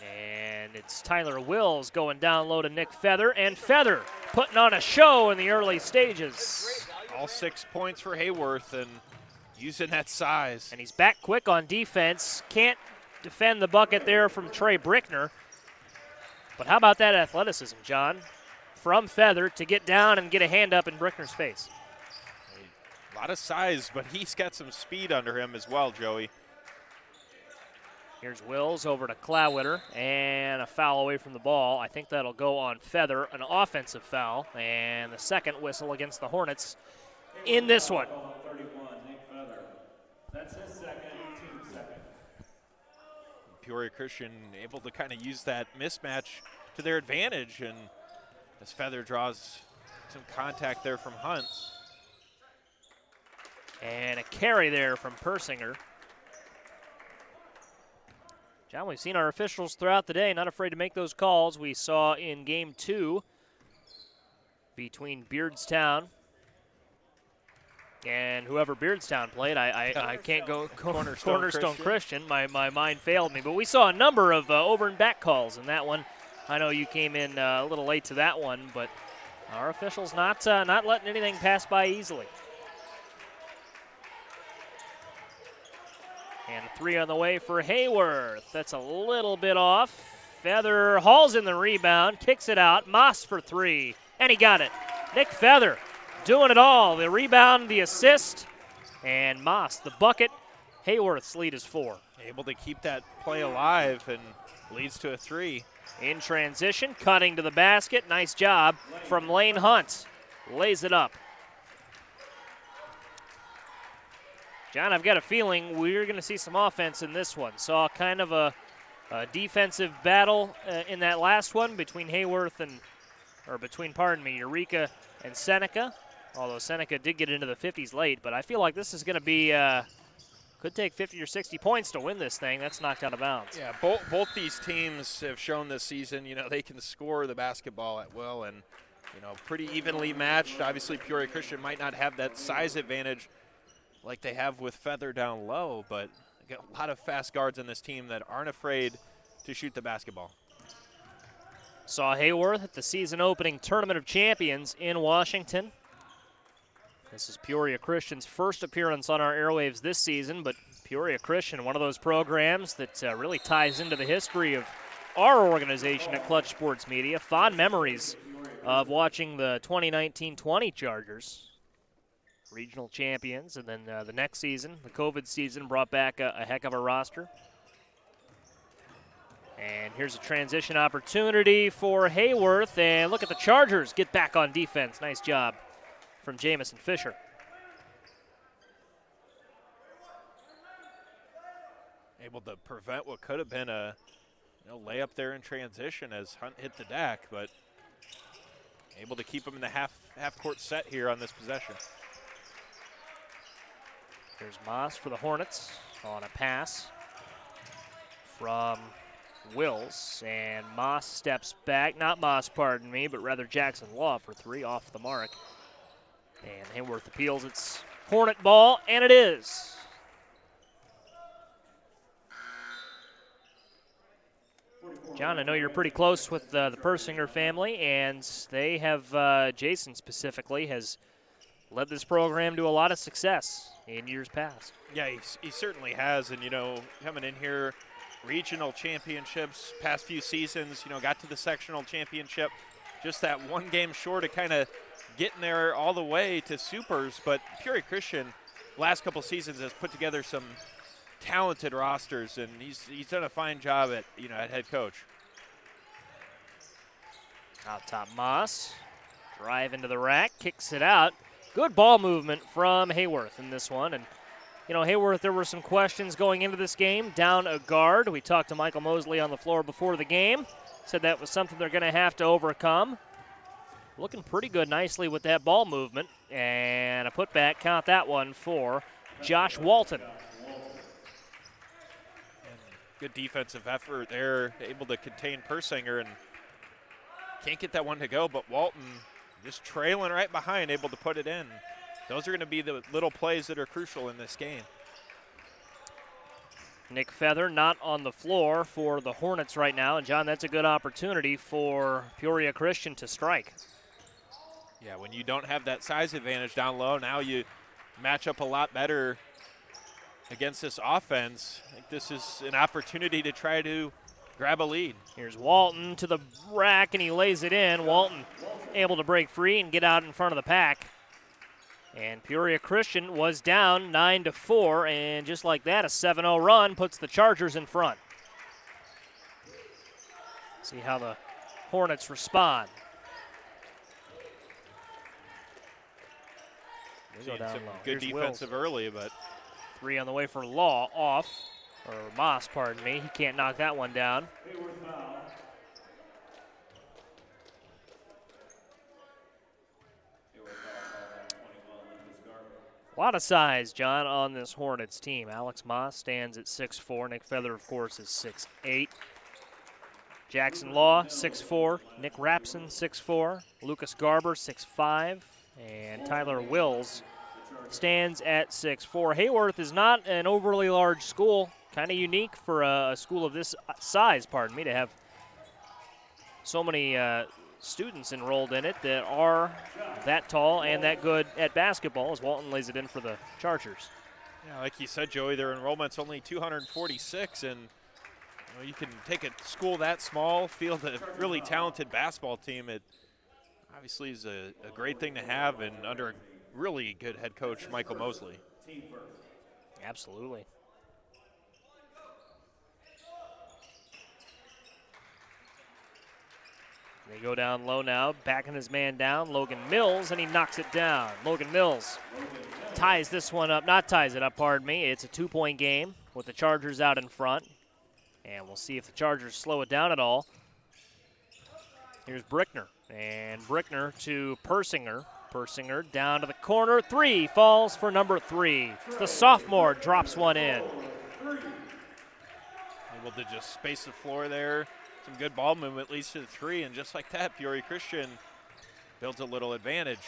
And it's Tyler Wills going down low to Nick Feather. And Feather putting on a show in the early stages. All 6 points for Heyworth and using that size. And he's back quick on defense. Can't defend the bucket there from Trey Brickner. But how about that athleticism, John? From Feather to get down and get a hand up in Brickner's face. A lot of size, but he's got some speed under him as well, Joey. Here's Wills over to Clawitter, and a foul away from the ball. I think that'll go on Feather, an offensive foul, and the second whistle against the Hornets in this one. 31, Nick Feather. That's his second, team second. Peoria Christian able to kind of use that mismatch to their advantage, and as Feather draws some contact there from Hunt. And a carry there from Persinger. John, we've seen our officials throughout the day not afraid to make those calls. We saw in Game 2 between Beardstown and whoever Beardstown played. I can't go Cornerstone Christian. My mind failed me. But we saw a number of over and back calls in that one. I know you came in a little late to that one, but our officials not letting anything pass by easily. And a 3 on the way for Heyworth. That's a little bit off. Feather hauls in the rebound, kicks it out. Moss for 3, and he got it. Nick Feather doing it all. The rebound, the assist, and Moss, the bucket. Heyworth's lead is 4. Able to keep that play alive and leads to a 3. In transition, cutting to the basket. Nice job from Lane Hunt. Lays it up. John, I've got a feeling we're going to see some offense in this one. Saw kind of a defensive battle in that last one between Eureka and Seneca. Although Seneca did get into the 50s late, but I feel like this is going to be, could take 50 or 60 points to win this thing. That's knocked out of bounds. Yeah, both these teams have shown this season, they can score the basketball at will and, pretty evenly matched. Obviously, Peoria Christian might not have that size advantage like they have with Feather down low, but got a lot of fast guards in this team that aren't afraid to shoot the basketball. Saw Heyworth at the season opening Tournament of Champions in Washington. This is Peoria Christian's first appearance on our airwaves this season, but Peoria Christian, one of those programs that really ties into the history of our organization at Clutch Sports Media. Fond memories of watching the 2019-20 Chargers. Regional champions, and then the next season, the COVID season, brought back a heck of a roster. And here's a transition opportunity for Heyworth, and look at the Chargers get back on defense. Nice job from Jamison Fisher. Able to prevent what could have been a layup there in transition as Hunt hit the deck, but able to keep him in the half-court set here on this possession. Here's Moss for the Hornets on a pass from Wills, and Moss steps back. Not Moss, pardon me, but rather Jackson Law for 3 off the mark. And Heyworth appeals. It's Hornet ball, and it is. John, I know you're pretty close with the Persinger family, and they have, Jason specifically, has led this program to a lot of success in years past. Yeah, he certainly has, and coming in here, regional championships, past few seasons, got to the sectional championship, just that one game short of kind of getting there all the way to supers, but Peoria Christian last couple seasons has put together some talented rosters, and he's done a fine job at head coach. Out top, Moss, drive into the rack, kicks it out. Good ball movement from Heyworth in this one. And, Heyworth, there were some questions going into this game. Down a guard. We talked to Michael Mosley on the floor before the game. Said that was something they're going to have to overcome. Looking pretty good nicely with that ball movement. And a putback. Count that one for Josh Walton. Good defensive effort there, able to contain Persinger and can't get that one to go, but Walton just trailing right behind, able to put it in. Those are going to be the little plays that are crucial in this game. Nick Feather not on the floor for the Hornets right now. And, John, that's a good opportunity for Peoria Christian to strike. Yeah, when you don't have that size advantage down low, now you match up a lot better against this offense. I think this is an opportunity to try to grab a lead. Here's Walton to the rack, and he lays it in. Walton able to break free and get out in front of the pack. And Peoria Christian was down 9-4, and just like that, a 7-0 run puts the Chargers in front. See how the Hornets respond. Seeing some good defensive early, but 3 on the way for Law off, or Moss, pardon me. He can't knock that one down. A lot of size, John, on this Hornets team. Alex Moss stands at 6'4". Nick Feather, of course, is 6'8". Jackson Law, 6'4". Nick Rapson, 6'4". Lucas Garber, 6'5". And Tyler Wills stands at 6'4". Heyworth is not an overly large school. Kind of unique for a school of this size, pardon me, to have so many students enrolled in it that are that tall and that good at basketball, as Walton lays it in for the Chargers. Yeah, like you said, Joey, their enrollment's only 246, and you can take a school that small, field a really talented basketball team. It obviously is a great thing to have, and under a really good head coach, Michael Mosley. Absolutely. They go down low now, backing his man down, Logan Mills, and he knocks it down. Logan Mills ties this one up, not ties it up, pardon me. It's a 2-point game with the Chargers out in front. And we'll see if the Chargers slow it down at all. Here's Brickner, and Brickner to Persinger. Persinger down to the corner, 3 falls for number 3. The sophomore drops one in. Able to just space the floor there. Some good ball movement leads to the 3, and just like that, Peoria Christian builds a little advantage.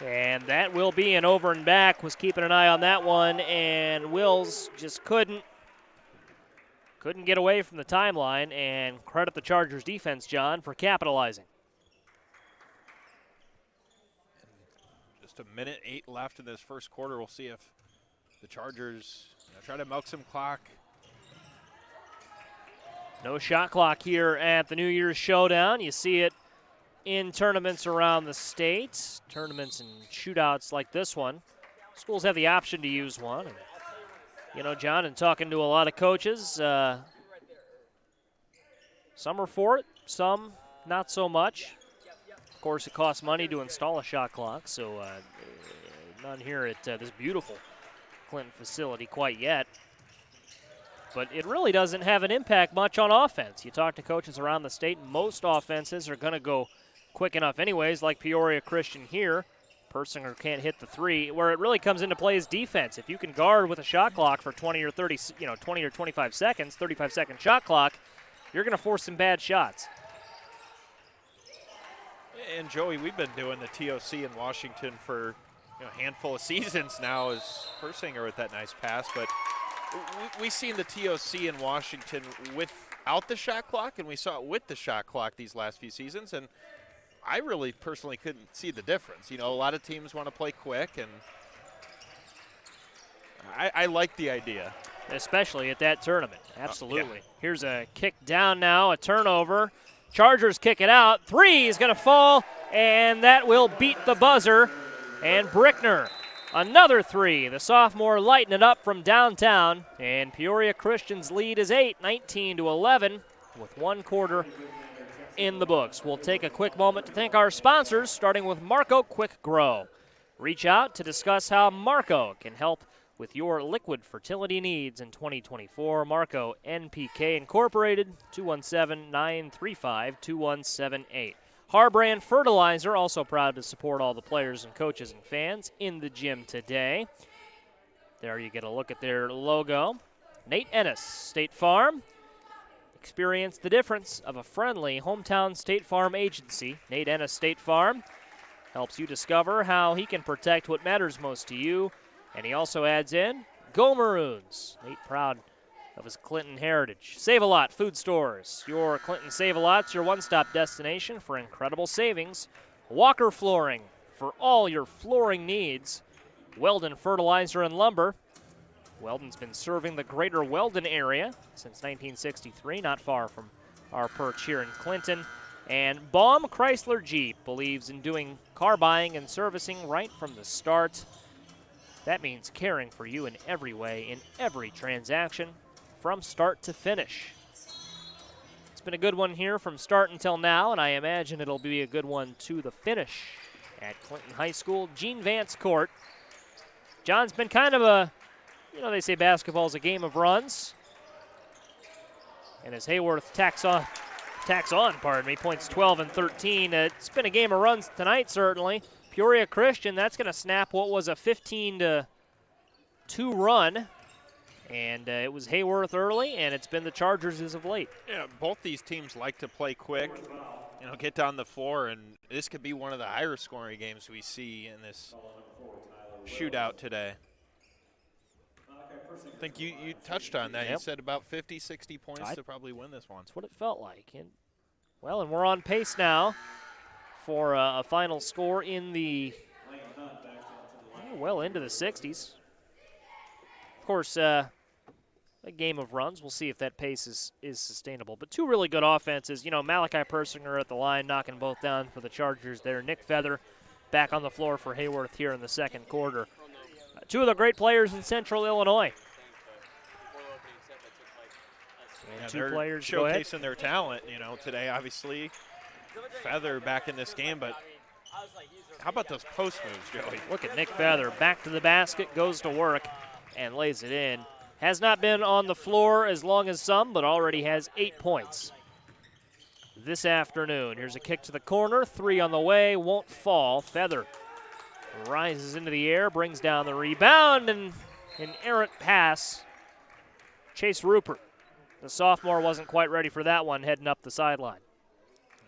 And that will be an over and back. Was keeping an eye on that one, and Wills just couldn't get away from the timeline, and credit the Chargers defense, John, for capitalizing. Just a minute 8 left in this first quarter. We'll see if the Chargers try to milk some clock. No shot clock here at the New Year's Showdown. You see it in tournaments around the state, tournaments and shootouts like this one. Schools have the option to use one. And, John, in talking to a lot of coaches, some are for it, some not so much. Of course, it costs money to install a shot clock, so none here at this beautiful Clinton facility quite yet. But it really doesn't have an impact much on offense. You talk to coaches around the state, most offenses are going to go quick enough anyways, like Peoria Christian here. Persinger can't hit the 3. Where it really comes into play is defense. If you can guard with a shot clock for 20 or 25 seconds, 35-second shot clock, you're going to force some bad shots. And, Joey, we've been doing the TOC in Washington for a handful of seasons now, as Persinger with that nice pass, but we've seen the TOC in Washington without the shot clock, and we saw it with the shot clock these last few seasons, and I really personally couldn't see the difference. A lot of teams want to play quick, and I like the idea. Especially at that tournament, absolutely. Yeah. Here's a kick down now, a turnover. Chargers kick it out. 3 is going to fall, and that will beat the buzzer. And Brickner, another 3. The sophomore lighting it up from downtown, and Peoria Christian's lead is 8, 19-11, with 1 quarter in the books. We'll take a quick moment to thank our sponsors, starting with Marco Quick Grow. Reach out to discuss how Marco can help with your liquid fertility needs in 2024. Marco NPK Incorporated, 217-935-2178. Harbrand Fertilizer, also proud to support all the players and coaches and fans in the gym today. There you get a look at their logo. Nate Ennis, State Farm. Experience the difference of a friendly hometown State Farm agency. Nate Ennis State Farm helps you discover how he can protect what matters most to you. And he also adds in, Go Maroons. Nate proud of his Clinton heritage. Save-A-Lot Food Stores. Your Clinton Save-A-Lot's your one-stop destination for incredible savings. Walker Flooring for all your flooring needs. Weldon Fertilizer and Lumber. Weldon's been serving the greater Weldon area since 1963, not far from our perch here in Clinton. And Baum Chrysler Jeep believes in doing car buying and servicing right from the start. That means caring for you in every way, in every transaction, from start to finish. It's been a good one here from start until now, and I imagine it'll be a good one to the finish at Clinton High School, Gene Vance Court. John's been kind of a, they say basketball is a game of runs. And as Heyworth tacks on, points 12 and 13. It's been a game of runs tonight, certainly. Peoria Christian, that's going to snap what was a 15-2 run. And it was Heyworth early, and it's been the Chargers as of late. Yeah, both these teams like to play quick, get down the floor, and this could be one of the higher scoring games we see in this shootout today. I think you touched on that. Yep. You said about 50, 60 points to probably win this one. That's what it felt like. And we're on pace now for a final score in the well into the 60s. Of course, a game of runs. We'll see if that pace is sustainable. But two really good offenses. Malachi Persinger at the line, knocking both down for the Chargers there. Nick Feather back on the floor for Heyworth here in the second quarter. Two of the great players in Central Illinois. And two players showcasing their talent, today, obviously. Feather back in this game, but how about those post moves, Joey? Look at Nick Feather. Back to the basket, goes to work, and lays it in. Has not been on the floor as long as some, but already has 8 points this afternoon. Here's a kick to the corner. 3 on the way, won't fall. Feather rises into the air, brings down the rebound, and an errant pass. Chase Rupert, the sophomore, wasn't quite ready for that one, heading up the sideline.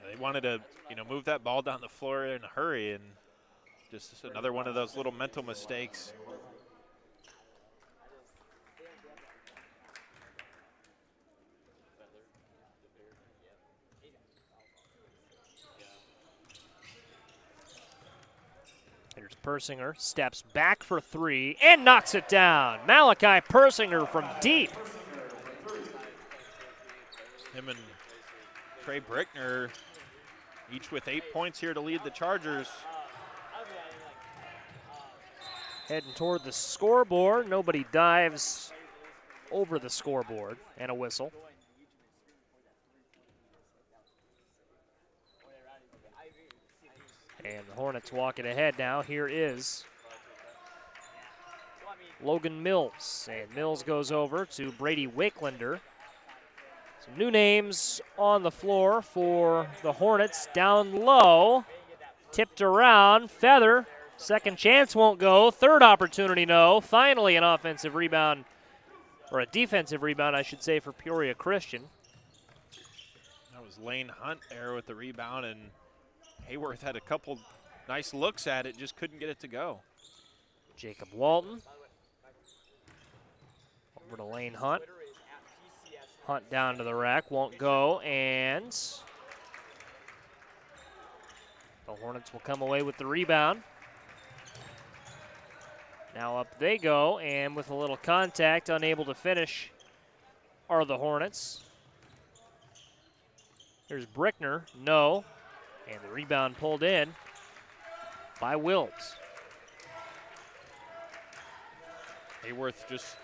They wanted to, move that ball down the floor in a hurry, and just another one of those little mental mistakes. Here's Persinger, steps back for 3, and knocks it down. Malachi Persinger from deep. Him and Trey Brickner, each with 8 points here to lead the Chargers. Heading toward the scoreboard. Nobody dives over the scoreboard, and a whistle. And the Hornets walking ahead now. Here is Logan Mills. And Mills goes over to Brady Wicklander. Some new names on the floor for the Hornets. Down low, tipped around. Feather, second chance won't go. Third opportunity, no. Finally an offensive rebound, or a defensive rebound, I should say, for Peoria Christian. That was Lane Hunt there with the rebound, and Heyworth had a couple nice looks at it, just couldn't get it to go. Jacob Walton. Over to Lane Hunt. Hunt down to the rack, won't go, and the Hornets will come away with the rebound. Now up they go, and with a little contact, unable to finish are the Hornets. Here's Brickner, no, and the rebound pulled in by Wills. Heyworth just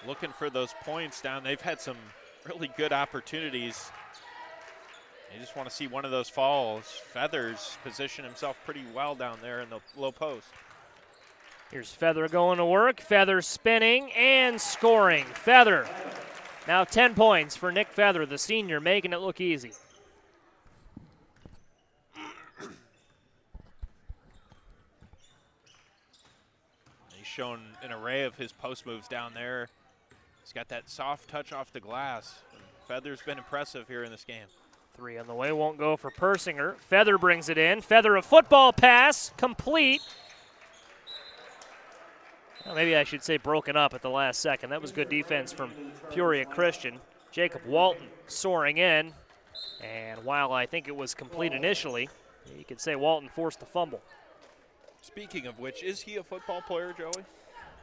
looking for those points down. They've had some really good opportunities. They just want to see one of those falls. Feathers position himself pretty well down there in the low post. Here's Feather going to work. Feather spinning and scoring. Feather, now 10 points for Nick Feather, the senior, making it look easy. He's shown an array of his post moves down there. He's got that soft touch off the glass. Feather's been impressive here in this game. 3 on the way, won't go for Persinger. Feather brings it in. Feather, a football pass, complete. Well, maybe I should say broken up at the last second. That was good defense from Peoria Christian. Jacob Walton soaring in. And while I think it was complete initially, you could say Walton forced the fumble. Speaking of which, is he a football player, Joey?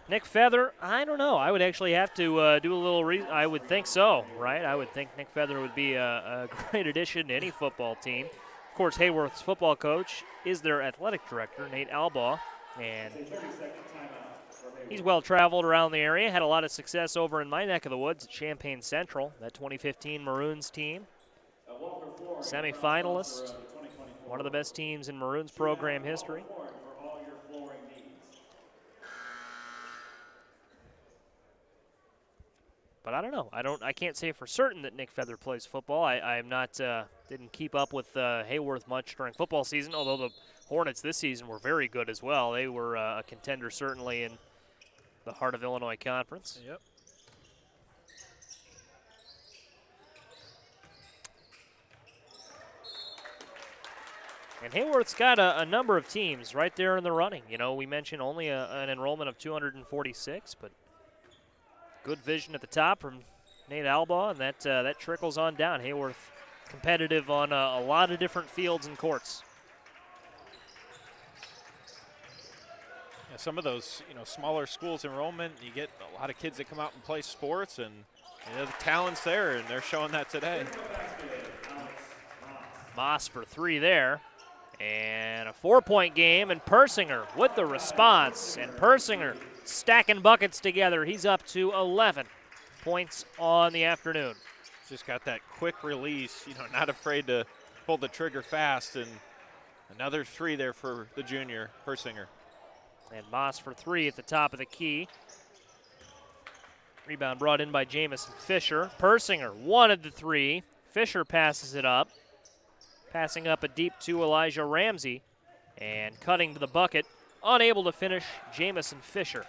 Nick Feather, I don't know. I would actually have to do a little I would think so, right? I would think Nick Feather would be a great addition to any football team. Of course, Heyworth's football coach is their athletic director, Nate Albaugh, and he's well-traveled around the area, had a lot of success over in my neck of the woods at Champaign Central, that 2015 Maroons team. Semi-finalist, one of the best teams in Maroons program history. But I don't know. I can't say for certain that Nick Feather plays football. I'm not didn't keep up with Heyworth much during football season, although the Hornets this season were very good as well. They were a contender certainly in the Heart of Illinois Conference. Yep. And Heyworth's got a number of teams right there in the running. You know, we mentioned only an enrollment of 246, but good vision at the top from Nate Albaugh, and that trickles on down. Heyworth competitive on a lot of different fields and courts. Yeah, some of those, smaller schools enrollment, you get a lot of kids that come out and play sports, and the talent's there, and they're showing that today. Moss for 3 there. And a 4-point game, and Persinger with the response. And Persinger stacking buckets together. He's up to 11 points on the afternoon. Just got that quick release, not afraid to pull the trigger fast, and another 3 there for the junior, Persinger. And Moss for 3 at the top of the key. Rebound brought in by Jamison Fisher. Persinger wanted the 3. Fisher passes it up. Passing up a deep to Elijah Ramsey, and cutting to the bucket, unable to finish, Jamison Fisher.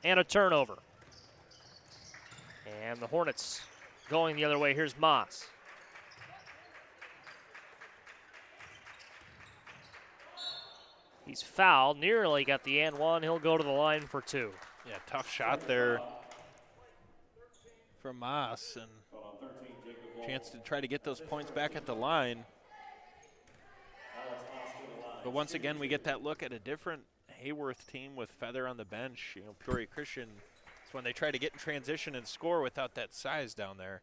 And a turnover. And the Hornets going the other way. Here's Moss. He's fouled, nearly got the and one. He'll go to the line for 2. Yeah, tough shot there from Moss, and chance to try to get those points back at the line. But once again, we get that look at a different Heyworth team with Feather on the bench. Peoria Christian, it's when they try to get in transition and score without that size down there.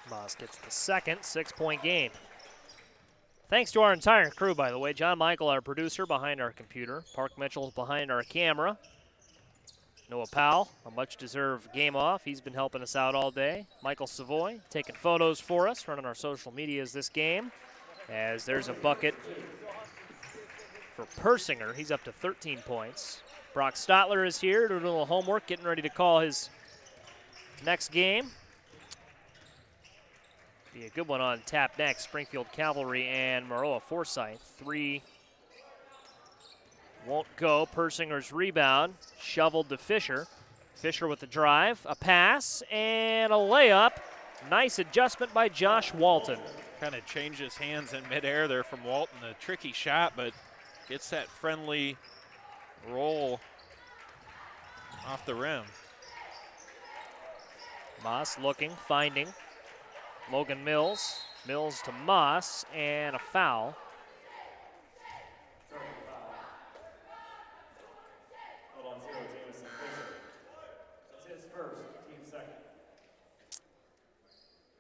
Moss gets the second 6-point game. Thanks to our entire crew, by the way. John Michael, our producer, behind our computer. Park Mitchell's behind our camera. Noah Powell, a much-deserved game off. He's been helping us out all day. Michael Savoy taking photos for us, running our social medias this game. As there's a bucket for Persinger. He's up to 13 points. Brock Stotler is here doing a little homework, getting ready to call his next game. Be a good one on tap next. Springfield Calvary and Maroa-Forsyth. 3 won't go. Persinger's rebound, shoveled to Fisher. Fisher with the drive, a pass, and a layup. Nice adjustment by Josh Walton. Kind of changes hands in midair there from Walton. A tricky shot, but gets that friendly roll off the rim. Moss looking, finding. Logan Mills. Mills to Moss, and a foul.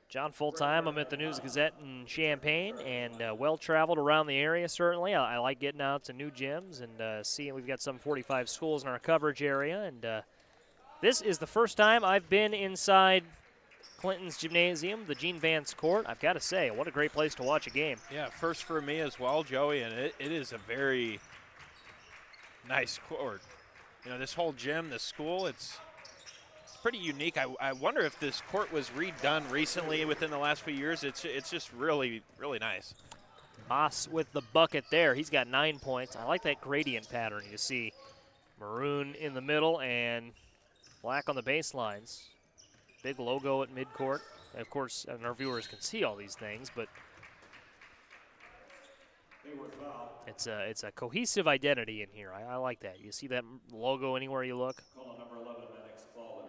John Fulltime, I'm at the News-Gazette in Champaign, and well-traveled around the area, certainly. I like getting out to new gyms and seeing we've got some 45 schools in our coverage area. And this is the first time I've been inside Clinton's Gymnasium, the Gene Vance Court. I've got to say, what a great place to watch a game. Yeah, first for me as well, Joey, and it is a very nice court. This whole gym, this school, it's pretty unique. I wonder if this court was redone recently within the last few years. It's just really, really nice. Moss with the bucket there. He's got 9 points. I like that gradient pattern. You see maroon in the middle and black on the baselines. Big logo at midcourt. Of course, and our viewers can see all these things, but it's a cohesive identity in here. I like that. You see that logo anywhere you look? Call number 11, Maddox Lawler.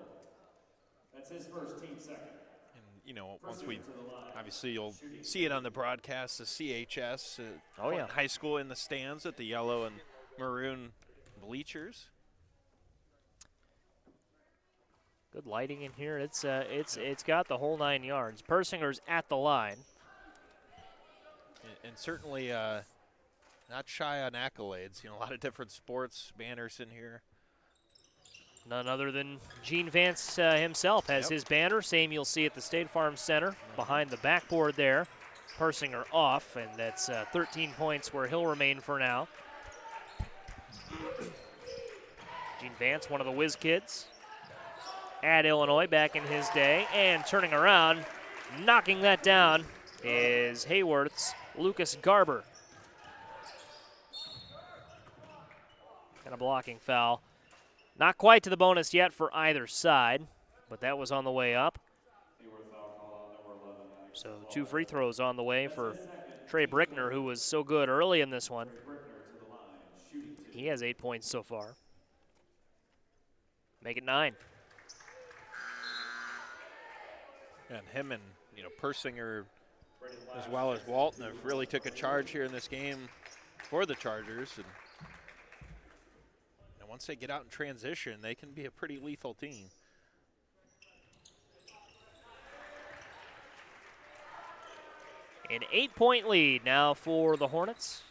That's his first, team second. And, you know, once we, obviously you'll see it on the broadcast, the CHS, Oh, yeah. High School in the stands at the yellow and maroon bleachers. Good lighting in here. It's got the whole 9 yards. Persinger's at the line. And certainly not shy on accolades. You know, a lot of different sports banners in here. None other than Gene Vance himself has his banner. Same you'll see at the State Farm Center behind the backboard there. Persinger off, and that's 13 points where he'll remain for now. Gene Vance, one of the whiz kids at Illinois back in his day, and turning around, knocking that down is Heyworth's Lucas Garber. And a blocking foul. Not quite to the bonus yet for either side, but that was on the way up. So 2 free throws on the way for Trey Brickner, who was so good early in this one. He has 8 points so far. Make it 9. And him and, you know, Persinger as well as Walton have really took a charge here in this game for the Chargers. And once they get out in transition, they can be a pretty lethal team. An 8-point lead now for the Hornets,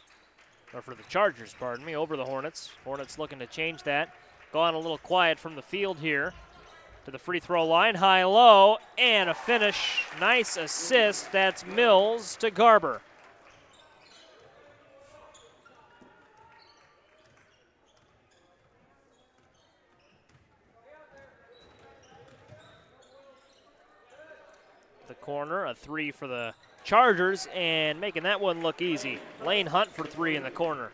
or for the Chargers, pardon me, over the Hornets. Hornets looking to change that. Gone a little quiet from the field here. To the free throw line, high-low, and a finish. Nice assist. That's Mills to Garber. The corner, a 3 for the Chargers, and making that one look easy. Lane Hunt for 3 in the corner.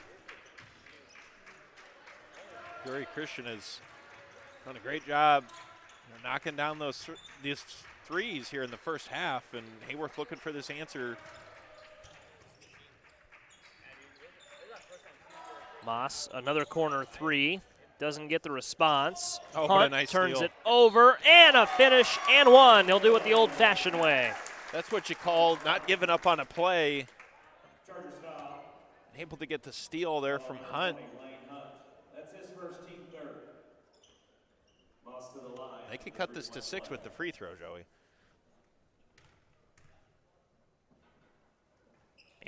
Peoria Christian has done a great job knocking down these threes here in the first half, and Heyworth looking for this answer. Moss, another corner 3. Doesn't get the response. Oh, Hunt what a nice turns steal. it over, and a finish, and 1. He'll do it the old-fashioned way. That's what you call not giving up on a play. Able to get the steal there from Hunt. That's his first, team third. Moss to the line. They could cut this to 6 with the free throw, Joey.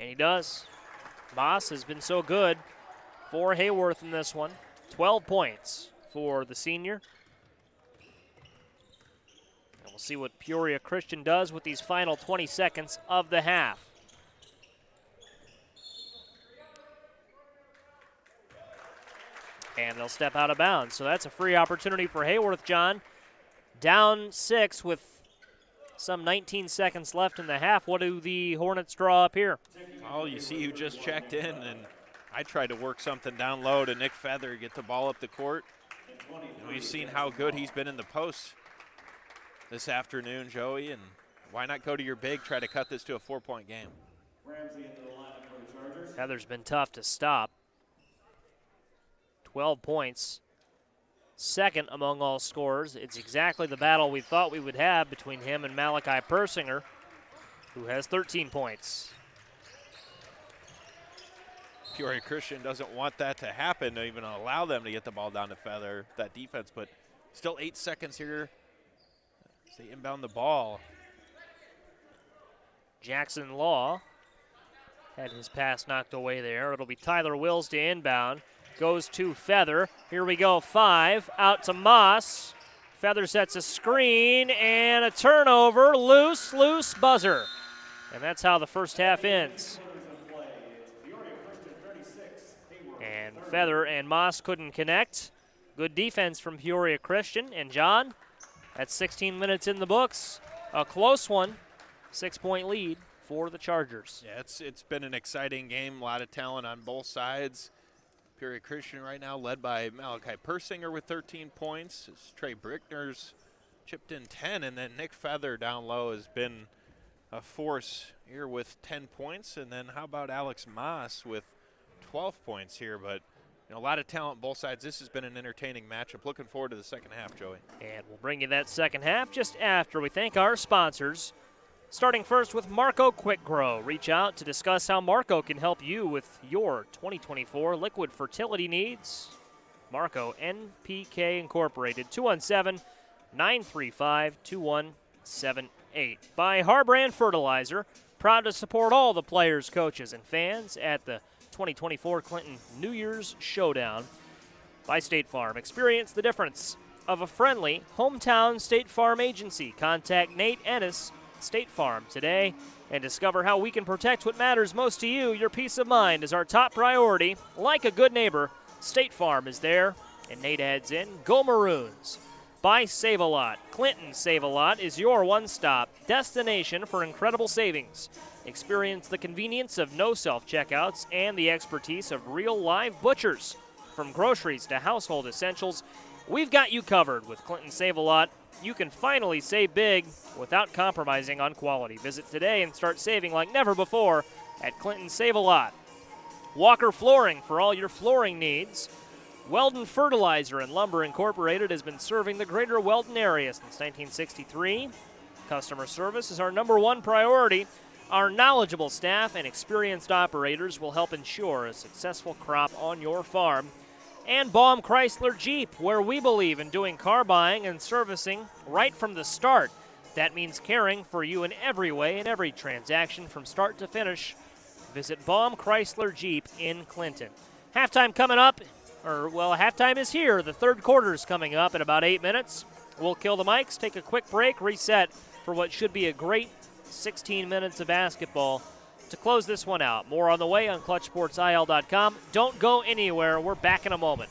And he does. Moss has been so good for Heyworth in this one. 12 points for the senior. And we'll see what Peoria Christian does with these final 20 seconds of the half. And they'll step out of bounds. So that's a free opportunity for Heyworth, John. Down 6 with some 19 seconds left in the half. What do the Hornets draw up here? Oh, you see who just checked in, and I tried to work something down low to Nick Feather, get the ball up the court. And we've seen how good he's been in the post this afternoon, Joey, and why not go to your big, try to cut this to a 4-point game. Ramsey into the lineup for the Chargers. Feather's been tough to stop. 12 points. Second among all scorers. It's exactly the battle we thought we would have between him and Malachi Persinger, who has 13 points. Peoria Christian doesn't want that to happen, to even allow them to get the ball down to Feather, that defense, but still 8 seconds here as they inbound the ball. Jackson Law had his pass knocked away there. It'll be Tyler Wills to inbound. Goes to Feather. Here we go, 5. Out to Moss. Feather sets a screen and a turnover. Loose buzzer. And that's how the first half ends. And Feather and Moss couldn't connect. Good defense from Peoria Christian. And John, that's 16 minutes in the books. A close one. 6-point lead for the Chargers. Yeah, it's been an exciting game. A lot of talent on both sides. Peoria Christian right now led by Malachi Persinger with 13 points. Trey Brickner's chipped in 10, and then Nick Feather down low has been a force here with 10 points. And then how about Alex Moss with 12 points here? But a lot of talent on both sides. This has been an entertaining matchup. Looking forward to the second half, Joey. And we'll bring you that second half just after we thank our sponsors. Starting first with Marco Quick Grow. Reach out to discuss how Marco can help you with your 2024 liquid fertility needs. Marco, NPK Incorporated, 217-935-2178. By Harbrand Fertilizer, proud to support all the players, coaches, and fans at the 2024 Clinton New Year's Showdown. By State Farm, experience the difference of a friendly hometown State Farm agency. Contact Nate Ennis, State Farm, today and discover how we can protect what matters most to you. Your peace of mind is our top priority. Like a good neighbor, State Farm is there. And Nate heads in. Go Maroons. By Save A Lot. Clinton Save A Lot is your one-stop destination for incredible savings. Experience the convenience of no self-checkouts and the expertise of real live butchers. From groceries to household essentials, we've got you covered with Clinton Save A Lot. You can finally save big without compromising on quality. Visit today and start saving like never before at Clinton Save A Lot. Walker Flooring for all your flooring needs. Weldon Fertilizer and Lumber Incorporated has been serving the greater Weldon area since 1963. Customer service is our #1 priority. Our knowledgeable staff and experienced operators will help ensure a successful crop on your farm. And Baum Chrysler Jeep, where we believe in doing car buying and servicing right from the start. That means caring for you in every way in every transaction from start to finish. Visit Baum Chrysler Jeep in Clinton. Halftime coming up, halftime is here. The third quarter is coming up in about 8 minutes. We'll kill the mics, take a quick break, reset for what should be a great 16 minutes of basketball to close this one out. More on the way on ClutchSportsIL.com. Don't go anywhere. We're back in a moment.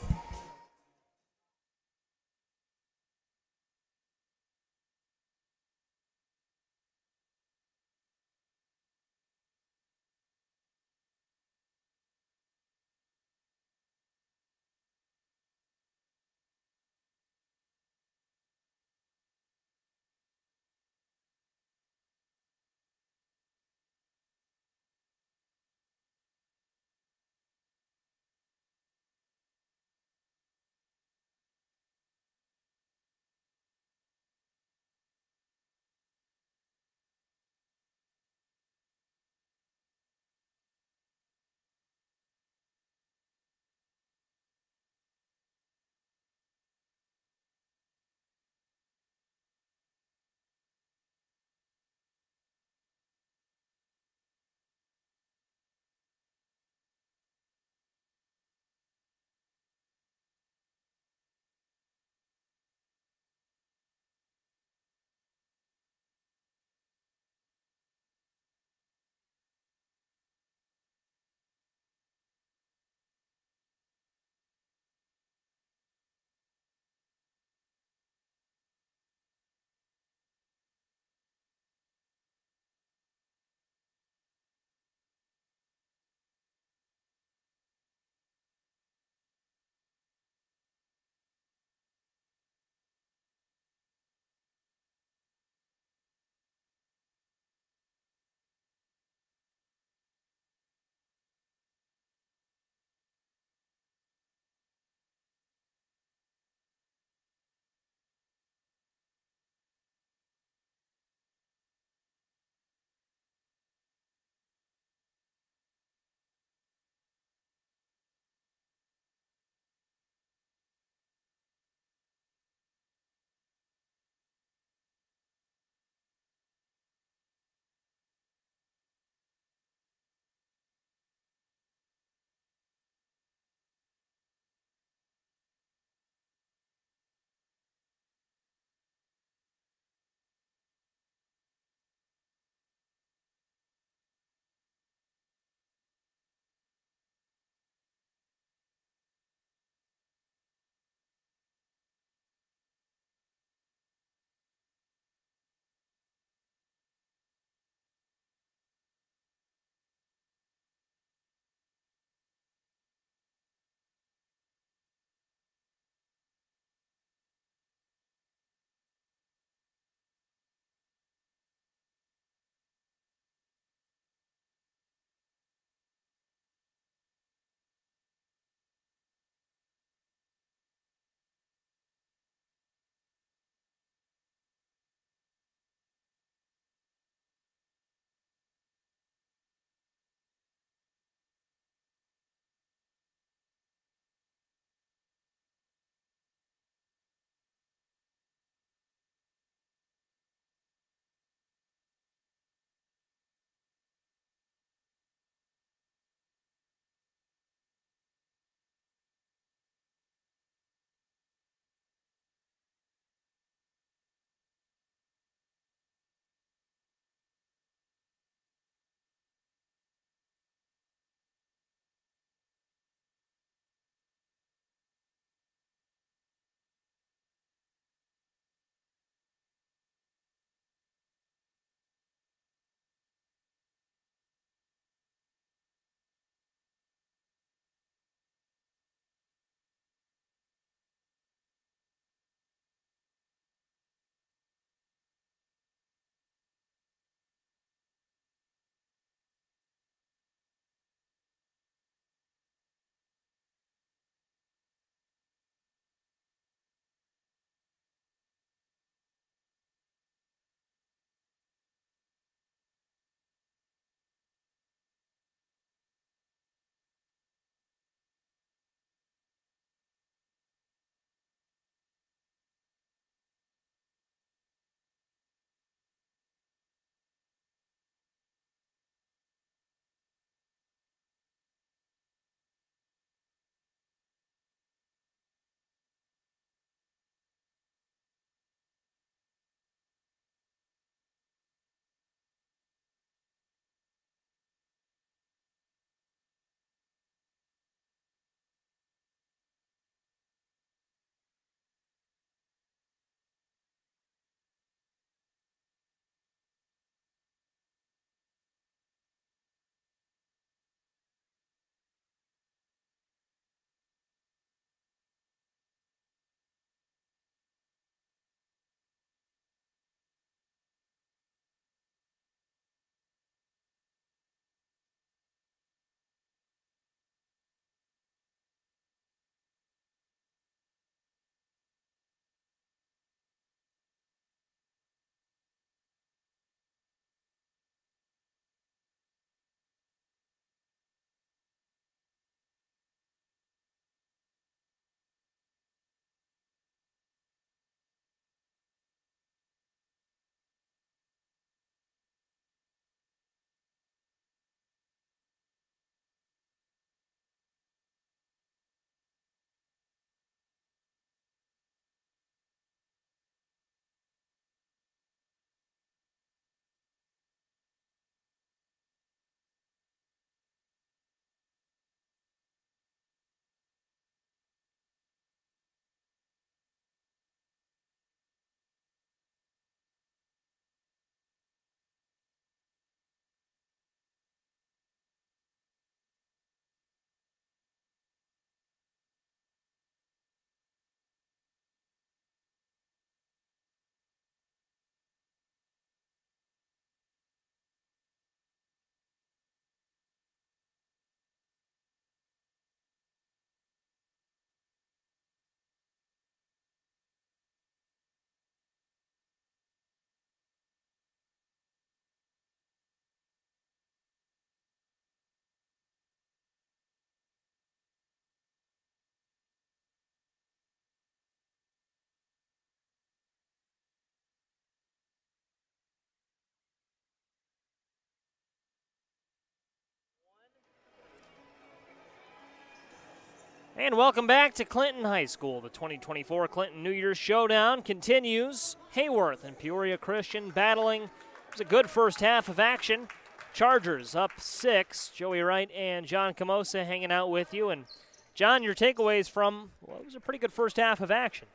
And welcome back to Clinton High School. The 2024 Clinton New Year's Showdown continues. Heyworth and Peoria Christian battling. It was a good first half of action. Chargers up 6. Joey Wright and John Camosa hanging out with you. And John, your takeaways from, well, it was a pretty good first half of action.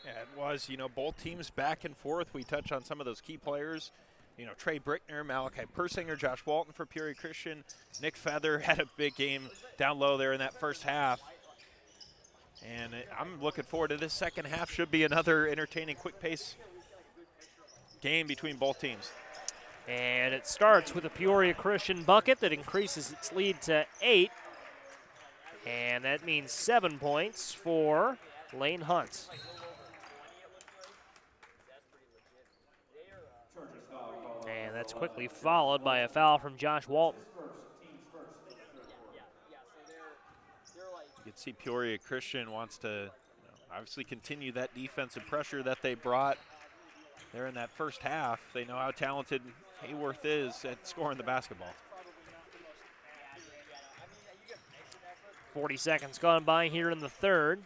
Yeah, it was. Both teams back and forth. We touched on some of those key players. Trey Brickner, Malachi Persinger, Josh Walton for Peoria Christian. Nick Feather had a big game down low there in that first half. And I'm looking forward to this second half. Should be another entertaining, quick-pace game between both teams. And it starts with a Peoria Christian bucket that increases its lead to 8. And that means 7 points for Lane Hunt. And that's quickly followed by a foul from Josh Walton. You can see Peoria Christian wants to obviously continue that defensive pressure that they brought there in that first half. They know how talented Heyworth is at scoring the basketball. 40 seconds gone by here in the third.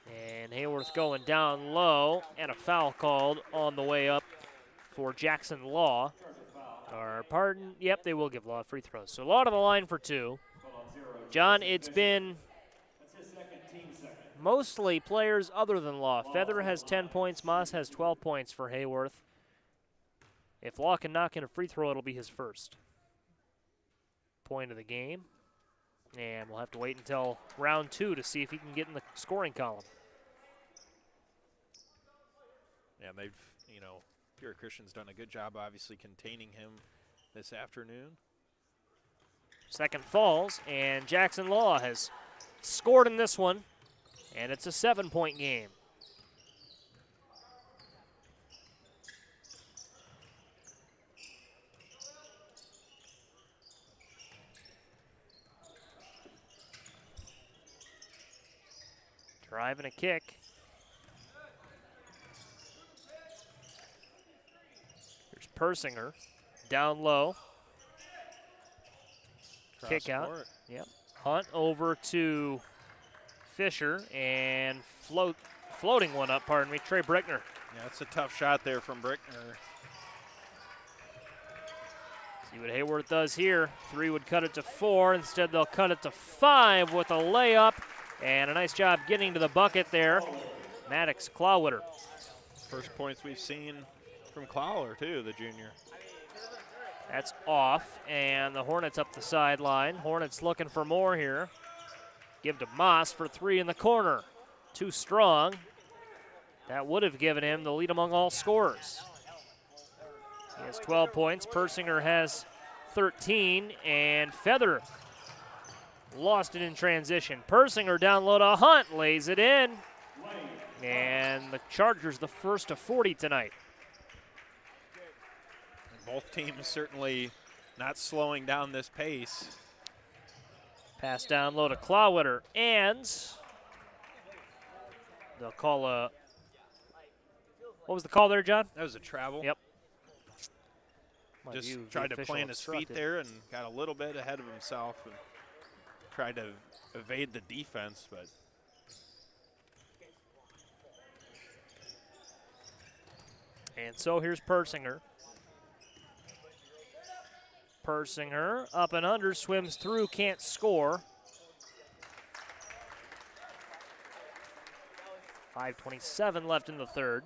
And Heyworth going down low, and a foul called on the way up for Jackson Law. Or pardon, yep, they will give Law free throws. So Law to the line for 2. John, it's been mostly players other than Law. Feather has 10 points, Moss has 12 points for Heyworth. If Law can knock in a free throw, it'll be his first point of the game. And we'll have to wait until round 2 to see if he can get in the scoring column. Yeah, they've, Peoria Christian's done a good job, obviously, containing him this afternoon. Second falls, and Jackson Law has scored in this one, and it's a 7-point game. Drive and a kick. Here's Persinger, down low. Kick out. Yep. Hunt over to Fisher and floating one up, pardon me, Trey Brickner. Yeah, that's a tough shot there from Brickner. See what Heyworth does here. 3 would cut it to 4. Instead, they'll cut it to 5 with a layup. And a nice job getting to the bucket there. Maddox Clawwitter. First points we've seen from Clawler, too, the junior. That's off, and the Hornets up the sideline. Hornets looking for more here. Give to Moss for 3 in the corner. Too strong. That would have given him the lead among all scorers. He has 12 points. Persinger has 13, and Feather lost it in transition. Persinger down low to Hunt, lays it in. And the Chargers the first to 40 tonight. Both teams certainly not slowing down this pace. Pass down low to Clawwitter, and they'll call a, what was the call there, John? That was a travel. Yep. Just tried to plant his feet there and got a little bit ahead of himself and tried to evade the defense, but and so here's Persinger. Persinger up and under, swims through, can't score. 5:27 left in the third.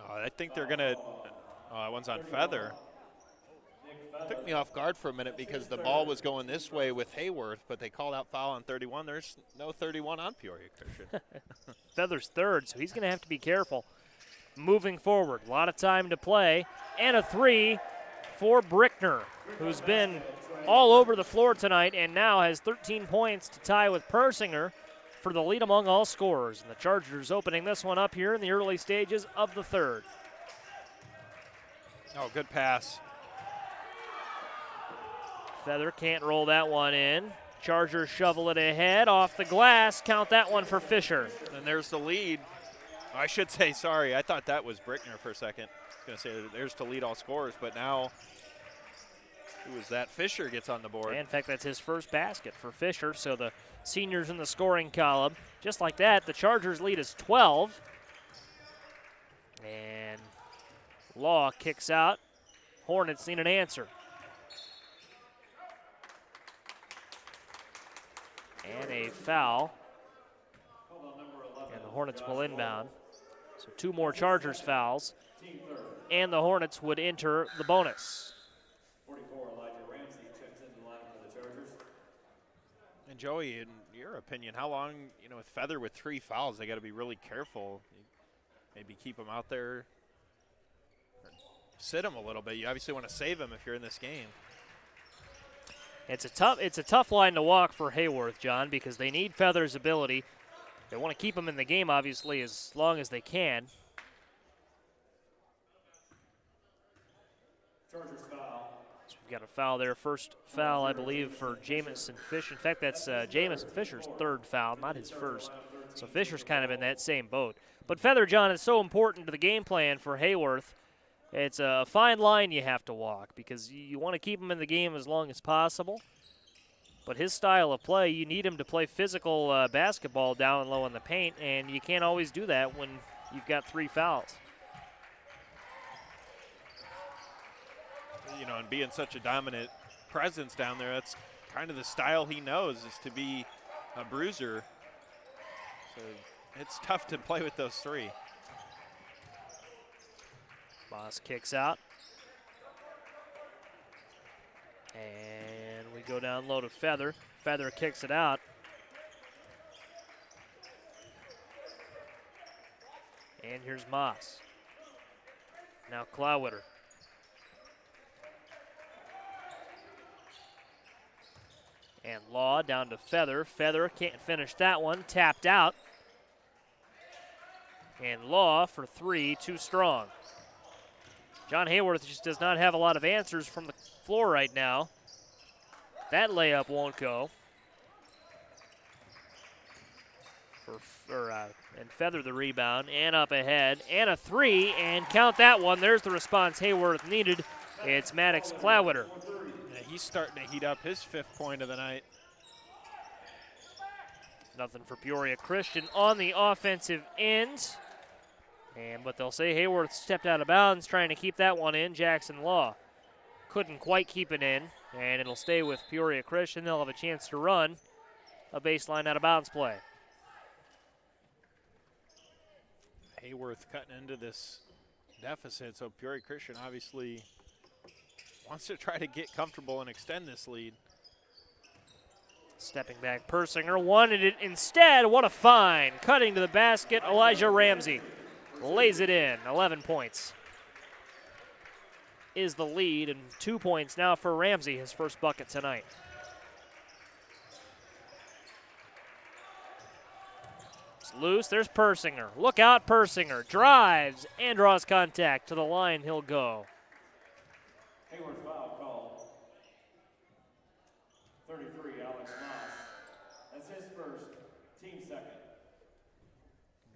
I think they're going to that one's on Feather. Took me off guard for a minute because the ball was going this way with Heyworth, but they called out foul on 31. There's no 31 on Peoria Christian. Feather's third, so he's going to have to be careful moving forward. A lot of time to play. And a 3 for Brickner, who's been all over the floor tonight and now has 13 points to tie with Persinger for the lead among all scorers. And the Chargers opening this one up here in the early stages of the third. Oh, good pass. Feather can't roll that one in. Chargers shovel it ahead off the glass. Count that one for Fisher. And there's the lead. I should say, sorry, I thought that was Brickner for a second. I was going to say there's to lead all scorers, but now Who is that? Fisher gets on the board. And in fact, that's his first basket for Fisher. So the seniors in the scoring column. Just like that, the Chargers lead is 12. And Law kicks out. Hornets need an answer. And a foul. And the Hornets will inbound. So 2 more Chargers fouls. And the Hornets would enter the bonus. And Joey, in your opinion, how long, with Feather with 3 fouls, they got to be really careful. Maybe keep him out there, sit him a little bit. You obviously want to save him if you're in this game. It's a tough line to walk for Heyworth, John, because they need Feather's ability. They want to keep him in the game, obviously, as long as they can. Chargers foul. So we've got a foul there. First foul, I believe, for Jamison Fisher. In fact, that's Jamison Fisher's 3rd foul, not his first. So Fisher's kind of in that same boat. But Feather, John, is so important to the game plan for Heyworth. It's a fine line you have to walk because you want to keep him in the game as long as possible. But his style of play, you need him to play physical basketball down low in the paint, and you can't always do that when you've got 3 fouls. And being such a dominant presence down there, that's kind of the style he knows, is to be a bruiser. So it's tough to play with those 3. Boss kicks out. And we go down low to Feather. Feather kicks it out. And here's Moss. Now Clowwitter. And Law down to Feather. Feather can't finish that one. Tapped out. And Law for 3, too strong. John Heyworth just does not have a lot of answers from the floor right now. That layup won't go. And Feather the rebound, and up ahead, and a 3, and count that one. There's the response Heyworth needed. It's Maddox Clowwitter. Yeah, he's starting to heat up his 5th point of the night. Nothing for Peoria Christian on the offensive end. But they'll say Heyworth stepped out of bounds trying to keep that one in. Jackson Law couldn't quite keep it in, and it'll stay with Peoria Christian. They'll have a chance to run a baseline out of bounds play. Heyworth cutting into this deficit, so Peoria Christian obviously wants to try to get comfortable and extend this lead. Stepping back, Persinger wanted it instead. What a find. Cutting to the basket, Elijah Ramsey lays it in. 11 points is the lead, and 2 points now for Ramsey, his first bucket tonight. It's loose, there's Persinger. Look out, Persinger. Drives and draws contact. To the line he'll go. Heyworth foul called. 33, Alex Moss. That's his first, team 2nd.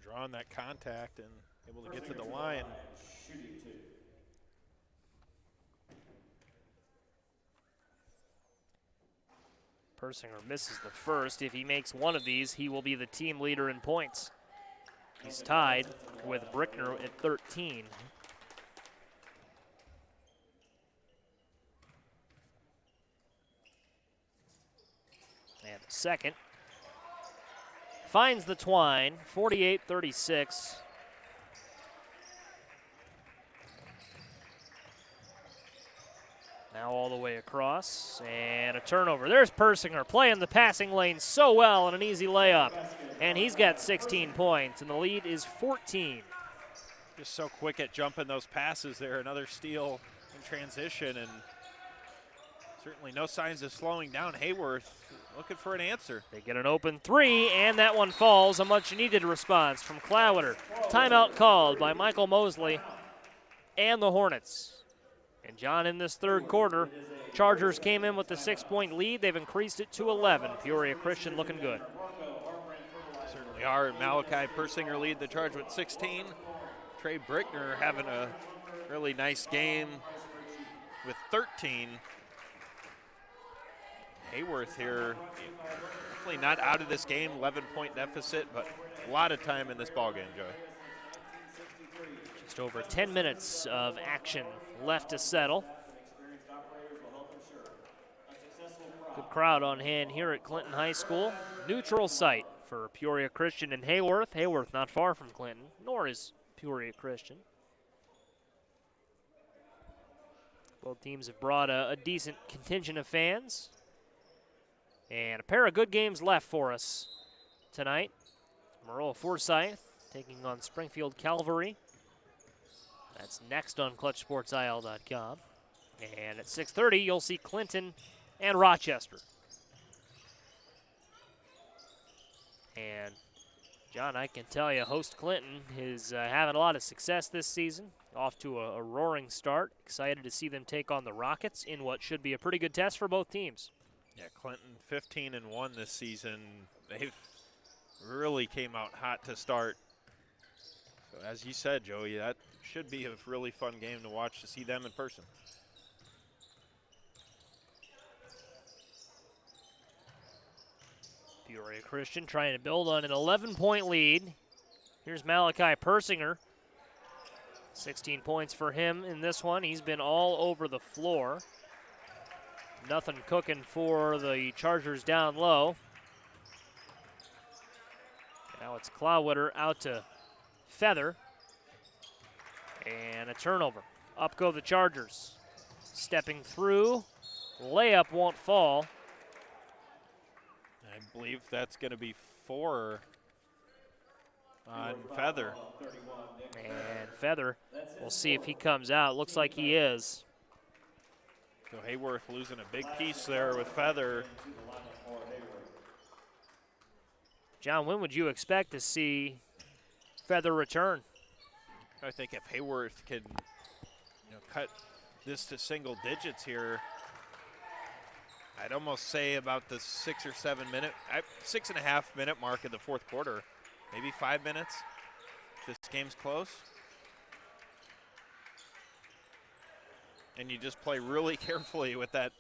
Drawing that contact and able to get to the line. Shooting 2. Persinger misses the first. If he makes one of these, he will be the team leader in points. He's tied with Brickner at 13. And the second finds the twine, 48-36. Now all the way across, and a turnover. There's Persinger playing the passing lane so well and an easy layup. And he's got 16 points, and the lead is 14. Just so quick at jumping those passes there. Another steal in transition, and certainly no signs of slowing down. Heyworth looking for an answer. They get an open 3, and that one falls. A much-needed response from Clowwitter. Timeout called by Michael Mosley and the Hornets. And John, in this 3rd quarter, Chargers came in with the 6-point lead. They've increased it to 11. Peoria Christian looking good. Certainly are. Malachi Persinger lead the Charge with 16. Trey Brickner having a really nice game with 13. Heyworth here, definitely not out of this game, 11-point deficit, but a lot of time in this ball game, Joey. Just over 10 minutes of action left to settle. Good crowd on hand here at Clinton High School. Neutral site for Peoria Christian and Heyworth. Heyworth not far from Clinton, nor is Peoria Christian. Both teams have brought a decent contingent of fans. And a pair of good games left for us tonight. Maroa-Forsyth taking on Springfield Calvary. That's next on ClutchSportsIL.com. And at 6:30, you'll see Clinton and Rochester. And John, I can tell you, host Clinton is having a lot of success this season. Off to a roaring start. Excited to see them take on the Rockets in what should be a pretty good test for both teams. Yeah, Clinton 15-1 this season. They've really came out hot to start. So as you said, Joey, that should be a really fun game to watch, to see them in person. Peoria Christian trying to build on an 11-point lead. Here's Malachi Persinger. 16 points for him in this one. He's been all over the floor. Nothing cooking for the Chargers down low. Now it's Clawwitter out to Feather. And a turnover. Up go the Chargers. Stepping through. Layup won't fall. I believe that's going to be 4 on Feather. And Feather, we'll see if he comes out. Looks like he is. So Heyworth losing a big piece there with Feather. John, when would you expect to see Feather return? I think if Heyworth could, cut this to single digits here, I'd almost say about the 6 or 7 minute, 6.5 minute mark of the fourth quarter, maybe 5 minutes. If this game's close. And you just play really carefully with that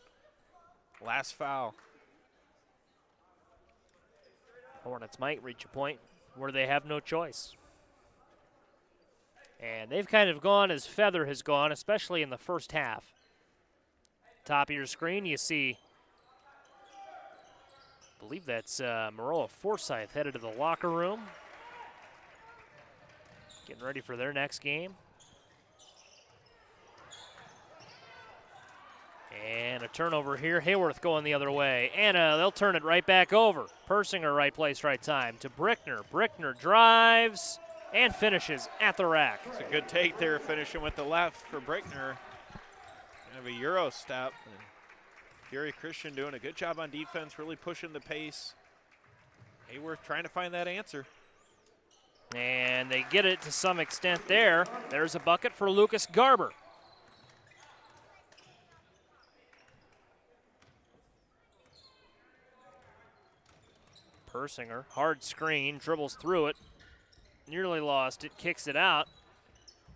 last foul. Hornets might reach a point where they have no choice. And they've kind of gone as Feather has gone, especially in the first half. Top of your screen, you see, I believe that's Maroa-Forsyth headed to the locker room. Getting ready for their next game. And a turnover here. Heyworth going the other way. And they'll turn it right back over. Persinger, right place, right time. To Brickner. Brickner drives and finishes at the rack. It's a good take there, finishing with the left for Brickner. Kind of a Euro step. And Peoria Christian doing a good job on defense, really pushing the pace. Heyworth trying to find that answer. And they get it to some extent there. There's a bucket for Lucas Garber. Persinger, hard screen, dribbles through it. Nearly lost it, kicks it out.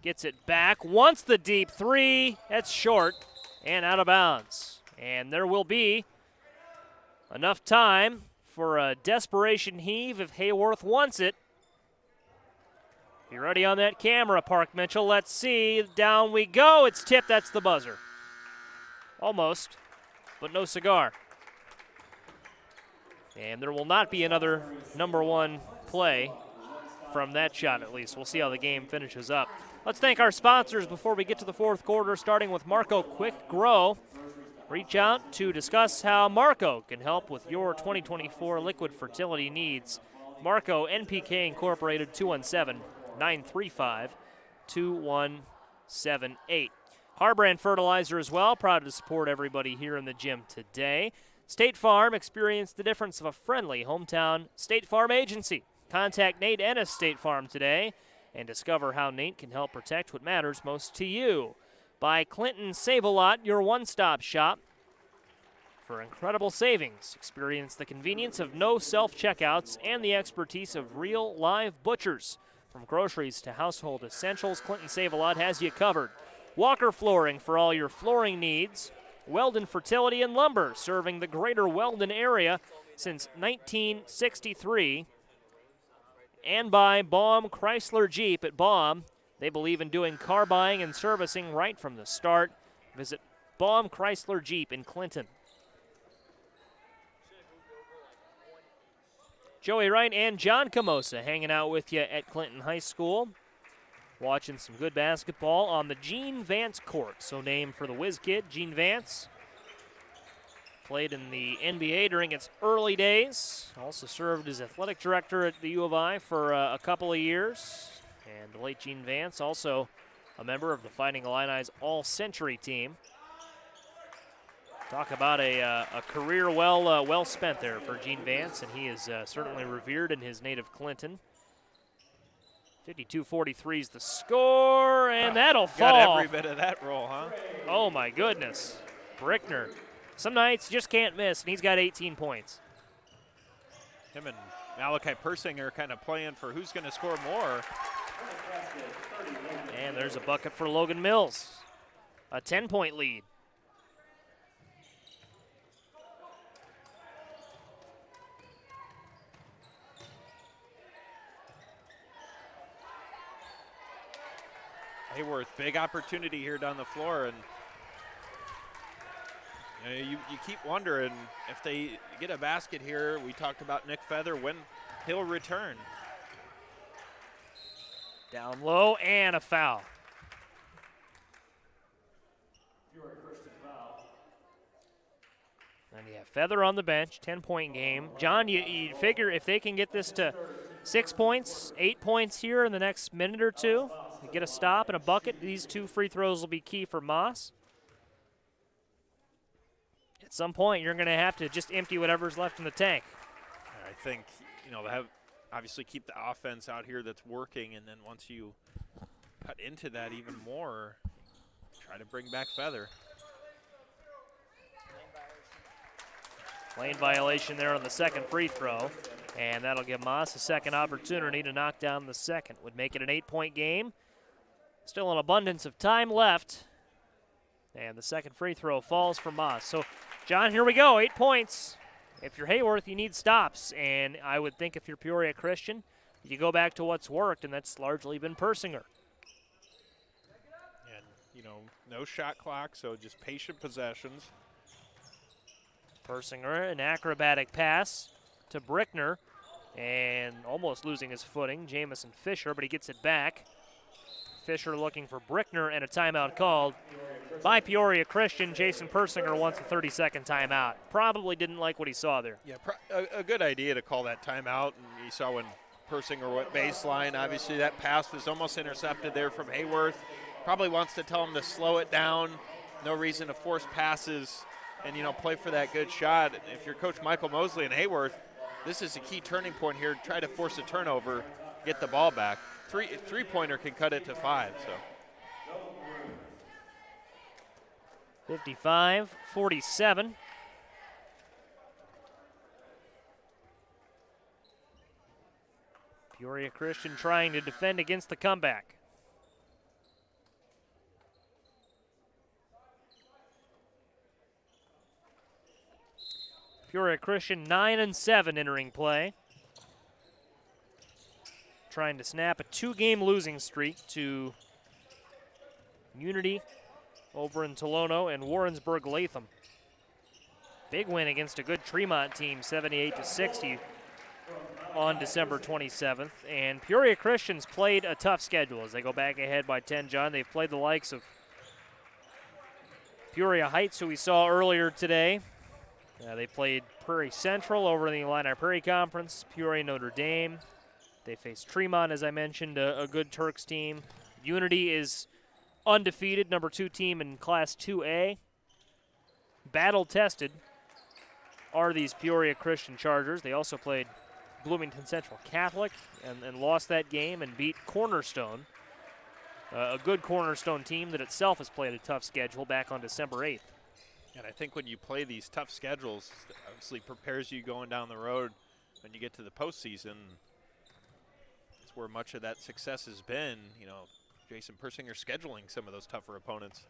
Gets it back, wants the deep three. That's short and out of bounds. And there will be enough time for a desperation heave if Heyworth wants it. You ready on that camera, Park Mitchell? Let's see. Down we go. It's tipped. That's the buzzer. Almost, but no cigar. And there will not be another number one play from that shot, at least. We'll see how the game finishes up. Let's thank our sponsors before we get to the fourth quarter, starting with Marco Quick Grow. Reach out to discuss how Marco can help with your 2024 liquid fertility needs. Marco, NPK Incorporated, 217-935-2178. Harbrand Fertilizer as well, proud to support everybody here in the gym today. State Farm, experience the difference of a friendly hometown State Farm agency. Contact Nate Ennis State Farm today and discover how Nate can help protect what matters most to you. By Clinton Save-A-Lot, your one-stop shop for incredible savings. Experience the convenience of no self-checkouts and the expertise of real live butchers. From groceries to household essentials, Clinton Save-A-Lot has you covered. Walker Flooring for all your flooring needs. Weldon Fertility and Lumber, serving the greater Weldon area since 1963. And by Baum Chrysler Jeep at Baum. They believe in doing car buying and servicing right from the start. Visit Baum Chrysler Jeep in Clinton. Joey Wright and John Camosa hanging out with you at Clinton High School. Watching some good basketball on the Gene Vance court. So named for the whiz kid, Gene Vance. Played in the NBA during its early days. Also served as athletic director at the U of I for a couple of years. And the late Gene Vance, also a member of the Fighting Illini's All-Century team. Talk about a career well spent there for Gene Vance, and he is certainly revered in his native Clinton. 52-43 is the score, and that'll fall. Got every bit of that roll, huh? Oh, my goodness. Brickner. Some nights you just can't miss, and he's got 18 points. Him and Malachi Persinger kind of playing for who's going to score more. And there's a bucket for Logan Mills. A 10-point lead. Heyworth, big opportunity here down the floor, and you keep wondering if they get a basket here. We talked about Nick Feather, when he'll return. Down low and a foul. And yeah, Feather on the bench, 10-point game. John, you figure if they can get this to 6 points, 8 points here in the next minute or two, get a stop and a bucket, these 2 free throws will be key for Moss. At some point, you're going to have to just empty whatever's left in the tank. I think, they have obviously keep the offense out here that's working, and then once you cut into that even more, try to bring back Feather. Lane violation there on the second free throw, and that'll give Moss a second opportunity to knock down the second. Would make it an 8-point game. Still an abundance of time left, and the second free throw falls for Moss. So, John, here we go, 8 points. If you're Heyworth, you need stops, and I would think if you're Peoria Christian, you go back to what's worked, and that's largely been Persinger. And, no shot clock, so just patient possessions. Persinger, an acrobatic pass to Brickner, and almost losing his footing, Jamison Fisher, but he gets it back. Fisher looking for Brickner, and a timeout called by Peoria Christian. Jason Persinger wants a 30-second timeout. Probably didn't like what he saw there. Yeah, a good idea to call that timeout. And you saw when Persinger went baseline, obviously that pass was almost intercepted there from Heyworth. Probably wants to tell him to slow it down. No reason to force passes and, play for that good shot. If you're Coach Michael Mosley and Heyworth, this is a key turning point here. Try to force a turnover, get the ball back. Three-pointer can cut it to 5. So 55-47. Peoria Christian trying to defend against the comeback. Peoria Christian 9-7 entering play. Trying to snap a 2-game losing streak to Unity over in Tolono and Warrensburg Latham. Big win against a good Tremont team, 78-60 on December 27th. And Peoria Christian's played a tough schedule as they go back ahead by 10, John. They've played the likes of Peoria Heights, who we saw earlier today. They played Prairie Central over in the Illini Prairie Conference, Peoria Notre Dame. They faced Tremont, as I mentioned, a good Turks team. Unity is undefeated, number 2 team in Class 2A. Battle-tested are these Peoria Christian Chargers. They also played Bloomington Central Catholic and lost that game and beat Cornerstone, a good Cornerstone team that itself has played a tough schedule back on December 8th. And I think when you play these tough schedules, it obviously prepares you going down the road when you get to the postseason. It's where much of that success has been, Jason Persinger scheduling some of those tougher opponents.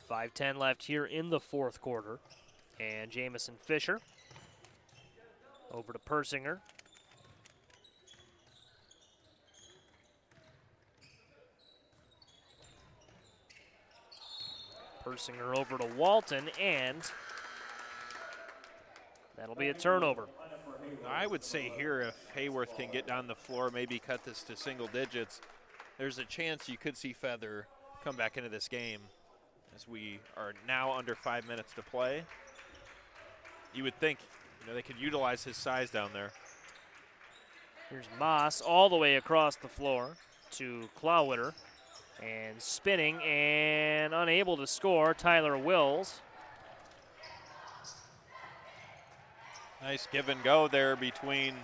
5:10 left here in the fourth quarter. And Jamison Fisher over to Persinger. Persinger over to Walton, and that'll be a turnover. I would say here if Heyworth can get down the floor, maybe cut this to single digits, there's a chance you could see Feather come back into this game as we are now under 5 minutes to play. You would think they could utilize his size down there. Here's Moss all the way across the floor to Clawitter. And spinning and unable to score, Tyler Wills. Nice give and go there between.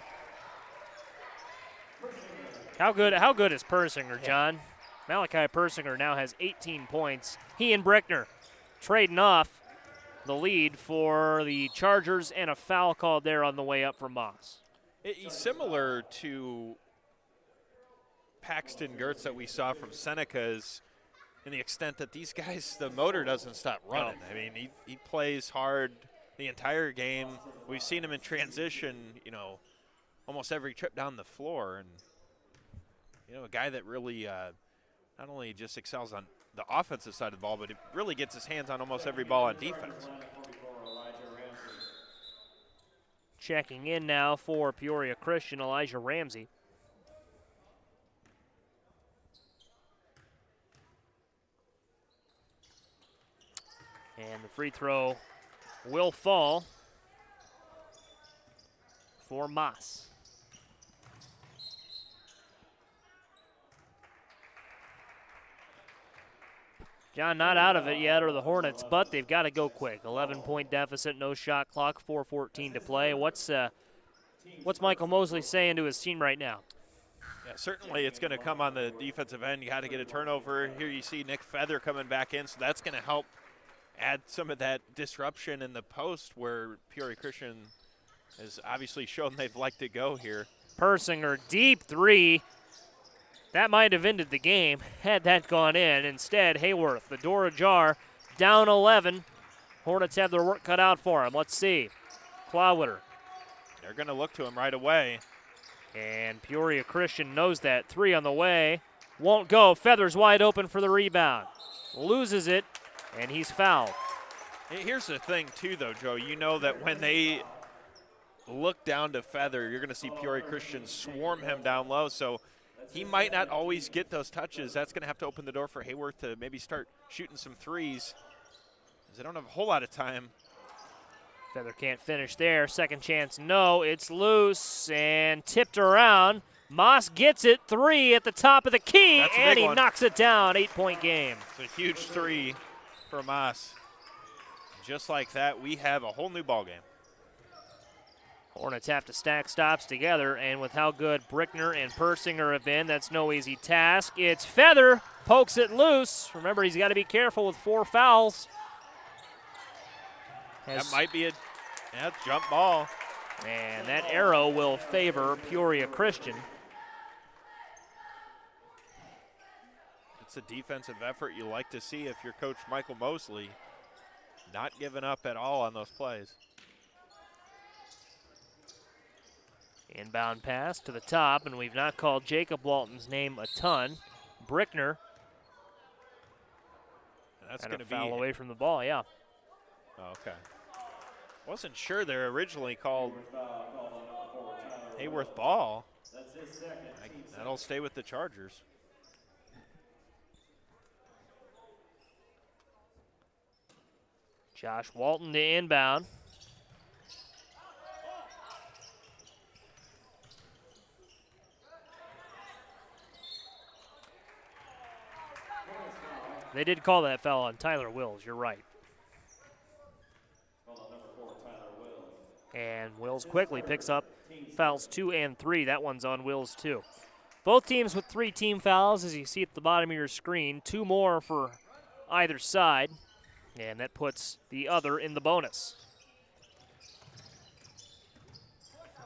How good is Persinger, John? Malachi Persinger now has 18 points. He and Brickner trading off the lead for the Chargers, and a foul called there on the way up from Moss. He's similar to Paxton Gertz that we saw from Seneca's in the extent that these guys, the motor doesn't stop running. I mean, he plays hard the entire game. We've seen him in transition, almost every trip down the floor. And, a guy that really not only just excels on the offensive side of the ball, but it really gets his hands on almost every ball on defense. Checking in now for Peoria Christian, Elijah Ramsey. And the free throw will fall for Moss. John, not out of it yet are the Hornets, but they've got to go quick. 11-point deficit, no shot clock, 4:14 to play. What's Michael Mosley saying to his team right now? Yeah, certainly it's going to come on the defensive end. You got to get a turnover. Here you see Nick Feather coming back in, so that's going to help add some of that disruption in the post where Peoria Christian has obviously shown they'd like to go here. Persinger, deep three. That might have ended the game had that gone in. Instead, Heyworth, the door ajar, down 11. Hornets have their work cut out for him. Let's see. Clawitter. They're going to look to him right away. And Peoria Christian knows that. Three on the way. Won't go. Feathers wide open for the rebound. Loses it, and he's fouled. Here's the thing, too, though, Joe. You know that when they look down to Feather, you're going to see Peoria Christian swarm him down low. So he might not always get those touches. That's going to have to open the door for Heyworth to maybe start shooting some threes, because they don't have a whole lot of time. Feather can't finish there. Second chance, no. It's loose and tipped around. Moss gets it. Three at the top of the key, and he knocks it down. 8-point game. It's a huge three for Moss. Just like that, we have a whole new ball game. Hornets have to stack stops together, and with how good Brickner and Persinger have been, that's no easy task. It's Feather, pokes it loose. Remember, he's got to be careful with 4 fouls. That might be a jump ball. And that arrow will favor Peoria Christian. It's a defensive effort you like to see if you're Coach Michael Mosley. Not giving up at all on those plays. Inbound pass to the top, and we've not called Jacob Walton's name a ton. Brickner. That's going to be foul away from the ball, yeah. Okay. Wasn't sure they're originally called Heyworth ball. That'll stay with the Chargers. Josh Walton to inbound. They did call that foul on Tyler Wills, you're right. And Wills quickly picks up fouls 2 and 3. That one's on Wills too. Both teams with 3 team fouls, as you see at the bottom of your screen. 2 more for either side, and that puts the other in the bonus.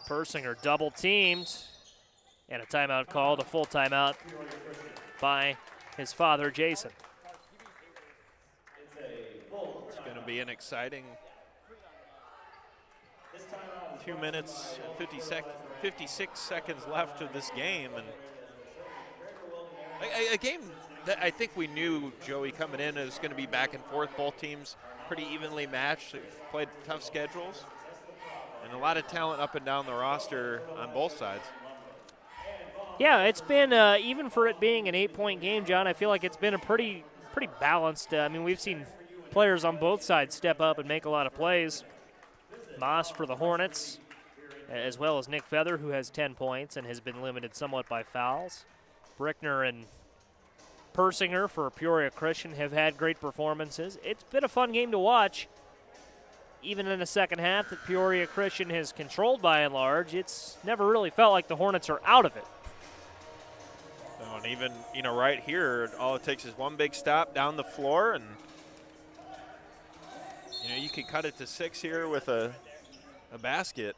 Persinger double teamed, and a timeout called, a full timeout by his father, Jason. be an exciting 2 minutes and 56 seconds left of this game. And a game that I think we knew, Joey, coming in is going to be back and forth. Both teams pretty evenly matched. They've played tough schedules. And a lot of talent up and down the roster on both sides. Yeah, it's been, even for it being an 8-point game, John, I feel like it's been a pretty balanced. I mean, we've seen players on both sides step up and make a lot of plays. Moss for the Hornets, as well as Nick Feather, who has 10 points and has been limited somewhat by fouls. Brickner and Persinger for Peoria Christian have had great performances. It's been a fun game to watch. Even in the second half that Peoria Christian has controlled by and large, it's never really felt like the Hornets are out of it. And even, right here, all it takes is one big stop down the floor, and, you can cut it to 6 here with a basket.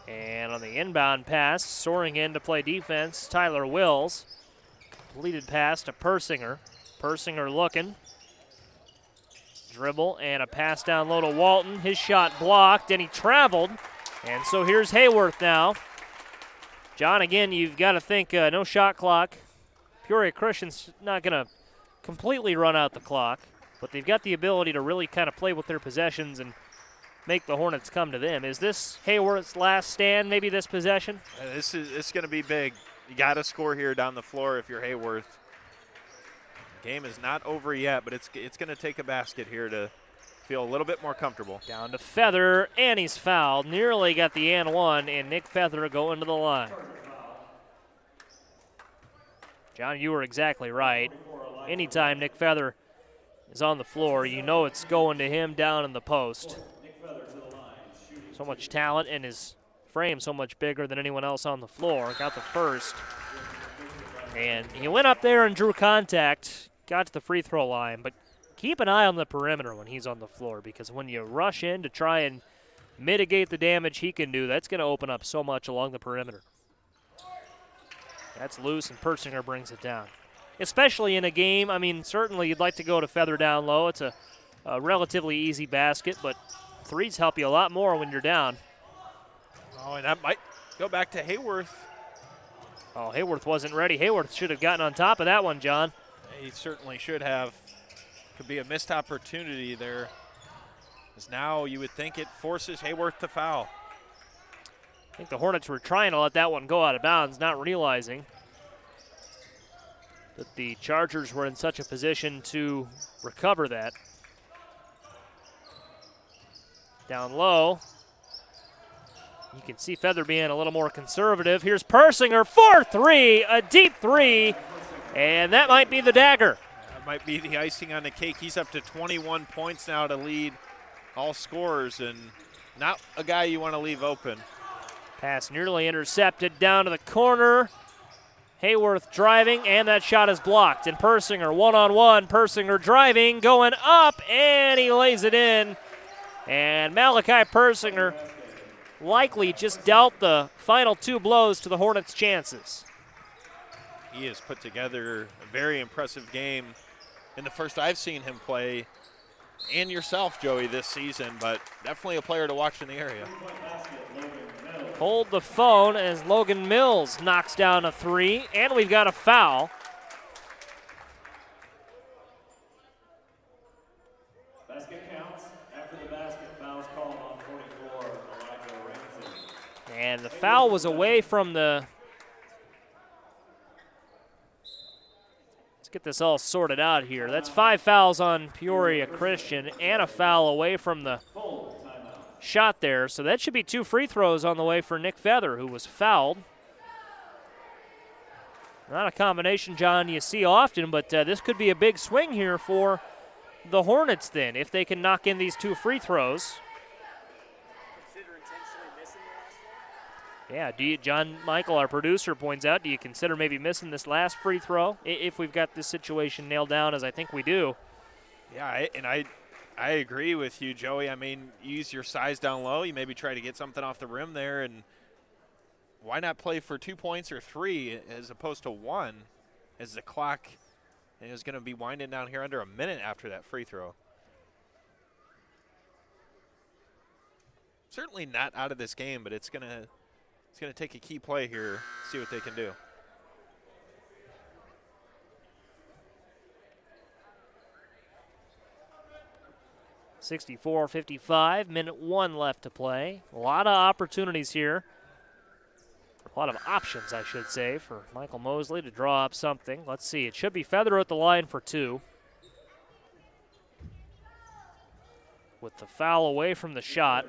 And on the inbound pass, soaring in to play defense, Tyler Wills. Completed pass to Persinger. Persinger looking. Dribble and a pass down low to Walton. His shot blocked, and he traveled. And so here's Heyworth now. John, again, you've got to think no shot clock. Peoria Christian's not going to completely run out the clock, but they've got the ability to really kind of play with their possessions and make the Hornets come to them. Is this Heyworth's last stand, maybe this possession? It's going to be big. You got to score here down the floor if you're Heyworth. Game is not over yet, but it's going to take a basket here to feel a little bit more comfortable. Down to Feather, and he's fouled. Nearly got the and one, and Nick Feather going to the line. John, you were exactly right. Anytime Nick Feather is on the floor, you know it's going to him down in the post. So much talent, and his frame so much bigger than anyone else on the floor. Got the first. And he went up there and drew contact, got to the free throw line, but keep an eye on the perimeter when he's on the floor, because when you rush in to try and mitigate the damage he can do, that's going to open up so much along the perimeter. That's loose, and Persinger brings it down. Especially in a game, I mean, certainly you'd like to go to Feather down low. It's a relatively easy basket, but threes help you a lot more when you're down. Oh, and that might go back to Heyworth. Oh, Heyworth wasn't ready. Heyworth should have gotten on top of that one, John. He certainly should have. Could be a missed opportunity there. Because now you would think it forces Heyworth to foul. I think the Hornets were trying to let that one go out of bounds, not realizing that the Chargers were in such a position to recover that. Down low. You can see Feather being a little more conservative. Here's Persinger for 3, a deep 3, and that might be the dagger. That might be the icing on the cake. He's up to 21 points now to lead all scorers, and not a guy you want to leave open. Pass nearly intercepted down to the corner. Heyworth driving, and that shot is blocked. And Persinger one-on-one. Persinger driving, going up, and he lays it in. And Malachi Persinger likely just dealt the final 2 blows to the Hornets' chances. He has put together a very impressive game in the first I've seen him play, and yourself, Joey, this season, but definitely a player to watch in the area. Hold the phone as Logan Mills knocks down a 3, and we've got a foul. Basket counts. After the basket, fouls called on 44, Elijah Ramsey. And the foul was away from the... Let's get this all sorted out here. That's 5 fouls on Peoria Christian and a foul away from the shot there. So that should be 2 free throws on the way for Nick Feather, who was fouled. Not a combination, John, you see often, but this could be a big swing here for the Hornets then, if they can knock in these 2 free throws. Yeah, John Michael, our producer, points out, do you consider maybe missing this last free throw if we've got this situation nailed down, as I think we do? Yeah, I agree with you, Joey. I mean, use your size down low. You maybe try to get something off the rim there, and why not play for 2 points or 3 as opposed to 1, as the clock is going to be winding down here under a minute after that free throw. certainly not out of this game, but it's gonna take a key play here, see what they can do. (64-55), minute 1 left to play. A lot of opportunities here. A lot of options, I should say, for Michael Mosley to draw up something. Let's see. It should be Feather at the line for 2. With the foul away from the shot.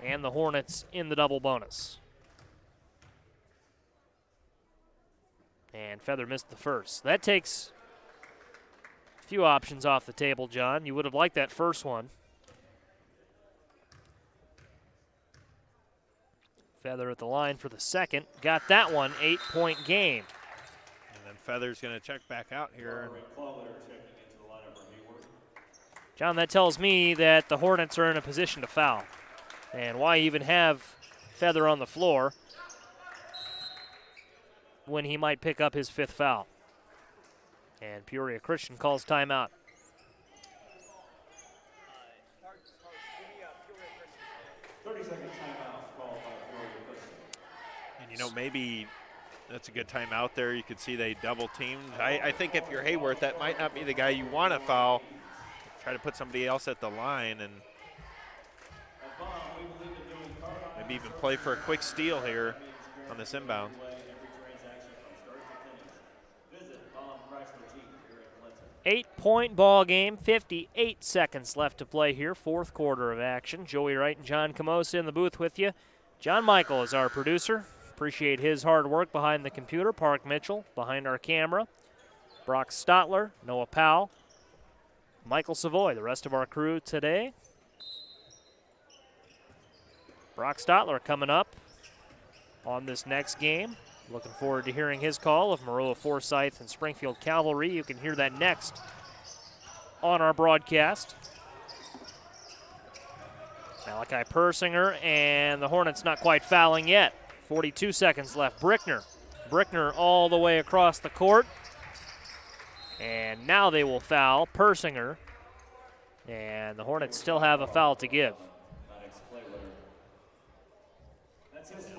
And the Hornets in the double bonus. And Feather missed the first. That takes a few options off the table, John. You would have liked that first one. Feather at the line for the second. Got that one, 8-point game. And then Feather's going to check back out here. John, that tells me that the Hornets are in a position to foul. And why even have Feather on the floor when he might pick up his 5th foul? And Peoria Christian calls timeout. And you know, maybe that's a good timeout there. You could see they double teamed. I think if you're Heyworth, that might not be the guy you want to foul. Try to put somebody else at the line and maybe even play for a quick steal here on this inbound. 8-point ball game, 58 seconds left to play here, 4th quarter of action. Joey Wright and John Camosa in the booth with you. John Michael is our producer. Appreciate his hard work behind the computer. Park Mitchell behind our camera. Brock Stotler, Noah Powell, Michael Savoy, the rest of our crew today. Brock Stotler coming up on this next game. Looking forward to hearing his call of Maroa-Forsyth and Springfield Calvary. You can hear that next on our broadcast. Malachi Persinger, and the Hornets not quite fouling yet. 42 seconds left. Brickner all the way across the court. And now they will foul Persinger. And the Hornets still have a foul to give.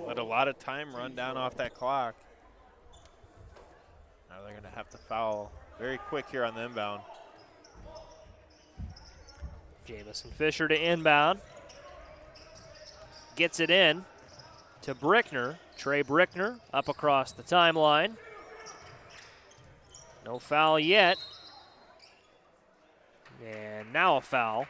Let a lot of time run down off that clock. Now they're going to have to foul very quick here on the inbound. Jamison Fisher to inbound. Gets it in to Brickner. Trey Brickner up across the timeline. No foul yet. And now a foul.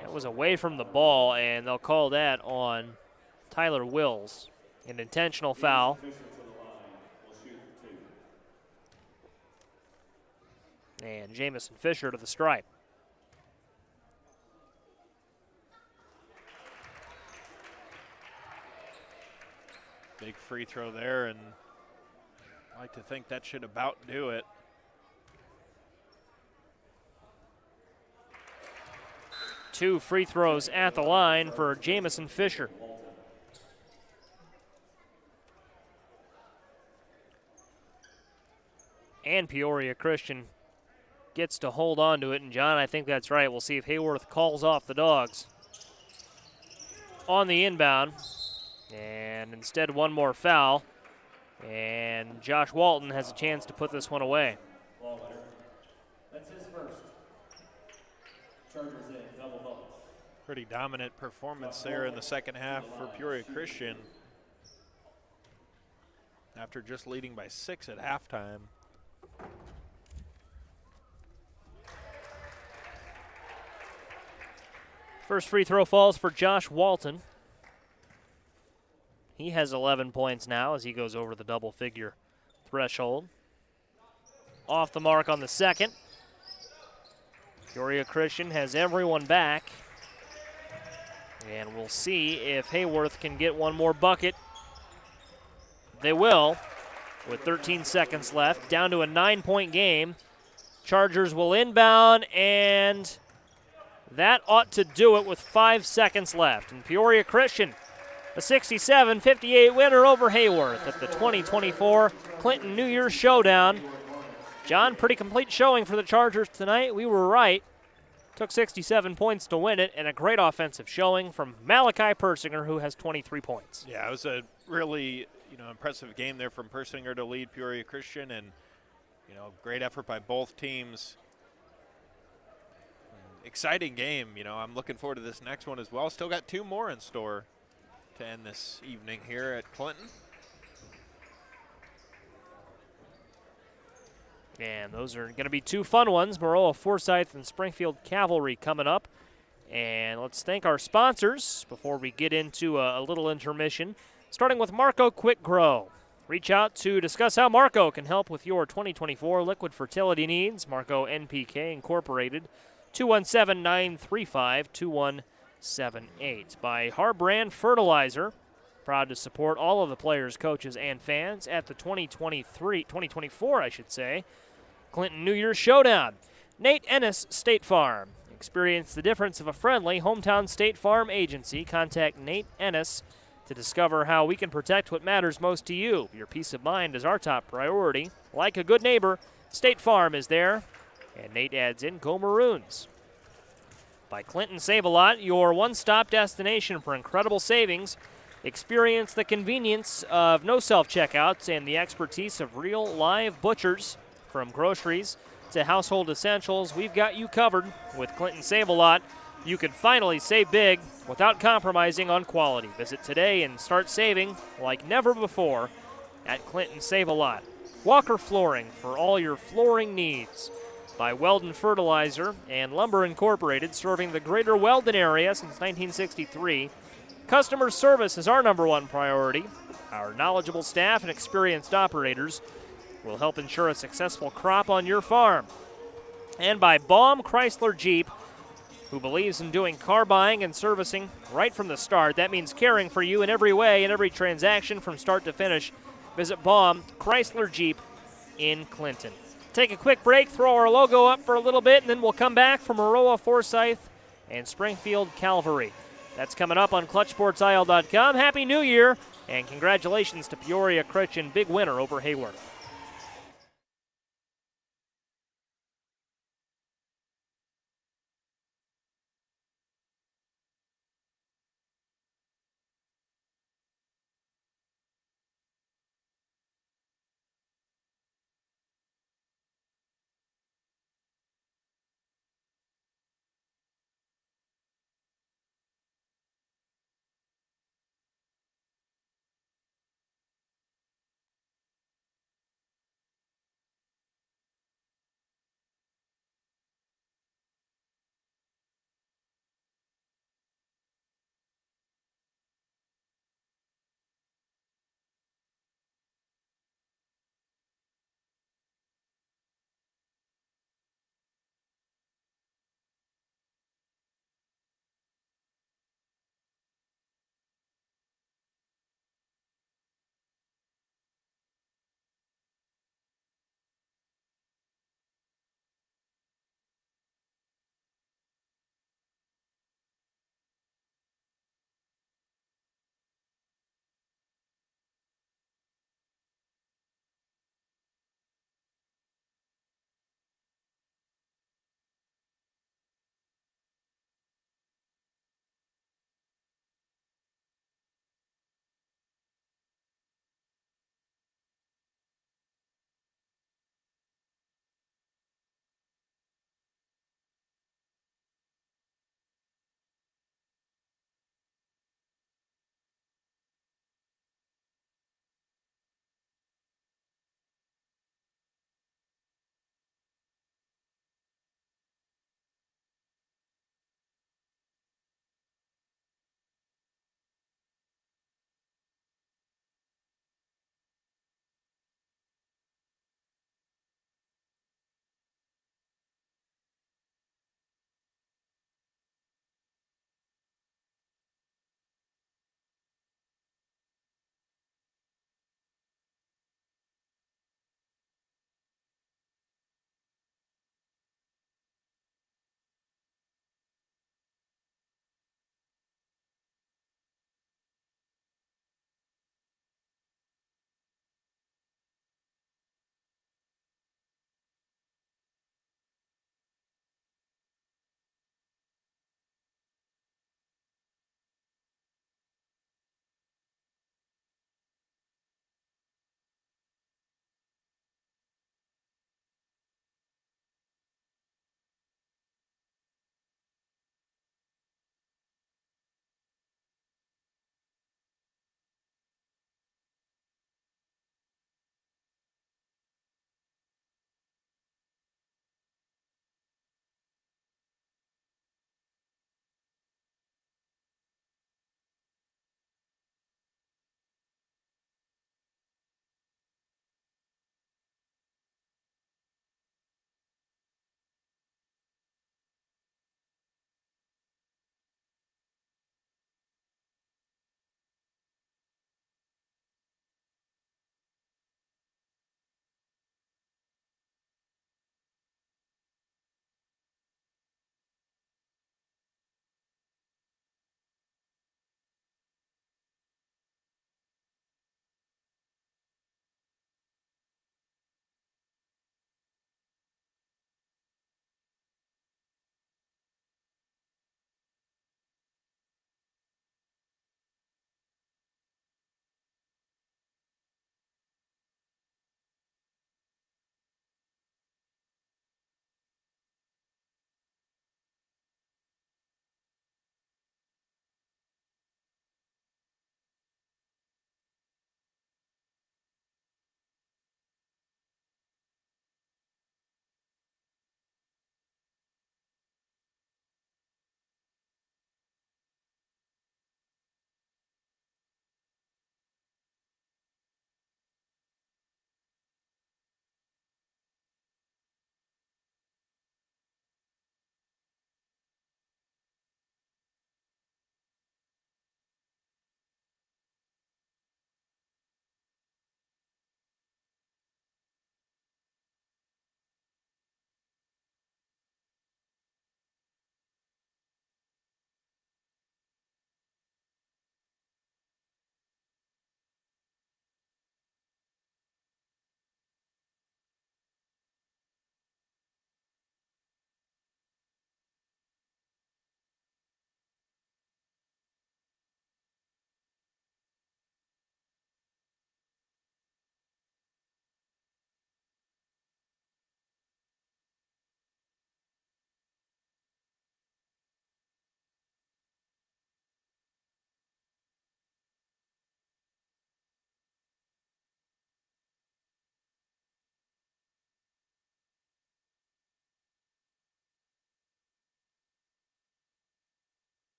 That was away from the ball, and they'll call that on Tyler Wills. An intentional foul. And Jamison Fisher to the stripe. Big free throw there, and I like to think that should about do it. Two free throws at the line for Jamison Fisher. And Peoria Christian gets to hold on to it, and John, I think that's right. We'll see if Heyworth calls off the Dogs on the inbound. And instead, one more foul. And Josh Walton has a chance to put this one away. That's his first. Chargers in, double bonus. Pretty dominant performance there in the second half for Peoria Christian. After just leading by 6 at halftime. First free throw falls for Josh Walton. He has 11 points now as he goes over the double-figure threshold. Off the mark on the second. Peoria Christian has everyone back. And we'll see if Heyworth can get one more bucket. They will, with 13 seconds left. Down to a 9-point game. Chargers will inbound, and that ought to do it with 5 seconds left. And Peoria Christian, a 67-58 winner over Heyworth at the 2024 Clinton New Year's Showdown. John, pretty complete showing for the Chargers tonight. We were right. Took 67 points to win it, and a great offensive showing from Malachi Persinger, who has 23 points. Yeah, it was a really impressive game there from Persinger to lead Peoria Christian, and great effort by both teams. Exciting game. I'm looking forward to this next one as well. Still got 2 more in store to end this evening here at Clinton. And those are going to be 2 fun ones, Maroa-Forsyth and Springfield Calvary coming up. And let's thank our sponsors before we get into a little intermission, starting with Marco Quick Grow. Reach out to discuss how Marco can help with your 2024 liquid fertility needs. Marco NPK Incorporated, 217-935-2178. By Harbrand Fertilizer, proud to support all of the players, coaches, and fans at the 2024, Clinton New Year's Showdown. Nate Ennis State Farm. Experience the difference of a friendly hometown State Farm agency. Contact Nate Ennis to discover how we can protect what matters most to you. Your peace of mind is our top priority. Like a good neighbor, State Farm is there. And Nate adds in, go Maroons. By Clinton Save-A-Lot, your one-stop destination for incredible savings. Experience the convenience of no self-checkouts and the expertise of real live butchers. From groceries to household essentials, we've got you covered. With Clinton Save-A-Lot, you can finally save big without compromising on quality. Visit today and start saving like never before at Clinton Save-A-Lot. Walker Flooring for all your flooring needs. By Weldon Fertilizer and Lumber Incorporated, serving the greater Weldon area since 1963. Customer service is our #1 priority. Our knowledgeable staff and experienced operators will help ensure a successful crop on your farm. And by Baum Chrysler Jeep, who believes in doing car buying and servicing right from the start. That means caring for you in every way, in every transaction from start to finish. Visit Baum Chrysler Jeep in Clinton. Take a quick break, throw our logo up for a little bit, and then we'll come back for Maroa-Forsyth and Springfield Calvary. That's coming up on ClutchSportsIL.com. Happy New Year, and congratulations to Peoria Christian, big winner over Heyworth.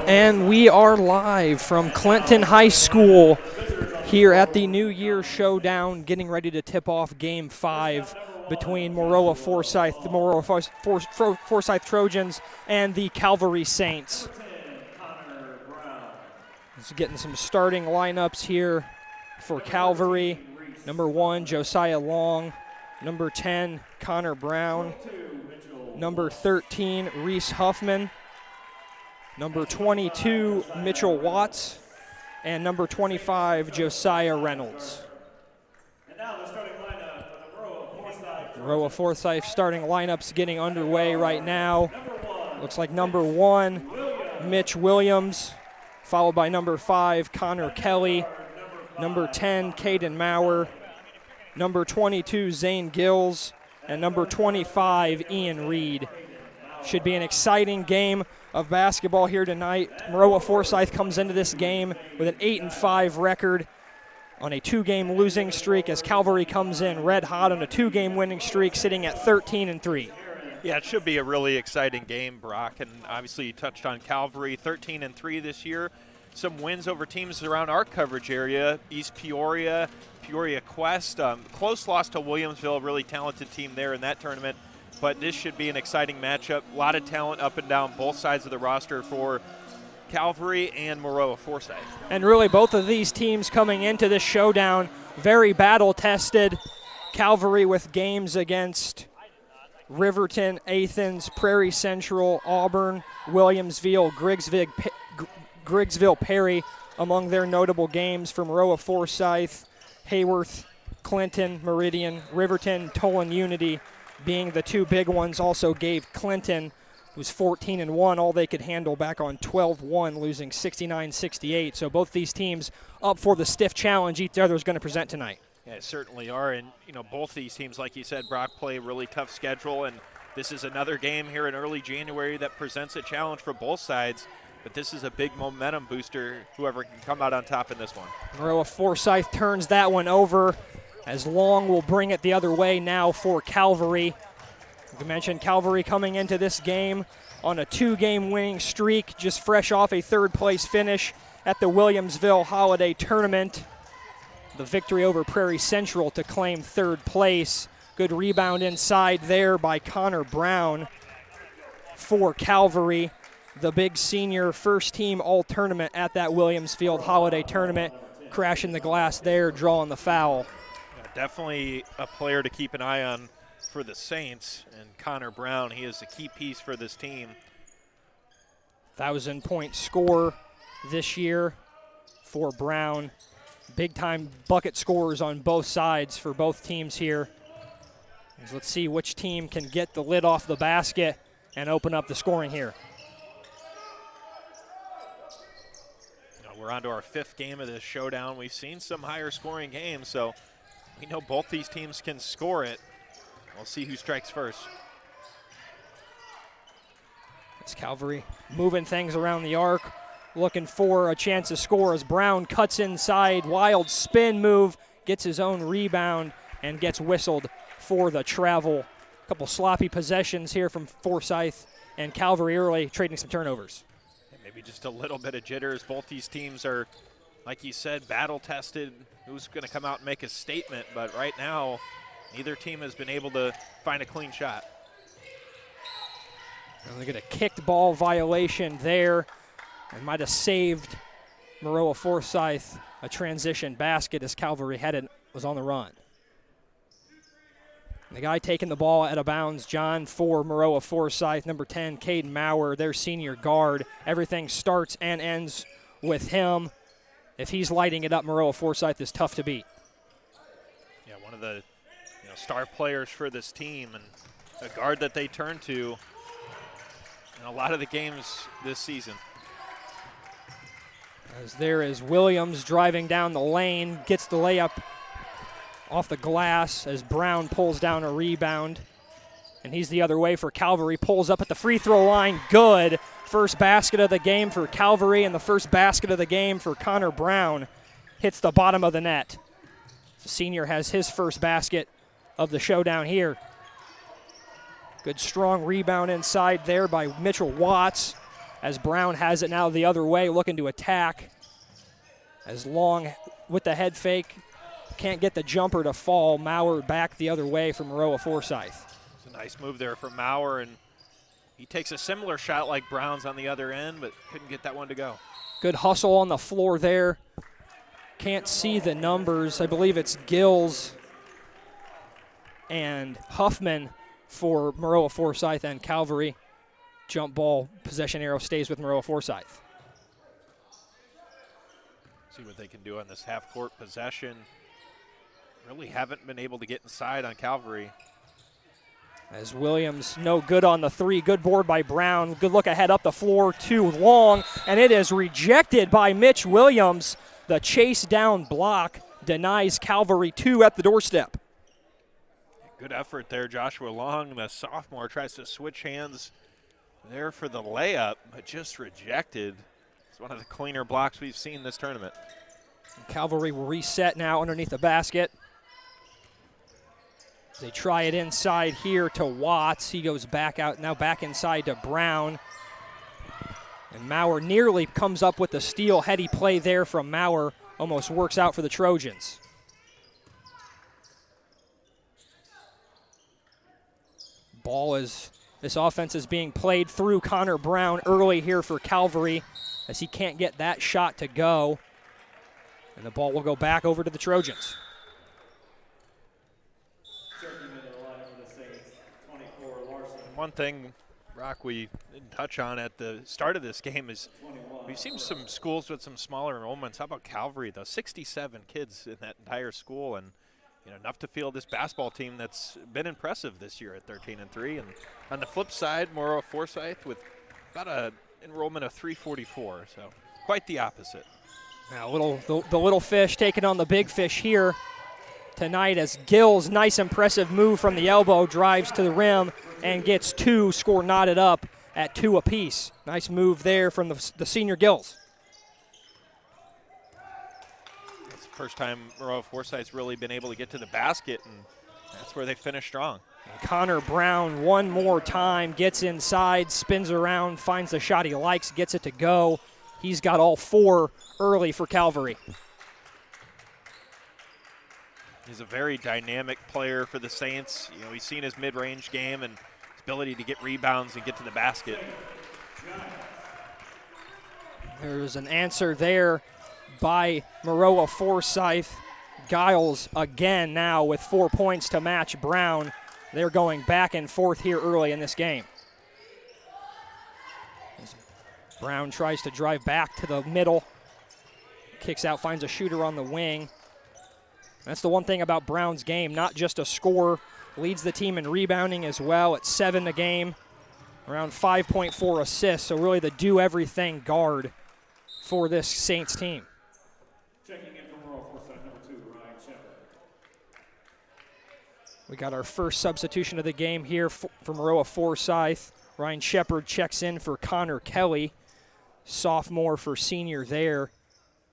And we are live from Clinton High School here at the New Year Showdown, getting ready to tip off Game 5 between Maroa-Forsyth, the Maroa-Forsyth Trojans, and the Calvary Saints. Just getting some starting lineups here for Calvary. Number 1, Josiah Long. Number 10, Connor Brown. Number 13, Reese Huffman. Number 22, Mitchell Watts. And number 25, Josiah Reynolds. And now the starting lineup for the Maroa-Forsyth starting lineups getting underway right now. Looks like number 1, Mitch Williams, followed by number 5, Connor Kelly. Number 10, Caden Maurer. Number 22, Zane Gills. And number 25, Ian Reed. Should be an exciting game of basketball here tonight. Maroa-Forsyth comes into this game with an 8-5 record on a 2-game losing streak, as Calvary comes in red hot on a 2-game winning streak, sitting at 13-3. Yeah, it should be a really exciting game, Brock. And obviously you touched on Calvary, 13-3 this year. Some wins over teams around our coverage area, East Peoria, Peoria Quest. Close loss to Williamsville, really talented team there in that tournament. But this should be an exciting matchup. A lot of talent up and down both sides of the roster for Calvary and Maroa-Forsyth. And really both of these teams coming into this showdown very battle-tested. Calvary with games against Riverton, Athens, Prairie Central, Auburn, Williamsville, Griggsville, Perry among their notable games. For Maroa-Forsyth, Heyworth, Clinton, Meridian, Riverton, Tolan Unity being the two big ones. Also gave Clinton, who's 14-1, all they could handle back on 12-1, losing 69-68. So both these teams up for the stiff challenge each other is going to present tonight. Yeah, certainly are. And, you know, both these teams, like you said, Brock, play a really tough schedule. And this is another game here in early January that presents a challenge for both sides. But this is a big momentum booster, whoever can come out on top in this one. Maroa-Forsyth turns that one over, as Long will bring it the other way now for Calvary. We mentioned Calvary coming into this game on a 2-game winning streak, just fresh off a third-place finish at the Williamsville Holiday Tournament. The victory over Prairie Central to claim third place. Good rebound inside there by Connor Brown for Calvary, the big senior first-team all-tournament at that Williamsfield Holiday Tournament, crashing the glass there, drawing the foul. Definitely a player to keep an eye on for the Saints, and Connor Brown, he is the key piece for this team. 1,000-point scorer this year for Brown. Big-time bucket scorers on both sides for both teams here. Let's see which team can get the lid off the basket and open up the scoring here. We're on to our 5th game of this showdown. We've seen some higher scoring games, so we know both these teams can score it. We'll see who strikes first. It's Calvary moving things around the arc, looking for a chance to score as Brown cuts inside, wild spin move, gets his own rebound, and gets whistled for the travel. A couple sloppy possessions here from Forsyth and Calvary early, trading some turnovers. Maybe just a little bit of jitters. Both these teams are, like you said, battle-tested. Who's going to come out and make a statement? But right now, neither team has been able to find a clean shot. And they get a kicked ball violation there, and might have saved Maroa-Forsyth a transition basket as Calvary was on the run. And the guy taking the ball out of bounds, John, for Maroa-Forsyth, number 10, Caden Maurer, their senior guard. Everything starts and ends with him. If he's lighting it up, Maroa-Forsyth is tough to beat. Yeah, one of the star players for this team and a guard that they turn to in a lot of the games this season. As there is Williams driving down the lane, gets the layup off the glass as Brown pulls down a rebound. And he's the other way for Calvary, pulls up at the free throw line, good. First basket of the game for Calvary, and the first basket of the game for Connor Brown hits the bottom of the net. The senior has his first basket of the showdown here. Good strong rebound inside there by Mitchell Watts as Brown has it now the other way, looking to attack. As Long with the head fake, can't get the jumper to fall. Maurer back the other way from Maroa-Forsyth. It's a nice move there from Maurer, and he takes a similar shot like Brown's on the other end, but couldn't get that one to go. Good hustle on the floor there. Can't see the numbers. I believe it's Gills and Huffman for Maroa-Forsyth and Calvary. Jump ball, possession arrow stays with Maroa-Forsyth. See what they can do on this half-court possession. Really haven't been able to get inside on Calvary. As Williams, no good on the three. Good board by Brown. Good look ahead up the floor to Long, and it is rejected by Mitch Williams. The chase down block denies Calvary 2 at the doorstep. Good effort there, Joshua Long, the sophomore, tries to switch hands there for the layup, but just rejected. It's one of the cleaner blocks we've seen this tournament. Calvary will reset now underneath the basket. They try it inside here to Watts. He goes back out, now back inside to Brown. And Maurer nearly comes up with the steal. Heady play there from Maurer. Almost works out for the Trojans. This offense is being played through Connor Brown early here for Calvary as he can't get that shot to go. And the ball will go back over to the Trojans. One thing, Rock, we didn't touch on at the start of this game is we've seen some schools with some smaller enrollments. How about Calvary, though? 67 kids in that entire school, and enough to field this basketball team that's been impressive this year at 13-3. And on the flip side, Maroa-Forsyth with about an enrollment of 344, so quite the opposite. Now the little fish taking on the big fish here tonight as Gills, nice impressive move from the elbow, drives to the rim and gets 2, score knotted up at 2 apiece. Nice move there from the senior Gills. It's the first time Maroa-Forsyth's really been able to get to the basket, and that's where they finish strong. And Connor Brown one more time, gets inside, spins around, finds the shot he likes, gets it to go. He's got all 4 early for Calvary. He's a very dynamic player for the Saints. We've seen his mid-range game and his ability to get rebounds and get to the basket. There's an answer there by Maroa-Forsyth. Giles again now with 4 points to match Brown. They're going back and forth here early in this game. As Brown tries to drive back to the middle. Kicks out, finds a shooter on the wing. That's the one thing about Brown's game, not just a scorer, leads the team in rebounding as well at 7 a game, around 5.4 assists, so really the do-everything guard for this Saints team. Checking in from Maroa-Forsyth, number 2, Ryan Shepard. We got our first substitution of the game here for Maroa-Forsyth. Ryan Shepard checks in for Connor Kelly, sophomore for senior there,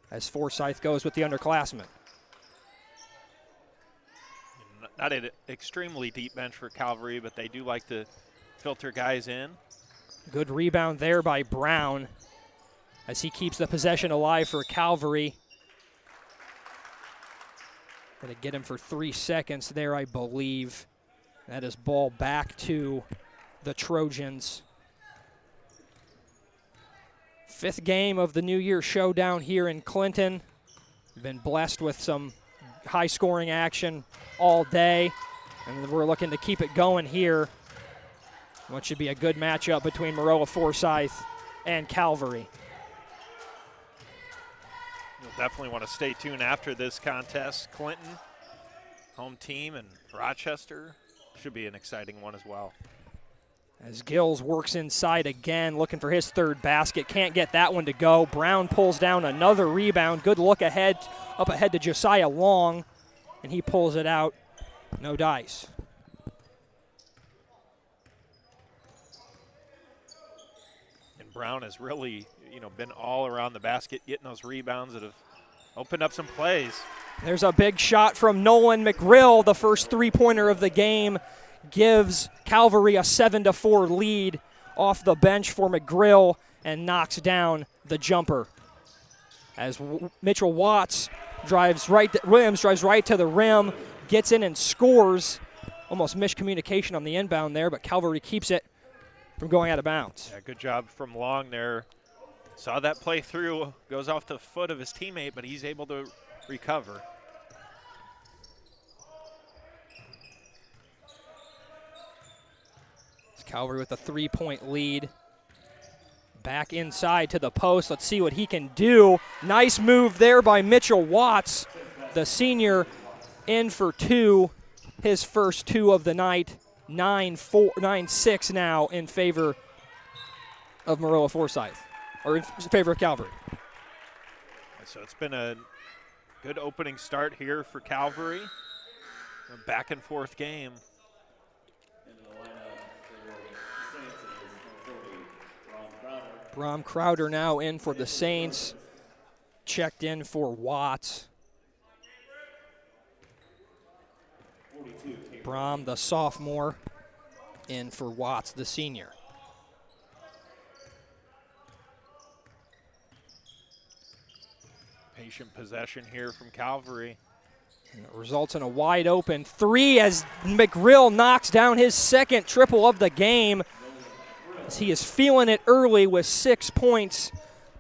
as Forsyth goes with the underclassmen. Not an extremely deep bench for Calvary, but they do like to filter guys in. Good rebound there by Brown as he keeps the possession alive for Calvary. Going to get him for 3 seconds there, I believe. That is ball back to the Trojans. 5th game of the New Year Showdown here in Clinton. We've been blessed with some high-scoring action all day, and we're looking to keep it going here. What should be a good matchup between Maroa-Forsyth and Calvary. You'll definitely want to stay tuned after this contest. Clinton, home team, and Rochester should be an exciting one as well. As Gills works inside again, looking for his 3rd basket. Can't get that one to go. Brown pulls down another rebound. Good look ahead, up ahead to Josiah Long, and he pulls it out. No dice. And Brown has really, been all around the basket, getting those rebounds that have opened up some plays. There's a big shot from Nolan McGrill, the first 3-pointer of the game. Gives Calvary a 7-4 lead off the bench for McGrill and knocks down the jumper. As Mitchell Williams drives right to the rim, gets in and scores. Almost miscommunication on the inbound there, but Calvary keeps it from going out of bounds. Yeah, good job from Long there. Saw that play through, goes off the foot of his teammate, but he's able to recover. It's Calvary with a 3-point lead. Back inside to the post. Let's see what he can do. Nice move there by Mitchell Watts, the senior, in for two, his first two of the night. 9-6 now in favor of Maroa-Forsyth, or in favor of Calvary. So it's been a good opening start here for Calvary. A back and forth game. Brom Crowder now in for the Saints. Checked in for Watts. Brom, the sophomore, in for Watts, the senior. Patient possession here from Calvary. And it results in a wide open three as McGrill knocks down his second triple of the game. As he is feeling it early with 6 points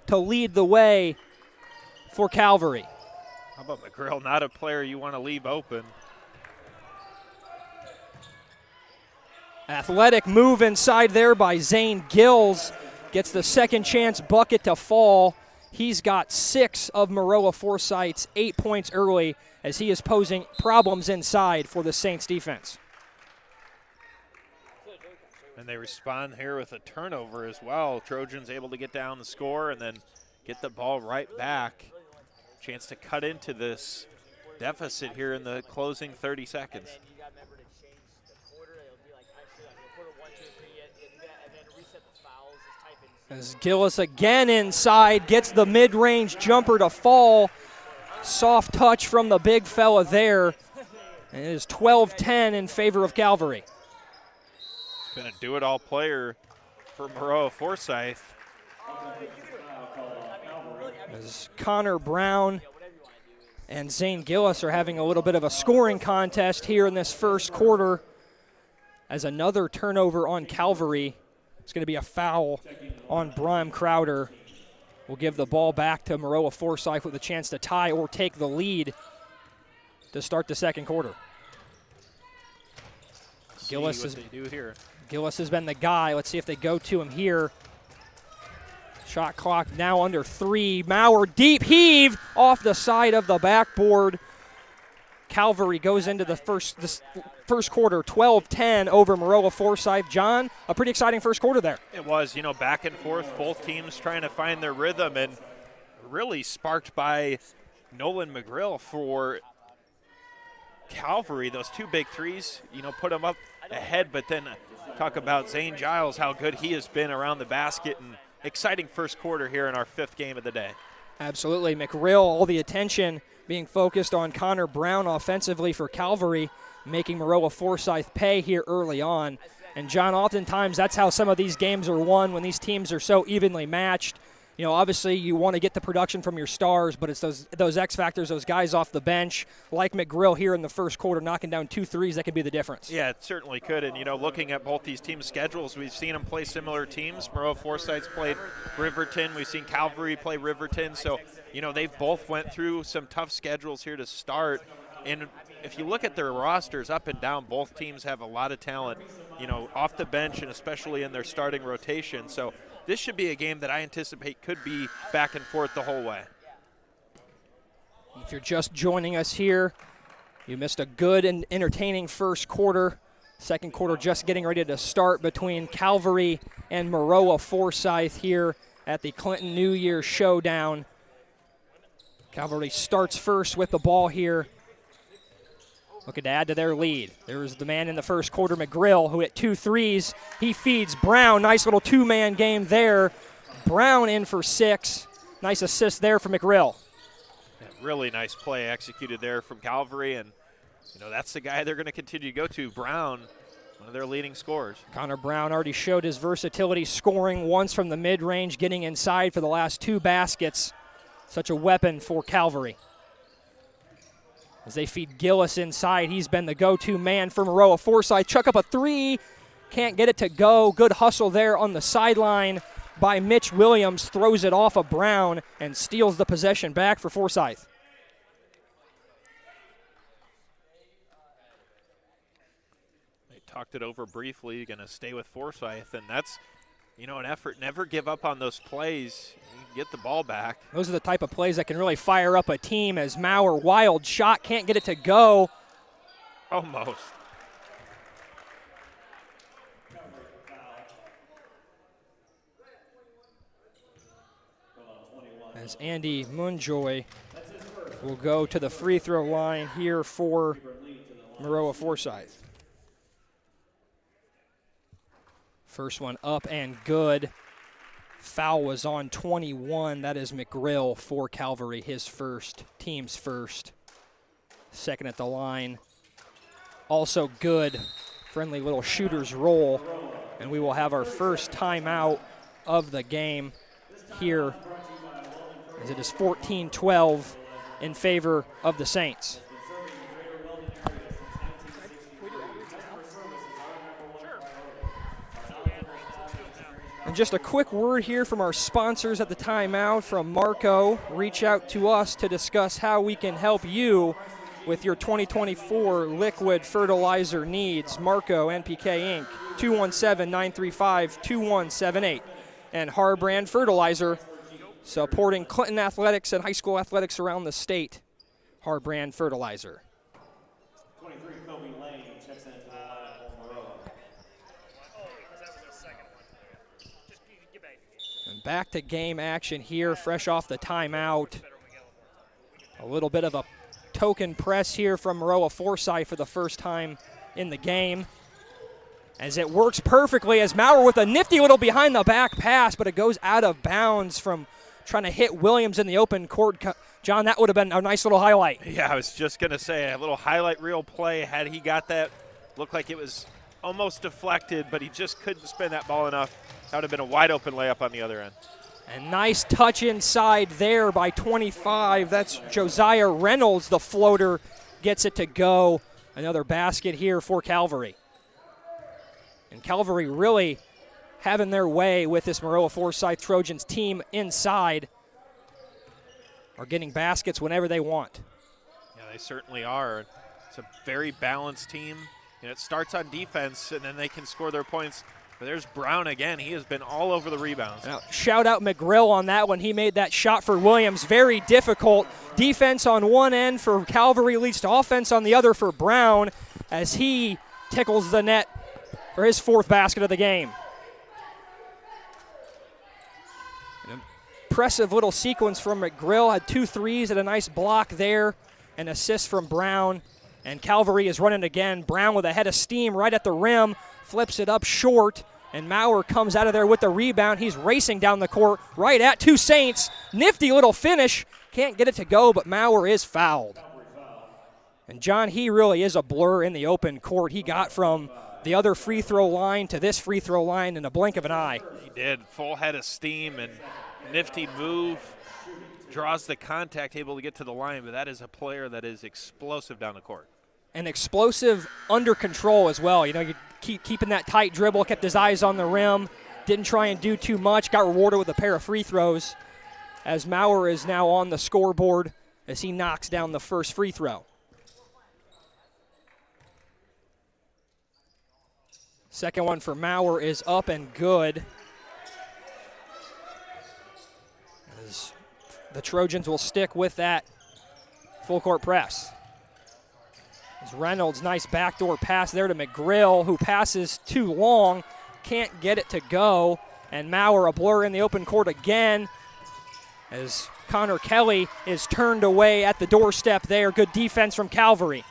to lead the way for Calvary. How about McGrill? Not a player you want to leave open. Athletic move inside there by Zane Gills. Gets the second chance bucket to fall. He's got 6 of Maroa-Forsyth's 8 points early as he is posing problems inside for the Saints defense. And they respond here with a turnover as well. Trojans able to get down the score and then get the ball right back. Chance to cut into this deficit here in the closing 30 seconds. As Gillis again inside, gets the mid-range jumper to fall. Soft touch from the big fella there. And it is 12-10 in favor of Calvary. Been a do-it-all player for Maroa-Forsyth. As Connor Brown and Zane Gillis are having a little bit of a scoring contest here in this first quarter. As another turnover on Calvary. It's going to be a foul on Brom Crowder. We'll give the ball back to Maroa-Forsyth with a chance to tie or take the lead to start the second quarter. Gillis has been the guy. Let's see if they go to him here. Shot clock now under 3. Maurer deep heave off the side of the backboard. Calvary goes into the first quarter 12-10 over Maroa-Forsyth. John, a pretty exciting first quarter there. It was, back and forth, both teams trying to find their rhythm, and really sparked by Nolan McGrill for Calvary. Those 2 big threes, put them up ahead, but then talk about Zane Giles, how good he has been around the basket, and exciting first quarter here in our 5th game of the day. Absolutely. McGrill, all the attention being focused on Connor Brown offensively for Calvary, making Maroa-Forsyth pay here early on. And, John, oftentimes that's how some of these games are won when these teams are so evenly matched. Obviously you want to get the production from your stars, but it's those X factors, those guys off the bench, like McGrill here in the first quarter, knocking down 2 threes, that could be the difference. Yeah, it certainly could. And, looking at both these teams' schedules, we've seen them play similar teams. Maroa-Forsyth's played Riverton. We've seen Calvary play Riverton. So, they've both went through some tough schedules here to start. And if you look at their rosters up and down, both teams have a lot of talent, off the bench and especially in their starting rotation. So this should be a game that I anticipate could be back and forth the whole way. If you're just joining us here, you missed a good and entertaining first quarter. Second quarter just getting ready to start between Calvary and Maroa-Forsyth here at the Clinton New Year Showdown. Calvary starts first with the ball here, looking to add to their lead. There's the man in the first quarter, McGrill, who hit 2 threes. He feeds Brown. Nice little 2-man game there. Brown in for 6. Nice assist there for McGrill. Yeah, really nice play executed there from Calvary, and that's the guy they're going to continue to go to. Brown one of their leading scorers. Connor Brown already showed his versatility, scoring once from the mid-range, getting inside for the last 2 baskets. Such a weapon for Calvary. As they feed Gillis inside, he's been the go-to man for Maroa-Forsyth. Chuck up a 3, can't get it to go. Good hustle there on the sideline by Mitch Williams, throws it off of Brown and steals the possession back for Forsyth. They talked it over briefly, going to stay with Forsyth, and that's, you know, an effort. Never give up on those plays. You can get the ball back. Those are the type of plays that can really fire up a team. As Maurer, wild shot, can't get it to go. Almost. As Andy Munjoy will go to the free throw line here for Maroa-Forsyth. First one up and good. Foul was on 21. That is McGrill for Calvary, his first, team's first. Second at the line. Also good. Friendly little shooter's roll. And we will have our first timeout of the game here, as it is 14-12 in favor of the Saints. And just a quick word here from our sponsors at the timeout from Marco. Reach out to us to discuss how we can help you with your 2024 liquid fertilizer needs. Marco, NPK Inc., 217-935-2178. And Harbrand Fertilizer, supporting Clinton athletics and high school athletics around the state. Harbrand Fertilizer. 23 Kobe Lane checks into the lineup for Maroa. And back to game action here, fresh off the timeout. A little bit of a token press here from Maroa-Forsyth for the first time in the game. As it works perfectly, as Maurer with a nifty little behind the back pass, but it goes out of bounds from trying to hit Williams in the open court. John, that would have been a nice little highlight. Yeah, I was just going to say, a little highlight reel play. Had he got that, looked like it was almost deflected, but he just couldn't spin that ball enough. That would have been a wide open layup on the other end. And nice touch inside there by 25. That's Josiah Reynolds, the floater, gets it to go. Another basket here for Calvary. And Calvary really having their way with this Maroa-Forsyth Trojans team inside. Are getting baskets whenever they want. Yeah, they certainly are. It's a very balanced team. You know, it starts on defense, and then they can score their points. But there's Brown again. He has been all over the rebounds. Now, shout out McGrill on that one. He made that shot for Williams. Very difficult. Defense on one end for Calvary, leads to offense on the other for Brown, as he tickles the net for his 4th basket of the game. An impressive little sequence from McGrill. Had 2 threes and a nice block there. An assist from Brown. And Calvary is running again. Brown with a head of steam right at the rim. Flips it up short. And Maurer comes out of there with the rebound. He's racing down the court right at 2 Saints. Nifty little finish. Can't get it to go, but Maurer is fouled. And John, he really is a blur in the open court. He got from the other free throw line to this free throw line in a blink of an eye. He did. Full head of steam and nifty move. Draws the contact, able to get to the line, but that is a player that is explosive down the court. And explosive under control as well. You know, you keeping that tight dribble, kept his eyes on the rim, didn't try and do too much, got rewarded with a pair of free throws, as Maurer is now on the scoreboard as he knocks down the first free throw. Second one for Maurer is up and good. As the Trojans will stick with that full court press. As Reynolds, nice backdoor pass there to McGrill, who passes too long, can't get it to go. And Maurer, a blur in the open court again, as Connor Kelly is turned away at the doorstep there. Good defense from Calvary.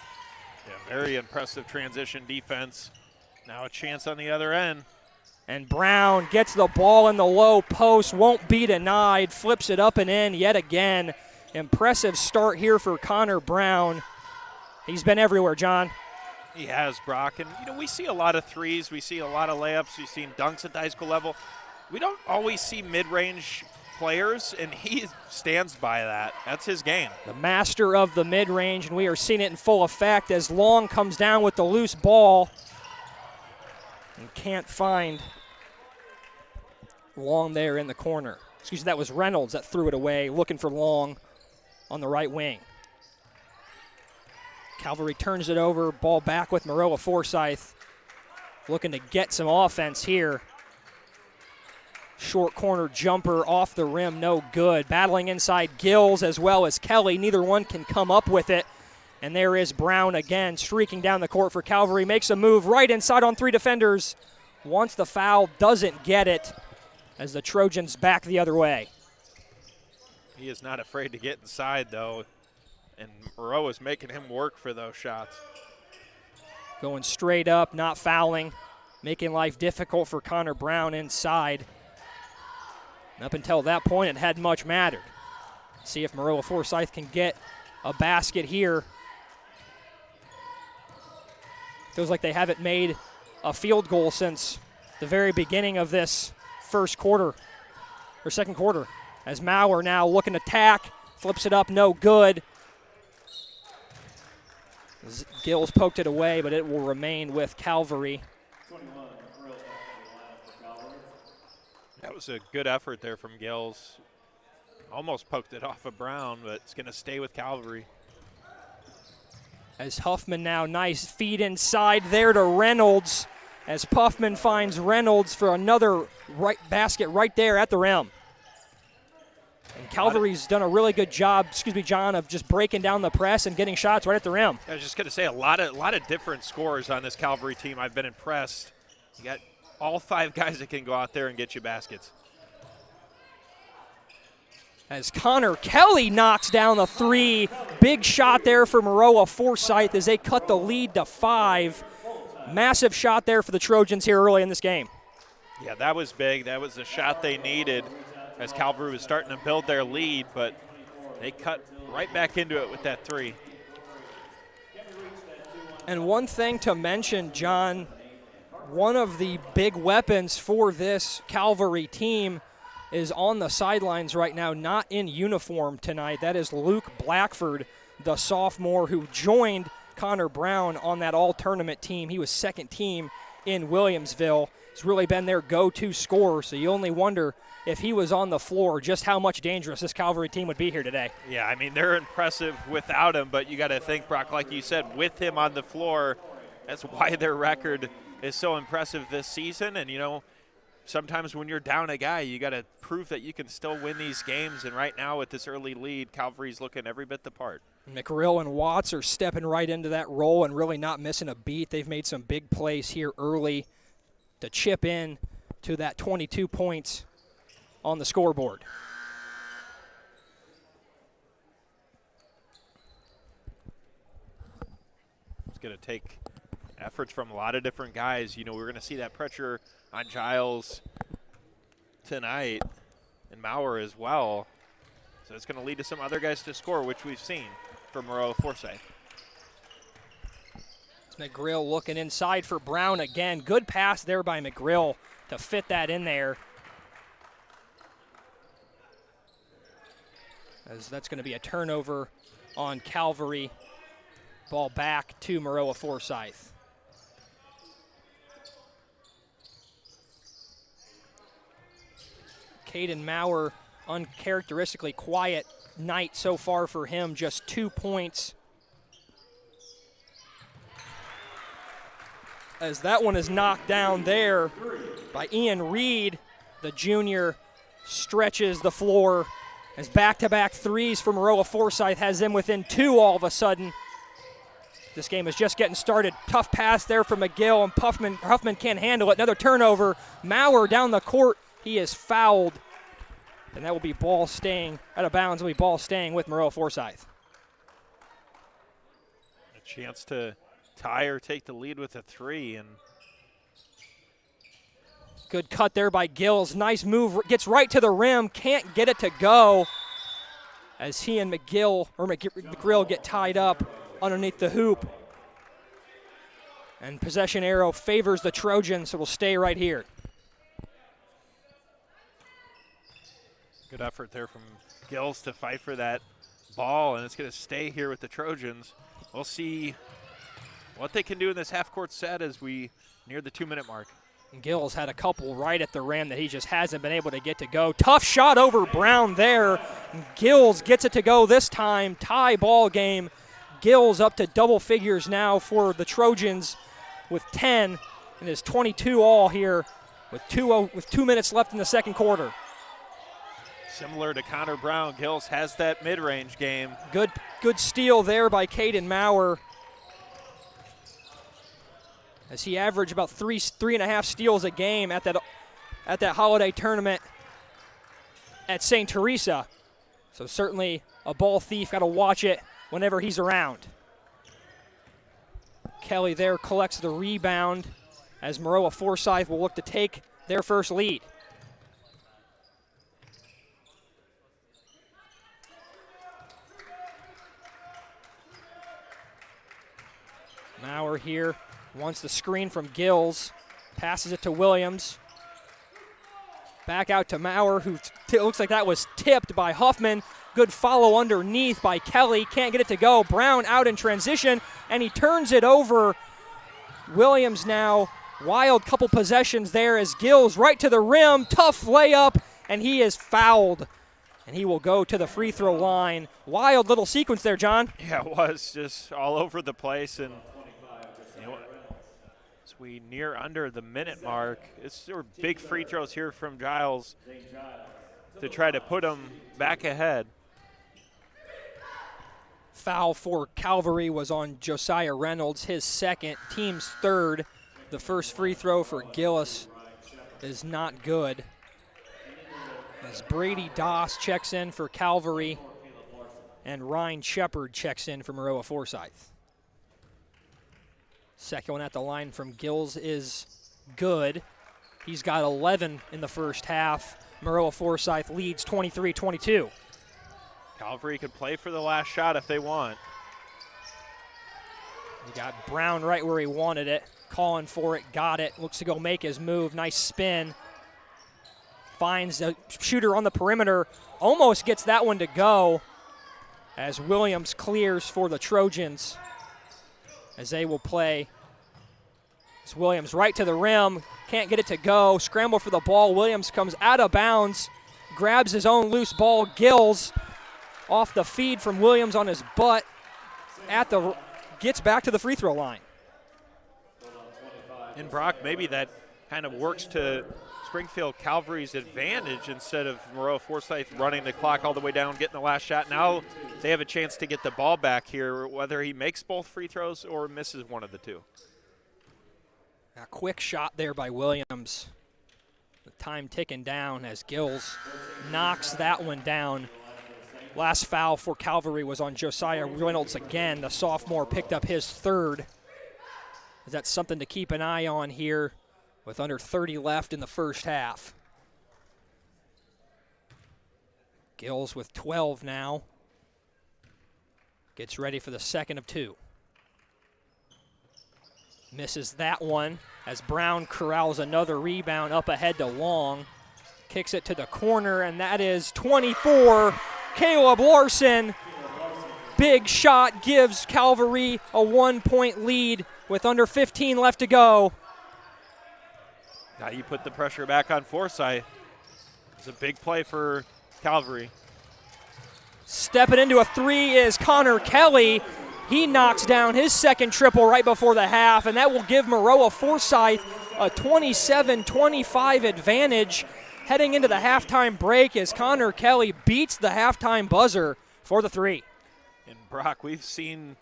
Yeah, very impressive transition defense. Now a chance on the other end. And Brown gets the ball in the low post, won't be denied, flips it up and in yet again. Impressive start here for Connor Brown. He's been everywhere, John. He has, Brock. And, we see a lot of threes. We see a lot of layups. We've seen dunks at the high school level. We don't always see mid-range players, and he stands by that. That's his game. The master of the mid-range, and we are seeing it in full effect as Long comes down with the loose ball and can't find Long there in the corner. Excuse me, that was Reynolds that threw it away, looking for Long on the right wing. Calvary turns it over, ball back with Maroa-Forsyth, looking to get some offense here. Short corner jumper off the rim, no good. Battling inside Gills as well as Kelly. Neither one can come up with it. And there is Brown again, streaking down the court for Calvary. Makes a move right inside on 3 defenders. Wants the foul, doesn't get it as the Trojans back the other way. He is not afraid to get inside, though. And Maroa is making him work for those shots. Going straight up, not fouling. Making life difficult for Connor Brown inside. Up until that point, it hadn't much mattered. See if Maroa-Forsyth can get a basket here. Feels like they haven't made a field goal since the very beginning of this first quarter, or second quarter. As Maurer now looking to attack, flips it up, no good. Gills poked it away, but it will remain with Calvary. That was a good effort there from Gills. Almost poked it off of Brown, but it's going to stay with Calvary. As Huffman now, nice feed inside there to Reynolds. As Puffman finds Reynolds for another basket right there at the rim. And Calvary's done a really good job, John, of just breaking down the press and getting shots right at the rim. I was just going to say a lot of different scores on this Calvary team. I've been impressed. You got all 5 guys that can go out there and get you baskets. As Connor Kelly knocks down the 3. Big shot there for Maroa-Forsyth as they cut the lead to 5. Massive shot there for the Trojans here early in this game. Yeah, that was big. That was the shot they needed as Calvary was starting to build their lead, but they cut right back into it with that 3. And one thing to mention, John, one of the big weapons for this Calvary team is on the sidelines right now, not in uniform tonight. That is Luke Blackford, the sophomore who joined Connor Brown on that all-tournament team. He was second team in Williamsville. He's really been their go-to scorer, so you only wonder if he was on the floor just how much dangerous this Calvary team would be here today. Yeah, I mean, they're impressive without him, but you got to think, Brock, like you said, with him on the floor, that's why their record is so impressive this season. And, sometimes when you're down a guy, you got to prove that you can still win these games. And right now with this early lead, Calvary's looking every bit the part. McGrill and Watts are stepping right into that role and really not missing a beat. They've made some big plays here early to chip in to that 22 points on the scoreboard. It's going to take efforts from a lot of different guys. We're going to see that pressure on Giles tonight and Maurer as well. So it's going to lead to some other guys to score, which we've seen from Maroa-Forsyth. McGrill looking inside for Brown again. Good pass there by McGrill to fit that in there. As that's going to be a turnover on Calvary. Ball back to Maroa-Forsyth. Caden Maurer, uncharacteristically quiet night so far for him, just 2 points. As that one is knocked down there by Ian Reed, the junior stretches the floor as back-to-back threes for Maroa-Forsyth has them within 2 all of a sudden. This game is just getting started. Tough pass there from McGill, and Huffman can't handle it. Another turnover. Maurer down the court. He is fouled, and that will be ball staying out of bounds. Will be ball staying with Maroa-Forsyth. A chance to tie or take the lead with a 3, and good cut there by Gills. Nice move. Gets right to the rim. Can't get it to go as he and McGrill get tied up underneath the hoop. And possession arrow favors the Trojans, so we'll stay right here. Good effort there from Gills to fight for that ball, and it's going to stay here with the Trojans. We'll see what they can do in this half-court set as we near the 2-minute mark. Gills had a couple right at the rim that he just hasn't been able to get to go. Tough shot over Brown there. Gills gets it to go this time. Tie ball game. Gills up to double figures now for the Trojans with 10 and is 22 all here with 2 minutes left in the second quarter. Similar to Connor Brown, Gills has that mid-range game. Good steal there by Caden Maurer, as he averaged about three and a half steals a game at that holiday tournament at St. Teresa. So certainly a ball thief. Got to watch it whenever he's around. Kelly there collects the rebound as Maroa-Forsyth will look to take their first lead. Maurer here wants the screen from Gills, passes it to Williams. Back out to Maurer, who looks like that was tipped by Huffman. Good follow underneath by Kelly, can't get it to go. Brown out in transition, and he turns it over. Williams now, wild couple possessions there as Gills right to the rim, tough layup, and he is fouled. And he will go to the free throw line. Wild little sequence there, John. Yeah, it was just all over the place, and as we near under the minute mark, it's big free throws here from Giles to try to put them back ahead. Foul for Calvary was on Josiah Reynolds, his second, team's third. The first free throw for Gillis is not good. As Brady Doss checks in for Calvary and Ryan Shepard checks in for Maroa-Forsyth. Second one at the line from Gills is good. He's got 11 in the first half. Maroa-Forsyth leads 23-22. Calvary could play for the last shot if they want. You got Brown right where he wanted it, calling for it, got it, looks to go make his move, nice spin. Finds a shooter on the perimeter, almost gets that one to go as Williams clears for the Trojans as they will play. It's Williams right to the rim, can't get it to go, scramble for the ball. Williams comes out of bounds, grabs his own loose ball. Gills off the feed from Williams on his butt gets back to the free throw line. And Brock, maybe that kind of works to Springfield Calvary's advantage instead of Maroa-Forsyth running the clock all the way down, getting the last shot. Now they have a chance to get the ball back here, whether he makes both free throws or misses one of the two. A quick shot there by Williams. The time ticking down as Gills knocks that one down. Last foul for Calvary was on Josiah Reynolds again. The sophomore picked up his third. That's something to keep an eye on here with under 30 left in the first half. Gills with 12 now. Gets ready for the second of two. Misses that one as Brown corrals another rebound up ahead to Long. Kicks it to the corner, and that is 24. Caleb Larson, big shot, gives Calvary a 1-point lead with under 15 left to go. Now you put the pressure back on Forsyth. It's a big play for Calvary. Stepping into a three is Connor Kelly. He knocks down his second triple right before the half, and that will give Maroa-Forsyth a 27-25 advantage heading into the halftime break as Connor Kelly beats the halftime buzzer for the three. And Brock, we've seen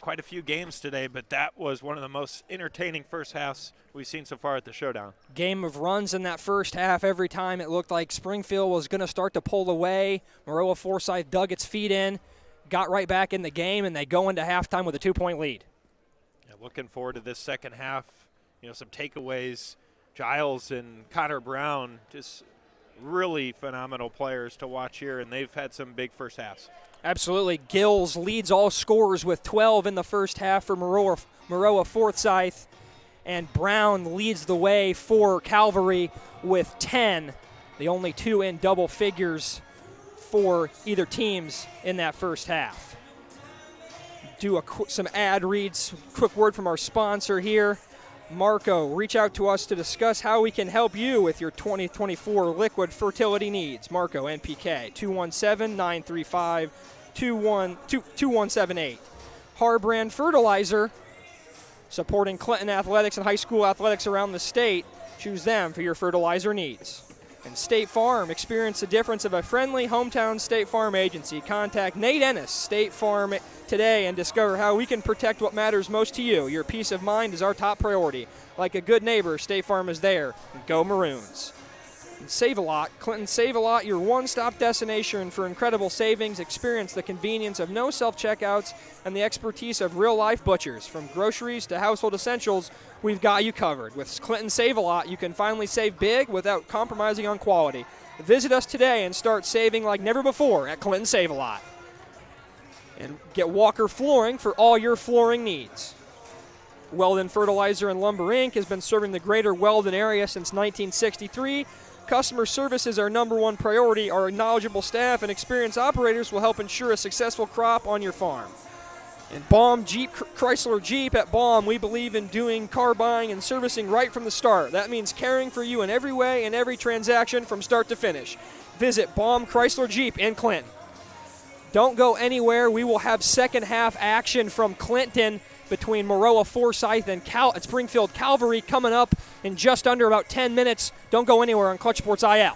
quite a few games today, but that was one of the most entertaining first halves we've seen so far at the Showdown. Game of runs in that first half. Every time it looked like Springfield was going to start to pull away, Maroa-Forsyth dug its feet in, got right back in the game, and they go into halftime with a 2-point lead. Yeah, looking forward to this second half. Some takeaways. Giles and Connor Brown, just really phenomenal players to watch here, and they've had some big first halves. Absolutely. Gills leads all scorers with 12 in the first half for Maroa-Forsyth. and Brown leads the way for Calvary with 10, the only 2 in double figures for either teams in that first half. Do some ad reads, quick word from our sponsor here. Marco, reach out to us to discuss how we can help you with your 2024 liquid fertility needs. Marco, NPK, 217-935-2178. Harbrand Fertilizer, supporting Clinton athletics and high school athletics around the state. Choose them for your fertilizer needs. And State Farm, experience the difference of a friendly hometown State Farm agency. Contact Nate Ennis, State Farm, today and discover how we can protect what matters most to you. Your peace of mind is our top priority. Like a good neighbor, State Farm is there. Go Maroons. And Save A Lot, Clinton Save A Lot, your one-stop destination for incredible savings. Experience the convenience of no self-checkouts and the expertise of real-life butchers. From groceries to household essentials, we've got you covered. With Clinton Save A Lot, you can finally save big without compromising on quality. Visit us today and start saving like never before at Clinton Save A Lot. And get Walker Flooring for all your flooring needs. Weldon Fertilizer and Lumber Inc. has been serving the greater Weldon area since 1963. Customer service is our #1 priority. Our knowledgeable staff and experienced operators will help ensure a successful crop on your farm. And Baum Jeep, Chrysler Jeep at Baum, we believe in doing car buying and servicing right from the start. That means caring for you in every way and every transaction from start to finish. Visit Baum Chrysler Jeep in Clinton. Don't go anywhere. We will have second half action from Clinton between Maroa-Forsyth and Springfield Calvary coming up in just under about 10 minutes. Don't go anywhere on Clutch Sports IL.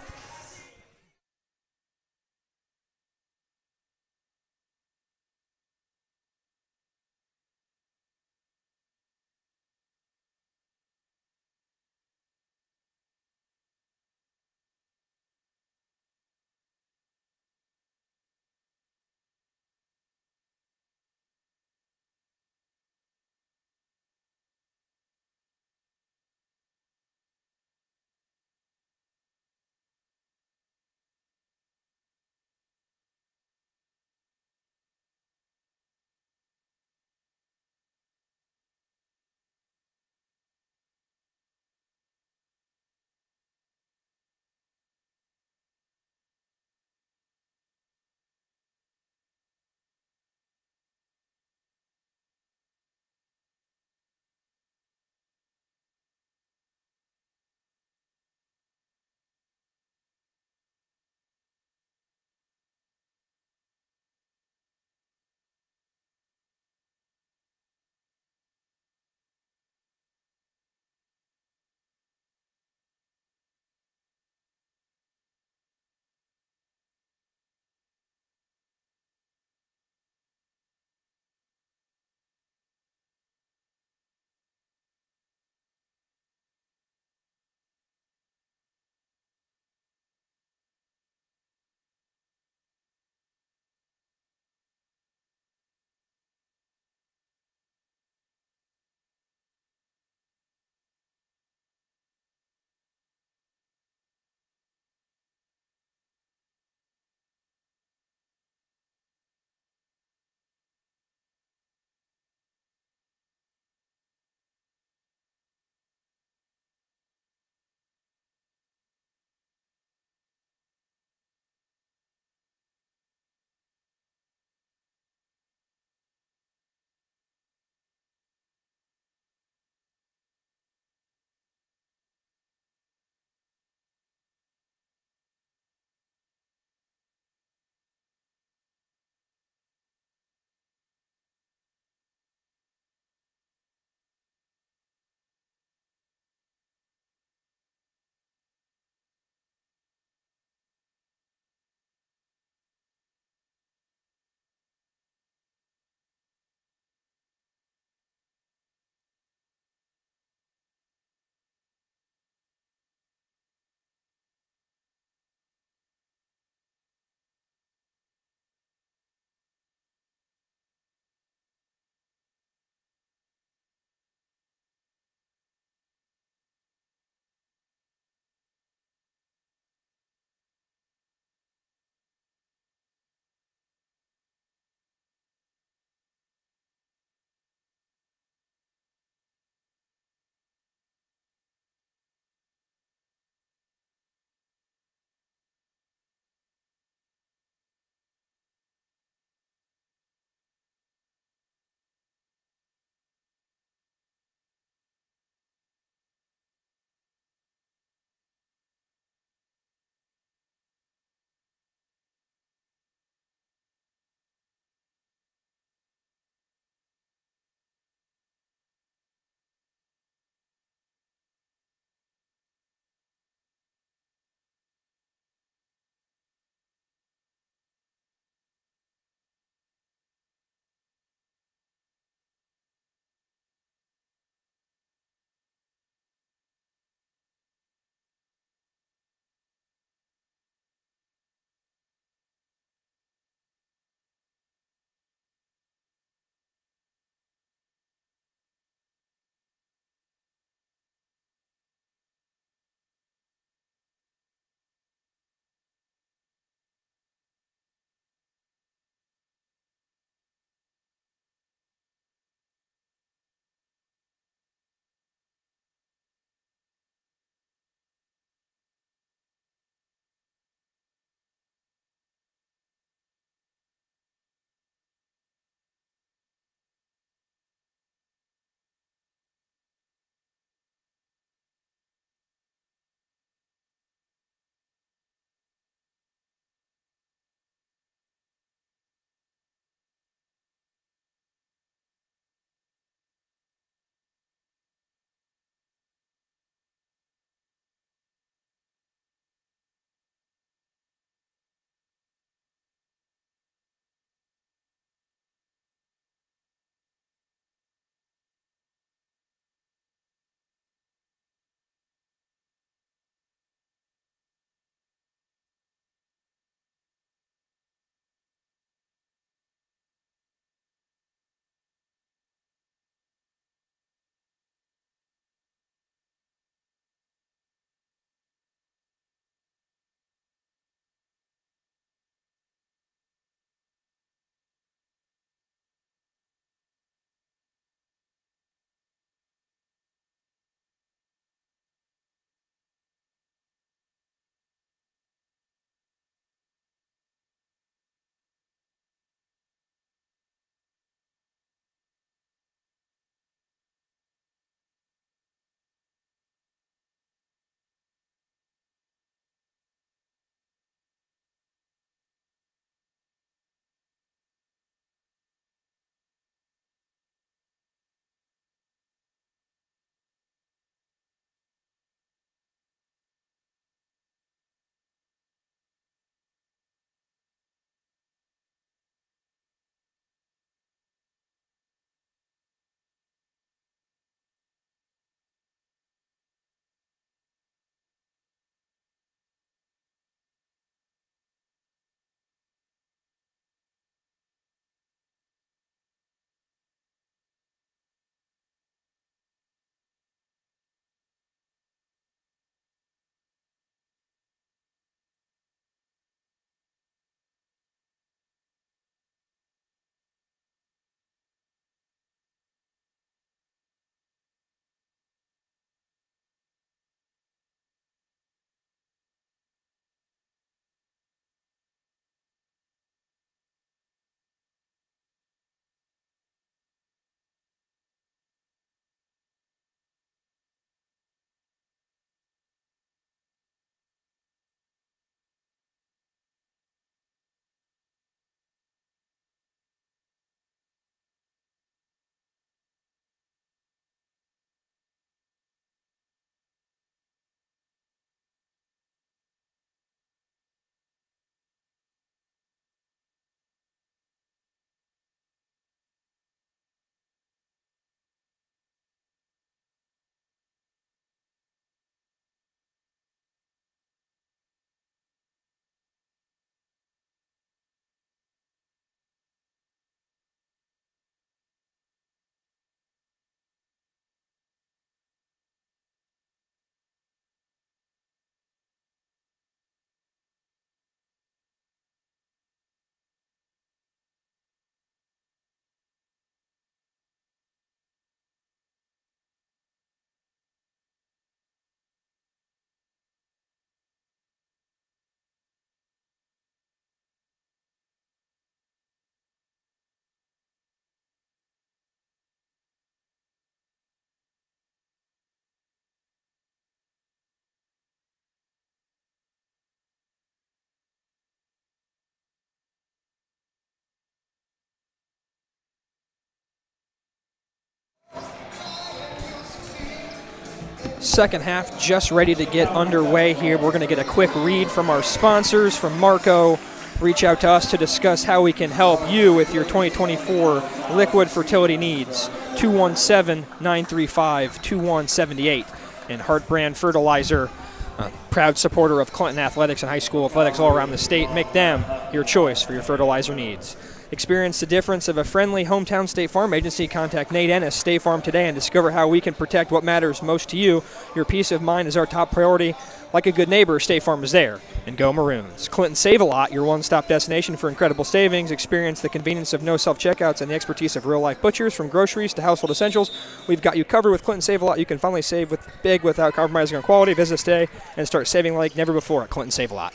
Second half just ready to get underway here. We're going to get a quick read from our sponsors, from Marco. Reach out to us to discuss how we can help you with your 2024 liquid fertility needs. 217-935-2178. And Hart Brand Fertilizer, a proud supporter of Clinton athletics and high school athletics all around the state. Make them your choice for your fertilizer needs. Experience the difference of a friendly hometown State Farm agency. Contact Nate Ennis, State Farm today, and discover how we can protect what matters most to you. Your peace of mind is our top priority. Like a good neighbor, State Farm is there. And go Maroons. Clinton Save A Lot, your one-stop destination for incredible savings. Experience the convenience of no self-checkouts and the expertise of real-life butchers. From groceries to household essentials, we've got you covered with Clinton Save A Lot. You can finally save with big without compromising on quality. Visit us today and start saving like never before at Clinton Save A Lot.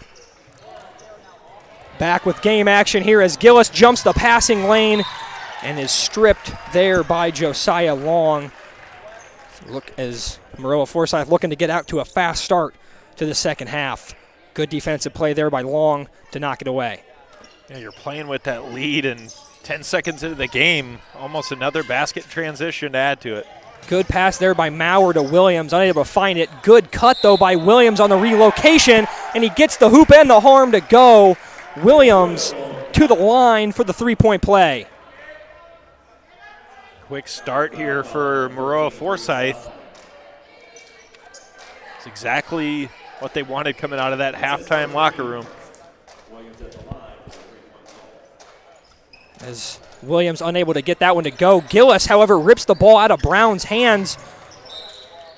Back with game action here as Gillis jumps the passing lane and is stripped there by Josiah Long. Look as Maroa-Forsyth looking to get out to a fast start to the second half. Good defensive play there by Long to knock it away. Yeah, you're playing with that lead, and 10 seconds into the game, almost another basket transition to add to it. Good pass there by Maurer to Williams, unable to find it. Good cut, though, by Williams on the relocation, and he gets the hoop and the harm to go. Williams to the line for the three-point play. Quick start here for Maroa-Forsyth. It's exactly what they wanted coming out of that halftime locker room. As Williams unable to get that one to go. Gillis, however, rips the ball out of Brown's hands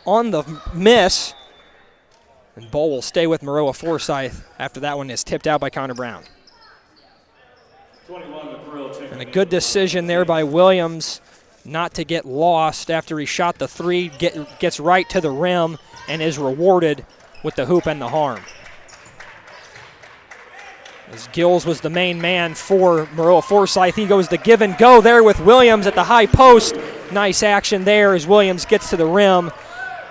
on the miss. And ball will stay with Maroa-Forsyth after that one is tipped out by Connor Brown. And a good decision there by Williams not to get lost after he shot the three, gets right to the rim, and is rewarded with the hoop and the harm. As Gills was the main man for Maroa-Forsyth, he goes the give and go there with Williams at the high post. Nice action there as Williams gets to the rim,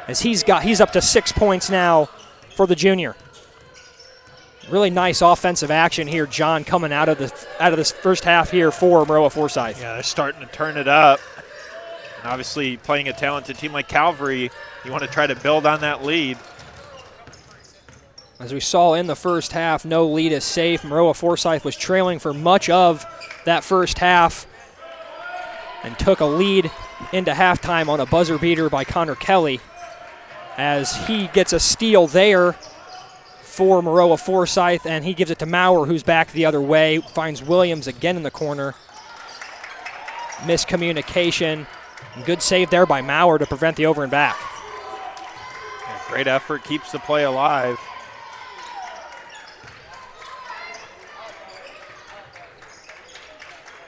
as he's up to 6 points now for the junior. Really nice offensive action here, John, coming out of this first half here for Maroa-Forsyth. Yeah, they're starting to turn it up. And obviously, playing a talented team like Calvary, you want to try to build on that lead. As we saw in the first half, no lead is safe. Maroa-Forsyth was trailing for much of that first half and took a lead into halftime on a buzzer beater by Connor Kelly, as he gets a steal there for Maroa-Forsyth, and he gives it to Maurer, who's back the other way, finds Williams again in the corner. Miscommunication. Good save there by Maurer to prevent the over and back. Yeah, great effort, keeps the play alive.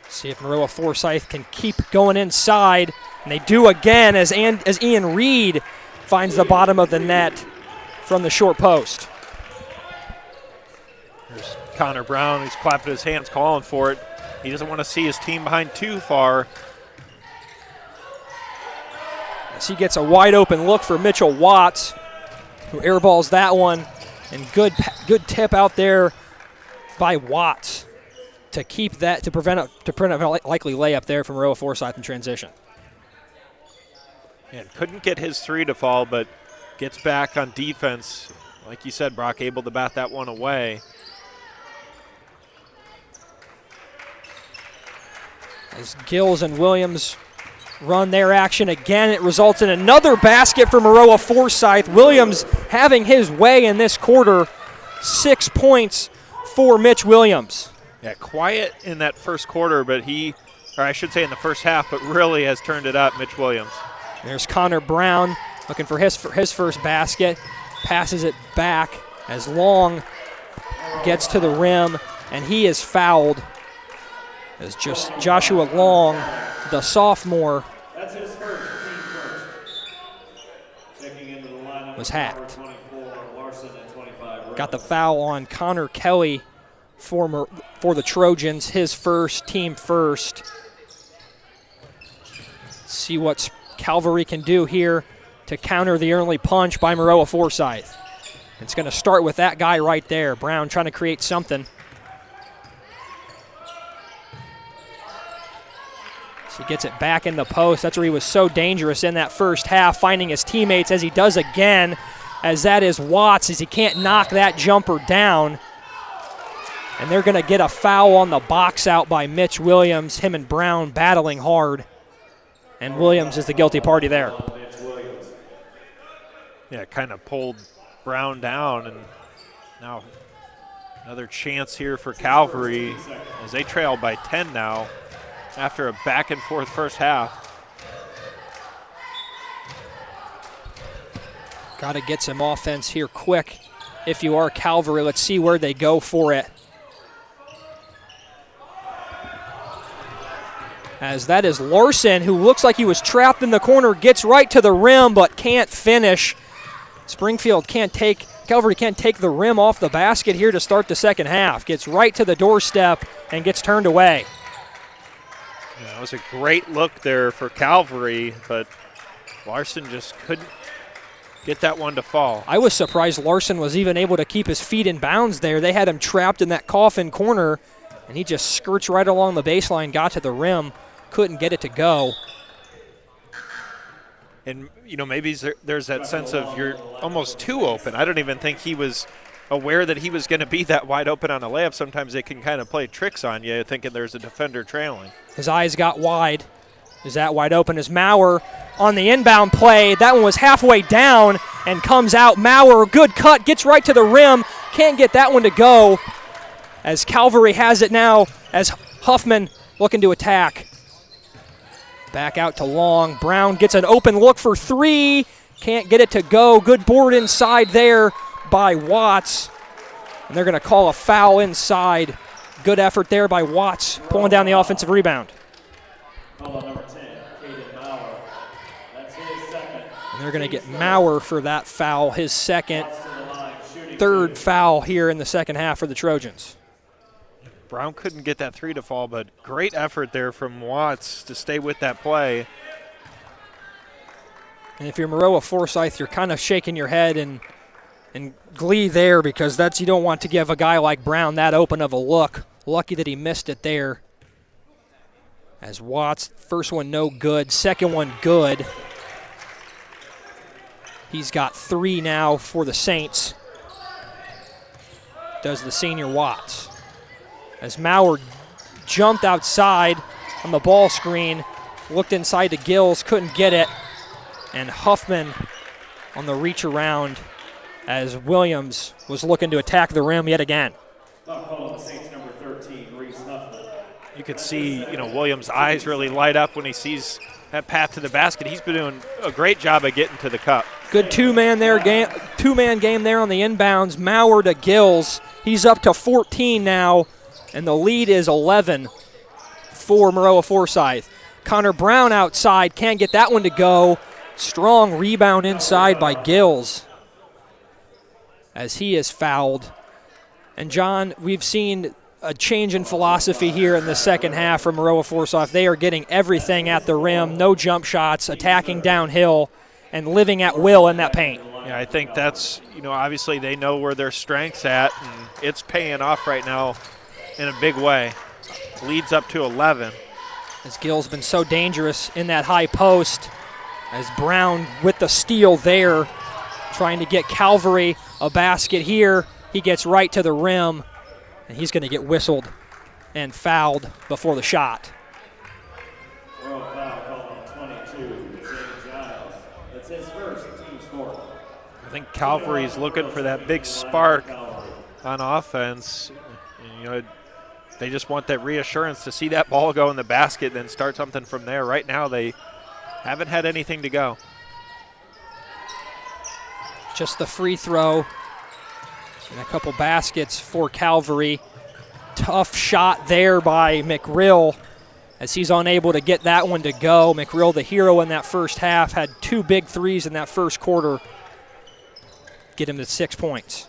See if Maroa-Forsyth can keep going inside, and they do again as Ian Reed finds the bottom of the net from the short post. There's Connor Brown, he's clapping his hands, calling for it. He doesn't want to see his team behind too far. As he gets a wide open look for Mitchell Watts, who airballs that one, and good tip out there by Watts to keep that, to prevent a likely layup there from Maroa-Forsyth in transition. Yeah, couldn't get his three to fall, but gets back on defense. Like you said, Brock, able to bat that one away. As Gills and Williams run their action again, it results in another basket for Maroa-Forsyth. Williams having his way in this quarter. 6 points for Mitch Williams. Yeah, quiet in that first quarter, but or I should say in the first half, but really has turned it up, Mitch Williams. There's Connor Brown looking for his first basket. Passes it back as Long gets to the rim, and he is fouled. As just Joshua Long, the sophomore, That's his first, team first. Checking into the lineup, was hacked. 24, Larson at 25. Got the foul on Connor Kelly for the Trojans, his first, team first. See what Calvary can do here to counter the early punch by Maroa-Forsyth. It's going to start with that guy right there. Brown trying to create something. He gets it back in the post. That's where he was so dangerous in that first half, finding his teammates as he does again, as that is Watts, as he can't knock that jumper down. And they're going to get a foul on the box out by Mitch Williams, him and Brown battling hard. And Williams is the guilty party there. Yeah, kind of pulled Brown down, and now another chance here for Calvary as they trail by 10 now after a back and forth first half. Got to get some offense here quick. If you are Calvary, let's see where they go for it. As that is Larson, who looks like he was trapped in the corner, gets right to the rim but can't finish. Springfield Calvary can't take the rim off the basket here to start the second half. Gets right to the doorstep and gets turned away. Yeah, it was a great look there for Calvary, but Larson just couldn't get that one to fall. I was surprised Larson was even able to keep his feet in bounds there. They had him trapped in that coffin corner, and he just skirts right along the baseline, got to the rim, couldn't get it to go. And, you know, maybe there's that sense of you're almost too open. I don't even think he was aware that he was going to be that wide open on a layup. Sometimes they can kind of play tricks on you, thinking there's a defender trailing. His eyes got wide. Is that wide open as Maurer on the inbound play. That one was halfway down and comes out. Maurer, good cut, gets right to the rim. Can't get that one to go as Calvary has it now as Huffman looking to attack. Back out to Long. Brown gets an open look for three. Can't get it to go. Good board inside there by Watts. And they're going to call a foul inside. Good effort there by Watts, pulling down the offensive rebound. Number 10, Caden Maurer. That's his second. And they're going to get Maurer for that foul, his second. Third foul here in the second half for the Trojans. Brown couldn't get that three to fall, but great effort there from Watts to stay with that play. And if you're Maroa-Forsyth, you're kind of shaking your head in glee there, because you don't want to give a guy like Brown that open of a look. Lucky that he missed it there. As Watts, first one no good, second one good. He's got three now for the Saints. Does the senior Watts. As Maurer jumped outside on the ball screen, looked inside to Gills, couldn't get it. And Huffman on the reach around as Williams was looking to attack the rim yet again. You could see, Williams' eyes really light up when he sees that path to the basket. He's been doing a great job of getting to the cup. Good two-man game there on the inbounds. Maurer to Gills. He's up to 14 now, and the lead is 11 for Maroa-Forsyth. Connor Brown outside, can't get that one to go. Strong rebound inside by Gills as he is fouled. And John, we've seen a change in philosophy here in the second half from Maroa-Forsyth. They are getting everything at the rim, no jump shots, attacking downhill, and living at will in that paint. Yeah, I think that's, obviously they know where their strength's at, and it's paying off right now in a big way. Leads up to 11. As Gill's been so dangerous in that high post, as Brown with the steal there, trying to get Calvary a basket here. He gets right to the rim, and he's going to get whistled and fouled before the shot. Foul called on 22, James Giles. That's his first, team's fourth. I think Calvary's looking for that big spark on offense. And, they just want that reassurance to see that ball go in the basket, then start something from there. Right now, they haven't had anything to go. Just the free throw and a couple baskets for Calvary. Tough shot there by McRill as he's unable to get that one to go. McRill, the hero in that first half, had two big threes in that first quarter. Get him to 6 points.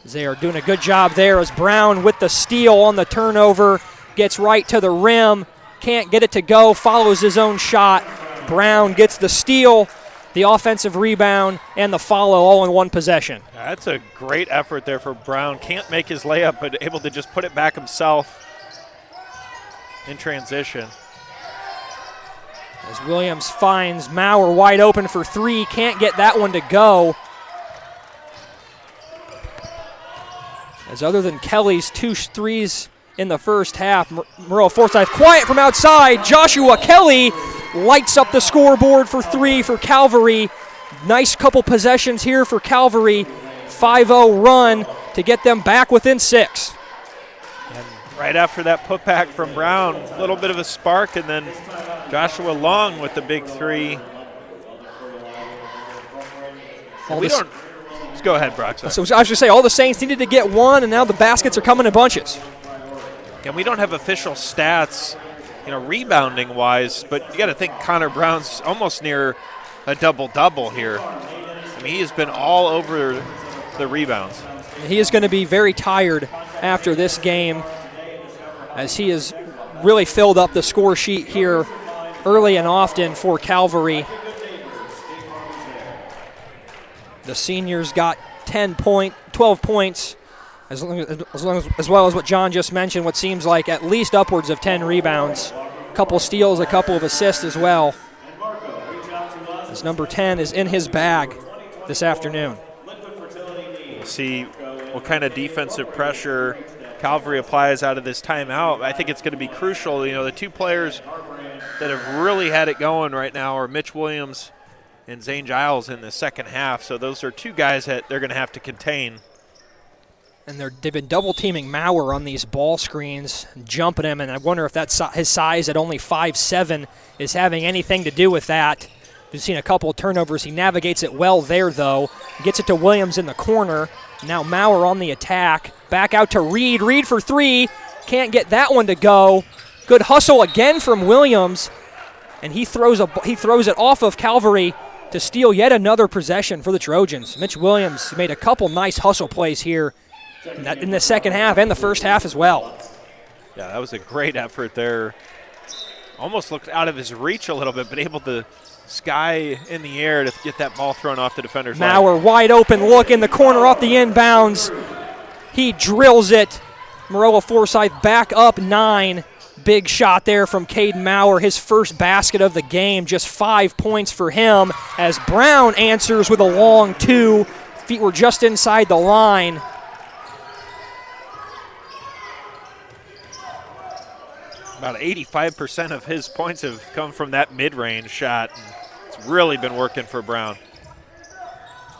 They are doing a good job there as Brown with the steal on the turnover, gets right to the rim, can't get it to go, follows his own shot. Brown gets the steal, the offensive rebound, and the follow all in one possession. That's a great effort there for Brown. Can't make his layup, but able to just put it back himself in transition. As Williams finds Maurer wide open for three, can't get that one to go. As other than Kelly's 2 threes in the first half, Maroa-Forsyth quiet from outside. Joshua Kelly lights up the scoreboard for three for Calvary. Nice couple possessions here for Calvary. 5-0 run to get them back within 6. And right after that putback from Brown, a little bit of a spark, and then Joshua Long with the big three. Let's go ahead, Brock. So I was going to say, all the Saints needed to get one, and now the baskets are coming in bunches. And we don't have official stats, rebounding-wise, but you got to think Connor Brown's almost near a double-double here. I mean, he has been all over the rebounds. He is going to be very tired after this game, as he has really filled up the score sheet here early and often for Calvary. The seniors got 12 points, as well as what John just mentioned, what seems like at least upwards of 10 rebounds. A couple steals, a couple of assists as well. As number 10 is in his bag this afternoon. We'll see what kind of defensive pressure Calvary applies out of this timeout. I think it's going to be crucial. The two players that have really had it going right now are Mitch Williams and Zane Giles in the second half. So those are two guys that they're going to have to contain. And they've been double teaming Maurer on these ball screens, jumping him, and I wonder if that's his size at only 5'7" is having anything to do with that. We've seen a couple of turnovers. He navigates it well there, though. Gets it to Williams in the corner. Now Maurer on the attack. Back out to Reed. Reed for three. Can't get that one to go. Good hustle again from Williams. And he throws it off of Calvary to steal yet another possession for the Trojans. Mitch Williams made a couple nice hustle plays here in the second half and the first half as well. Yeah, that was a great effort there. Almost looked out of his reach a little bit, but able to sky in the air to get that ball thrown off the defender's line. Maurer wide open look in the corner off the inbounds. He drills it. Maroa-Forsyth back up 9. Big shot there from Caden Maurer, his first basket of the game. Just 5 points for him as Brown answers with a long 2. Feet were just inside the line. About 85% of his points have come from that mid-range shot. It's really been working for Brown.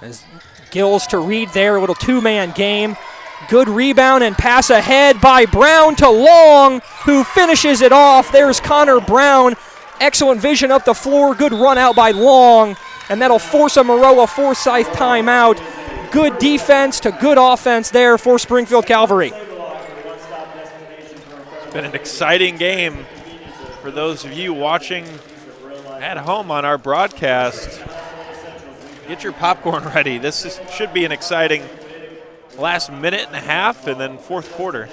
As Gills to Reed there, a little two-man game. Good rebound and pass ahead by Brown to Long, who finishes it off. There's Connor Brown. Excellent vision up the floor. Good run out by Long, and that'll force a Maroa-Forsyth timeout. Good defense to good offense there for Springfield Calvary. It's been an exciting game for those of you watching at home on our broadcast. Get your popcorn ready. Should be an exciting last minute and a half and then fourth quarter.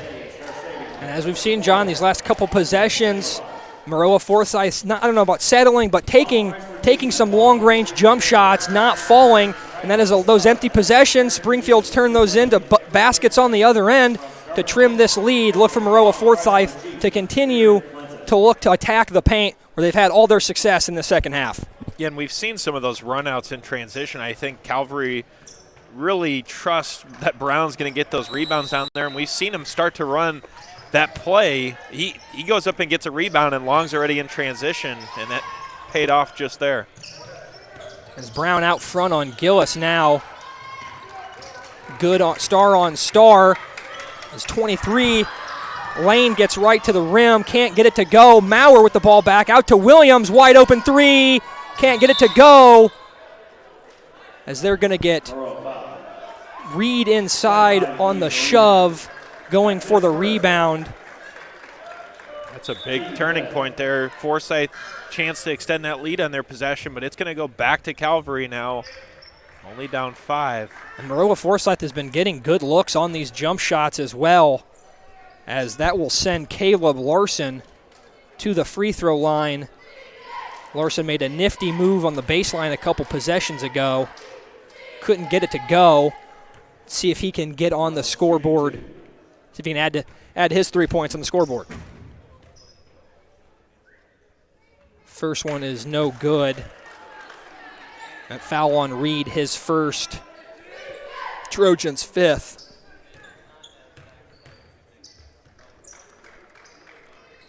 And as we've seen, John, these last couple possessions, Maroa-Forsyth, I don't know about settling, but taking some long-range jump shots, not falling, and that is those empty possessions. Springfield's turned those into baskets on the other end to trim this lead. Look for Maroa-Forsyth to continue to look to attack the paint where they've had all their success in the second half. Yeah, and we've seen some of those runouts in transition. I think Calvary really trusts that Brown's going to get those rebounds down there, and we've seen him start to run that play. He goes up and gets a rebound, and Long's already in transition, and that paid off just there. As Brown out front on Gillis now. Good on star. As 23, Lane gets right to the rim, can't get it to go. Maurer with the ball back, out to Williams, wide open 3, can't get it to go. As they're going to get Reed inside on the shove, going for the rebound. That's a big turning point there. Forsyth, chance to extend that lead on their possession, but it's going to go back to Calvary now. Only down 5. And Maroa-Forsyth has been getting good looks on these jump shots as well, as that will send Caleb Larson to the free throw line. Larson made a nifty move on the baseline a couple possessions ago. Couldn't get it to go. See if he can get on the scoreboard. See if he can add his 3 points on the scoreboard. First one is no good. That foul on Reed, his first. Trojans 5th.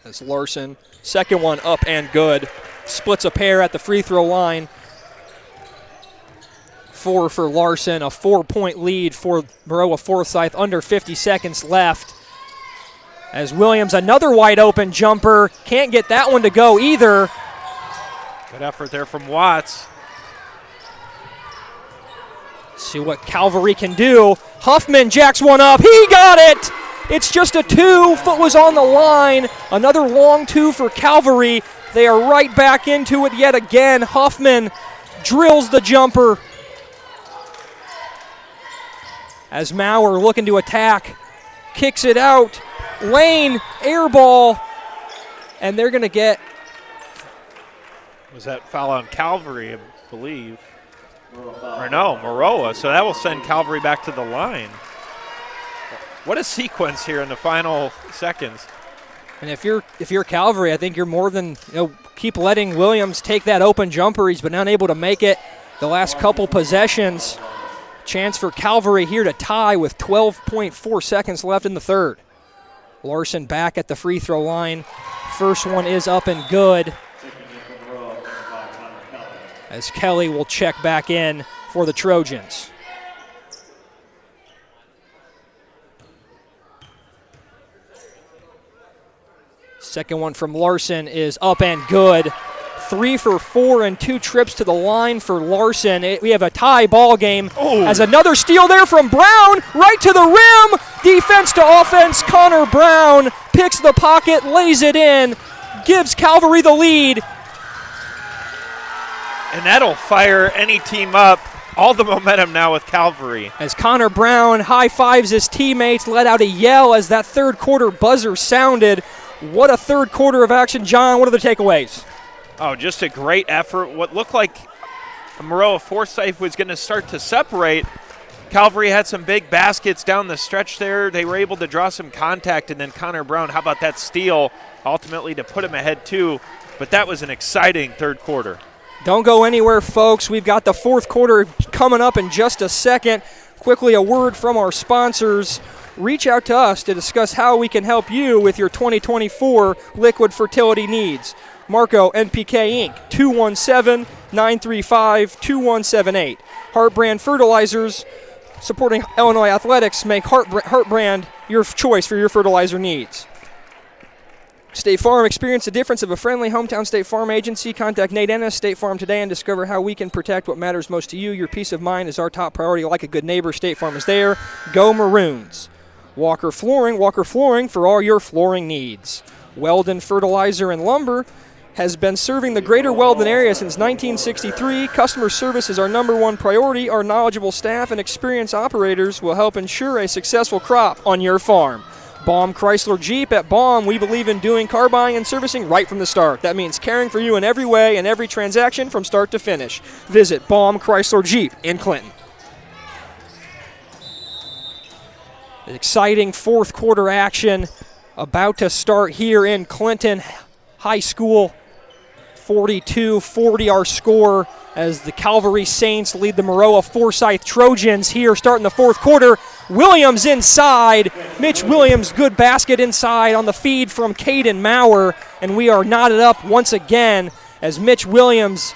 As Larson, second one up and good. Splits a pair at the free throw line. 4 for Larson, a 4-point lead for Maroa-Forsyth, under 50 seconds left. As Williams, another wide open jumper, can't get that one to go either. Good effort there from Watts. See what Calvary can do. Huffman jacks one up, he got it! It's just a 2, foot was on the line. Another long 2 for Calvary. They are right back into it yet again. Huffman drills the jumper. As Maurer looking to attack, kicks it out. Lane, air ball, and they're going to get. Was that foul on Calvary, I believe? Or no, Maroa. So that will send Calvary back to the line. What a sequence here in the final seconds. And if you're Calvary, I think you're more than keep letting Williams take that open jumper. He's been unable to make it the last couple possessions. Chance for Calvary here to tie with 12.4 seconds left in the third. Larson back at the free throw line. First one is up and good. As Kelly will check back in for the Trojans. Second one from Larson is up and good. 3 for 4 and 2 trips to the line for Larson. We have a tie ball game. As another steal there from Brown, right to the rim. Defense to offense. Connor Brown picks the pocket, lays it in, gives Calvary the lead. And that'll fire any team up. All the momentum now with Calvary. As Connor Brown high-fives his teammates, let out a yell as that third quarter buzzer sounded. What a third quarter of action. John, what are the takeaways? Oh, just a great effort. What looked like Maroa-Forsyth was going to start to separate. Calvary had some big baskets down the stretch there. They were able to draw some contact, and then Connor Brown, how about that steal, ultimately to put him ahead too. But that was an exciting third quarter. Don't go anywhere, folks. We've got the fourth quarter coming up in just a second. Quickly, a word from our sponsors. Reach out to us to discuss how we can help you with your 2024 liquid fertility needs. Marco NPK Inc., 217-935-2178. Hart Brand Fertilizers, supporting Illinois athletics, make Hart Brand your choice for your fertilizer needs. State Farm, experience the difference of a friendly hometown State Farm agency. Contact Nate Ennis, State Farm today, and discover how we can protect what matters most to you. Your peace of mind is our top priority. Like a good neighbor, State Farm is there. Go Maroons. Walker Flooring for all your flooring needs. Weldon Fertilizer and Lumber has been serving the greater Weldon area since 1963. Customer service is our #1 priority. Our knowledgeable staff and experienced operators will help ensure a successful crop on your farm. Baum Chrysler Jeep. At Baum, we believe in doing car buying and servicing right from the start. That means caring for you in every way and every transaction from start to finish. Visit Baum Chrysler Jeep in Clinton. Exciting fourth quarter action about to start here in Clinton High School. 42-40 our score as the Calvary Saints lead the Maroa-Forsyth Trojans here starting the fourth quarter. Williams inside. Mitch Williams, good basket inside on the feed from Caden Maurer. And we are knotted up once again as Mitch Williams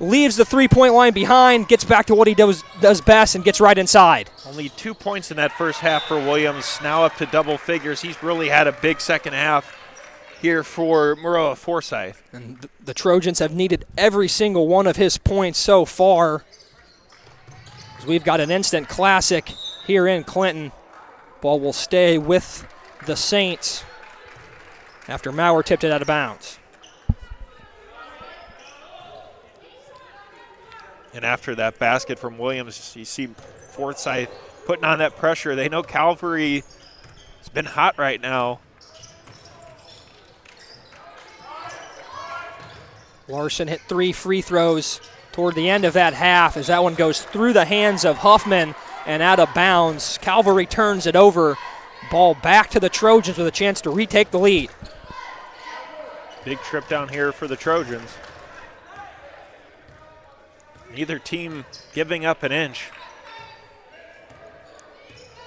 leaves the three-point line behind, gets back to what he does best, and gets right inside. Only 2 points in that first half for Williams, now up to double figures. He's really had a big second half here for Maroa-Forsyth. And the Trojans have needed every single one of his points so far. As we've got an instant classic here in Clinton. Ball will stay with the Saints after Maurer tipped it out of bounds. And after that basket from Williams, you see Forsyth putting on that pressure. They know Calvary has been hot right now. Larson hit 3 free throws toward the end of that half as that one goes through the hands of Huffman and out of bounds. Calvary turns it over. Ball back to the Trojans with a chance to retake the lead. Big trip down here for the Trojans. Neither team giving up an inch.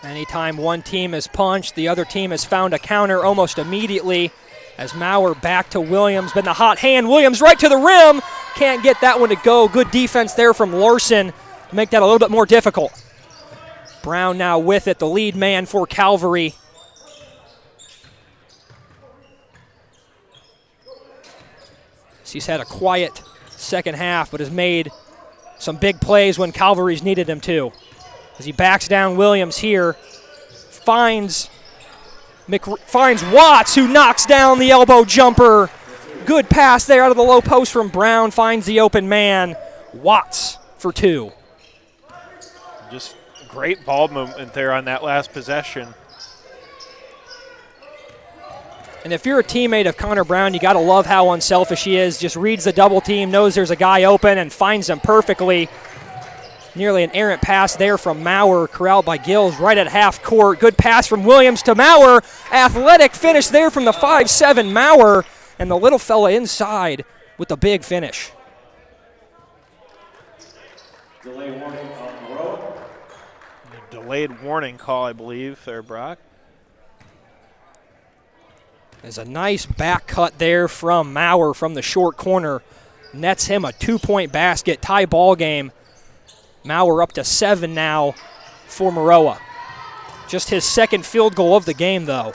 Anytime one team is punched, the other team has found a counter almost immediately. As Maurer back to Williams, been the hot hand. Williams right to the rim. Can't get that one to go. Good defense there from Larson to make that a little bit more difficult. Brown now with it, the lead man for Calvary. He's had a quiet second half, but has made some big plays when Calvary's needed him to. As he backs down Williams here, finds Watts, who knocks down the elbow jumper. Good pass there out of the low post from Brown, finds the open man. Watts for 2. Just great ball movement there on that last possession. And if you're a teammate of Connor Brown, you got to love how unselfish he is. Just reads the double team, knows there's a guy open, and finds him perfectly. Nearly an errant pass there from Maurer, corralled by Gills right at half court. Good pass from Williams to Maurer. Athletic finish there from the 5'7" Maurer, and the little fella inside with the big finish. Delayed warning on Maroa. Delayed warning call, I believe, there, Brock. There's a nice back cut there from Maurer from the short corner. Nets him a 2-point basket, tie ball game. Maurer up to 7 now for Maroa. Just his second field goal of the game, though.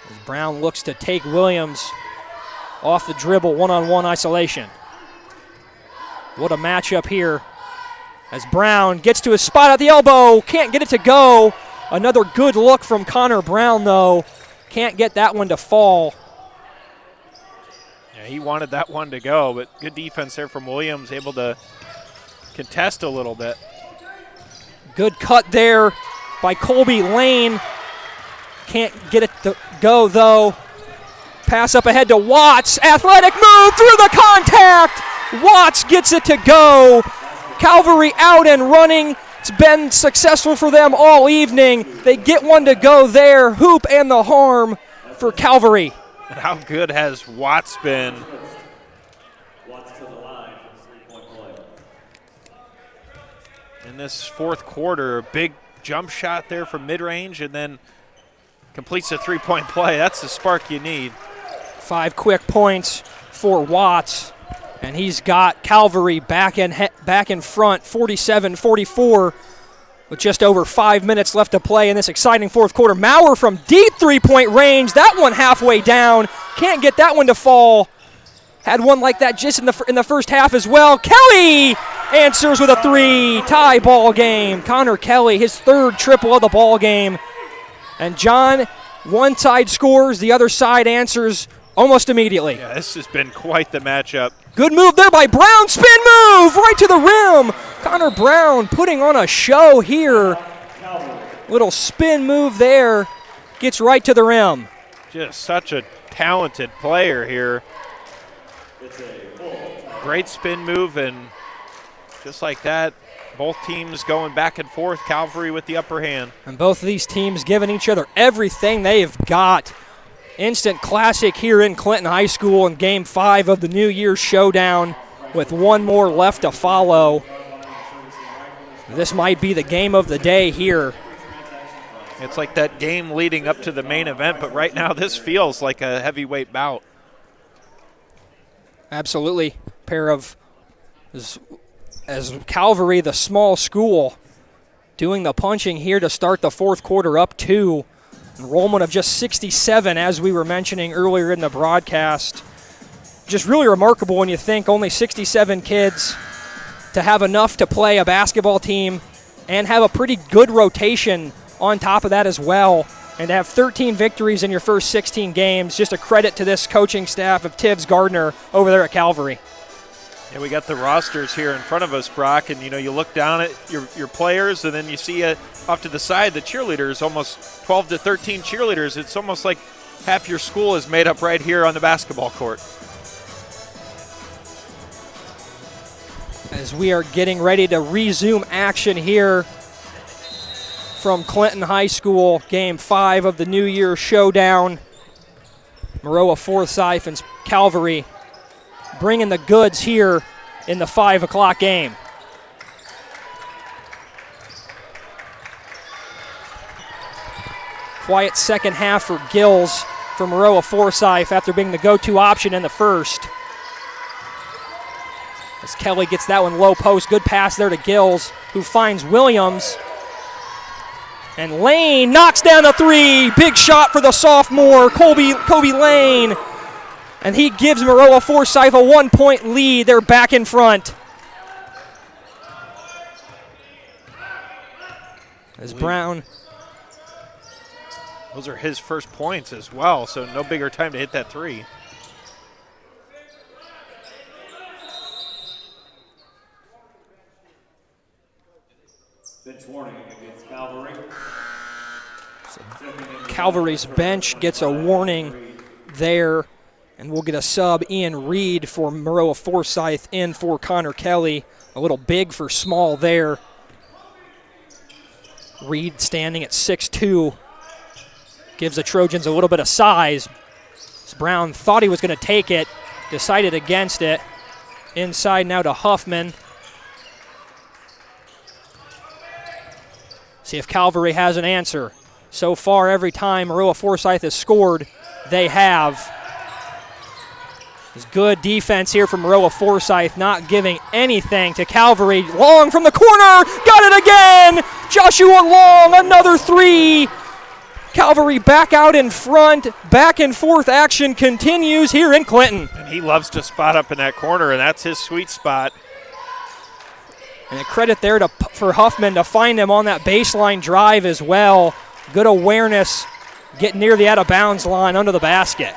As Brown looks to take Williams off the dribble, one-on-one isolation. What a matchup here. As Brown gets to his spot at the elbow, can't get it to go. Another good look from Connor Brown, though. Can't get that one to fall. Yeah, he wanted that one to go, but good defense there from Williams, able to contest a little bit. Good cut there by Colby Lane. Can't get it to go, though. Pass up ahead to Watts. Athletic move through the contact. Watts gets it to go. Calvary out and running. It's been successful for them all evening. They get one to go there. Hoop and the harm for Calvary. And how good has Watts been? Watts to the line for 3-point play. In this fourth quarter, a big jump shot there from mid-range and then completes a 3-point play. That's the spark you need. 5 quick points for Watts. And he's got Calvary back in front, 47-44, with just over 5 minutes left to play in this exciting fourth quarter. Maurer from deep 3-point range. That one halfway down. Can't get that one to fall. Had one like that just in the first half as well. Kelly answers with a 3. Tie ball game. Connor Kelly, his 3rd triple of the ball game. And John, one side scores, the other side answers almost immediately. Yeah, this has been quite the matchup. Good move there by Brown. Spin move right to the rim. Connor Brown putting on a show here. Little spin move there. Gets right to the rim. Just such a talented player here. Great spin move, and just like that, both teams going back and forth. Calvary with the upper hand. And both of these teams giving each other everything they've got. Instant classic here in Clinton High School in Game 5 of the New Year's Showdown with one more left to follow. This might be the game of the day here. It's like that game leading up to the main event, but right now this feels like a heavyweight bout. Absolutely. Pair of, as Calvary, the small school, doing the punching here to start the fourth quarter up 2. Enrollment of just 67, as we were mentioning earlier in the broadcast. Just really remarkable when you think only 67 kids to have enough to play a basketball team and have a pretty good rotation on top of that as well. And to have 13 victories in your first 16 games, just a credit to this coaching staff of Tibbs Gardner over there at Calvary. Yeah, we got the rosters here in front of us, Brock, and you look down at your players, and then you see off to the side the cheerleaders, almost 12 to 13 cheerleaders. It's almost like half your school is made up right here on the basketball court. As we are getting ready to resume action here from Clinton High School, Game 5 of the New Year Showdown. Maroa-Forsyth and Calvary bringing the goods here in the 5 o'clock game. Quiet second half for Gills for Maroa-Forsyth after being the go-to option in the first. As Kelly gets that one low post, good pass there to Gills, who finds Williams. And Lane knocks down the three. Big shot for the sophomore, Kobe Lane. And he gives Maroa-Forsyth a 1-point lead. They're back in front. As Brown. Those are his first points as well, so no bigger time to hit that three. Bench warning against Calvary. Calvary's bench gets a warning there, and we'll get a sub. Ian Reed for Maroa-Forsyth in for Connor Kelly. A little big for small there. Reed standing at 6'2". Gives the Trojans a little bit of size. Brown thought he was going to take it, decided against it. Inside now to Huffman. See if Calvary has an answer. So far, every time Maroa-Forsyth has scored, they have. It's good defense here from Maroa-Forsyth, not giving anything to Calvary. Long from the corner, got it again! Joshua Long, another three. Calvary back out in front. Back and forth action continues here in Clinton. And he loves to spot up in that corner, and that's his sweet spot. And a credit there for Huffman to find him on that baseline drive as well. Good awareness, getting near the out-of-bounds line under the basket.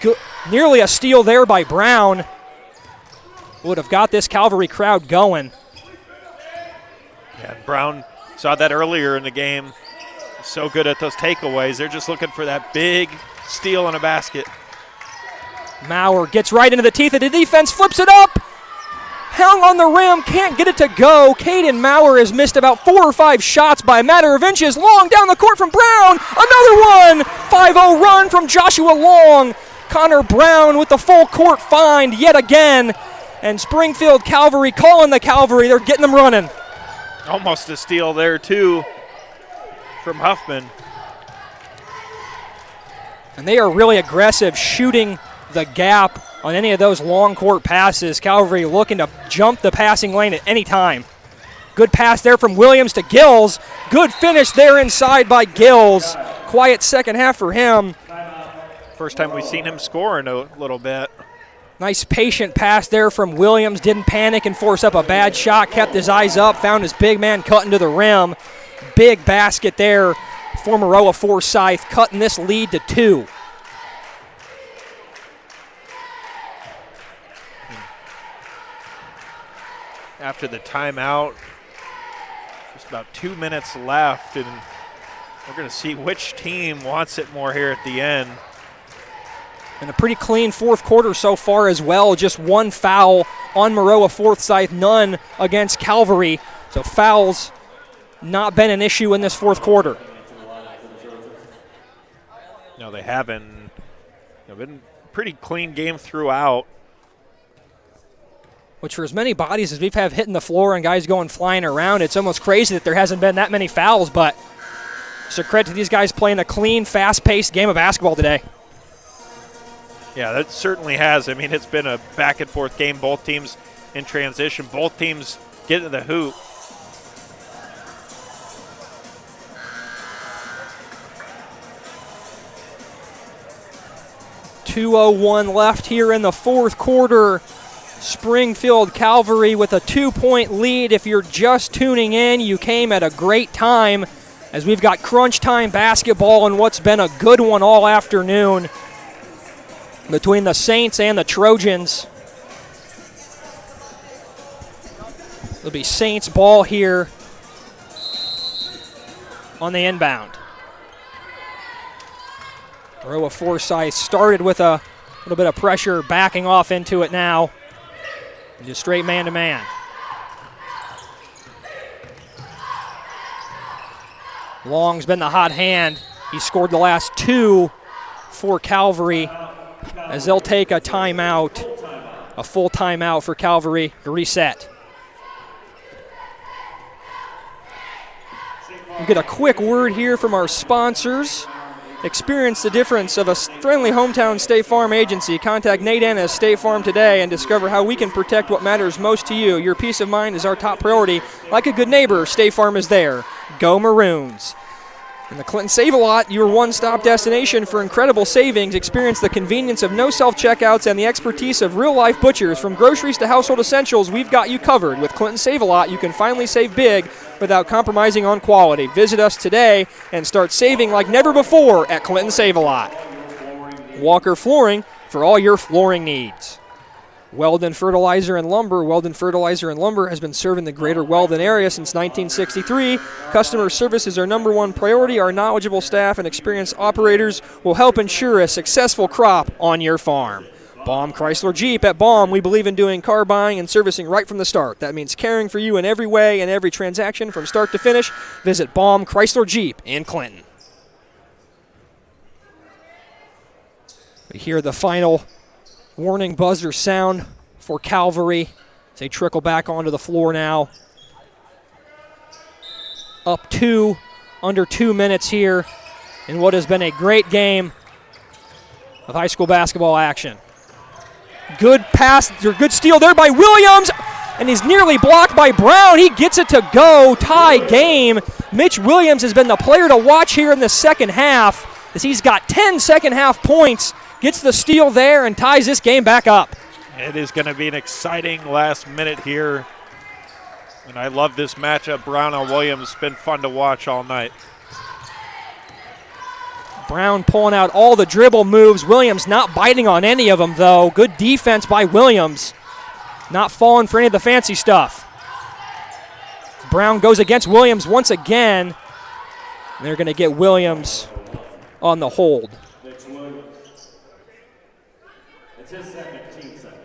Good, nearly a steal there by Brown. Would have got this Calvary crowd going. Yeah, Brown saw that earlier in the game. So good at those takeaways. They're just looking for that big steal in a basket. Maurer gets right into the teeth of the defense, flips it up. Hung on the rim, can't get it to go. Caden Maurer has missed about 4 or 5 shots by a matter of inches. Long down the court from Brown. Another one. 5-0 run from Joshua Long. Connor Brown with the full court find yet again. And Springfield Calvary calling the Calvary. They're getting them running. Almost a steal there, too, from Huffman. And they are really aggressive, shooting the gap on any of those long court passes. Calvary looking to jump the passing lane at any time. Good pass there from Williams to Gills. Good finish there inside by Gills. Quiet second half for him. First time we've seen him score in a little bit. Nice patient pass there from Williams. Didn't panic and force up a bad shot. Kept his eyes up. Found his big man cutting to the rim. Big basket there for Maroa-Forsyth, cutting this lead to 2. After the timeout, just about 2 minutes left, and we're going to see which team wants it more here at the end. And a pretty clean fourth quarter so far as well. Just 1 foul on Maroa-Forsyth, none against Calvary. So fouls not been an issue in this fourth quarter. No, they haven't. They've been a pretty clean game throughout. Which for as many bodies as we've had hitting the floor and guys going flying around, it's almost crazy that there hasn't been that many fouls, but it's a credit to these guys playing a clean, fast-paced game of basketball today. Yeah, that certainly has. I mean, it's been a back-and-forth game. Both teams in transition. Both teams get to the hoop. .201 left here in the fourth quarter. Springfield Calvary with a 2-point lead. If you're just tuning in, you came at a great time as we've got crunch time basketball and what's been a good one all afternoon between the Saints and the Trojans. It'll be Saints ball here on the inbound. Maroa-Forsyth started with a little bit of pressure, backing off into it now. Just straight man-to-man. Long's been the hot hand. He scored the last 2 for Calvary as they'll take a timeout, a full timeout for Calvary to reset. We'll get a quick word here from our sponsors. Experience the difference of a friendly hometown State Farm agency. Contact Nate Ennis, State Farm today, and discover how we can protect what matters most to you. Your peace of mind is our top priority. Like a good neighbor, State Farm is there. Go Maroons. In the Clinton Save-A-Lot, your one-stop destination for incredible savings. Experience the convenience of no self-checkouts and the expertise of real-life butchers. From groceries to household essentials, we've got you covered. With Clinton Save-A-Lot, you can finally save big without compromising on quality. Visit us today and start saving like never before at Clinton Save-A-Lot. Walker Flooring for all your flooring needs. Weldon Fertilizer and Lumber. Weldon Fertilizer and Lumber has been serving the greater Weldon area since 1963. Customer service is our #1 priority. Our knowledgeable staff and experienced operators will help ensure a successful crop on your farm. Baum Chrysler Jeep. At Baum, we believe in doing car buying and servicing right from the start. That means caring for you in every way and every transaction from start to finish. Visit Baum Chrysler Jeep in Clinton. We hear the final warning buzzer sound for Calvary as they trickle back onto the floor now. Up 2, under 2 minutes here in what has been a great game of high school basketball action. Good pass, or good steal there by Williams, and he's nearly blocked by Brown. He gets it to go, tie game. Mitch Williams has been the player to watch here in the second half as he's got 10 second half points. Gets the steal there and ties this game back up. It is going to be an exciting last minute here. And I love this matchup. Brown and Williams. Been fun to watch all night. Brown pulling out all the dribble moves. Williams not biting on any of them, though. Good defense by Williams. Not falling for any of the fancy stuff. Brown goes against Williams once again. They're going to get Williams on the hold. His second, team second.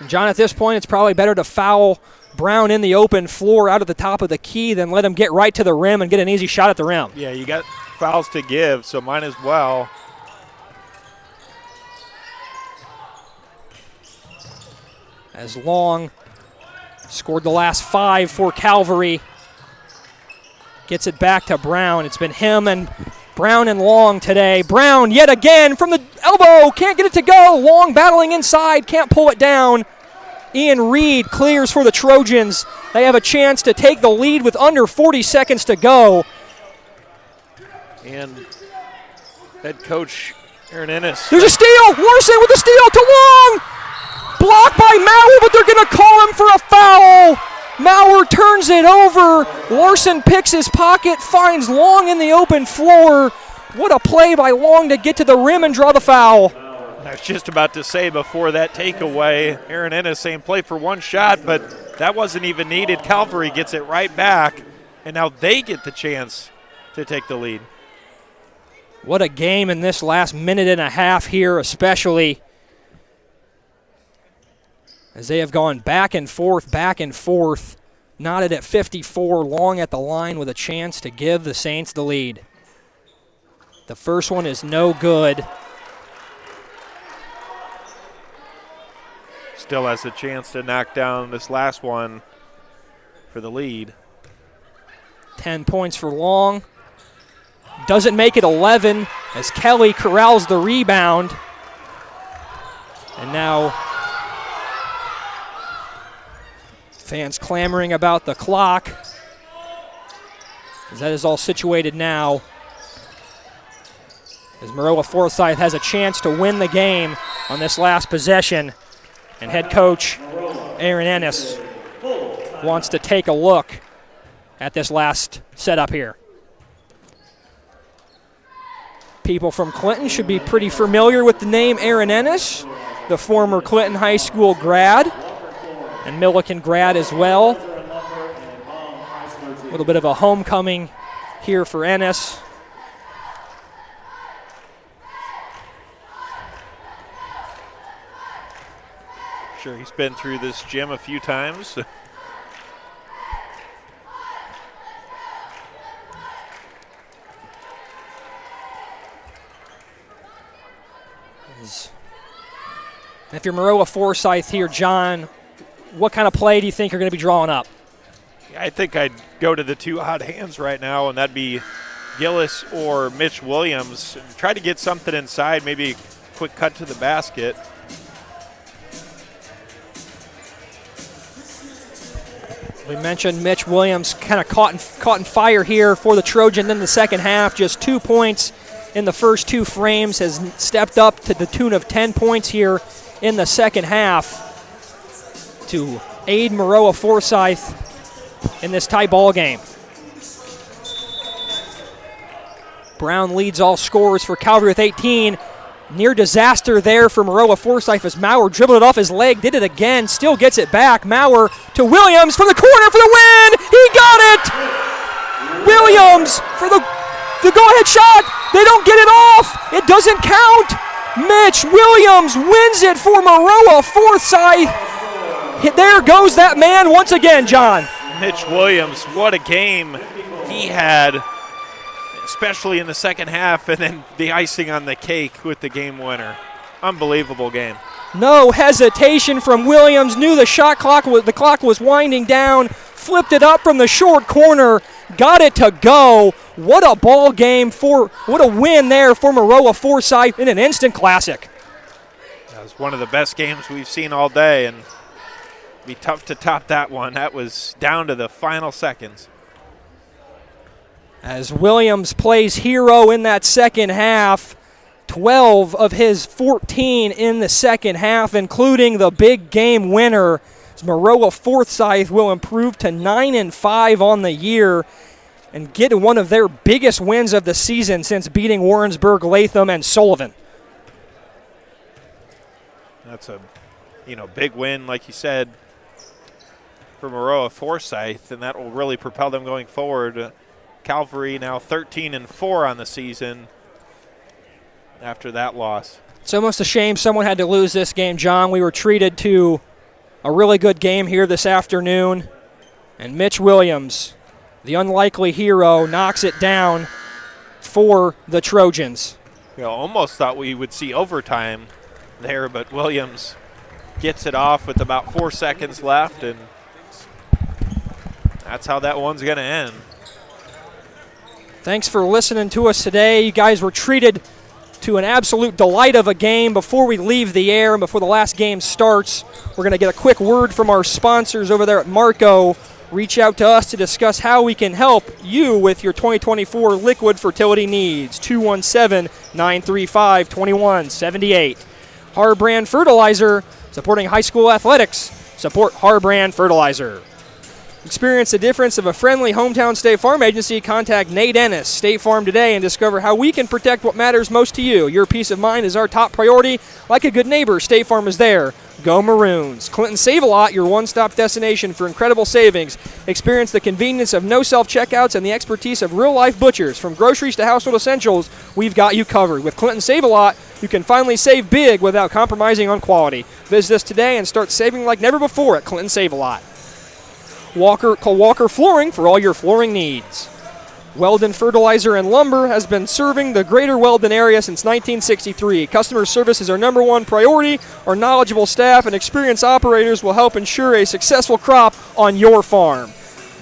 John, at this point, it's probably better to foul Brown in the open floor out at the top of the key than let him get right to the rim and get an easy shot at the rim. Yeah, you got fouls to give, so might as well. As Long scored the last 5 for Calvary. Gets it back to Brown. It's been him and Brown and Long today. Brown yet again from the elbow. Can't get it to go. Long battling inside. Can't pull it down. Ian Reed clears for the Trojans. They have a chance to take the lead with under 40 seconds to go. And head coach Aaron Ennis. There's a steal. Larson with the steal to Long. Blocked by Mauer, but they're going to call him for a foul. Mauer turns it over. Larson picks his pocket, finds Long in the open floor. What a play by Long to get to the rim and draw the foul. I was just about to say before that takeaway, Aaron Ennis saying play for one shot, but that wasn't even needed. Calvary gets it right back, and now they get the chance to take the lead. What a game in this last minute and a half here, especially as they have gone back and forth, knotted at 54, Long at the line with a chance to give the Saints the lead. The first one is no good. Still has a chance to knock down this last one for the lead. 10 points for Long. Doesn't make it 11 as Kelly corrals the rebound. And now fans clamoring about the clock, as that is all situated now. As Maroa-Forsyth has a chance to win the game on this last possession. And head coach Aaron Ennis wants to take a look at this last setup here. People from Clinton should be pretty familiar with the name Aaron Ennis, the former Clinton High School grad and Milliken grad as well. A little bit of a homecoming here for Ennis. Sure, he's been through this gym a few times. If you're Maroa-Forsyth here, John, what kind of play do you think you're going to be drawing up? I think I'd go to the two hot hands right now, and that'd be Gillis or Mitch Williams. Try to get something inside, maybe a quick cut to the basket. We mentioned Mitch Williams kind of caught in fire here for the Trojan in the second half. Just 2 points in the first two frames, has stepped up to the tune of 10 points here in the second half to aid Maroa-Forsyth in this tie ball game. Brown leads all scorers for Calvary with 18. Near disaster there for Maroa-Forsyth as Maurer dribbled it off his leg, did it again, still gets it back. Maurer to Williams from the corner for the win. He got it! Williams for the go-ahead shot. They don't get it off. It doesn't count. Mitch Williams wins it for Maroa-Forsyth. There goes that man once again, John. Mitch Williams, what a game he had, especially in the second half, and then the icing on the cake with the game winner. Unbelievable game. No hesitation from Williams, knew the clock was winding down, flipped it up from the short corner, got it to go. What a ball game what a win there for Maroa-Forsyth in an instant classic. That was one of the best games we've seen all day, and it'd be tough to top that one. That was down to the final seconds. As Williams plays hero in that second half, 12 of his 14 in the second half, including the big game winner. As Maroa-Forsyth will improve to 9-5 on the year and get one of their biggest wins of the season since beating Warrensburg, Latham, and Sullivan. That's a big win, like you said, for Maroa-Forsyth, and that will really propel them going forward. Calvary now 13-4 on the season after that loss. It's almost a shame someone had to lose this game, John. We were treated to a really good game here this afternoon, and Mitch Williams, the unlikely hero, knocks it down for the Trojans. Almost thought we would see overtime there, but Williams gets it off with about 4 seconds left, and that's how that one's going to end. Thanks for listening to us today. You guys were treated to an absolute delight of a game. Before we leave the air and before the last game starts, we're going to get a quick word from our sponsors over there at Marco. Reach out to us to discuss how we can help you with your 2024 liquid fertility needs. 217-935-2178. Harbrand Fertilizer, supporting high school athletics. Support Harbrand Fertilizer. Experience the difference of a friendly hometown State Farm agency. Contact Nate Ennis, State Farm today, and discover how we can protect what matters most to you. Your peace of mind is our top priority. Like a good neighbor, State Farm is there. Go Maroons. Clinton Save-A-Lot, your one-stop destination for incredible savings. Experience the convenience of no self-checkouts and the expertise of real-life butchers. From groceries to household essentials, we've got you covered. With Clinton Save-A-Lot, you can finally save big without compromising on quality. Visit us today and start saving like never before at Clinton Save-A-Lot. Call Walker Flooring for all your flooring needs. Weldon Fertilizer and Lumber has been serving the greater Weldon area since 1963. Customer service is our number one priority. Our knowledgeable staff and experienced operators will help ensure a successful crop on your farm.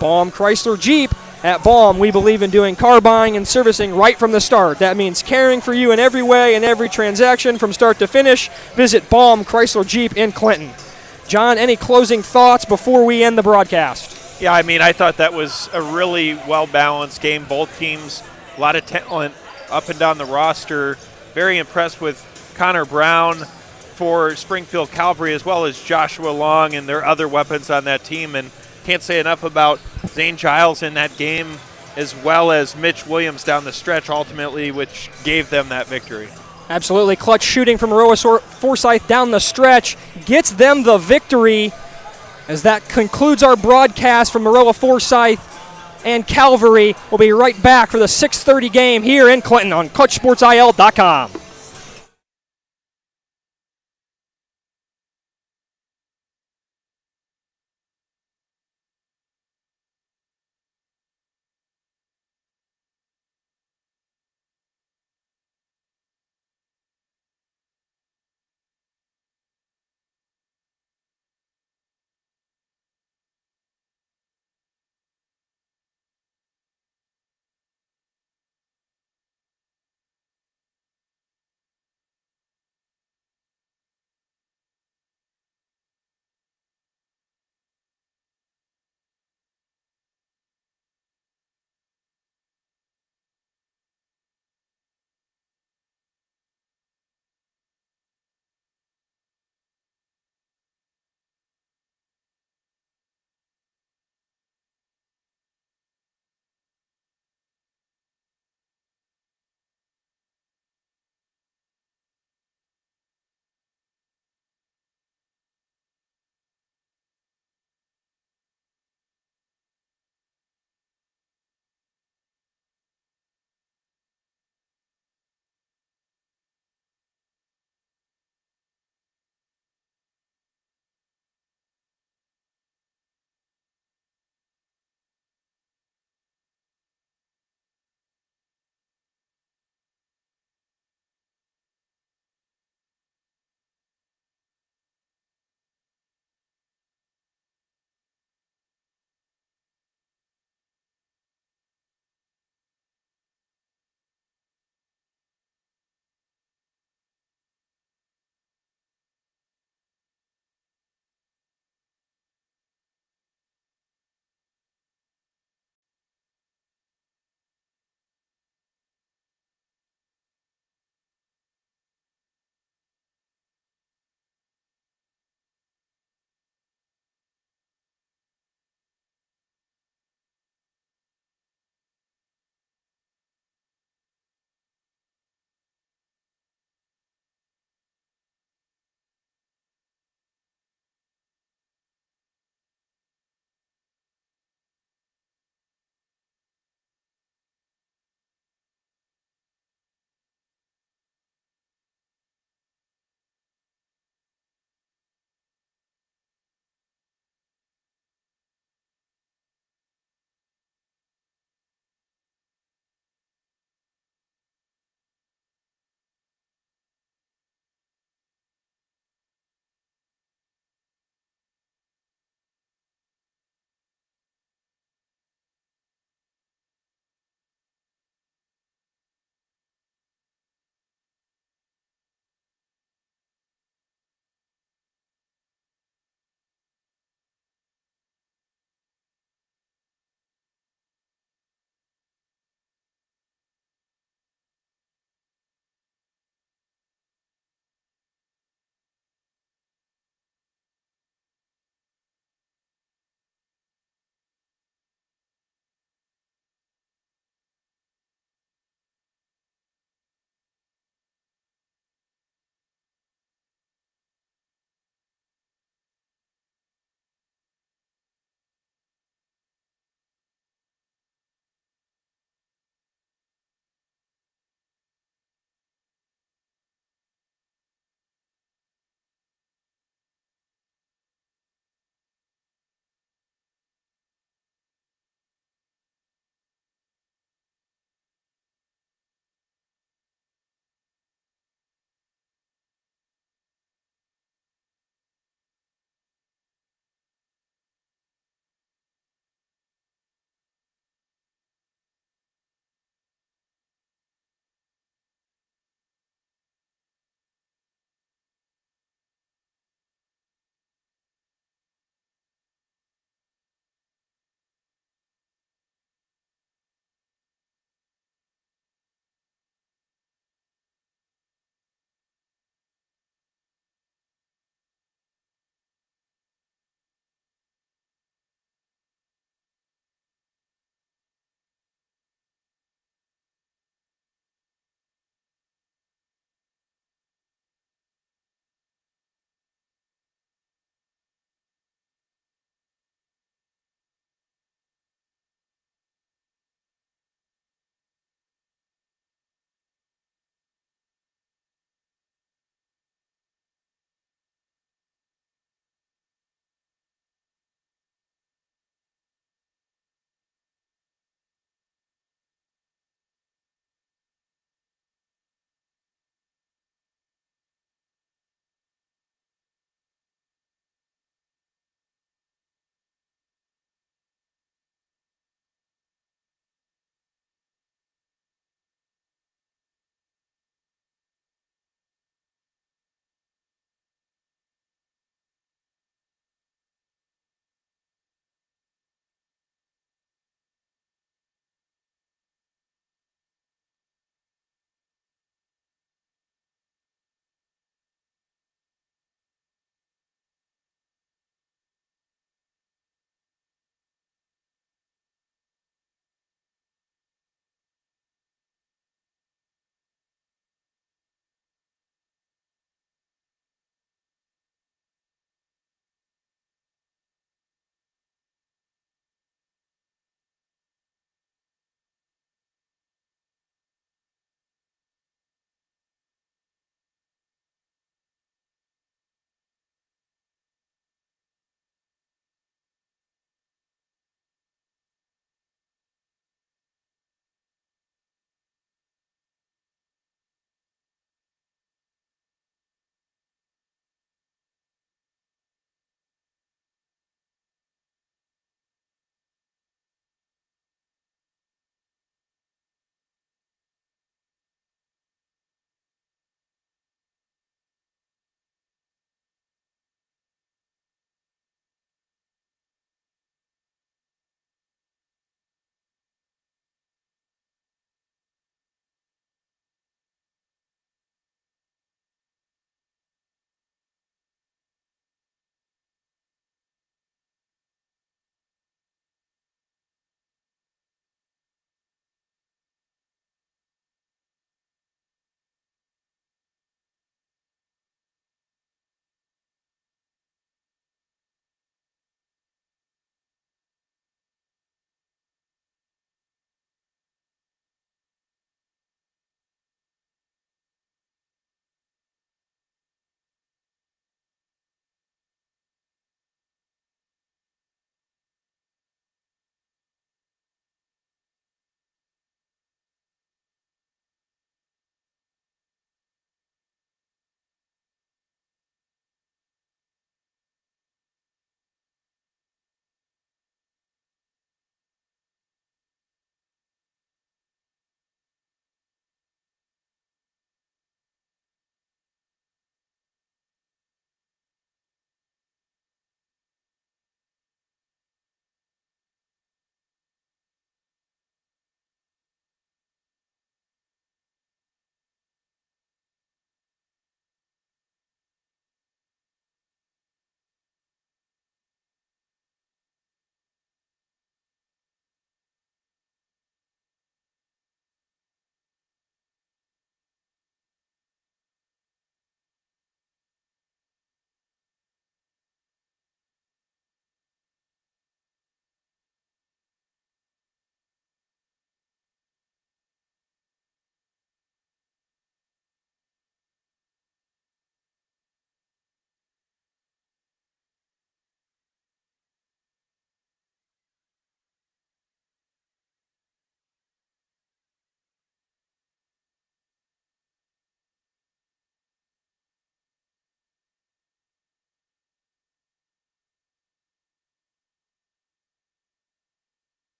Baum Chrysler Jeep. At Baum, we believe in doing car buying and servicing right from the start. That means caring for you in every way and every transaction from start to finish. Visit Baum Chrysler Jeep in Clinton. John, any closing thoughts before we end the broadcast? Yeah, I thought that was a really well-balanced game. Both teams, a lot of talent up and down the roster. Very impressed with Connor Brown for Springfield Calvary, as well as Joshua Long and their other weapons on that team. And can't say enough about Zane Giles in that game, as well as Mitch Williams down the stretch ultimately, which gave them that victory. Absolutely. Clutch shooting from Maroa-Forsyth down the stretch gets them the victory. As that concludes our broadcast from Maroa-Forsyth and Calvary. We'll be right back for the 6:30 game here in Clinton on ClutchSportsIL.com.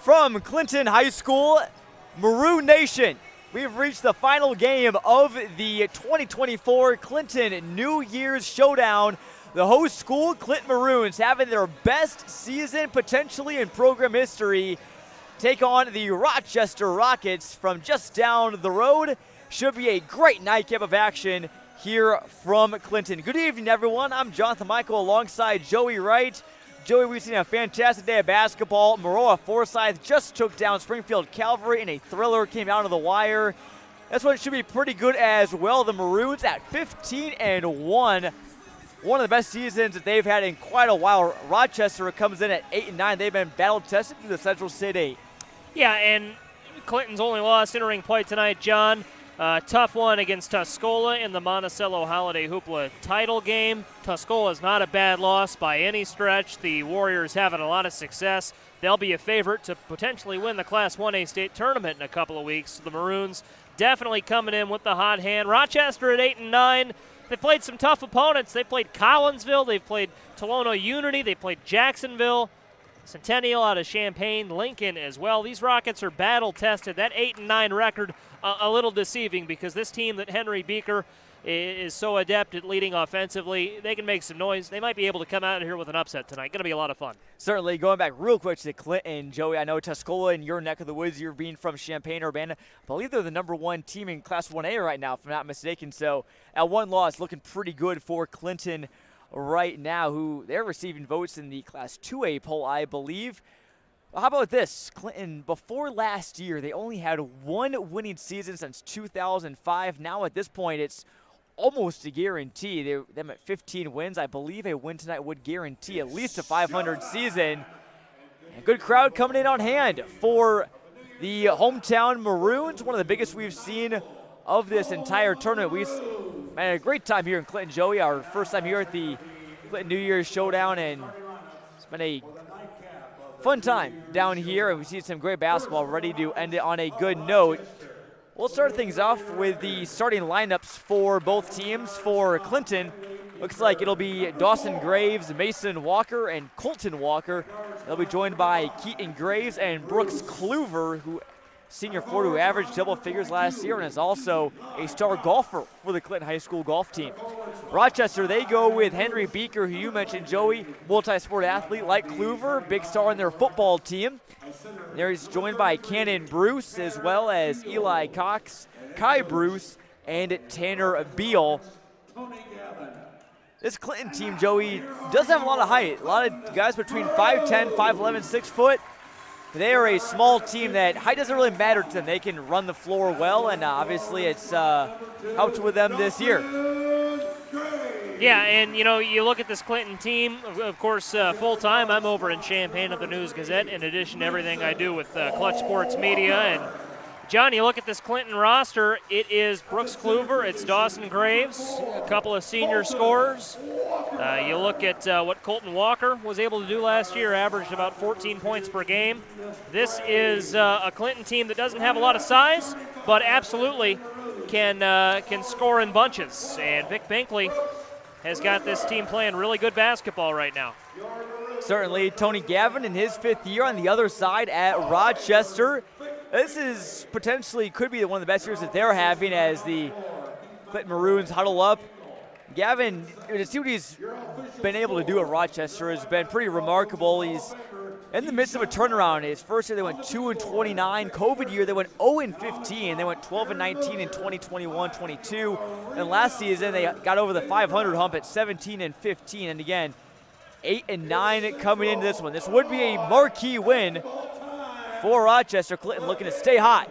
from Clinton High School, Maroon Nation. We've reached the final game of the 2024 Clinton New Year's Showdown. The host school, Clinton Maroons, having their best season potentially in program history, take on the Rochester Rockets from just down the road. Should be a great nightcap of action here from Clinton. Good evening, everyone. I'm Jonathan Michael alongside Joey Wright. Joey, we've seen a fantastic day of basketball. Maroa-Forsyth just took down Springfield Calvary in a thriller, came down to the wire. This one should be pretty good as well. The Maroons at 15-1. One of the best seasons that they've had in quite a while. Rochester comes in at 8-9. They've been battle-tested through the Central State 8. Yeah, and Clinton's only loss entering play tonight, John. Tough one against Tuscola in the Monticello Holiday Hoopla title game. Tuscola is not a bad loss by any stretch. The Warriors having a lot of success. They'll be a favorite to potentially win the Class 1A state tournament in a couple of weeks. The Maroons definitely coming in with the hot hand. Rochester at 8-9. They played some tough opponents. They played Collinsville. They've played Tolono Unity. They played Jacksonville. Centennial out of Champaign, Lincoln as well. These Rockets are battle-tested. That 8-9 record, a little deceiving because this team that Henry Beaker is so adept at leading offensively, they can make some noise. They might be able to come out of here with an upset tonight. Going to be a lot of fun. Certainly. Going back real quick to Clinton, Joey, I know Tuscola in your neck of the woods, you're being from Champaign-Urbana. I believe they're the #1 team in Class 1A right now, if I'm not mistaken. So at one loss, looking pretty good for Clinton right now, who they're receiving votes in the Class 2A poll, I believe. How about this? Clinton, before last year, they only had one winning season since 2005. Now at this point, it's almost a guarantee. Them at 15 wins. I believe a win tonight would guarantee at least a 500 season. A good crowd coming in on hand for the hometown Maroons, one of the biggest we've seen of this entire tournament. We've had a great time here in Clinton, Joey. Our first time here at the Clinton New Year's Showdown, and it's been a fun time down here, and we see some great basketball, ready to end it on a good note. We'll start things off with the starting lineups for both teams. For Clinton, looks like it'll be Dawson Graves, Mason Walker, and Colton Walker. They'll be joined by Keaton Graves and Brooks Kluver, who senior forward who averaged double figures last year and is also a star golfer for the Clinton High School golf team. Rochester, they go with Henry Beaker, who you mentioned, Joey, multi-sport athlete like Kluver, big star in their football team. There he's joined by Cannon Bruce, as well as Eli Cox, Kai Bruce, and Tanner Beal. This Clinton team, Joey, does have a lot of height. A lot of guys between 5'10", 5'11", 6 foot. They are a small team that height doesn't really matter to them. They can run the floor well, and obviously it's helped with them this year. Yeah, and you look at this Clinton team, of course, full-time, I'm over in Champaign at the News-Gazette, in addition to everything I do with Clutch Sports Media. And John, you look at this Clinton roster, it is Brooks Kluver, it's Dawson Graves, a couple of senior scorers. You look at what Colton Walker was able to do last year, averaged about 14 points per game. This is a Clinton team that doesn't have a lot of size, but absolutely can score in bunches. And Vic Binkley has got this team playing really good basketball right now. Certainly, Tony Gavin in his 5th year on the other side at Rochester. This is potentially could be one of the best years that they're having as the Clinton Maroons huddle up. Gavin, to see what he's been able to do at Rochester has been pretty remarkable. He's in the midst of a turnaround. His first year they went 2-29. COVID year they went 0-15. They went 12-19 in 2021-22. And last season they got over the 500 hump at 17-15. And again, 8-9 coming into this one. This would be a marquee win for Rochester. Clinton looking to stay hot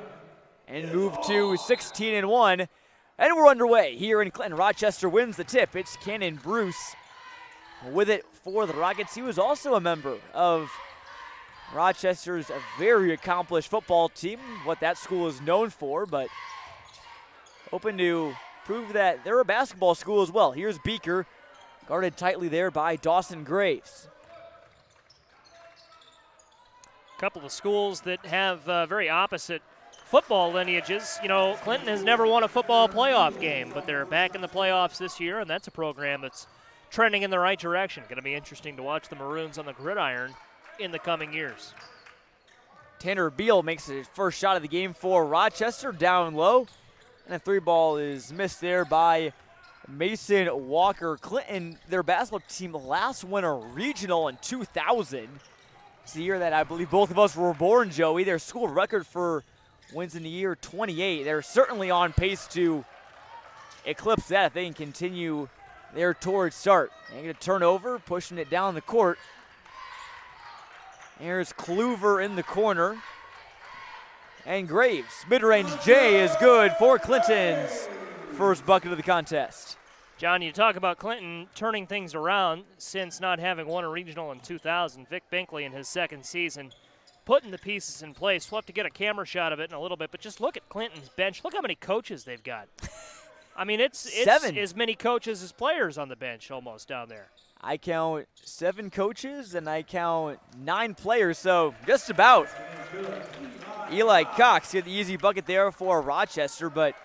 and move to 16-1. And we're underway here in Clinton. Rochester wins the tip. It's Cannon Bruce with it for the Rockets. He was also a member of Rochester's very accomplished football team, what that school is known for, but hoping to prove that they're a basketball school as well. Here's Beaker, guarded tightly there by Dawson Graves. A couple of schools that have very opposite football lineages. Clinton has never won a football playoff game, but they're back in the playoffs this year, and that's a program that's trending in the right direction. Going to be interesting to watch the Maroons on the gridiron in the coming years. Tanner Beal makes his first shot of the game for Rochester, down low. And a 3-ball is missed there by Mason Walker. Clinton, their basketball team, last won a regional in 2000. It's the year that I believe both of us were born, Joey. Their school record for wins in the year, 28. They're certainly on pace to eclipse that if they can continue their torrid start. They're going to turn over, pushing it down the court. Here's Kluver in the corner. And Graves, mid-range J is good for Clinton's first bucket of the contest. John, you talk about Clinton turning things around since not having won a regional in 2000. Vic Binkley in his second season putting the pieces in place. We'll have to get a camera shot of it in a little bit, but just look at Clinton's bench. Look how many coaches they've got. I mean, it's 7. as many coaches as players on the bench almost down there. I count 7 coaches and I count 9 players, so just about. Eli Cox get the easy bucket there for Rochester, but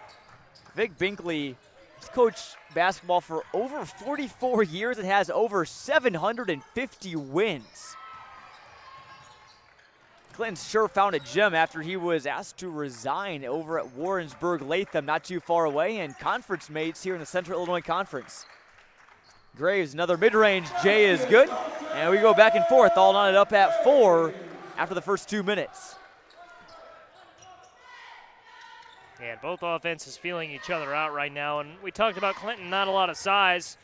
Vic Binkley has coached basketball for over 44 years and has over 750 wins. Clinton sure found a gem after he was asked to resign over at Warrensburg-Latham, not too far away, and conference mates here in the Central Illinois Conference. Graves, another mid-range J is good, and we go back and forth, all knotted up at 4 after the first 2 minutes. And both offenses feeling each other out right now. And we talked about Clinton, not a lot of size.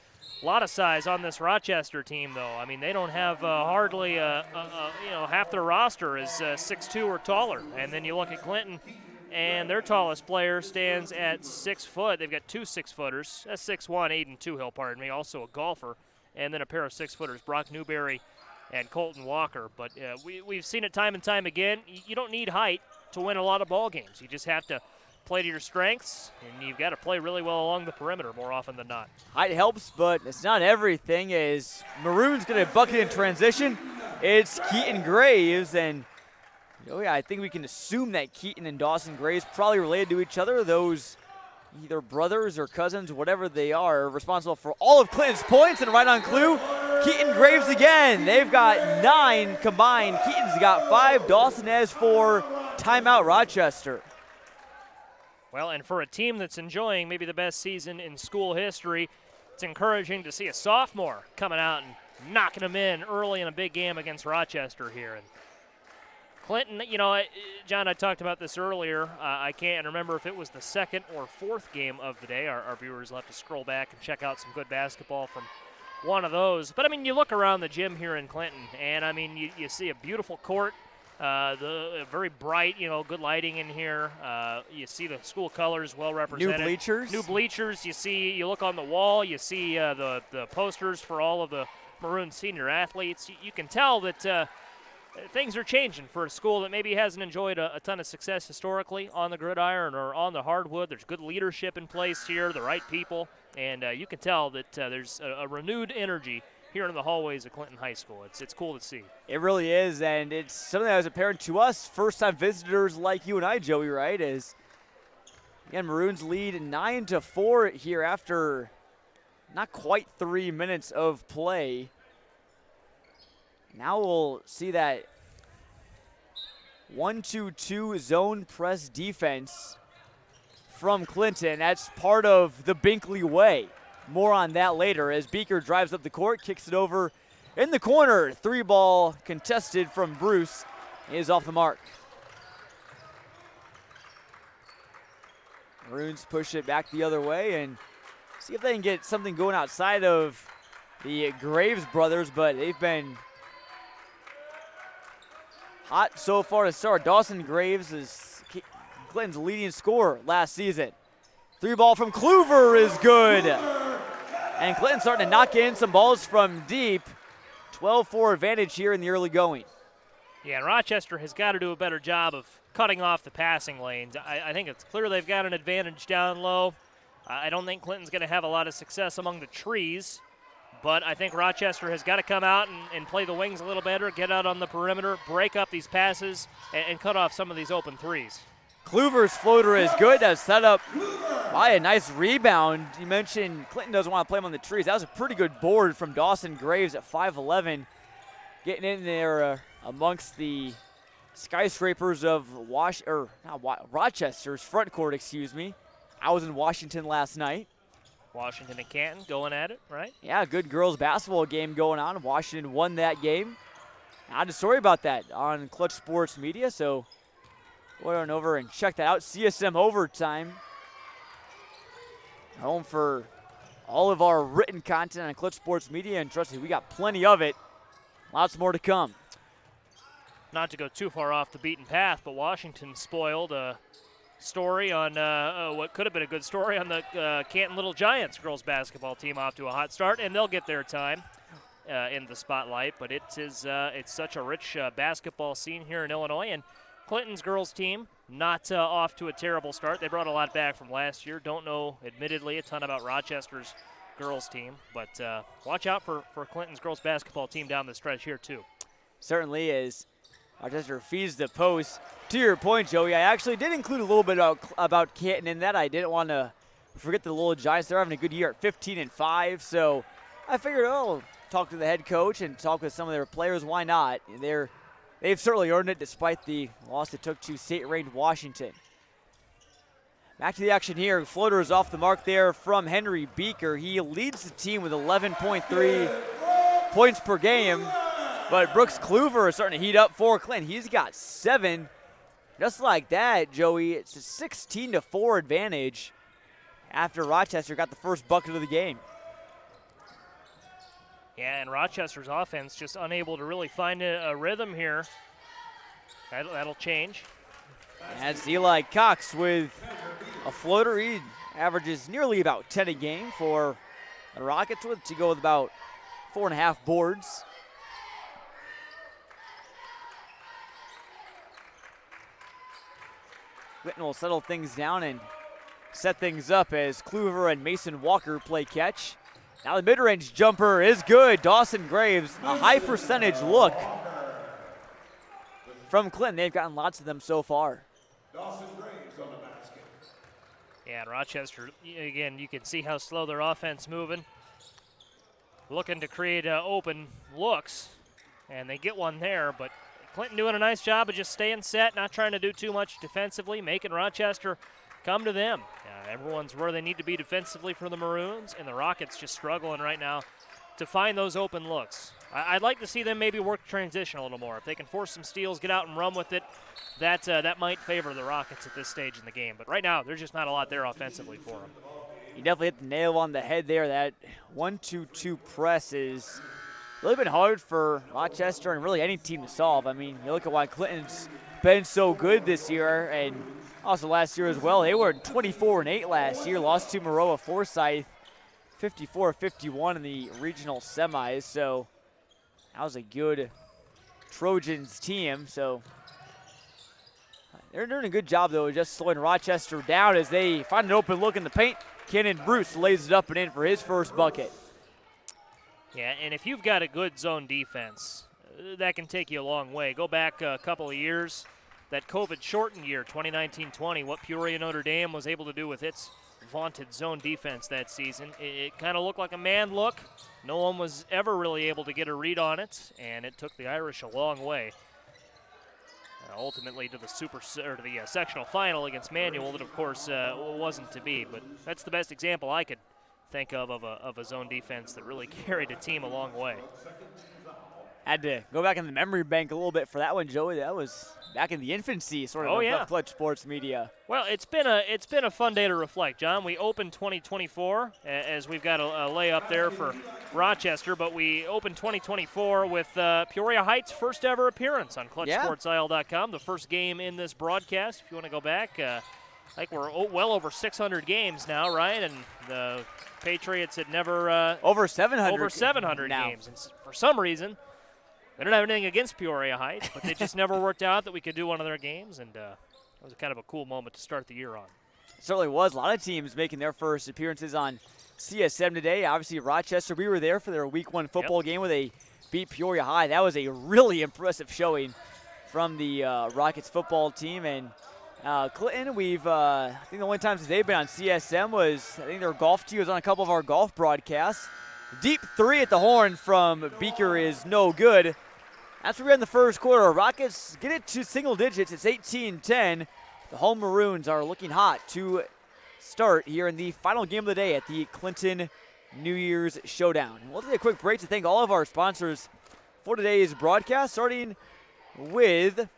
A lot of size on this Rochester team, though. I mean, they don't have hardly, half their roster is 6'2" or taller. And then you look at Clinton, and their tallest player stands at 6 foot. They've got 2 6-footers. That's 6'1", Aiden Toohill, pardon me, also a golfer. And then a pair of 6-footers, Brock Newberry and Colton Walker. But we've seen it time and time again. You don't need height to win a lot of ball games. You just have to play to your strengths, and you've got to play really well along the perimeter more often than not. Height helps, but it's not everything, as Maroon's going to bucket in transition. It's Keaton Graves, and I think we can assume that Keaton and Dawson Graves probably related to each other. Those either brothers or cousins, whatever they are, responsible for all of Clinton's points, and right on clue, Keaton Graves again. They've got 9 combined. Keaton's got 5. Dawson has 4. Timeout, Rochester. Well, and for a team that's enjoying maybe the best season in school history, it's encouraging to see a sophomore coming out and knocking them in early in a big game against Rochester here. And Clinton, John, I talked about this earlier. I can't remember if it was the 2nd or 4th game of the day. Our viewers will have to scroll back and check out some good basketball from one of those. But, I mean, you look around the gym here in Clinton, and, I mean, you see a beautiful court. The very bright, good lighting in here. You see the school colors well represented. New bleachers. You look on the wall. You see the posters for all of the Maroon senior athletes. You can tell that things are changing for a school that maybe hasn't enjoyed a ton of success historically on the gridiron or on the hardwood. There's good leadership in place here, the right people, and you can tell that there's a renewed energy here in the hallways of Clinton High School. It's cool to see. It really is, and it's something that was apparent to us, first-time visitors like you and I, Joey, right? Is, again, Maroons lead 9-4 here after not quite 3 minutes of play. Now we'll see that 1-2-2 zone press defense from Clinton. That's part of the Binkley way. More on that later as Beaker drives up the court, kicks it over in the corner. 3-ball contested from Bruce is off the mark. Maroons push it back the other way and see if they can get something going outside of the Graves brothers, but they've been hot so far to start. Dawson Graves is Clinton's leading scorer last season. 3-ball from Kluver is good. And Clinton starting to knock in some balls from deep. 12-4 advantage here in the early going. Yeah, and Rochester has got to do a better job of cutting off the passing lanes. I think it's clear they've got an advantage down low. I don't think Clinton's going to have a lot of success among the trees, but I think Rochester has got to come out and play the wings a little better, get out on the perimeter, break up these passes, and cut off some of these open threes. Kluver's floater is good. That's set up by a nice rebound. You mentioned Clinton doesn't want to play him on the trees. That was a pretty good board from Dawson Graves at 5'11", getting in there amongst the skyscrapers of Rochester's front court, excuse me. I was in Washington last night. Washington and Canton going at it, right? Yeah, good girls basketball game going on. Washington won that game. I had a story about that on Clutch Sports Media, so go on over and check that out. CSM Overtime. Home for all of our written content on Clutch Sports Media, and trust me, we got plenty of it. Lots more to come. Not to go too far off the beaten path, but Washington spoiled a story on what could have been a good story on the Canton Little Giants girls basketball team off to a hot start, and they'll get their time in the spotlight. But it's such a rich basketball scene here in Illinois, and Clinton's girls team not off to a terrible start. They brought a lot back from last year. Don't know, admittedly, a ton about Rochester's girls team, but watch out for Clinton's girls basketball team down the stretch here too. Certainly is. Rochester feeds the post. To your point, Joey, I actually did include a little bit about Canton in that. I didn't want to forget the Little Giants. They're having a good year at 15-5, so I figured, talk to the head coach and talk with some of their players. Why not? They've certainly earned it despite the loss they took to state-ranked Washington. Back to the action here. Floater is off the mark there from Henry Beaker. He leads the team with 11.3 points per game. But Brooks Kluver is starting to heat up for Clinton. He's got 7. Just like that, Joey, it's a 16-4 advantage after Rochester got the first bucket of the game. Yeah, and Rochester's offense just unable to really find a rhythm here. That'll change. That's Eli Cox with a floater. He averages nearly about 10 a game for the Rockets, to go with about 4.5 boards. Clinton will settle things down and set things up as Kluver and Mason Walker play catch. Now the mid-range jumper is good. Dawson Graves, a high percentage look from Clinton. They've gotten lots of them so far. Dawson Graves on the basket. Yeah, and Rochester, again, you can see how slow their offense moving. Looking to create open looks, and they get one there, but Clinton doing a nice job of just staying set, not trying to do too much defensively, making Rochester come to them. Everyone's where they need to be defensively for the Maroons, and the Rockets just struggling right now to find those open looks. I'd like to see them maybe work transition a little more. If they can force some steals, get out and run with it, that might favor the Rockets at this stage in the game. But right now, there's just not a lot there offensively for them. You definitely hit the nail on the head there. That 1-2-2 press is really been hard for Rochester and really any team to solve. I mean, you look at why Clinton's been so good this year, and also last year as well. They were 24-8 last year, lost to Maroa-Forsyth 54-51 in the regional semis. So that was a good Trojans team. So they're doing a good job, though, just slowing Rochester down as they find an open look in the paint. Kenan Bruce lays it up and in for his first bucket. Yeah, and if you've got a good zone defense, that can take you a long way. Go back a couple of years, that COVID-shortened year, 2019-20, what Peoria Notre Dame was able to do with its vaunted zone defense that season. It kind of looked like a man look. No one was ever really able to get a read on it, and it took the Irish a long way. Ultimately to the sectional final against Manual, that of course wasn't to be. But that's the best example I could think of a zone defense that really carried a team a long way. Had to go back in the memory bank a little bit for that one, Joey. That was back in the infancy, sort of, of Clutch Sports Media. Well, it's been a fun day to reflect, John. We opened 2024 as we've got a layup there for Rochester, but we opened 2024 with Peoria Heights' first ever appearance on ClutchSportsIsle.com. The first game in this broadcast. If you want to go back, I think we're well over 600 games now, right? And the Patriots had never over 700. Over 700 now. games, and for some reason. They don't have anything against Peoria Heights, but they just never worked out that we could do one of their games, and it was kind of a cool moment to start the year on. It certainly was. A lot of teams making their first appearances on CSM today. Obviously, Rochester, we were there for their Week 1 football game where they beat Peoria High. That was a really impressive showing from the Rockets football team. And Clinton, I think the only times they've been on CSM was, I think their golf team was on a couple of our golf broadcasts. Deep three at the horn from Beaker is no good. That's where we're in the first quarter. Rockets get it to single digits. It's 18-10. The home Maroons are looking hot to start here in the final game of the day at the Clinton New Year's Showdown. We'll take a quick break to thank all of our sponsors for today's broadcast, starting with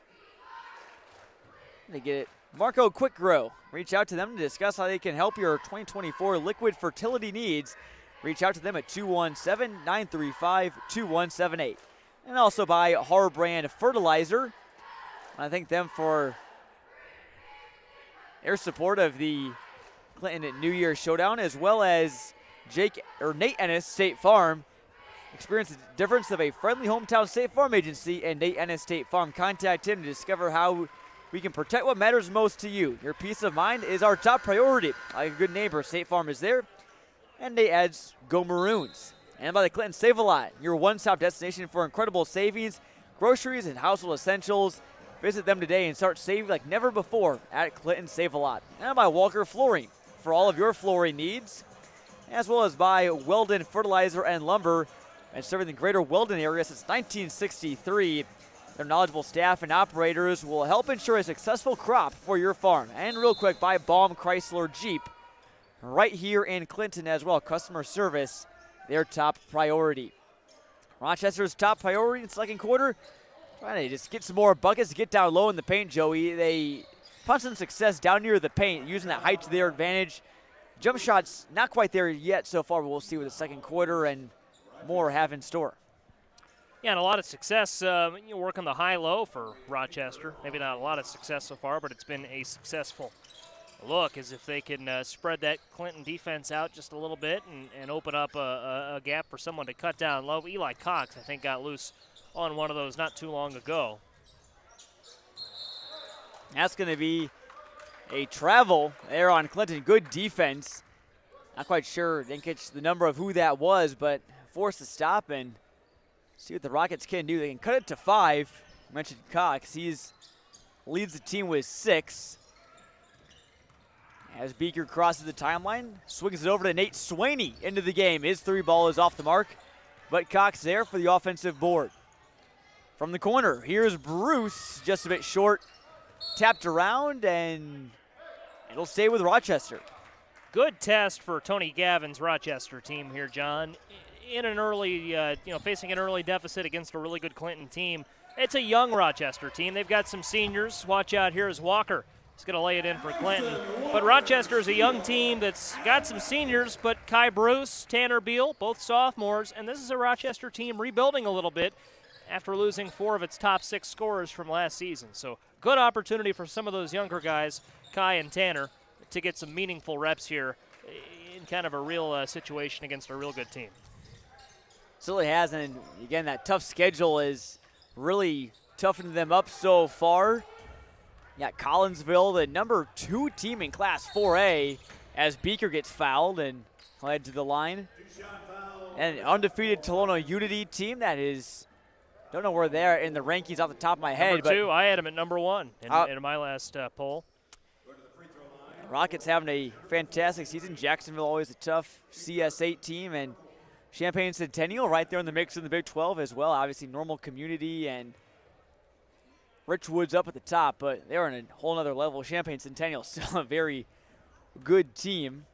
Marco Quick Grow. Reach out to them to discuss how they can help your 2024 liquid fertility needs. Reach out to them at 217-935-2178. And also by Harbrand Fertilizer. I thank them for their support of the Clinton New Year Showdown, as well as Nate Ennis, State Farm. Experience the difference of a friendly hometown State Farm agency and Nate Ennis State Farm. Contact him to discover how we can protect what matters most to you. Your peace of mind is our top priority. Like a good neighbor, State Farm is there. And Nate adds, go Maroons. And by the Clinton Save-A-Lot, your one-stop destination for incredible savings, groceries, and household essentials. Visit them today and start saving like never before at Clinton Save-A-Lot. And by Walker Flooring for all of your flooring needs, as well as by Weldon Fertilizer and Lumber, and serving the greater Weldon area since 1963. Their knowledgeable staff and operators will help ensure a successful crop for your farm. And real quick, by Baum Chrysler Jeep, right here in Clinton as well. Customer service, their top priority. Rochester's top priority in the second quarter, trying to just get some more buckets, get down low in the paint, Joey. They found some success down near the paint, using that height to their advantage. Jump shots, not quite there yet so far, but we'll see with the second quarter and more have in store. Yeah, and a lot of success working the high-low for Rochester. Maybe not a lot of success so far, but it's been a successful look as if they can spread that Clinton defense out just a little bit and open up a gap for someone to cut down low. Eli Cox, I think, got loose on one of those not too long ago. That's going to be a travel there on Clinton. Good defense. Not quite sure, didn't catch the number of who that was, but forced to stop and see what the Rockets can do. They can cut it to 5. I mentioned Cox. Leads the team with 6. As Beaker crosses the timeline, swings it over to Nate Swaney into the game. His 3 ball is off the mark, but Cox there for the offensive board. From the corner, here's Bruce, just a bit short. Tapped around, and it'll stay with Rochester. Good test for Tony Gavin's Rochester team here, John. In an early, facing an early deficit against a really good Clinton team. It's a young Rochester team. They've got some seniors. Watch out, here is Walker. He's going to lay it in for Clinton. But Rochester is a young team that's got some seniors, but Kai Bruce, Tanner Beal, both sophomores, and this is a Rochester team rebuilding a little bit after losing 4 of its top 6 scorers from last season. So good opportunity for some of those younger guys, Kai and Tanner, to get some meaningful reps here in kind of a real situation against a real good team. Certainly has, and again, that tough schedule is really toughened them up so far. You got Collinsville, the number 2 team in Class 4A, as Beaker gets fouled and led to the line. And an undefeated Tolono Unity team that is, don't know where they're in the rankings off the top of my head. Number 2, I had them at number 1 in my last poll. Rockets having a fantastic season. Jacksonville always a tough CS8 team, and Champaign Centennial right there in the mix in the Big 12 as well. Obviously Normal Community and Richwood's up at the top, but they're on a whole other level. Champaign Centennial still a very good team.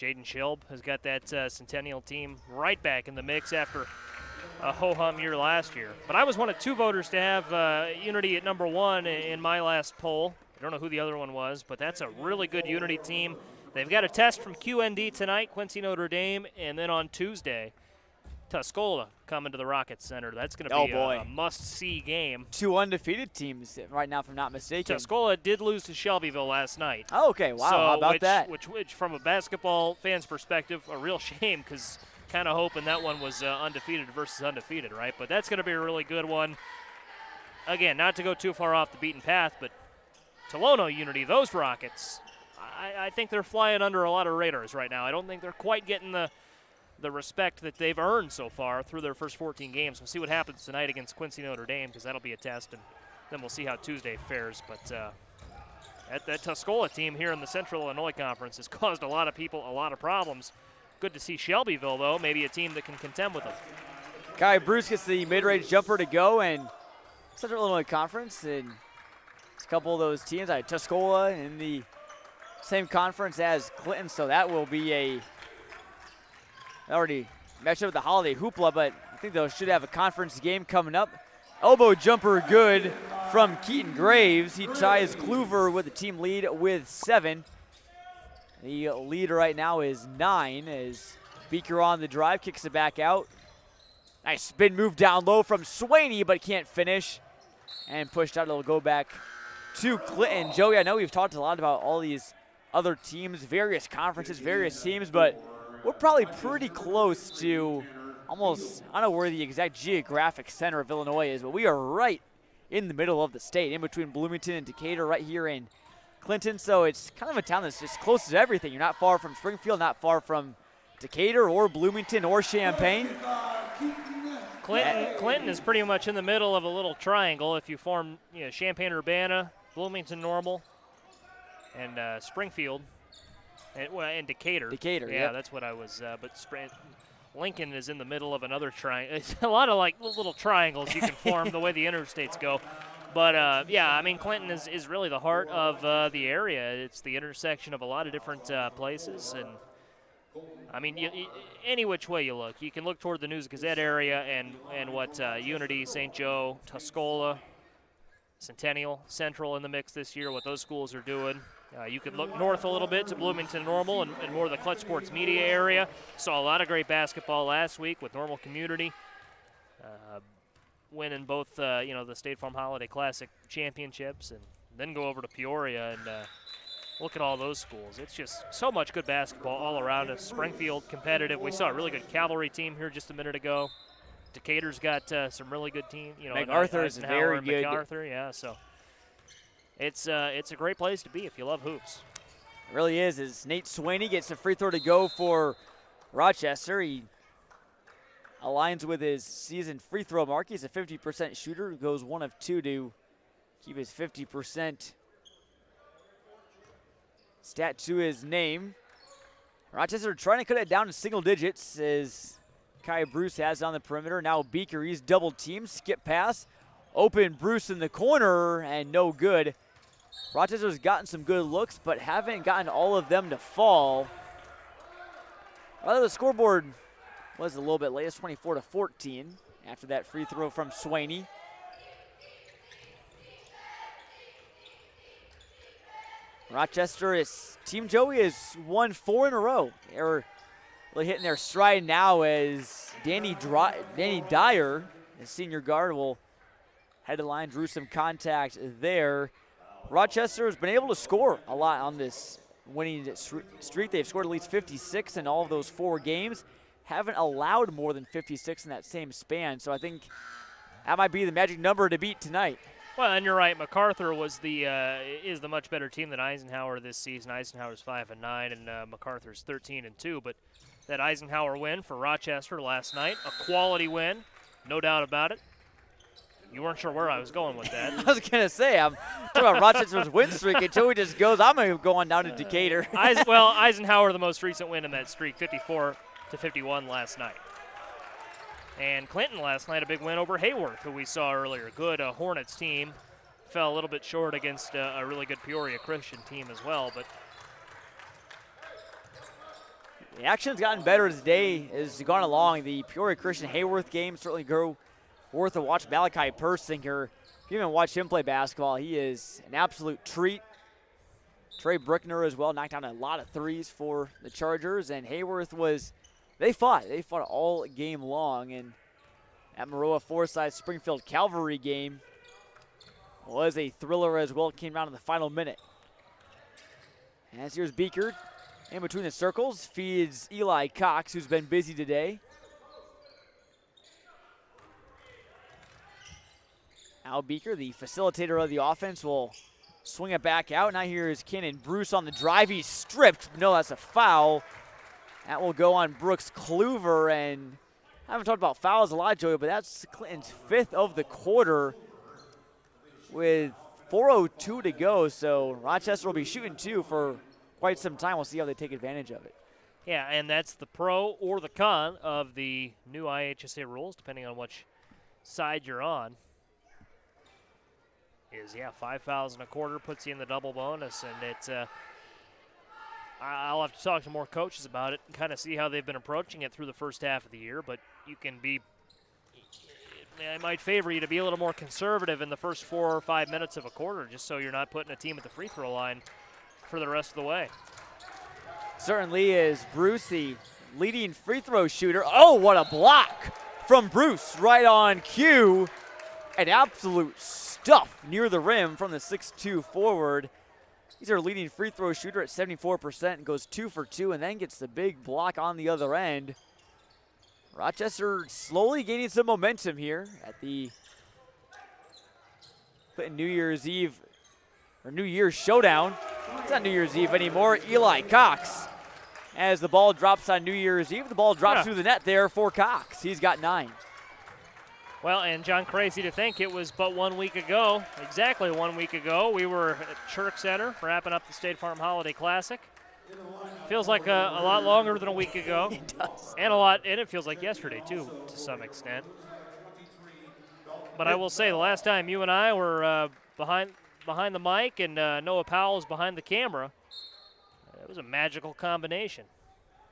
Jaden Schilb has got that Centennial team right back in the mix after a ho-hum year last year. But I was one of 2 voters to have Unity at number 1 in my last poll. I don't know who the other one was, but that's a really good Unity team. They've got a test from QND tonight, Quincy Notre Dame, and then on Tuesday, Tuscola coming to the Rockets Center. That's going to be a must-see game. 2 undefeated teams right now, if I'm not mistaken. Tuscola did lose to Shelbyville last night. Oh, okay. Wow, how about that? Which, from a basketball fan's perspective, a real shame because kind of hoping that one was undefeated versus undefeated, right? But that's going to be a really good one. Again, not to go too far off the beaten path, but Tolono Unity, those Rockets, I think they're flying under a lot of radars right now. I don't think they're quite getting the respect that they've earned so far through their first 14 games. We'll see what happens tonight against Quincy Notre Dame because that'll be a test, and then we'll see how Tuesday fares. But that Tuscola team here in the Central Illinois Conference has caused a lot of people a lot of problems. Good to see Shelbyville, though, maybe a team that can contend with them. Kai Bruce gets the mid-range jumper to go, and Central Illinois Conference, and a couple of those teams. I had Tuscola in the same conference as Clinton, so that will be I already matched up with the Holiday Hoopla, but I think they should have a conference game coming up. Elbow jumper good from Keaton Graves. He ties Kluver with the team lead with 7. The lead right now is 9 as Beaker on the drive, kicks it back out. Nice spin move down low from Swaney, but can't finish. And pushed out, it'll go back to Clinton. Joey, I know we've talked a lot about all these other teams, various conferences, various teams, but we're probably pretty close to almost, I don't know where the exact geographic center of Illinois is, but we are right in the middle of the state, in between Bloomington and Decatur, right here in Clinton. So it's kind of a town that's just close to everything. You're not far from Springfield, not far from Decatur or Bloomington or Champaign. Clinton is pretty much in the middle of a little triangle. If you form, Champaign-Urbana, Bloomington-Normal, and Springfield, and Decatur. Decatur, yeah, yep. That's what I was. Lincoln is in the middle of another triangle. It's a lot of like little triangles you can form the way the interstates go. But Clinton is really the heart of the area. It's the intersection of a lot of different places, and any which way you look, you can look toward the News Gazette area and what Unity, St. Joe, Tuscola, Centennial, Central in the mix this year, what those schools are doing. You could look north a little bit to Bloomington Normal and more of the Clutch Sports media area. Saw a lot of great basketball last week with Normal Community winning both the State Farm Holiday Classic championships, and then go over to Peoria and look at all those schools. It's just so much good basketball all around us. Springfield competitive. We saw a really good Calvary team here just a minute ago. Decatur's got some really good team. MacArthur is very good. MacArthur, yeah. So it's a great place to be if you love hoops. It really is. As Nate Swaney gets a free throw to go for Rochester, he aligns with his season free throw mark. He's a 50% shooter. Goes 1 of 2 to keep his 50% stat to his name. Rochester trying to cut it down to single digits as Kai Bruce has on the perimeter. Now Beaker, he's double teamed, skip pass. Open Bruce in the corner and no good. Rochester's gotten some good looks, but haven't gotten all of them to fall. Rather, the scoreboard was a little bit late. It's 24-14 after that free throw from Swaney. Rochester is, Team Joey has won 4 in a row. They're really hitting their stride now as Danny Dyer, the senior guard, will head to the line, drew some contact there. Rochester has been able to score a lot on this winning streak. They've scored at least 56 in all of those 4 games. Haven't allowed more than 56 in that same span, so I think that might be the magic number to beat tonight. Well, and you're right. MacArthur is the much better team than Eisenhower this season. Eisenhower's 5-9, and MacArthur's 13-2. But that Eisenhower win for Rochester last night, a quality win, no doubt about it. You weren't sure where I was going with that. I was gonna say I'm talking about Rochester's win streak, and Joey just goes, "I'm gonna go on down to Decatur." Eisenhower, the most recent win in that streak, 54-51 last night. And Clinton last night, a big win over Heyworth, who we saw earlier. Good Hornets team. Fell a little bit short against a really good Peoria Christian team as well. But the action's gotten better as the day has gone along. The Peoria Christian Heyworth game certainly go worth a watch. Malachi Persinger, if you haven't watched him play basketball, he is an absolute treat. Trey Brickner as well, knocked down a lot of threes for the Chargers. And Heyworth They fought all game long, and that Maroa-Forsyth Springfield Calvary game was a thriller as well. It came down in the final minute. As here's Beaker in between the circles, feeds Eli Cox, who's been busy today. Al Beaker, the facilitator of the offense, will swing it back out. Now here's Cannon Bruce on the drive. He's stripped. No, that's a foul. That will go on Brooks Kluver, and I haven't talked about fouls a lot, Joey, but that's Clinton's 5th of the quarter with 4:02 to go. So Rochester will be shooting 2 for quite some time. We'll see how they take advantage of it. yeah, and that's the pro or the con of the new IHSA rules, depending on which side you're on. is, 5 fouls and a quarter, puts you in the double bonus. And it's I'll have to talk to more coaches about it and kind of see how they've been approaching it through the first half of the year. But you can be, I might favor you to be a little more conservative in the first 4 or 5 minutes of a quarter, just so you're not putting a team at the free throw line for the rest of the way. Certainly is Bruce, the leading free throw shooter. Oh, what a block from Bruce right on cue. An absolute stuff near the rim from the 6'2 forward. He's our leading free throw shooter at 74% and goes 2 for 2 and then gets the big block on the other end. Rochester slowly gaining some momentum here at the New Year's Eve, or New Year's Showdown. It's not New Year's Eve anymore. Eli Cox, as the ball drops on New Year's Eve, the ball drops through the net there for Cox. He's got 9. Well, and John, crazy to think it was but 1 week ago, exactly 1 week ago, we were at Chirk Center wrapping up the State Farm Holiday Classic. Feels like a lot longer than a week ago. It does. And it feels like yesterday, too, to some extent. But I will say, the last time you and I were behind the mic and Noah Powell was behind the camera, it was a magical combination.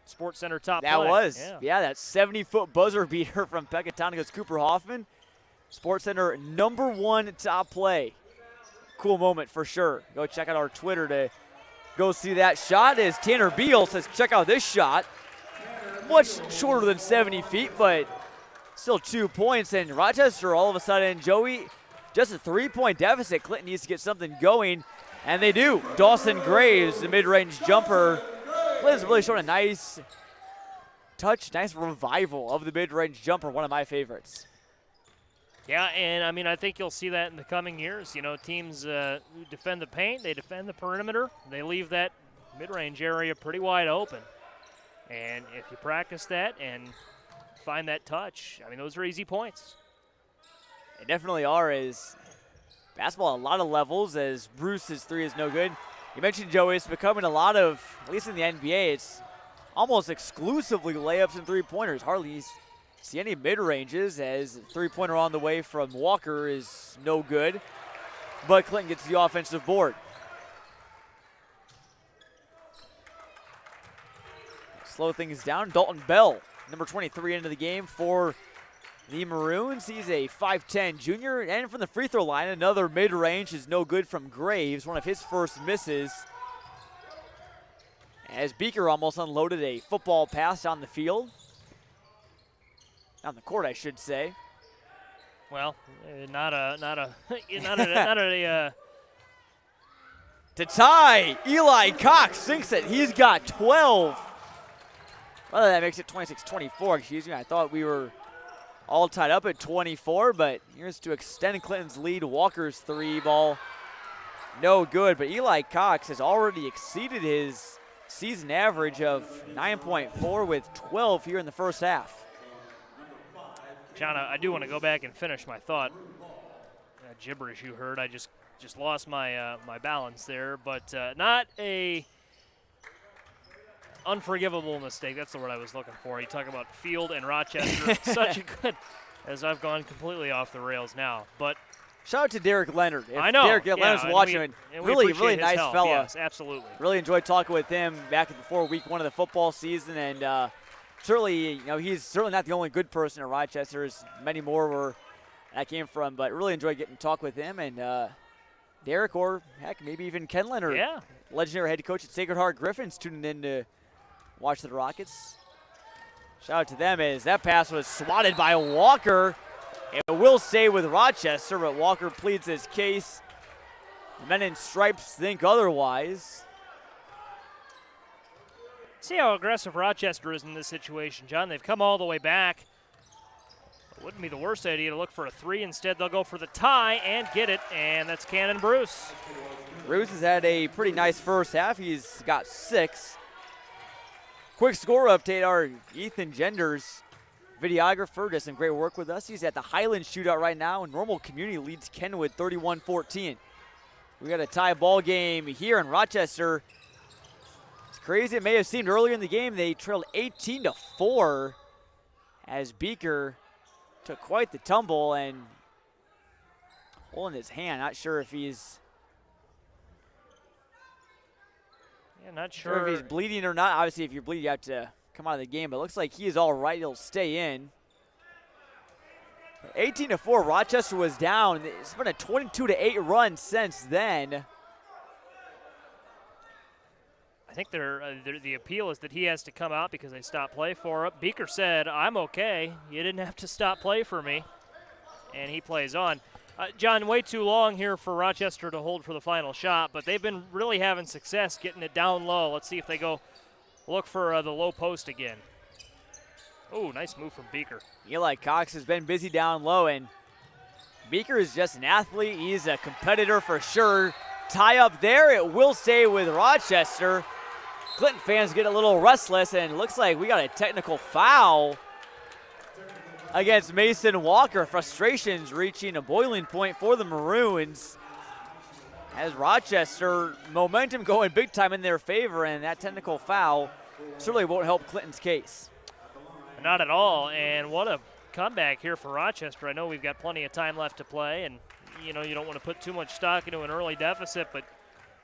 Sports Center top That play. was. Yeah, that 70-foot buzzer beater from Pecatonic goes Cooper Hoffman. Sports Center #1 top play. Cool moment for sure. Go check out our Twitter to go see that shot. As Tanner Beal says, check out this shot. Much shorter than 70 feet, but still 2 points. And Rochester, all of a sudden, Joey, just a 3-point deficit. Clinton needs to get something going, and they do. Dawson Graves, the mid-range jumper. Clinton's really showing a nice touch, nice revival of the mid-range jumper, one of my favorites. Yeah, and I mean, I think you'll see that in the coming years. You know, teams who defend the paint, they defend the perimeter, they leave that mid-range area pretty wide open. And if you practice that and find that touch, I mean, those are easy points. They definitely are. As basketball at a lot of levels, as Bruce's 3 is no good. You mentioned, Joey, it's becoming a lot of, at least in the NBA, it's almost exclusively layups and three-pointers. Hardly see any mid-ranges, as three-pointer on the way from Walker is no good. But Clinton gets the offensive board. Slow things down. Dalton Bell, number 23, into the game for the Maroons. He's a 5'10 junior. And from the free throw line, another mid-range is no good from Graves, one of his first misses. As Beaker almost unloaded a football pass on the field. On the court, I should say. Well, to tie, Eli Cox sinks it. He's got 12. Well, that makes it 26-24, excuse me. I thought we were all tied up at 24, but here's to extend Clinton's lead. Walker's 3 ball, no good, but Eli Cox has already exceeded his season average of 9.4 with 12 here in the first half. John, I do want to go back and finish my thought. That gibberish you heard, I just lost my my balance there, but not a unforgivable mistake. That's the word I was looking for. You talk about Field and Rochester. Such a good, as I've gone completely off the rails now. But shout out to Derek Leonard. If I know. Derek Leonard's watching. Really nice help. fella. Yes, absolutely. Really enjoyed talking with him back before week 1 of the football season, and certainly, you know, he's certainly not the only good person at Rochester. There's many more where that came from, but really enjoyed getting to talk with him. And Derek, or heck, maybe even Ken Leonard, legendary head coach at Sacred Heart Griffins, tuning in to watch the Rockets. Shout out to them, as that pass was swatted by Walker. It will stay with Rochester, but Walker pleads his case. The men in stripes think otherwise. See how aggressive Rochester is in this situation, John. They've come all the way back. It wouldn't be the worst idea to look for a 3. Instead, they'll go for the tie and get it, and that's Cannon Bruce. Bruce has had a pretty nice first half. He's got 6. Quick score update, our Ethan Genders, videographer, does some great work with us. He's at the Highland Shootout right now, and Normal Community leads Kenwood 31-14. We got a tie ball game here in Rochester. It's crazy. It may have seemed earlier in the game they trailed 18-4 as Beaker took quite the tumble, and hole in his hand. Not sure if he's Not sure sure if he's bleeding or not. Obviously, if you're bleeding, you have to come out of the game. But it looks like he is all right. He'll stay in. 18-4, Rochester was down. It's been a 22-8 run since then. I think the appeal is that he has to come out because they stopped play for him. Beaker said, "I'm okay. You didn't have to stop play for me." And he plays on. John, way too long here for Rochester to hold for the final shot, but they've been really having success getting it down low. Let's see if they go look for the low post again. Oh, nice move from Beaker. Eli Cox has been busy down low, and Beaker is just an athlete. He's a competitor for sure. Tie up there. It will stay with Rochester. Clinton fans get a little restless, and it looks like we got a technical foul against Mason Walker. Frustrations reaching a boiling point for the Maroons as Rochester momentum going big time in their favor, and that technical foul certainly won't help Clinton's case. Not at all, and what a comeback here for Rochester. I know we've got plenty of time left to play, and you don't want to put too much stock into an early deficit, but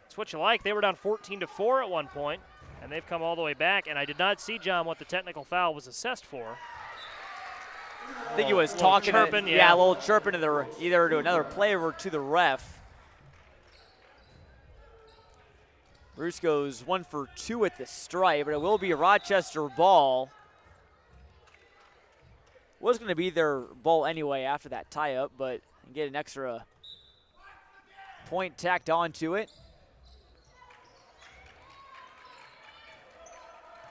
it's what you like. They were down 14-4 at one point, and they've come all the way back, and I did not see, John, what the technical foul was assessed for. I think he was talking, chirping, a little chirping to either to another player or to the ref. Bruce goes 1 for 2 at the stripe, but it will be a Rochester ball. Was going to be their ball anyway after that tie-up, but get an extra point tacked onto it.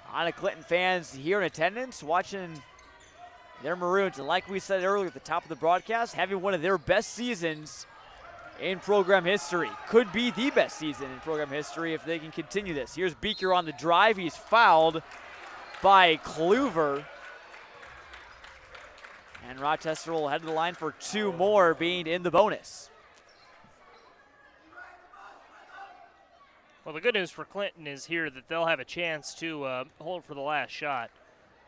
A lot of Clinton fans here in attendance watching their Maroons, and like we said earlier at the top of the broadcast, having one of their best seasons in program history. Could be the best season in program history if they can continue this. Here's Beaker on the drive. He's fouled by Kluver. And Rochester will head to the line for 2 more, being in the bonus. Well, the good news for Clinton is here that they'll have a chance to hold for the last shot.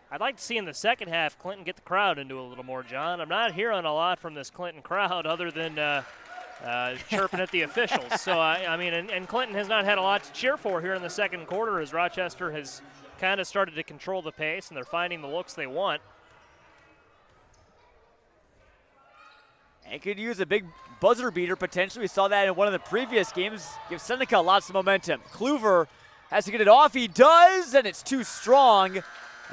I'd like to see in the second half Clinton get the crowd into a little more, John. I'm not hearing a lot from this Clinton crowd other than chirping at the officials. So, and Clinton has not had a lot to cheer for here in the second quarter as Rochester has kind of started to control the pace, and they're finding the looks they want. And could use a big buzzer beater potentially. We saw that in one of the previous games. Give Seneca lots of momentum. Kluver has to get it off. He does, and it's too strong.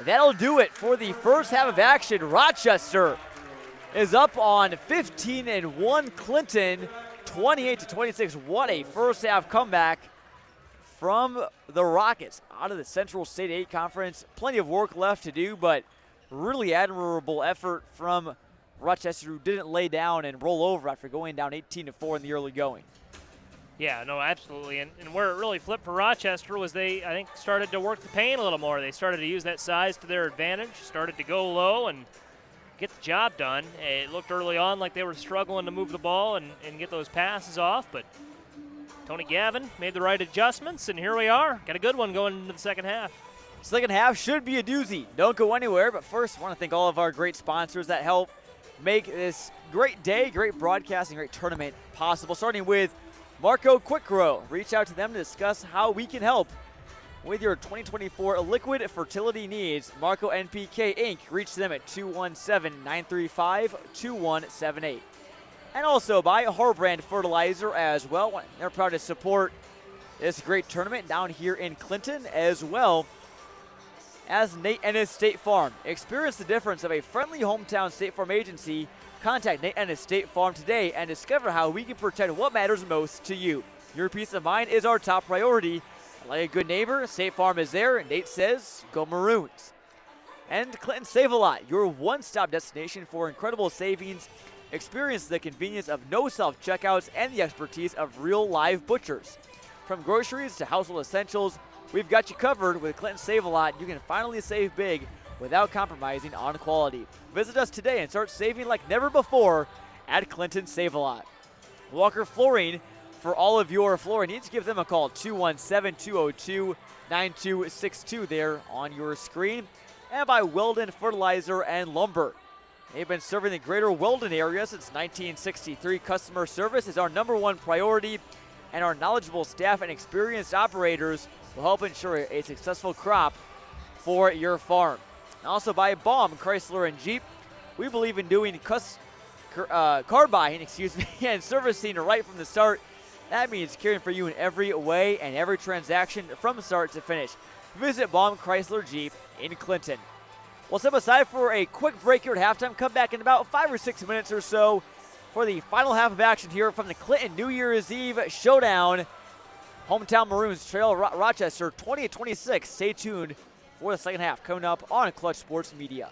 That'll do it for the first half of action. Rochester is up on 15-1. Clinton 28-26. What a first half comeback from the Rockets out of the Central State 8 Conference. Plenty of work left to do, but really admirable effort from Rochester, who didn't lay down and roll over after going down 18-4 in the early going. Yeah, no, absolutely. And where it really flipped for Rochester was they, I think, started to work the paint a little more. They started to use that size to their advantage, started to go low and get the job done. It looked early on like they were struggling to move the ball and get those passes off, but Tony Gavin made the right adjustments, and here we are. Got a good one going into the second half. Second half should be a doozy. Don't go anywhere, but first I want to thank all of our great sponsors that help make this great day, great broadcasting, great tournament possible, starting with Marco Quick Grow. Reach out to them to discuss how we can help with your 2024 liquid fertility needs. Marco NPK Inc. Reach them at 217-935-2178. And also by Harbrand Fertilizer as well. They're proud to support this great tournament down here in Clinton, as well as Nate Ennis State Farm. Experience the difference of a friendly hometown State Farm agency. Contact Nate Ennis State Farm today and discover how we can protect what matters most to you. Your peace of mind is our top priority. Like a good neighbor, State Farm is there, and Nate says, go Maroons. And Clinton Save-A-Lot, your one-stop destination for incredible savings. Experience the convenience of no self-checkouts and the expertise of real live butchers. From groceries to household essentials, we've got you covered with Clinton Save-A-Lot. You can finally save big without compromising on quality. Visit us today and start saving like never before at Clinton Save-A-Lot. Walker Flooring, for all of your flooring needs, give them a call, 217-202-9262 there on your screen. And by Weldon Fertilizer and Lumber. They've been serving the greater Weldon area since 1963. Customer service is our #1 priority, and our knowledgeable staff and experienced operators will help ensure a successful crop for your farm. Also by Baum Chrysler and Jeep, we believe in doing car buying, and servicing right from the start. That means caring for you in every way and every transaction from start to finish. Visit Baum Chrysler Jeep in Clinton. We'll step aside for a quick break here at halftime. Come back in about 5 or 6 minutes or so for the final half of action here from the Clinton New Year's Eve Showdown. Hometown Maroons trail Rochester 20-26. Stay tuned for the second half coming up on Clutch Sports Media.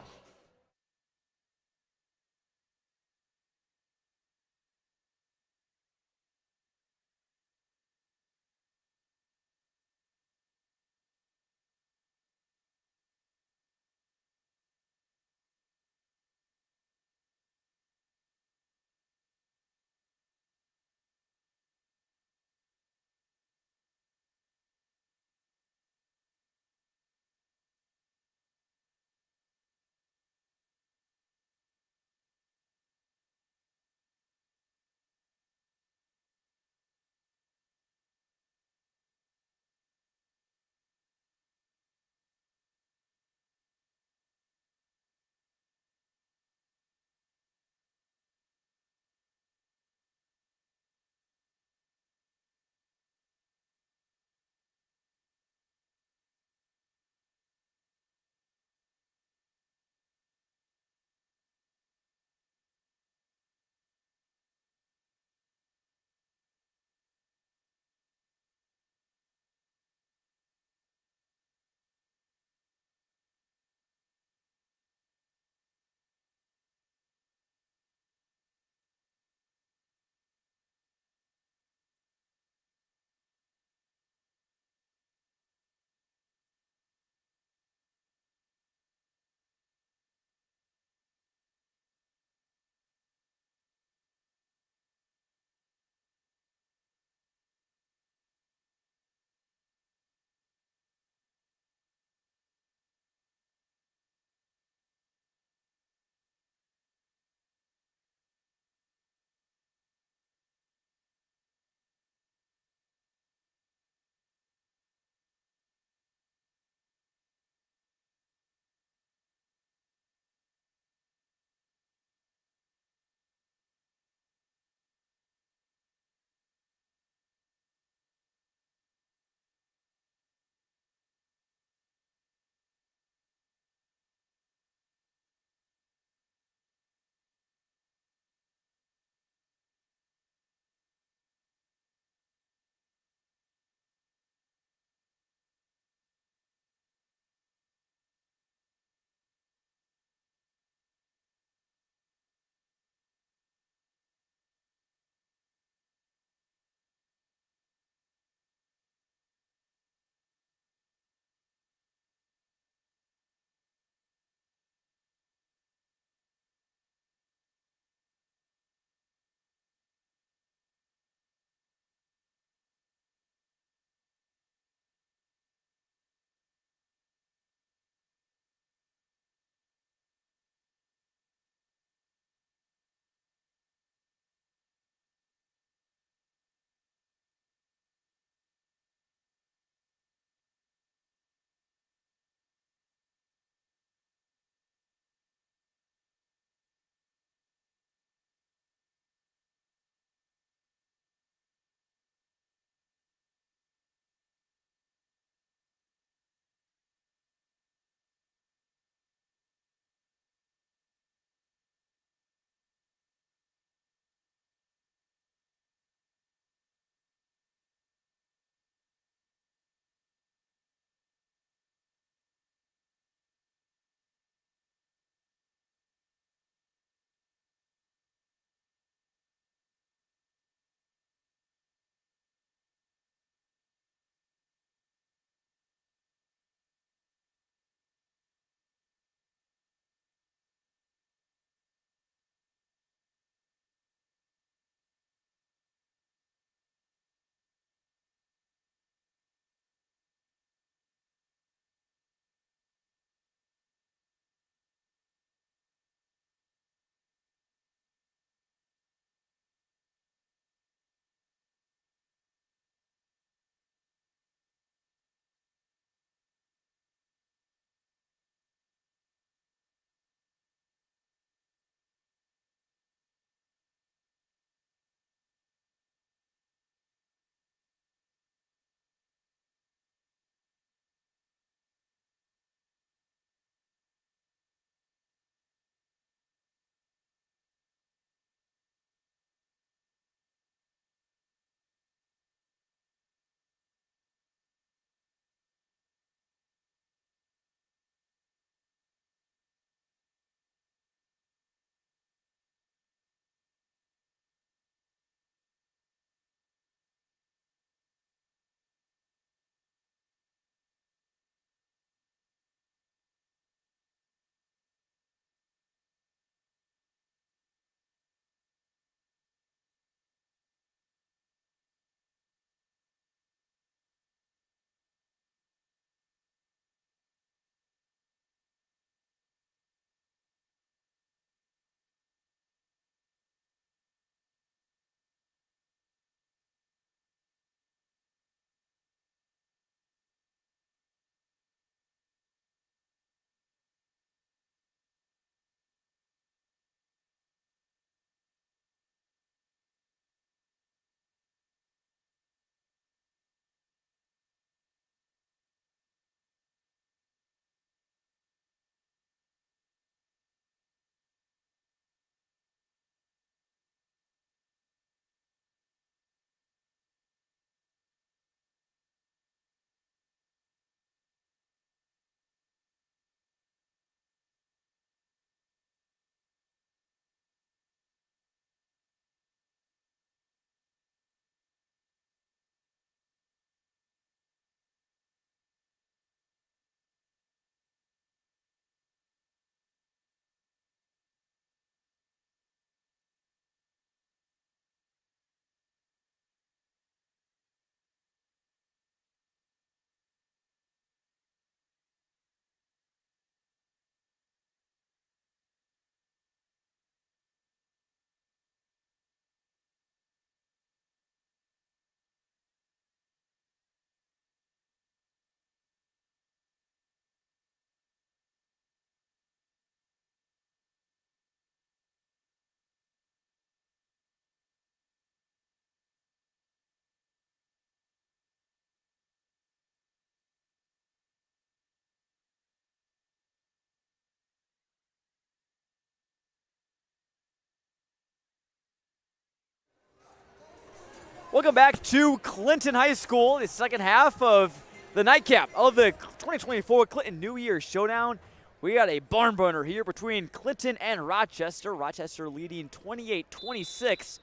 Welcome back to Clinton High School, the second half of the nightcap of the 2024 Clinton New Year Showdown. We got a barn burner here between Clinton and Rochester. Rochester leading 28-26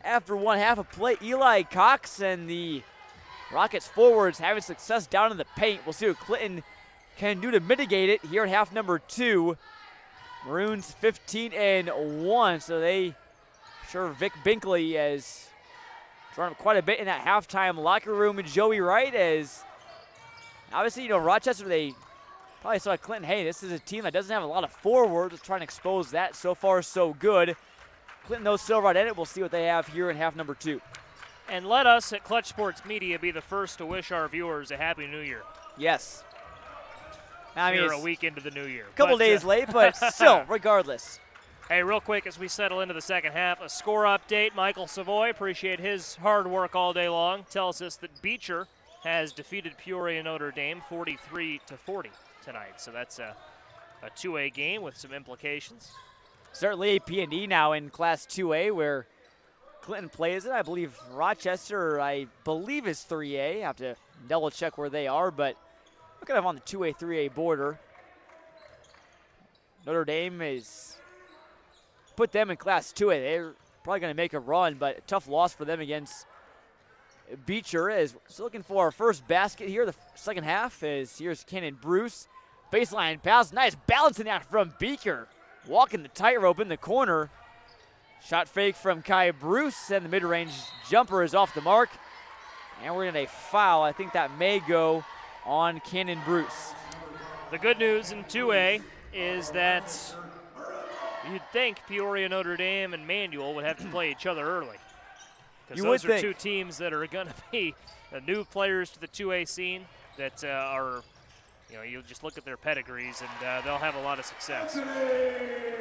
after one half of play. Eli Cox and the Rockets forwards having success down in the paint. We'll see what Clinton can do to mitigate it here in half number 2. Maroons 15-1, so they sure Vic Binkley has drawn up quite a bit in that halftime locker room. And Joey Wright, as obviously, Rochester, they probably saw Clinton, hey, this is a team that doesn't have a lot of forwards. Let's try and expose that. So far, so good. Clinton, though, still right in it. We'll see what they have here in half number 2. And let us at Clutch Sports Media be the first to wish our viewers a Happy New Year. Yes. I mean, we're a week into the new year. A couple days late, but still, regardless. Hey, real quick as we settle into the second half, a score update. Michael Savoy, appreciate his hard work all day long, tells us that Beecher has defeated Peoria Notre Dame 43-40 tonight. So that's a 2A game with some implications. Certainly P&D now in Class 2A where Clinton plays it. I believe Rochester, is 3A. I have to double check where they are, but we're kind of on the 2A, 3A border. Notre Dame is put them in Class 2A. They're probably going to make a run, but a tough loss for them against Beecher. Is still looking for our first basket here. The second half is here's Cannon Bruce. Baseline pass. Nice balancing act from Beecher. Walking the tightrope in the corner. Shot fake from Kai Bruce, and the mid-range jumper is off the mark. And we're going to foul. I think that may go on Cannon Bruce. The good news in 2A is that you'd think Peoria Notre Dame and Manual would have to play each other early. Because those are two teams that are going to be new players to the 2A scene that are, you'll just look at their pedigrees and they'll have a lot of success.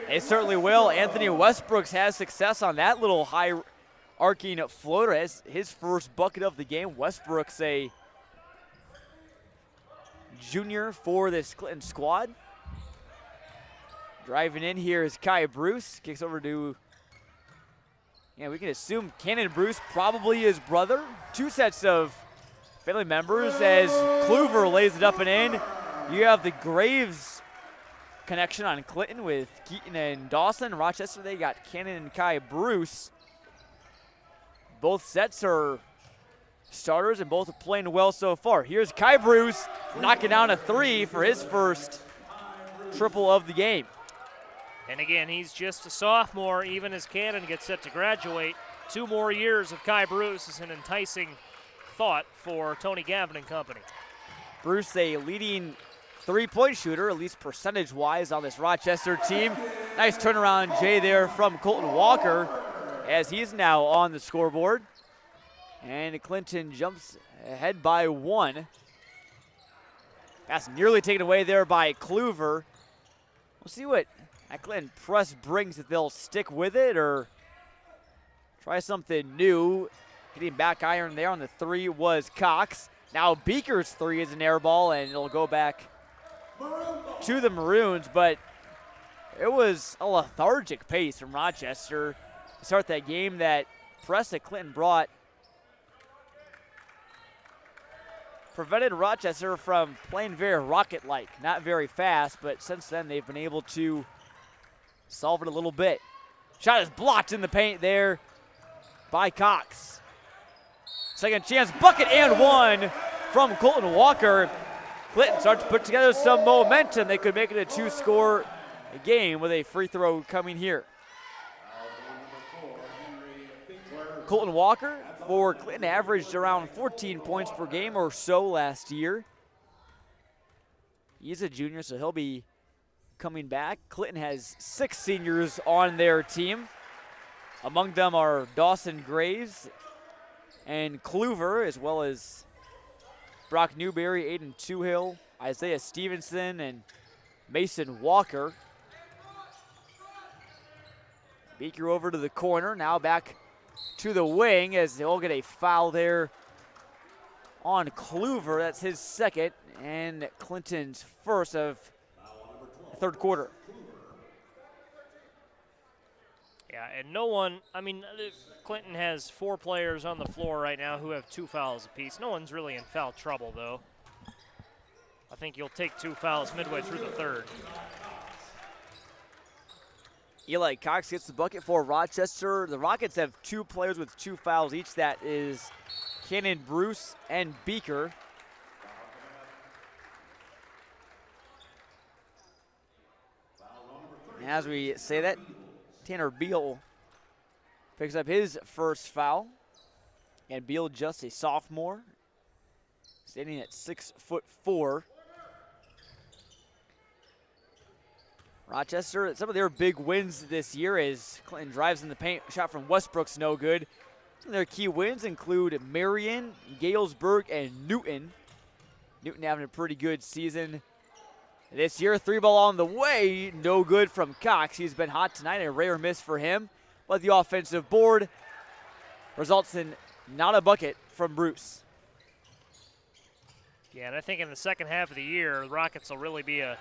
They certainly will. Anthony Westbrooks has success on that little high arcing floater as his first bucket of the game. Westbrooks, a junior for this Clinton squad. Driving in here is Kai Bruce. Kicks over to, we can assume Cannon Bruce, probably his brother. Two sets of family members as Kluver lays it up and in. You have the Graves connection on Clinton with Keaton and Dawson. Rochester, they got Cannon and Kai Bruce. Both sets are starters and both are playing well so far. Here's Kai Bruce knocking down a 3 for his first triple of the game. And again, he's just a sophomore, even as Cannon gets set to graduate. 2 more years of Kai Bruce is an enticing thought for Tony Gavin and company. Bruce, a leading three-point shooter, at least percentage-wise, on this Rochester team. Nice turnaround, Jay, there from Colton Walker, as he's now on the scoreboard. And Clinton jumps ahead by 1. Pass nearly taken away there by Kluver. We'll see what that Clinton press brings, if they'll stick with it or try something new. Hitting back iron there on the 3 was Cox. Now Beaker's 3 is an air ball, and it'll go back to the Maroons, but it was a lethargic pace from Rochester to start that game. That press that Clinton brought prevented Rochester from playing very rocket-like, not very fast, but since then they've been able to solve it a little bit. Shot is blocked in the paint there by Cox. Second chance, bucket and 1 from Colton Walker. Clinton starts to put together some momentum. They could make it a 2-score game with a free throw coming here. Colton Walker for Clinton averaged around 14 points per game or so last year. He's a junior, so he'll be coming back. Clinton has 6 seniors on their team. Among them are Dawson Graves and Kluver, as well as Brock Newberry, Aiden Toohill, Isaiah Stevenson, and Mason Walker. Beaker over to the corner, now back to the wing as they'll get a foul there on Kluver. That's his second and Clinton's first of the third quarter. Yeah, and no one, Clinton has 4 players on the floor right now who have 2 fouls apiece. No one's really in foul trouble, though. I think you'll take 2 fouls midway through the third. Eli Cox gets the bucket for Rochester. The Rockets have 2 players with 2 fouls each. That is Cannon Bruce and Beaker. And as we say that, Tanner Beal picks up his first foul. And Beal, just a sophomore, standing at 6'4". Rochester, some of their big wins this year is Clinton drives in the paint. Shot from Westbrook's no good. Some of their key wins include Marion, Galesburg, and Newton. Newton having a pretty good season this year. 3-ball on the way, no good from Cox. He's been hot tonight, a rare miss for him. But the offensive board results in not a bucket from Bruce. Yeah, and I think in the second half of the year, the Rockets will really be a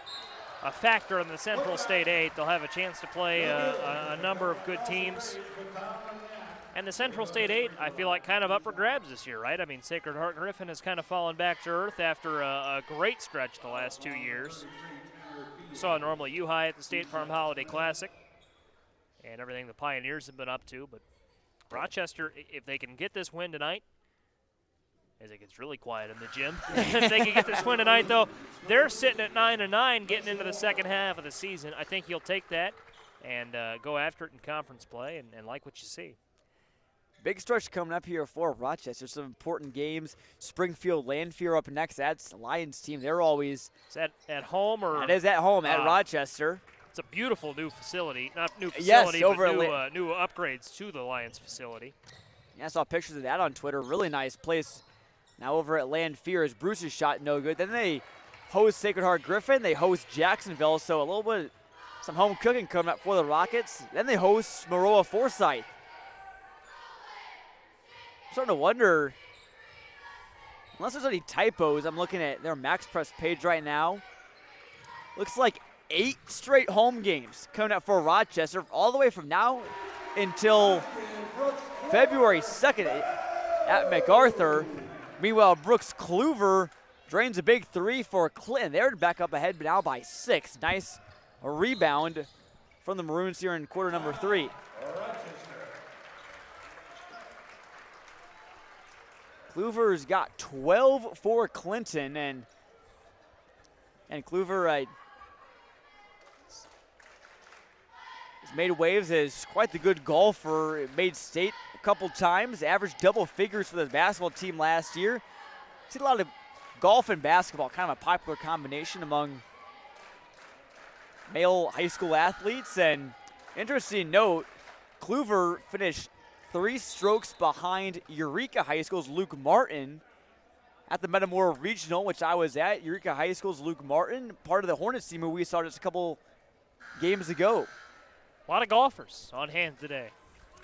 factor in the Central State 8. They'll have a chance to play a number of good teams. And the Central State 8, I feel like kind of up for grabs this year, right? I mean, Sacred Heart Griffin has kind of fallen back to earth after a great stretch the last 2 years. Saw Normal U-High at the State Farm Holiday Classic and everything the Pioneers have been up to. But Rochester, if they can get this win tonight, as it gets really quiet in the gym. If they can get this win tonight, though, they're sitting at 9-9 getting into the second half of the season. I think you'll take that and go after it in conference play and like what you see. Big stretch coming up here for Rochester. Some important games. Springfield, Lanphier up next. That's the Lions team. They're always. Is that at home or? It is at home at Rochester. It's a beautiful new facility. Not new facility, yes, but new upgrades to the Lions facility. Yeah, I saw pictures of that on Twitter. Really nice place. Now over at Lanphier, as Bruce's shot no good. Then they host Sacred Heart Griffin. They host Jacksonville. So a little bit, some home cooking coming up for the Rockets. Then they host Maroa-Forsyth. I'm starting to wonder, unless there's any typos, I'm looking at their Max Press page right now. Looks like 8 straight home games coming up for Rochester, all the way from now until February 2nd at MacArthur. Meanwhile, Brooks Kluver drains a big 3 for Clinton. They're back up ahead, but now by 6. Nice rebound from the Maroons here in quarter number 3. Kluver's got 12 for Clinton, and Kluver has made waves as quite the good golfer. Made state a couple times, averaged double figures for the basketball team last year. Seen a lot of golf and basketball, kind of a popular combination among male high school athletes. And interesting note, Kluver finished 3 strokes behind Eureka High School's Luke Martin at the Metamora Regional, which I was at. Eureka High School's Luke Martin, part of the Hornets team who we saw just a couple games ago. A lot of golfers on hand today.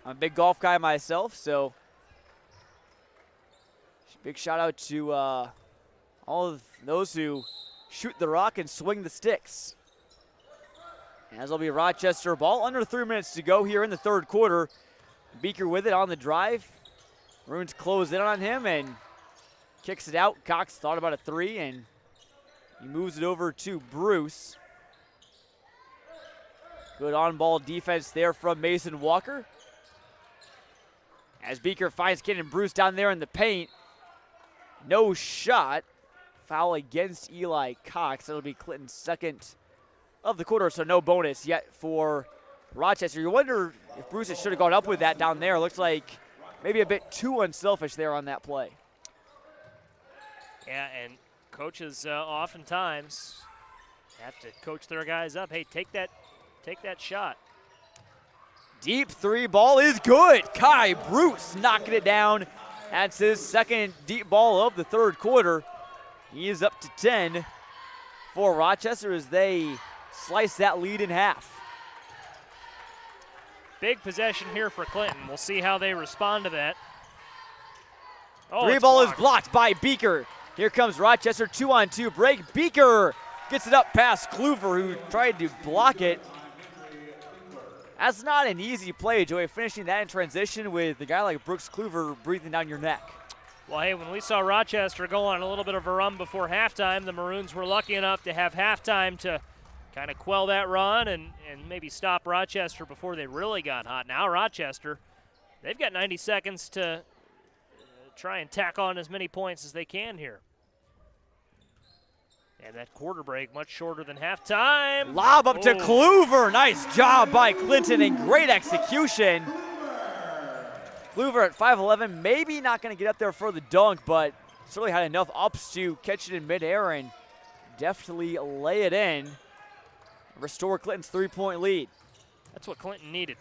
I'm a big golf guy myself, so big shout out to all of those who shoot the rock and swing the sticks. As will be Rochester ball. Under 3 minutes to go here in the third quarter. Beaker with it on the drive. Maroons close in on him and kicks it out. Cox thought about a 3, and he moves it over to Bruce. Good on-ball defense there from Mason Walker. As Beaker finds Cannon Bruce down there in the paint. No shot. Foul against Eli Cox. It'll be Clinton's second of the quarter, so no bonus yet for Rochester. You wonder if Bruce should have gone up with that down there. Looks like maybe a bit too unselfish there on that play. Yeah, and coaches oftentimes have to coach their guys up. Hey, take that shot. Deep 3 ball is good. Kai Bruce knocking it down. That's his second deep ball of the third quarter. He is up to 10 for Rochester as they slice that lead in half. Big possession here for Clinton. We'll see how they respond to that. Oh, 3 ball is blocked by Beaker. Here comes Rochester, 2-on-2 break. Beaker gets it up past Kluver, who tried to block it. That's not an easy play, Joey, finishing that in transition with a guy like Brooks Kluver breathing down your neck. Well, hey, when we saw Rochester go on a little bit of a run before halftime, the Maroons were lucky enough to have halftime to kind of quell that run and maybe stop Rochester before they really got hot. Now Rochester, they've got 90 seconds to try and tack on as many points as they can here. And that quarter break much shorter than halftime. Lob up to Kluver. Nice job by Clinton and great execution. Kluver at 5'11", maybe not going to get up there for the dunk, but certainly had enough ups to catch it in midair and definitely lay it in. Restore Clinton's 3-point lead. That's what Clinton needed.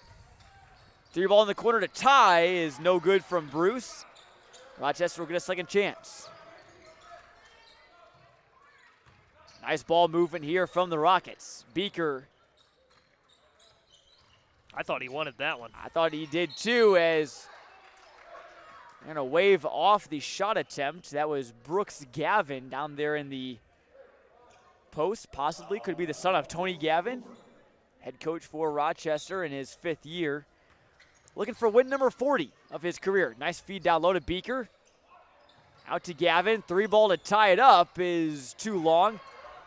3-ball in the corner to tie is no good from Bruce. Rochester will get a second chance. Nice ball movement here from the Rockets. Beaker. I thought he wanted that one. I thought he did too, as they're going to wave off the shot attempt. That was Brooks Gavin down there in the post. Possibly could be the son of Tony Gavin, head coach for Rochester in his 5th year. Looking for win number 40 of his career. Nice feed down low to Beaker. Out to Gavin. 3-ball to tie it up is too long.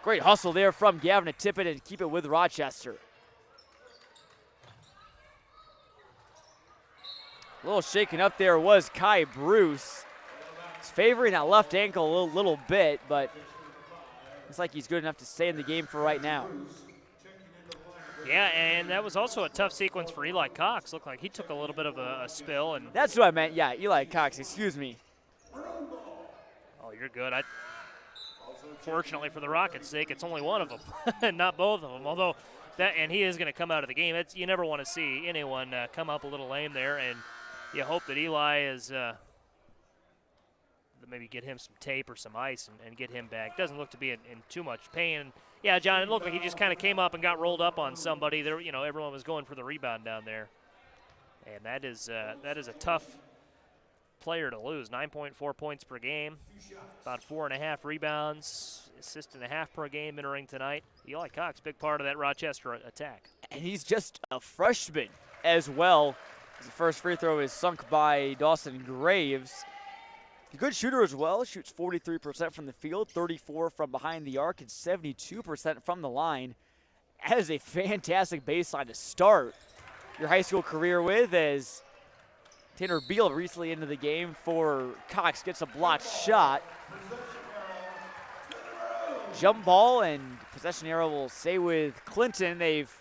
Great hustle there from Gavin to tip it and keep it with Rochester. A little shaken up there was Kai Bruce. He's favoring that left ankle a little bit, but looks like he's good enough to stay in the game for right now. Yeah, and that was also a tough sequence for Eli Cox. Looked like he took a little bit of a spill. And that's what I meant. Yeah, Eli Cox, excuse me. Oh, you're good. Fortunately for the Rockets' sake, it's only one of them, and not both of them. Although and he is going to come out of the game. You never want to see anyone come up a little lame there, and you hope that Eli is maybe get him some tape or some ice and get him back. Doesn't look to be in too much pain. Yeah, John, it looked like he just kind of came up and got rolled up on somebody. There, everyone was going for the rebound down there, and that is a tough player to lose. 9.4 points per game, about 4.5 rebounds, assist and a half per game entering tonight. Eli Cox, big part of that Rochester attack. And he's just a freshman as well. The first free throw is sunk by Dawson Graves. A good shooter as well, shoots 43% from the field, 34% from behind the arc, and 72% from the line. That is a fantastic baseline to start your high school career with, as Tanner Beal recently into the game for Cox gets a blocked shot. Jump ball and possession arrow will stay with Clinton. They've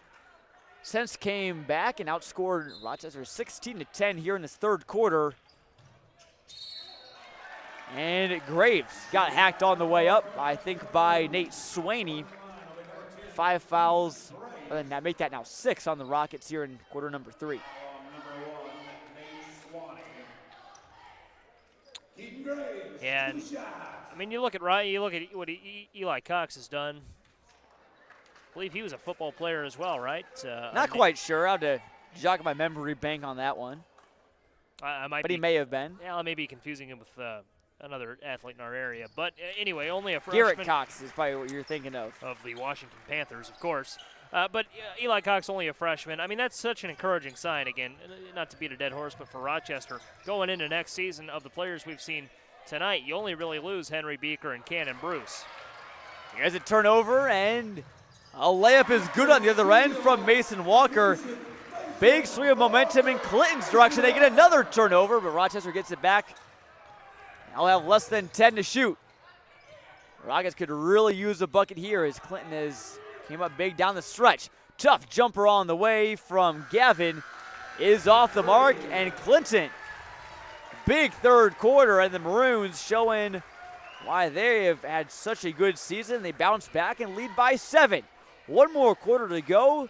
since came back and outscored Rochester 16-10 here in this third quarter. And Graves got hacked on the way up, I think, by Nate Swaney. 5 fouls, and make that now 6 on the Rockets here in quarter number 3. And I mean, you look at what Eli Cox has done. I believe he was a football player as well, right? Not quite sure. I have to jog my memory bank on that one. But he may have been. Yeah, I may be confusing him with another athlete in our area. But anyway, only a freshman. Garrett Cox is probably what you're thinking of. Of the Washington Panthers, of course. But Eli Cox, only a freshman. I mean, that's such an encouraging sign, again, not to beat a dead horse, but for Rochester, going into next season, of the players we've seen tonight, you only really lose Henry Beaker and Cannon Bruce. Here's a turnover, and a layup is good on the other end from Mason Walker. Big swing of momentum in Clinton's direction. They get another turnover, but Rochester gets it back. I'll have less than 10 to shoot. Rockets could really use a bucket here as Clinton came up big down the stretch. Tough jumper on the way from Gavin is off the mark, and Clinton, big third quarter, and the Maroons showing why they have had such a good season. They bounce back and lead by 7. One more quarter to go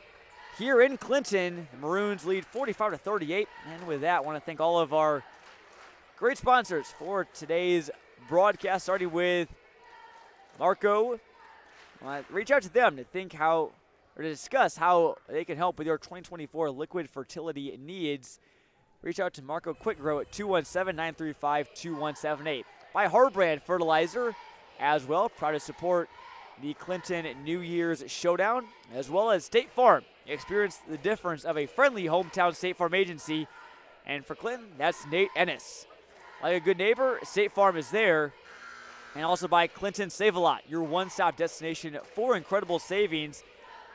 here in Clinton. The Maroons lead 45-38, and with that, I want to thank all of our great sponsors for today's broadcast, starting with Marco. Reach out to them to discuss how they can help with your 2024 liquid fertility needs. Reach out to Marco Quickgrow at 217-935-2178. Buy Hardbrand Fertilizer as well. Proud to support the Clinton New Year's Showdown, as well as State Farm. Experience the difference of a friendly hometown State Farm agency. And for Clinton, that's Nate Ennis. Like a good neighbor, State Farm is there. And also by Clinton Save-A-Lot, your one-stop destination for incredible savings.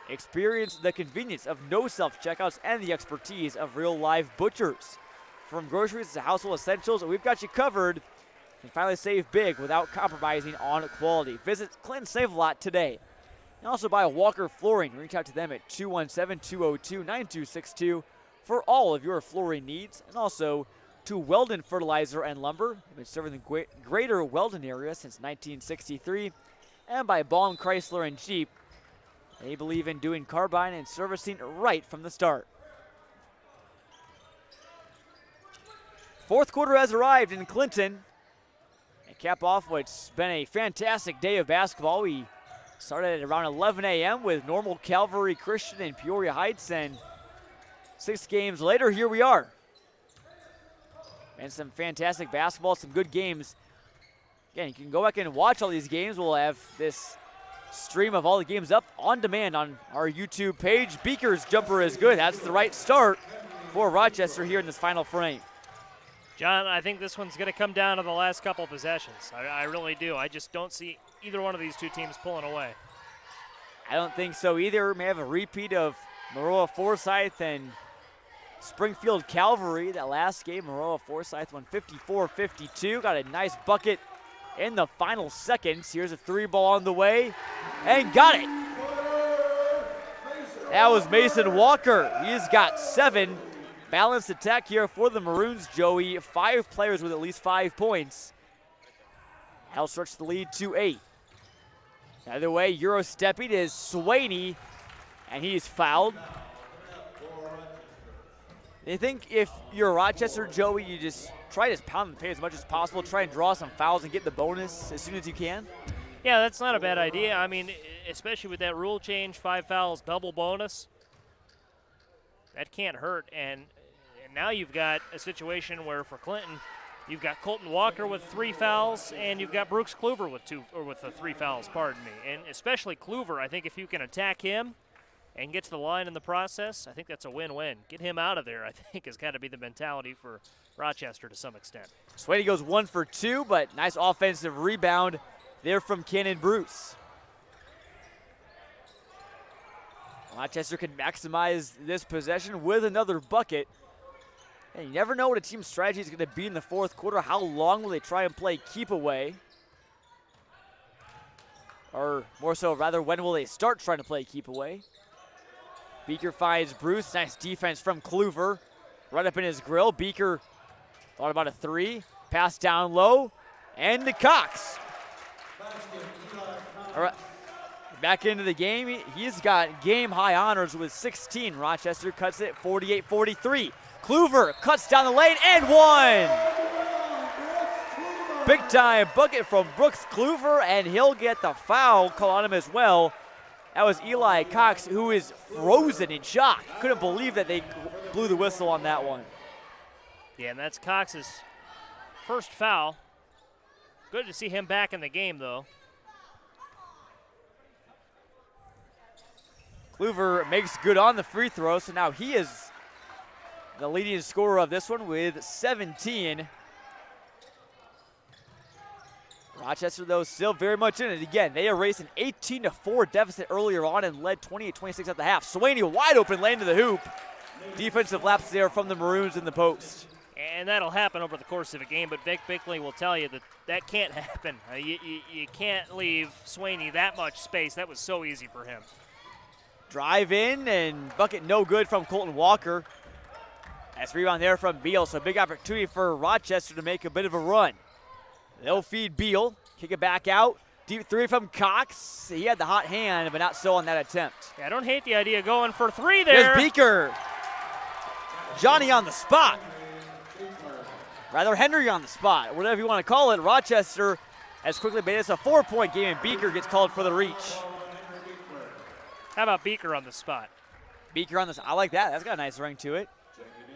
Experience the convenience of no self-checkouts and the expertise of real live butchers. From groceries to household essentials, we've got you covered. And finally save big without compromising on quality. Visit Clinton Save-A-Lot today. And also by Walker Flooring. Reach out to them at 217-202-9262 for all of your flooring needs. And also to Weldon Fertilizer and Lumber. They've been serving the greater Weldon area since 1963. And by Baum Chrysler and Jeep. They believe in doing carbine and servicing right from the start. Fourth quarter has arrived in Clinton. And cap off what's been a fantastic day of basketball. We started at around 11 a.m. with normal Calvary Christian and Peoria Heights, and 6 games later, here we are. And some fantastic basketball, some good games. Again, you can go back and watch all these games. We'll have this stream of all the games up on demand on our YouTube page. Beaker's jumper is good. That's the right start for Rochester here in this final frame. John, I think this one's going to come down to the last couple of possessions. I really do. I just don't see either one of these two teams pulling away. I don't think so either. May have a repeat of Maroa-Forsyth and Springfield Calvary. That last game, Maroa-Forsyth won 54-52. Got a nice bucket in the final seconds. Here's a 3-ball on the way, and got it. That was Mason Walker. He's got 7. Balanced attack here for the Maroons, Joey. 5 players with at least 5 points. That'll stretch the lead to 8. Either way, Euro stepping is Swaney, and he's fouled. I think if you're Rochester, Joey, you just try to pound the paint as much as possible, try and draw some fouls and get the bonus as soon as you can. Yeah, that's not a bad idea. I mean, especially with that rule change, 5 fouls, double bonus. That can't hurt, and now you've got a situation where for Clinton, you've got Colton Walker with 3 fouls, and you've got Brooks Kluver with 3 fouls, pardon me. And especially Kluver, I think if you can attack him and get to the line in the process, I think that's a win-win. Get him out of there, I think, has got to be the mentality for Rochester to some extent. Swaney goes 1 for 2, but nice offensive rebound there from Cannon Bruce. Rochester can maximize this possession with another bucket. And you never know what a team's strategy is going to be in the fourth quarter. How long will they try and play keep away? Or more so, rather, when will they start trying to play keep away? Beaker finds Bruce. Nice defense from Kluver. Right up in his grill. Beaker thought about a 3. Pass down low. And to Cox. All right. Back into the game. He's got game-high honors with 16. Rochester cuts it 48-43. Kluver cuts down the lane and 1. Big-time bucket from Brooks Kluver, and he'll get the foul call on him as well. That was Eli Cox, who is frozen in shock. Couldn't believe that they blew the whistle on that one. Yeah, and that's Cox's first foul. Good to see him back in the game, though. Kluver makes good on the free throw, so now he is the leading scorer of this one with 17. Rochester, though, still very much in it. Again, they erased an 18-4 deficit earlier on and led 28-26 at the half. Swaney wide open lane to the hoop. Defensive lapse there from the Maroons in the post. And that'll happen over the course of a game, but Vic Bickley will tell you that that can't happen. You can't leave Swaney that much space. That was so easy for him. Drive in, and bucket no good from Colton Walker. Nice rebound there from Beal, so big opportunity for Rochester to make a bit of a run. They'll feed Beal, kick it back out. Deep 3 from Cox. He had the hot hand, but not so on that attempt. Yeah, I don't hate the idea of going for 3 there. There's Beaker. Johnny on the spot. Rather, Henry on the spot, whatever you want to call it. Rochester has quickly made this a 4-point game, and Beaker gets called for the reach. How about Beaker on the spot? Beaker on the spot. I like that. That's got a nice ring to it.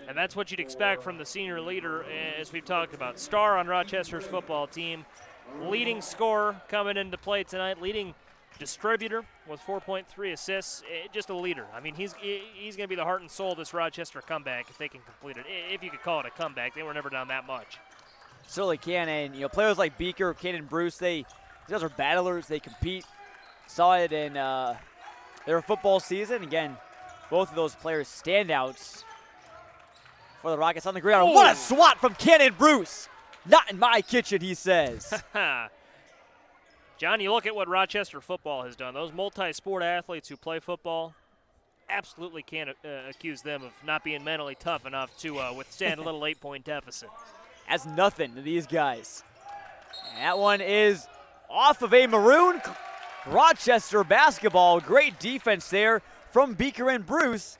And that's what you'd expect from the senior leader, as we've talked about. Star on Rochester's football team. Leading scorer coming into play tonight. Leading distributor with 4.3 assists, just a leader. I mean, he's going to be the heart and soul of this Rochester comeback if they can complete it. If you could call it a comeback, they were never down that much. Certainly can, and players like Beaker, Caden Bruce, these guys are battlers. They compete. Saw it in their football season. Again, both of those players standouts for the Rockets on the ground. Oh. What a swat from Caden Bruce! Not in my kitchen, he says. John, you look at what Rochester football has done. Those multi-sport athletes who play football, absolutely can't accuse them of not being mentally tough enough to withstand a little 8-point deficit. That's nothing to these guys. And that one is off of a maroon. Rochester basketball. Great defense there from Beaker and Bruce.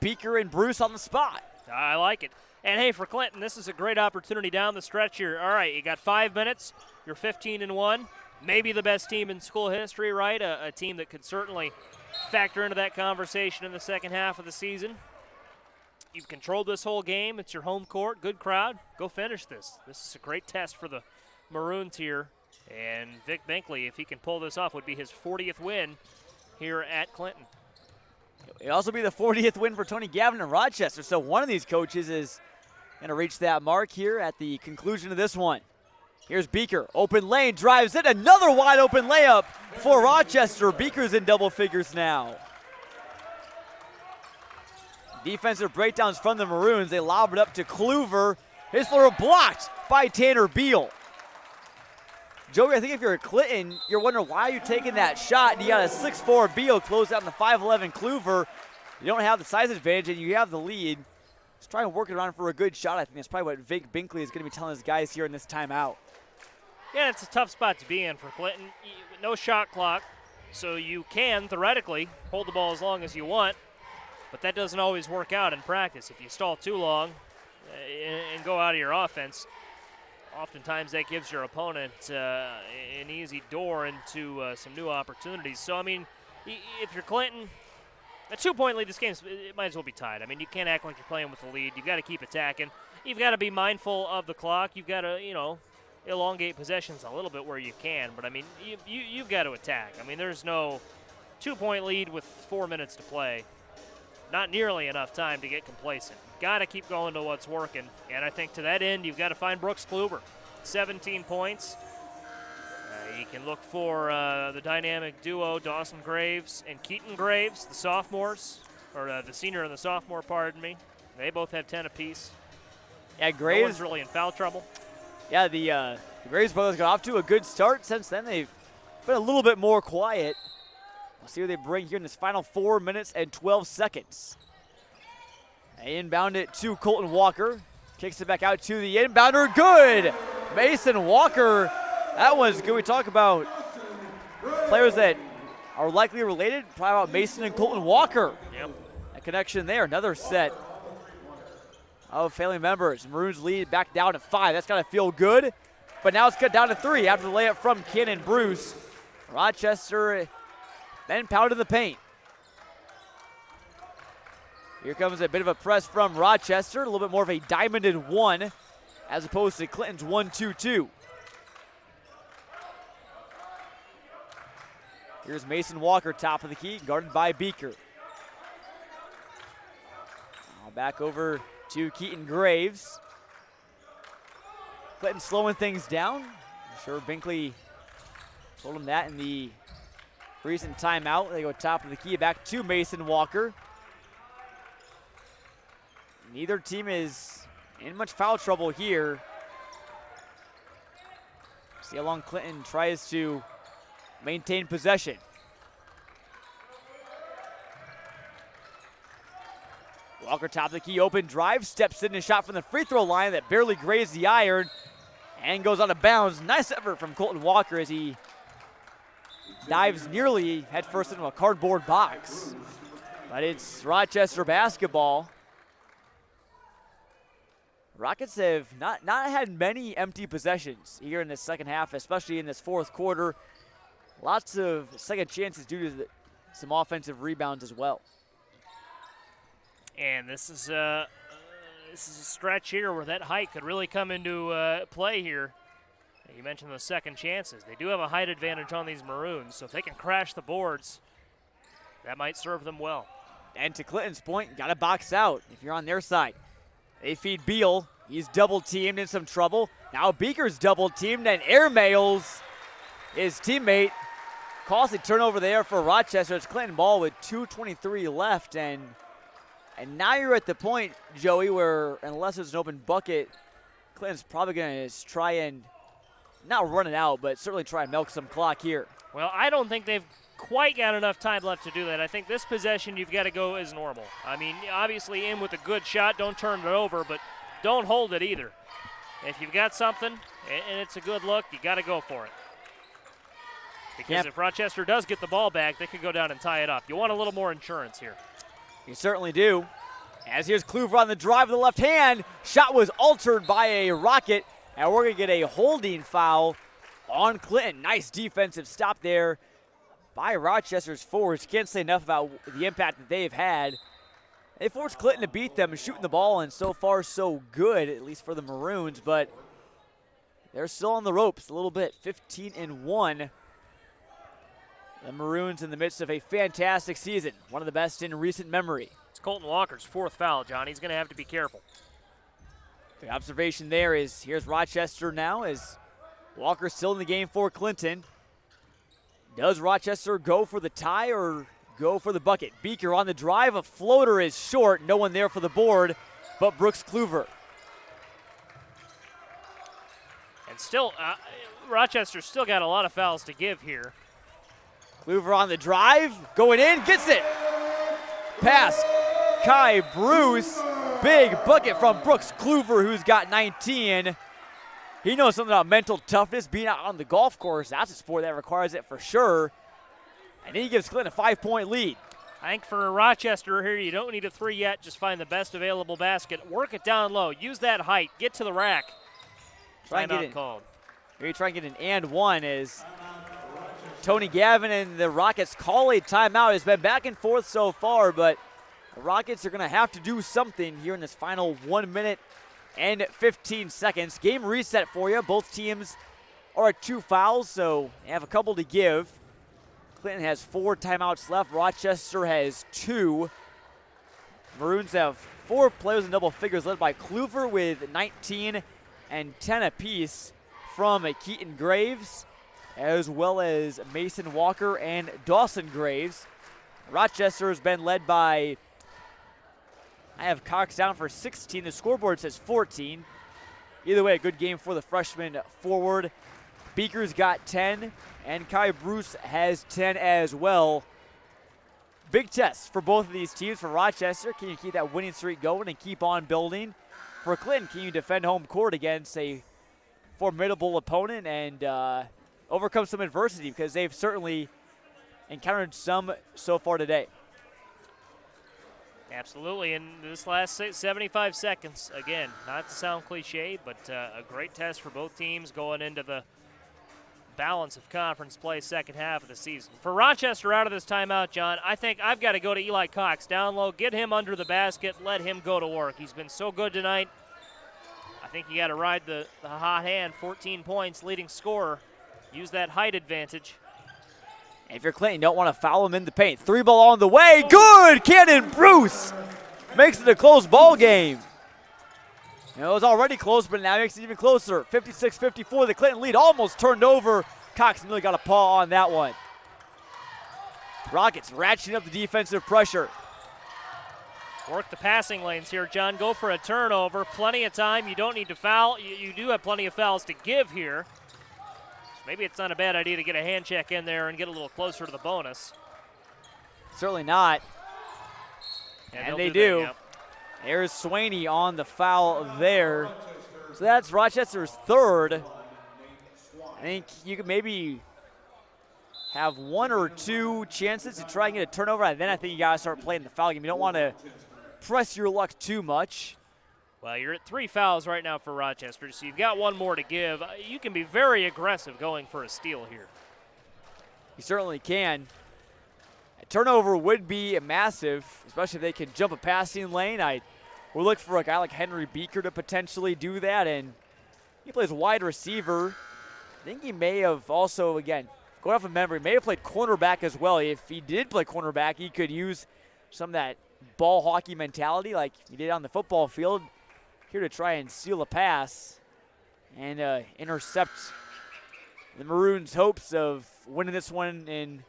Beaker and Bruce on the spot. I like it. And hey, for Clinton, this is a great opportunity down the stretch here. All right, you got 5 minutes. You're 15-1. Maybe the best team in school history, right? A team that could certainly factor into that conversation in the second half of the season. You've controlled this whole game. It's your home court. Good crowd. Go finish this. This is a great test for the Maroons here. And Vic Binkley, if he can pull this off, would be his 40th win here at Clinton. It'll also be the 40th win for Tony Gavin in Rochester. So one of these coaches is going to reach that mark here at the conclusion of this one. Here's Beaker. Open lane, drives in. Another wide open layup for Rochester. Beaker's in double figures now. Defensive breakdowns from the Maroons. They lob it up to Kluver. His floor blocked by Tanner Beal. Joey, I think if you're a Clinton, you're wondering why you're taking that shot. You got a 6'4 Beal close out in the 5'11 Kluver. You don't have the size advantage and you have the lead. Just try and work it around for a good shot. I think that's probably what Vic Binkley is going to be telling his guys here in this timeout. Yeah, it's a tough spot to be in for Clinton. No shot clock, so you can theoretically hold the ball as long as you want, but that doesn't always work out in practice. If you stall too long and go out of your offense, oftentimes that gives your opponent an easy door into some new opportunities. So, I mean, if you're Clinton, a 2-point lead, this game it might as well be tied. I mean, you can't act like you're playing with the lead. You've got to keep attacking. You've got to be mindful of the clock. You've got to, elongate possessions a little bit where you can. But, I mean, you've got to attack. I mean, there's no 2-point lead with 4 minutes to play. Not nearly enough time to get complacent. Got to keep going to what's working. And I think to that end, you've got to find Brooks Kluber. 17 points. You can look for the dynamic duo, Dawson Graves and Keaton Graves, the sophomores, or the senior and the sophomore, pardon me. They both have 10 apiece. Yeah, Graves. No one's really in foul trouble. Yeah, the Graves brothers got off to a good start. Since then, they've been a little bit more quiet. We'll see what they bring here in this final 4 minutes and 12 seconds. They inbound it to Colton Walker. Kicks it back out to the inbounder. Good! Mason Walker. That was good. We talk about players that are likely related. Probably about Mason and Colton Walker. Yep. That connection there. Another set of family members. Maroons lead back down to 5. That's got to feel good. But now it's cut down to 3 after the layup from Cannon Bruce. Rochester then pounded the paint. Here comes a bit of a press from Rochester. A little bit more of a diamonded 1 as opposed to Clinton's 1-2-2. Here's Mason Walker, top of the key, guarded by Beaker. Now back over to Keaton Graves. Clinton slowing things down. I'm sure Binkley told him that in the recent timeout. They go top of the key, back to Mason Walker. Neither team is in much foul trouble here. See how long Clinton tries to maintain possession. Walker top of the key, open drive, steps in a shot from the free throw line that barely grazed the iron and goes out of bounds. Nice effort from Colton Walker as he dives nearly headfirst into a cardboard box. But it's Rochester basketball. Rockets have not had many empty possessions here in the second half, especially in this fourth quarter. Lots of second chances due to some offensive rebounds as well. And this is a stretch here where that height could really come into play here. You mentioned those second chances. They do have a height advantage on these Maroons, so if they can crash the boards, that might serve them well. And to Clinton's point, got to box out if you're on their side. They feed Beal. He's double-teamed, in some trouble. Now Beaker's double-teamed and airmails his teammate. Costly turnover there for Rochester. It's Clinton ball with 2:23 left, and now you're at the point, Joey, where unless it's an open bucket, Clinton's probably going to try and not run it out, but certainly try and milk some clock here. Well, I don't think they've quite got enough time left to do that. I think this possession you've got to go as normal. I mean, obviously in with a good shot, don't turn it over, but don't hold it either. If you've got something and it's a good look, you got to go for it. Because if Rochester does get the ball back, they could go down and tie it up. You want a little more insurance here. You certainly do. As here's Kluver on the drive with the left hand. Shot was altered by a Rocket, and we're going to get a holding foul on Clinton. Nice defensive stop there by Rochester's forwards. Can't say enough about the impact that they've had. They forced Clinton to beat them shooting the ball, and so far so good, at least for the Maroons, but they're still on the ropes a little bit. 15-1. The Maroons in the midst of a fantastic season, one of the best in recent memory. It's Colton Walker's fourth foul, John. He's going to have to be careful. The observation there is here's Rochester now as Walker still in the game for Clinton. Does Rochester go for the tie or go for the bucket? Beaker on the drive. A floater is short. No one there for the board, but Brooks Kluver. And still, Rochester's still got a lot of fouls to give here. Kluver on the drive, going in, gets it. Pass, Kai Bruce. Big bucket from Brooks Kluver, who's got 19. He knows something about mental toughness, being out on the golf course. That's a sport that requires it for sure. And he gives Clinton a 5-point lead. I think for Rochester here, you don't need a three yet. Just find the best available basket. Work it down low. Use that height. Get to the rack. Try and get Timeout it. called. Here you try and get an and one as Tony Gavin and the Rockets call a timeout. It's been back and forth so far, but the Rockets are going to have to do something here in this final 1 minute and 15 seconds. Game reset for you. Both teams are at 2 fouls, so they have a couple to give. Clinton has 4 timeouts left. Rochester has 2. Maroons have 4 players in double figures, led by Kluver with 19 and 10 apiece from Keaton Graves, as well as Mason Walker and Dawson Graves. Rochester has been led by, I have Cox down for 16. The scoreboard says 14. Either way, a good game for the freshman forward. Beaker's got 10, and Kai Bruce has 10 as well. Big test for both of these teams. For Rochester, can you keep that winning streak going and keep on building? For Clinton, can you defend home court against a formidable opponent and overcome some adversity, because they've certainly encountered some so far today. Absolutely, in this last 75 seconds, again, not to sound cliche, but a great test for both teams going into the balance of conference play second half of the season. For Rochester out of this timeout, John, I think I've got to go to Eli Cox down low, get him under the basket, let him go to work. He's been so good tonight. I think you got to ride the hot hand. 14 points, leading scorer. Use that height advantage. If you're Clinton, you don't want to foul him in the paint. 3 ball on the way. Good! Cannon Bruce makes it a close ball game. It was already close, but now makes it even closer. 56-54, the Clinton lead almost turned over. Cox nearly got a paw on that one. Rockets ratcheting up the defensive pressure. Work the passing lanes here, John. Go for a turnover. Plenty of time. You don't need to foul. You do have plenty of fouls to give here. Maybe it's not a bad idea to get a hand check in there and get a little closer to the bonus. Certainly not. And they do. Yep. There's Swaney on the foul there. So that's Rochester's third. I think you could maybe have 1 or 2 chances to try and get a turnover, and then I think you got to start playing the foul game. You don't want to press your luck too much. Well, you're at 3 fouls right now for Rochester, so you've got 1 more to give. You can be very aggressive going for a steal here. You certainly can. A turnover would be massive, especially if they can jump a passing lane. We're looking for a guy like Henry Beaker to potentially do that, and he plays wide receiver. I think he may have also, again, going off of memory, may have played cornerback as well. If he did play cornerback, he could use some of that ball hockey mentality like he did on the football field, here to try and steal a pass and intercept the Maroons' hopes of winning this one in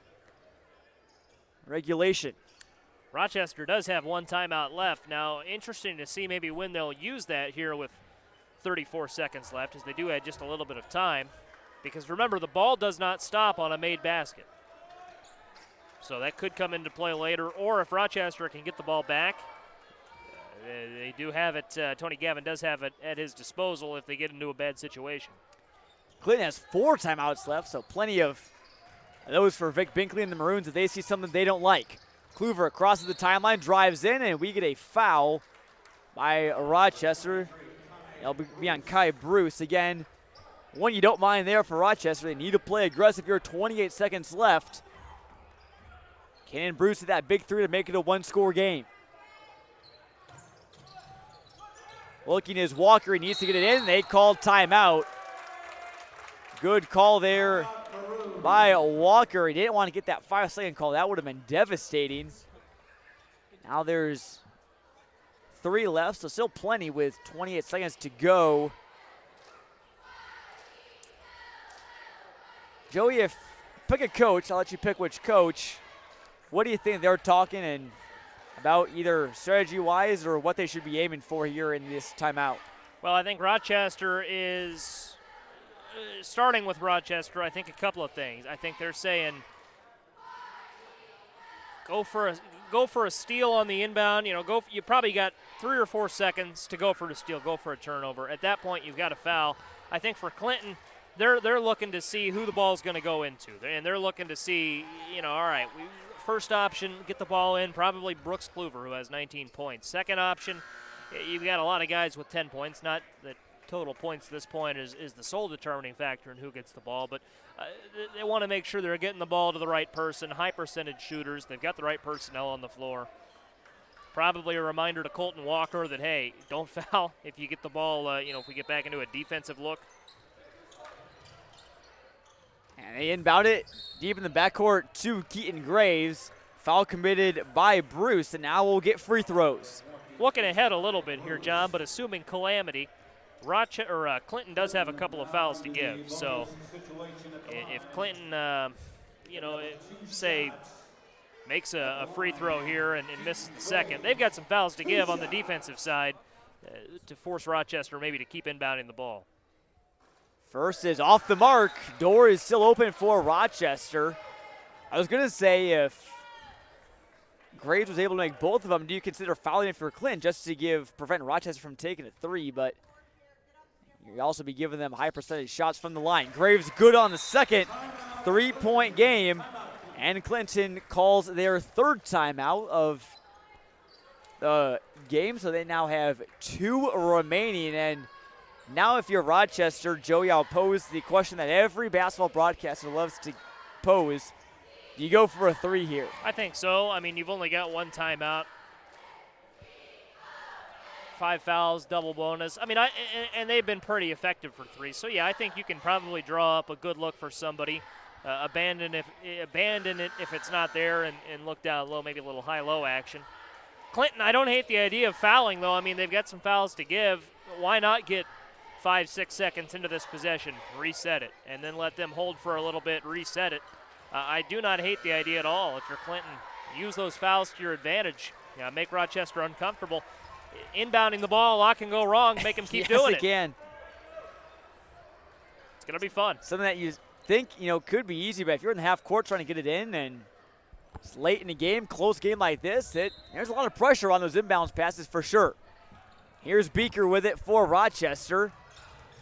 regulation. Rochester does have one timeout left. Now, interesting to see maybe when they'll use that here with 34 seconds left, as they do have just a little bit of time. Because remember, the ball does not stop on a made basket. So that could come into play later, or if Rochester can get the ball back, they do have it. Tony Gavin does have it at his disposal if they get into a bad situation. Clinton has 4 timeouts left, so plenty of those for Vic Binkley and the Maroons if they see something they don't like. Kluver crosses the timeline, drives in, and we get a foul by Rochester. It'll be on Kai Bruce. Again, one you don't mind there for Rochester. They need to play aggressive here. 28 seconds left. Cannon Bruce with that big 3 to make it a 1-score game. Looking is Walker. He needs to get it in. They called timeout. Good call there by Walker. He didn't want to get that 5-second call. That would have been devastating. Now there's 3 left, so still plenty with 28 seconds to go. Joey, if pick a coach, I'll let you pick which coach. What do you think they're talking and about either strategy-wise or what they should be aiming for here in this timeout? Well, I think Rochester is starting with Rochester. I think a couple of things. I think they're saying go for a steal on the inbound. You probably got 3 or 4 seconds to go for the steal, go for a turnover. At that point, you've got a foul. I think for Clinton, they're looking to see who the ball's going to go into, and they're looking to see, all right, first option, get the ball in, probably Brooks Kluver, who has 19 points. Second option, you've got a lot of guys with 10 points. Not that total points at this point is the sole determining factor in who gets the ball, but they want to make sure they're getting the ball to the right person, high percentage shooters. They've got the right personnel on the floor. Probably a reminder to Colton Walker that, hey, don't foul if you get the ball, if we get back into a defensive look. And they inbound it deep in the backcourt to Keaton Graves. Foul committed by Bruce, and now we'll get free throws. Looking ahead a little bit here, John, but assuming calamity, Clinton does have a couple of fouls to give. So if Clinton, say makes a free throw here and misses the second, they've got some fouls to give on the defensive side to force Rochester maybe to keep inbounding the ball. First is off the mark. Door is still open for Rochester. I was going to say if Graves was able to make both of them, do you consider fouling it for Clinton just to prevent Rochester from taking a 3? But you'd also be giving them high percentage shots from the line. Graves good on the second 3-point game. And Clinton calls their 3rd timeout of the game. So they now have 2 remaining. And now if you're Rochester, Joey, I'll pose the question that every basketball broadcaster loves to pose. Do you go for a 3 here? I think so. I mean, you've only got 1 timeout. 5 fouls, double bonus. I mean, and they've been pretty effective for 3. So, yeah, I think you can probably draw up a good look for somebody. Abandon it if it's not there and look down low, maybe a little high-low action. Clinton, I don't hate the idea of fouling, though. I mean, they've got some fouls to give. Why not get 5-6 seconds into this possession, reset it, and then let them hold for a little bit, reset it. I do not hate the idea at all. If you're Clinton, use those fouls to your advantage. Make Rochester uncomfortable. Inbounding the ball, a lot can go wrong. Make them keep doing it. Yes, it can. It's going to be fun. Something that you think, could be easy, but if you're in the half court trying to get it in and it's late in the game, close game like this, there's a lot of pressure on those inbounds passes for sure. Here's Beaker with it for Rochester.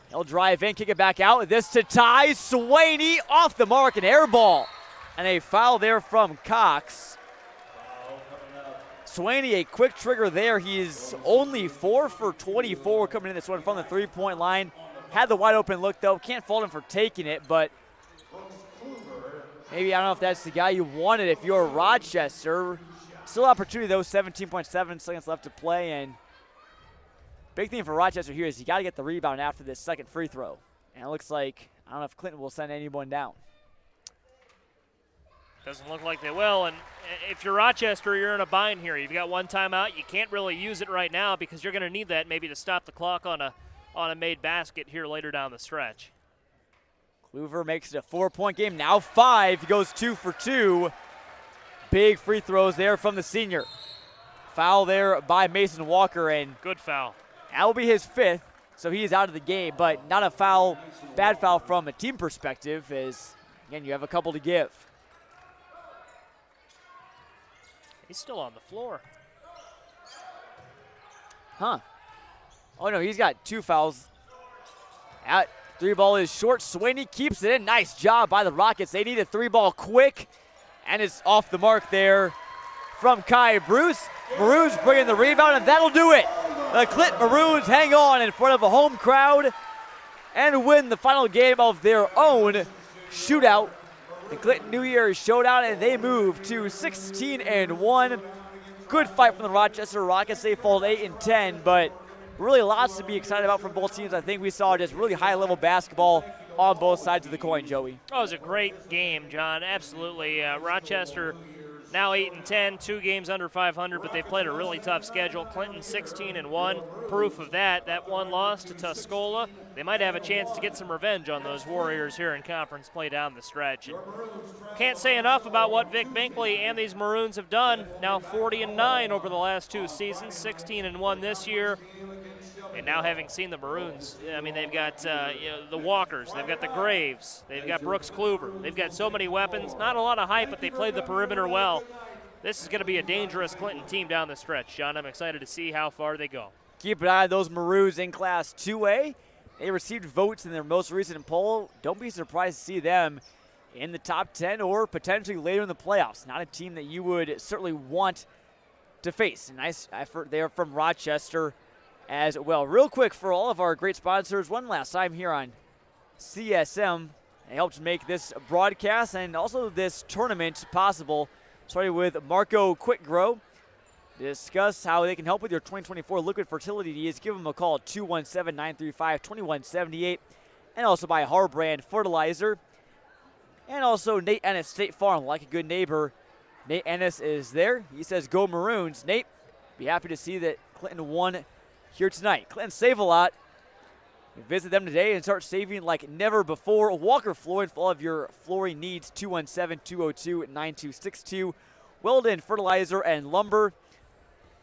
He'll drive in, kick it back out. This to Ty Swaney off the mark, an air ball. And a foul there from Cox. Swaney, a quick trigger there. He's only 4 for 24 coming in this one from the 3-point line. Had the wide open look, though. Can't fault him for taking it, but maybe I don't know if that's the guy you wanted if you're Rochester. Still opportunity, though. 17.7 seconds left to play, and big thing for Rochester here is you got to get the rebound after this second free throw. And it looks like don't know if Clinton will send anyone down. Doesn't look like they will. And if you're Rochester, you're in a bind here. You've got one timeout. You can't really use it right now because you're going to need that maybe to stop the clock on a made basket here later down the stretch. Kluver makes it a 4-point game. Now 5. He goes 2 for 2. Big free throws there from the senior. Foul there by Mason Walker, and good foul. That will be his 5th, so he is out of the game, but not a foul, bad foul from a team perspective, as, again, you have a couple to give. He's still on the floor. Huh. Oh, no, he's got 2 fouls. That 3-ball is short. Swaney keeps it in. Nice job by the Rockets. They need a 3-ball quick, and it's off the mark there from Kai Bruce. Maroons bringing the rebound, and that'll do it. The Clinton Maroons hang on in front of a home crowd and win the final game of their own shootout. The Clinton New Year's Showdown, and they move to 16-1. Good fight from the Rochester Rockets. They fall 8-10, but really lots to be excited about from both teams. I think we saw just really high-level basketball on both sides of the coin, Joey. Oh, it was a great game, John. Absolutely. Rochester now 8-10, 2 games under 500, but they've played a really tough schedule. Clinton 16-1. Proof of that one loss to Tuscola. They might have a chance to get some revenge on those Warriors here in conference play down the stretch. And can't say enough about what Vic Binkley and these Maroons have done. Now 40-9 over the last 2 seasons, 16-1 this year. And now having seen the Maroons, I mean, they've got the Walkers, they've got the Graves, they've got Brooks Kluver. They've got so many weapons. Not a lot of hype, but they played the perimeter well. This is going to be a dangerous Clinton team down the stretch, John. I'm excited to see how far they go. Keep an eye on those Maroons in Class 2A. They received votes in their most recent poll. Don't be surprised to see them in the top 10 or potentially later in the playoffs. Not a team that you would certainly want to face. A nice effort there from Rochester as well. Real quick for all of our great sponsors, one last time here on CSM. They helped make this broadcast and also this tournament possible. Starting with Marco Quick-Grow. Discuss how they can help with your 2024 liquid fertility needs. Give them a call at 217-935-2178. And also by Harbrand Fertilizer. And also Nate Ennis, State Farm, like a good neighbor. Nate Ennis is there. He says, go Maroons. Nate, be happy to see that Clinton won here tonight. Clinton save a lot. Visit them today and start saving like never before. Walker Flooring for all of your flooring needs. 217-202-9262. Weldon Fertilizer and Lumber.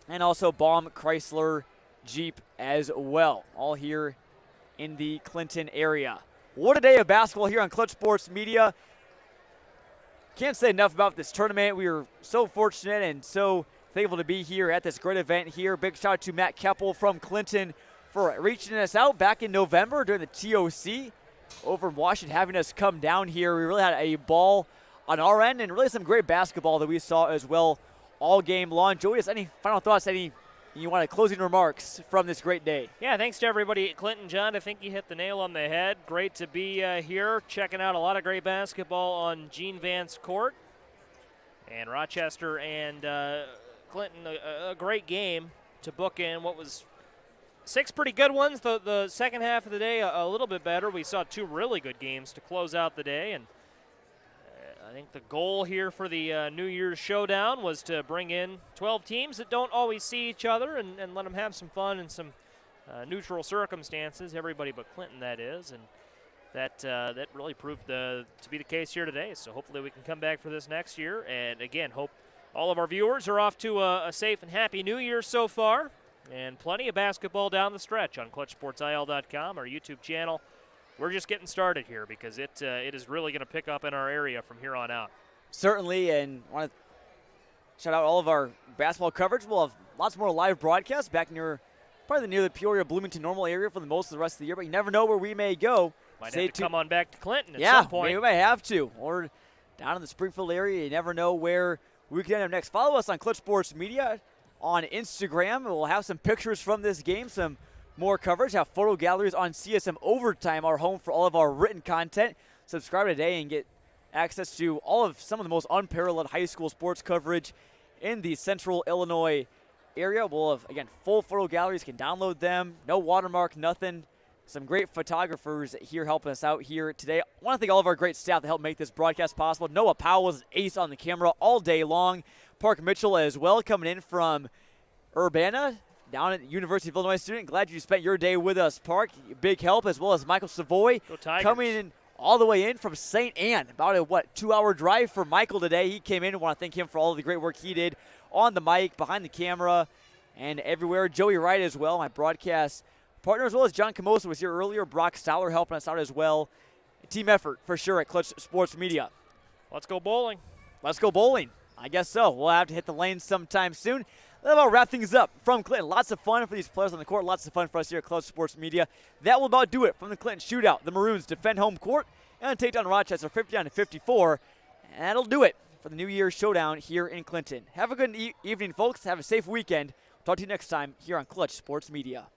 And also Baum Chrysler Jeep as well. All here in the Clinton area. What a day of basketball here on Clutch Sports Media. Can't say enough about this tournament. We were so fortunate and so thankful to be here at this great event here. Big shout out to Matt Keppel from Clinton for reaching us out back in November during the TOC over in Washington, having us come down here. We really had a ball on our end and really some great basketball that we saw as well all game long. Joey, just any final thoughts, any you want closing remarks from this great day? Yeah, thanks to everybody at Clinton. John, I think you hit the nail on the head. Great to be here, checking out a lot of great basketball on Gene Vance Court. And Rochester and Clinton, a great game to book in what was 6 pretty good ones. The second half of the day, a little bit better. We saw 2 really good games to close out the day. And I think the goal here for the New Year's Showdown was to bring in 12 teams that don't always see each other and let them have some fun in some neutral circumstances, everybody but Clinton, that is. And that really proved to be the case here today. So hopefully we can come back for this next year. And again, hope all of our viewers are off to a safe and happy New Year so far. And plenty of basketball down the stretch on ClutchSportsIL.com, our YouTube channel. We're just getting started here because it is really going to pick up in our area from here on out. Certainly, and I want to shout out all of our basketball coverage. We'll have lots more live broadcasts back near the Peoria, Bloomington, Normal area for the most of the rest of the year, but you never know where we may go. Might have to come on back to Clinton at some point. Yeah, we may have to. Or down in the Springfield area, you never know where we can end up next. Follow us on Clutch Sports Media on Instagram. We'll have some pictures from this game, some more coverage, have photo galleries on CSM Overtime, our home for all of our written content. Subscribe today and get access to some of the most unparalleled high school sports coverage in the central Illinois area. We'll have, again, full photo galleries. You can download them. No watermark, nothing. some great photographers here helping us out here today. I want to thank all of our great staff that helped make this broadcast possible. Noah Powell was an ace on the camera all day long. Park Mitchell as well, coming in from Urbana, down at the University of Illinois student. Glad you spent your day with us, Park. Big help, as well as Michael Savoy coming in all the way in from St. Anne. About a, 2-hour drive for Michael today. He came in. I want to thank him for all of the great work he did on the mic, behind the camera, and everywhere. Joey Wright as well, my broadcast partner, as well as John Camosa was here earlier. Brock Stowler helping us out as well. A team effort for sure at Clutch Sports Media. Let's go bowling. Let's go bowling. I guess so. We'll have to hit the lanes sometime soon. That'll wrap things up from Clinton. Lots of fun for these players on the court. Lots of fun for us here at Clutch Sports Media. That will about do it from the Clinton Shootout. The Maroons defend home court and take down Rochester 59-54. And that'll do it for the New Year's Showdown here in Clinton. Have a good evening, folks. Have a safe weekend. Talk to you next time here on Clutch Sports Media.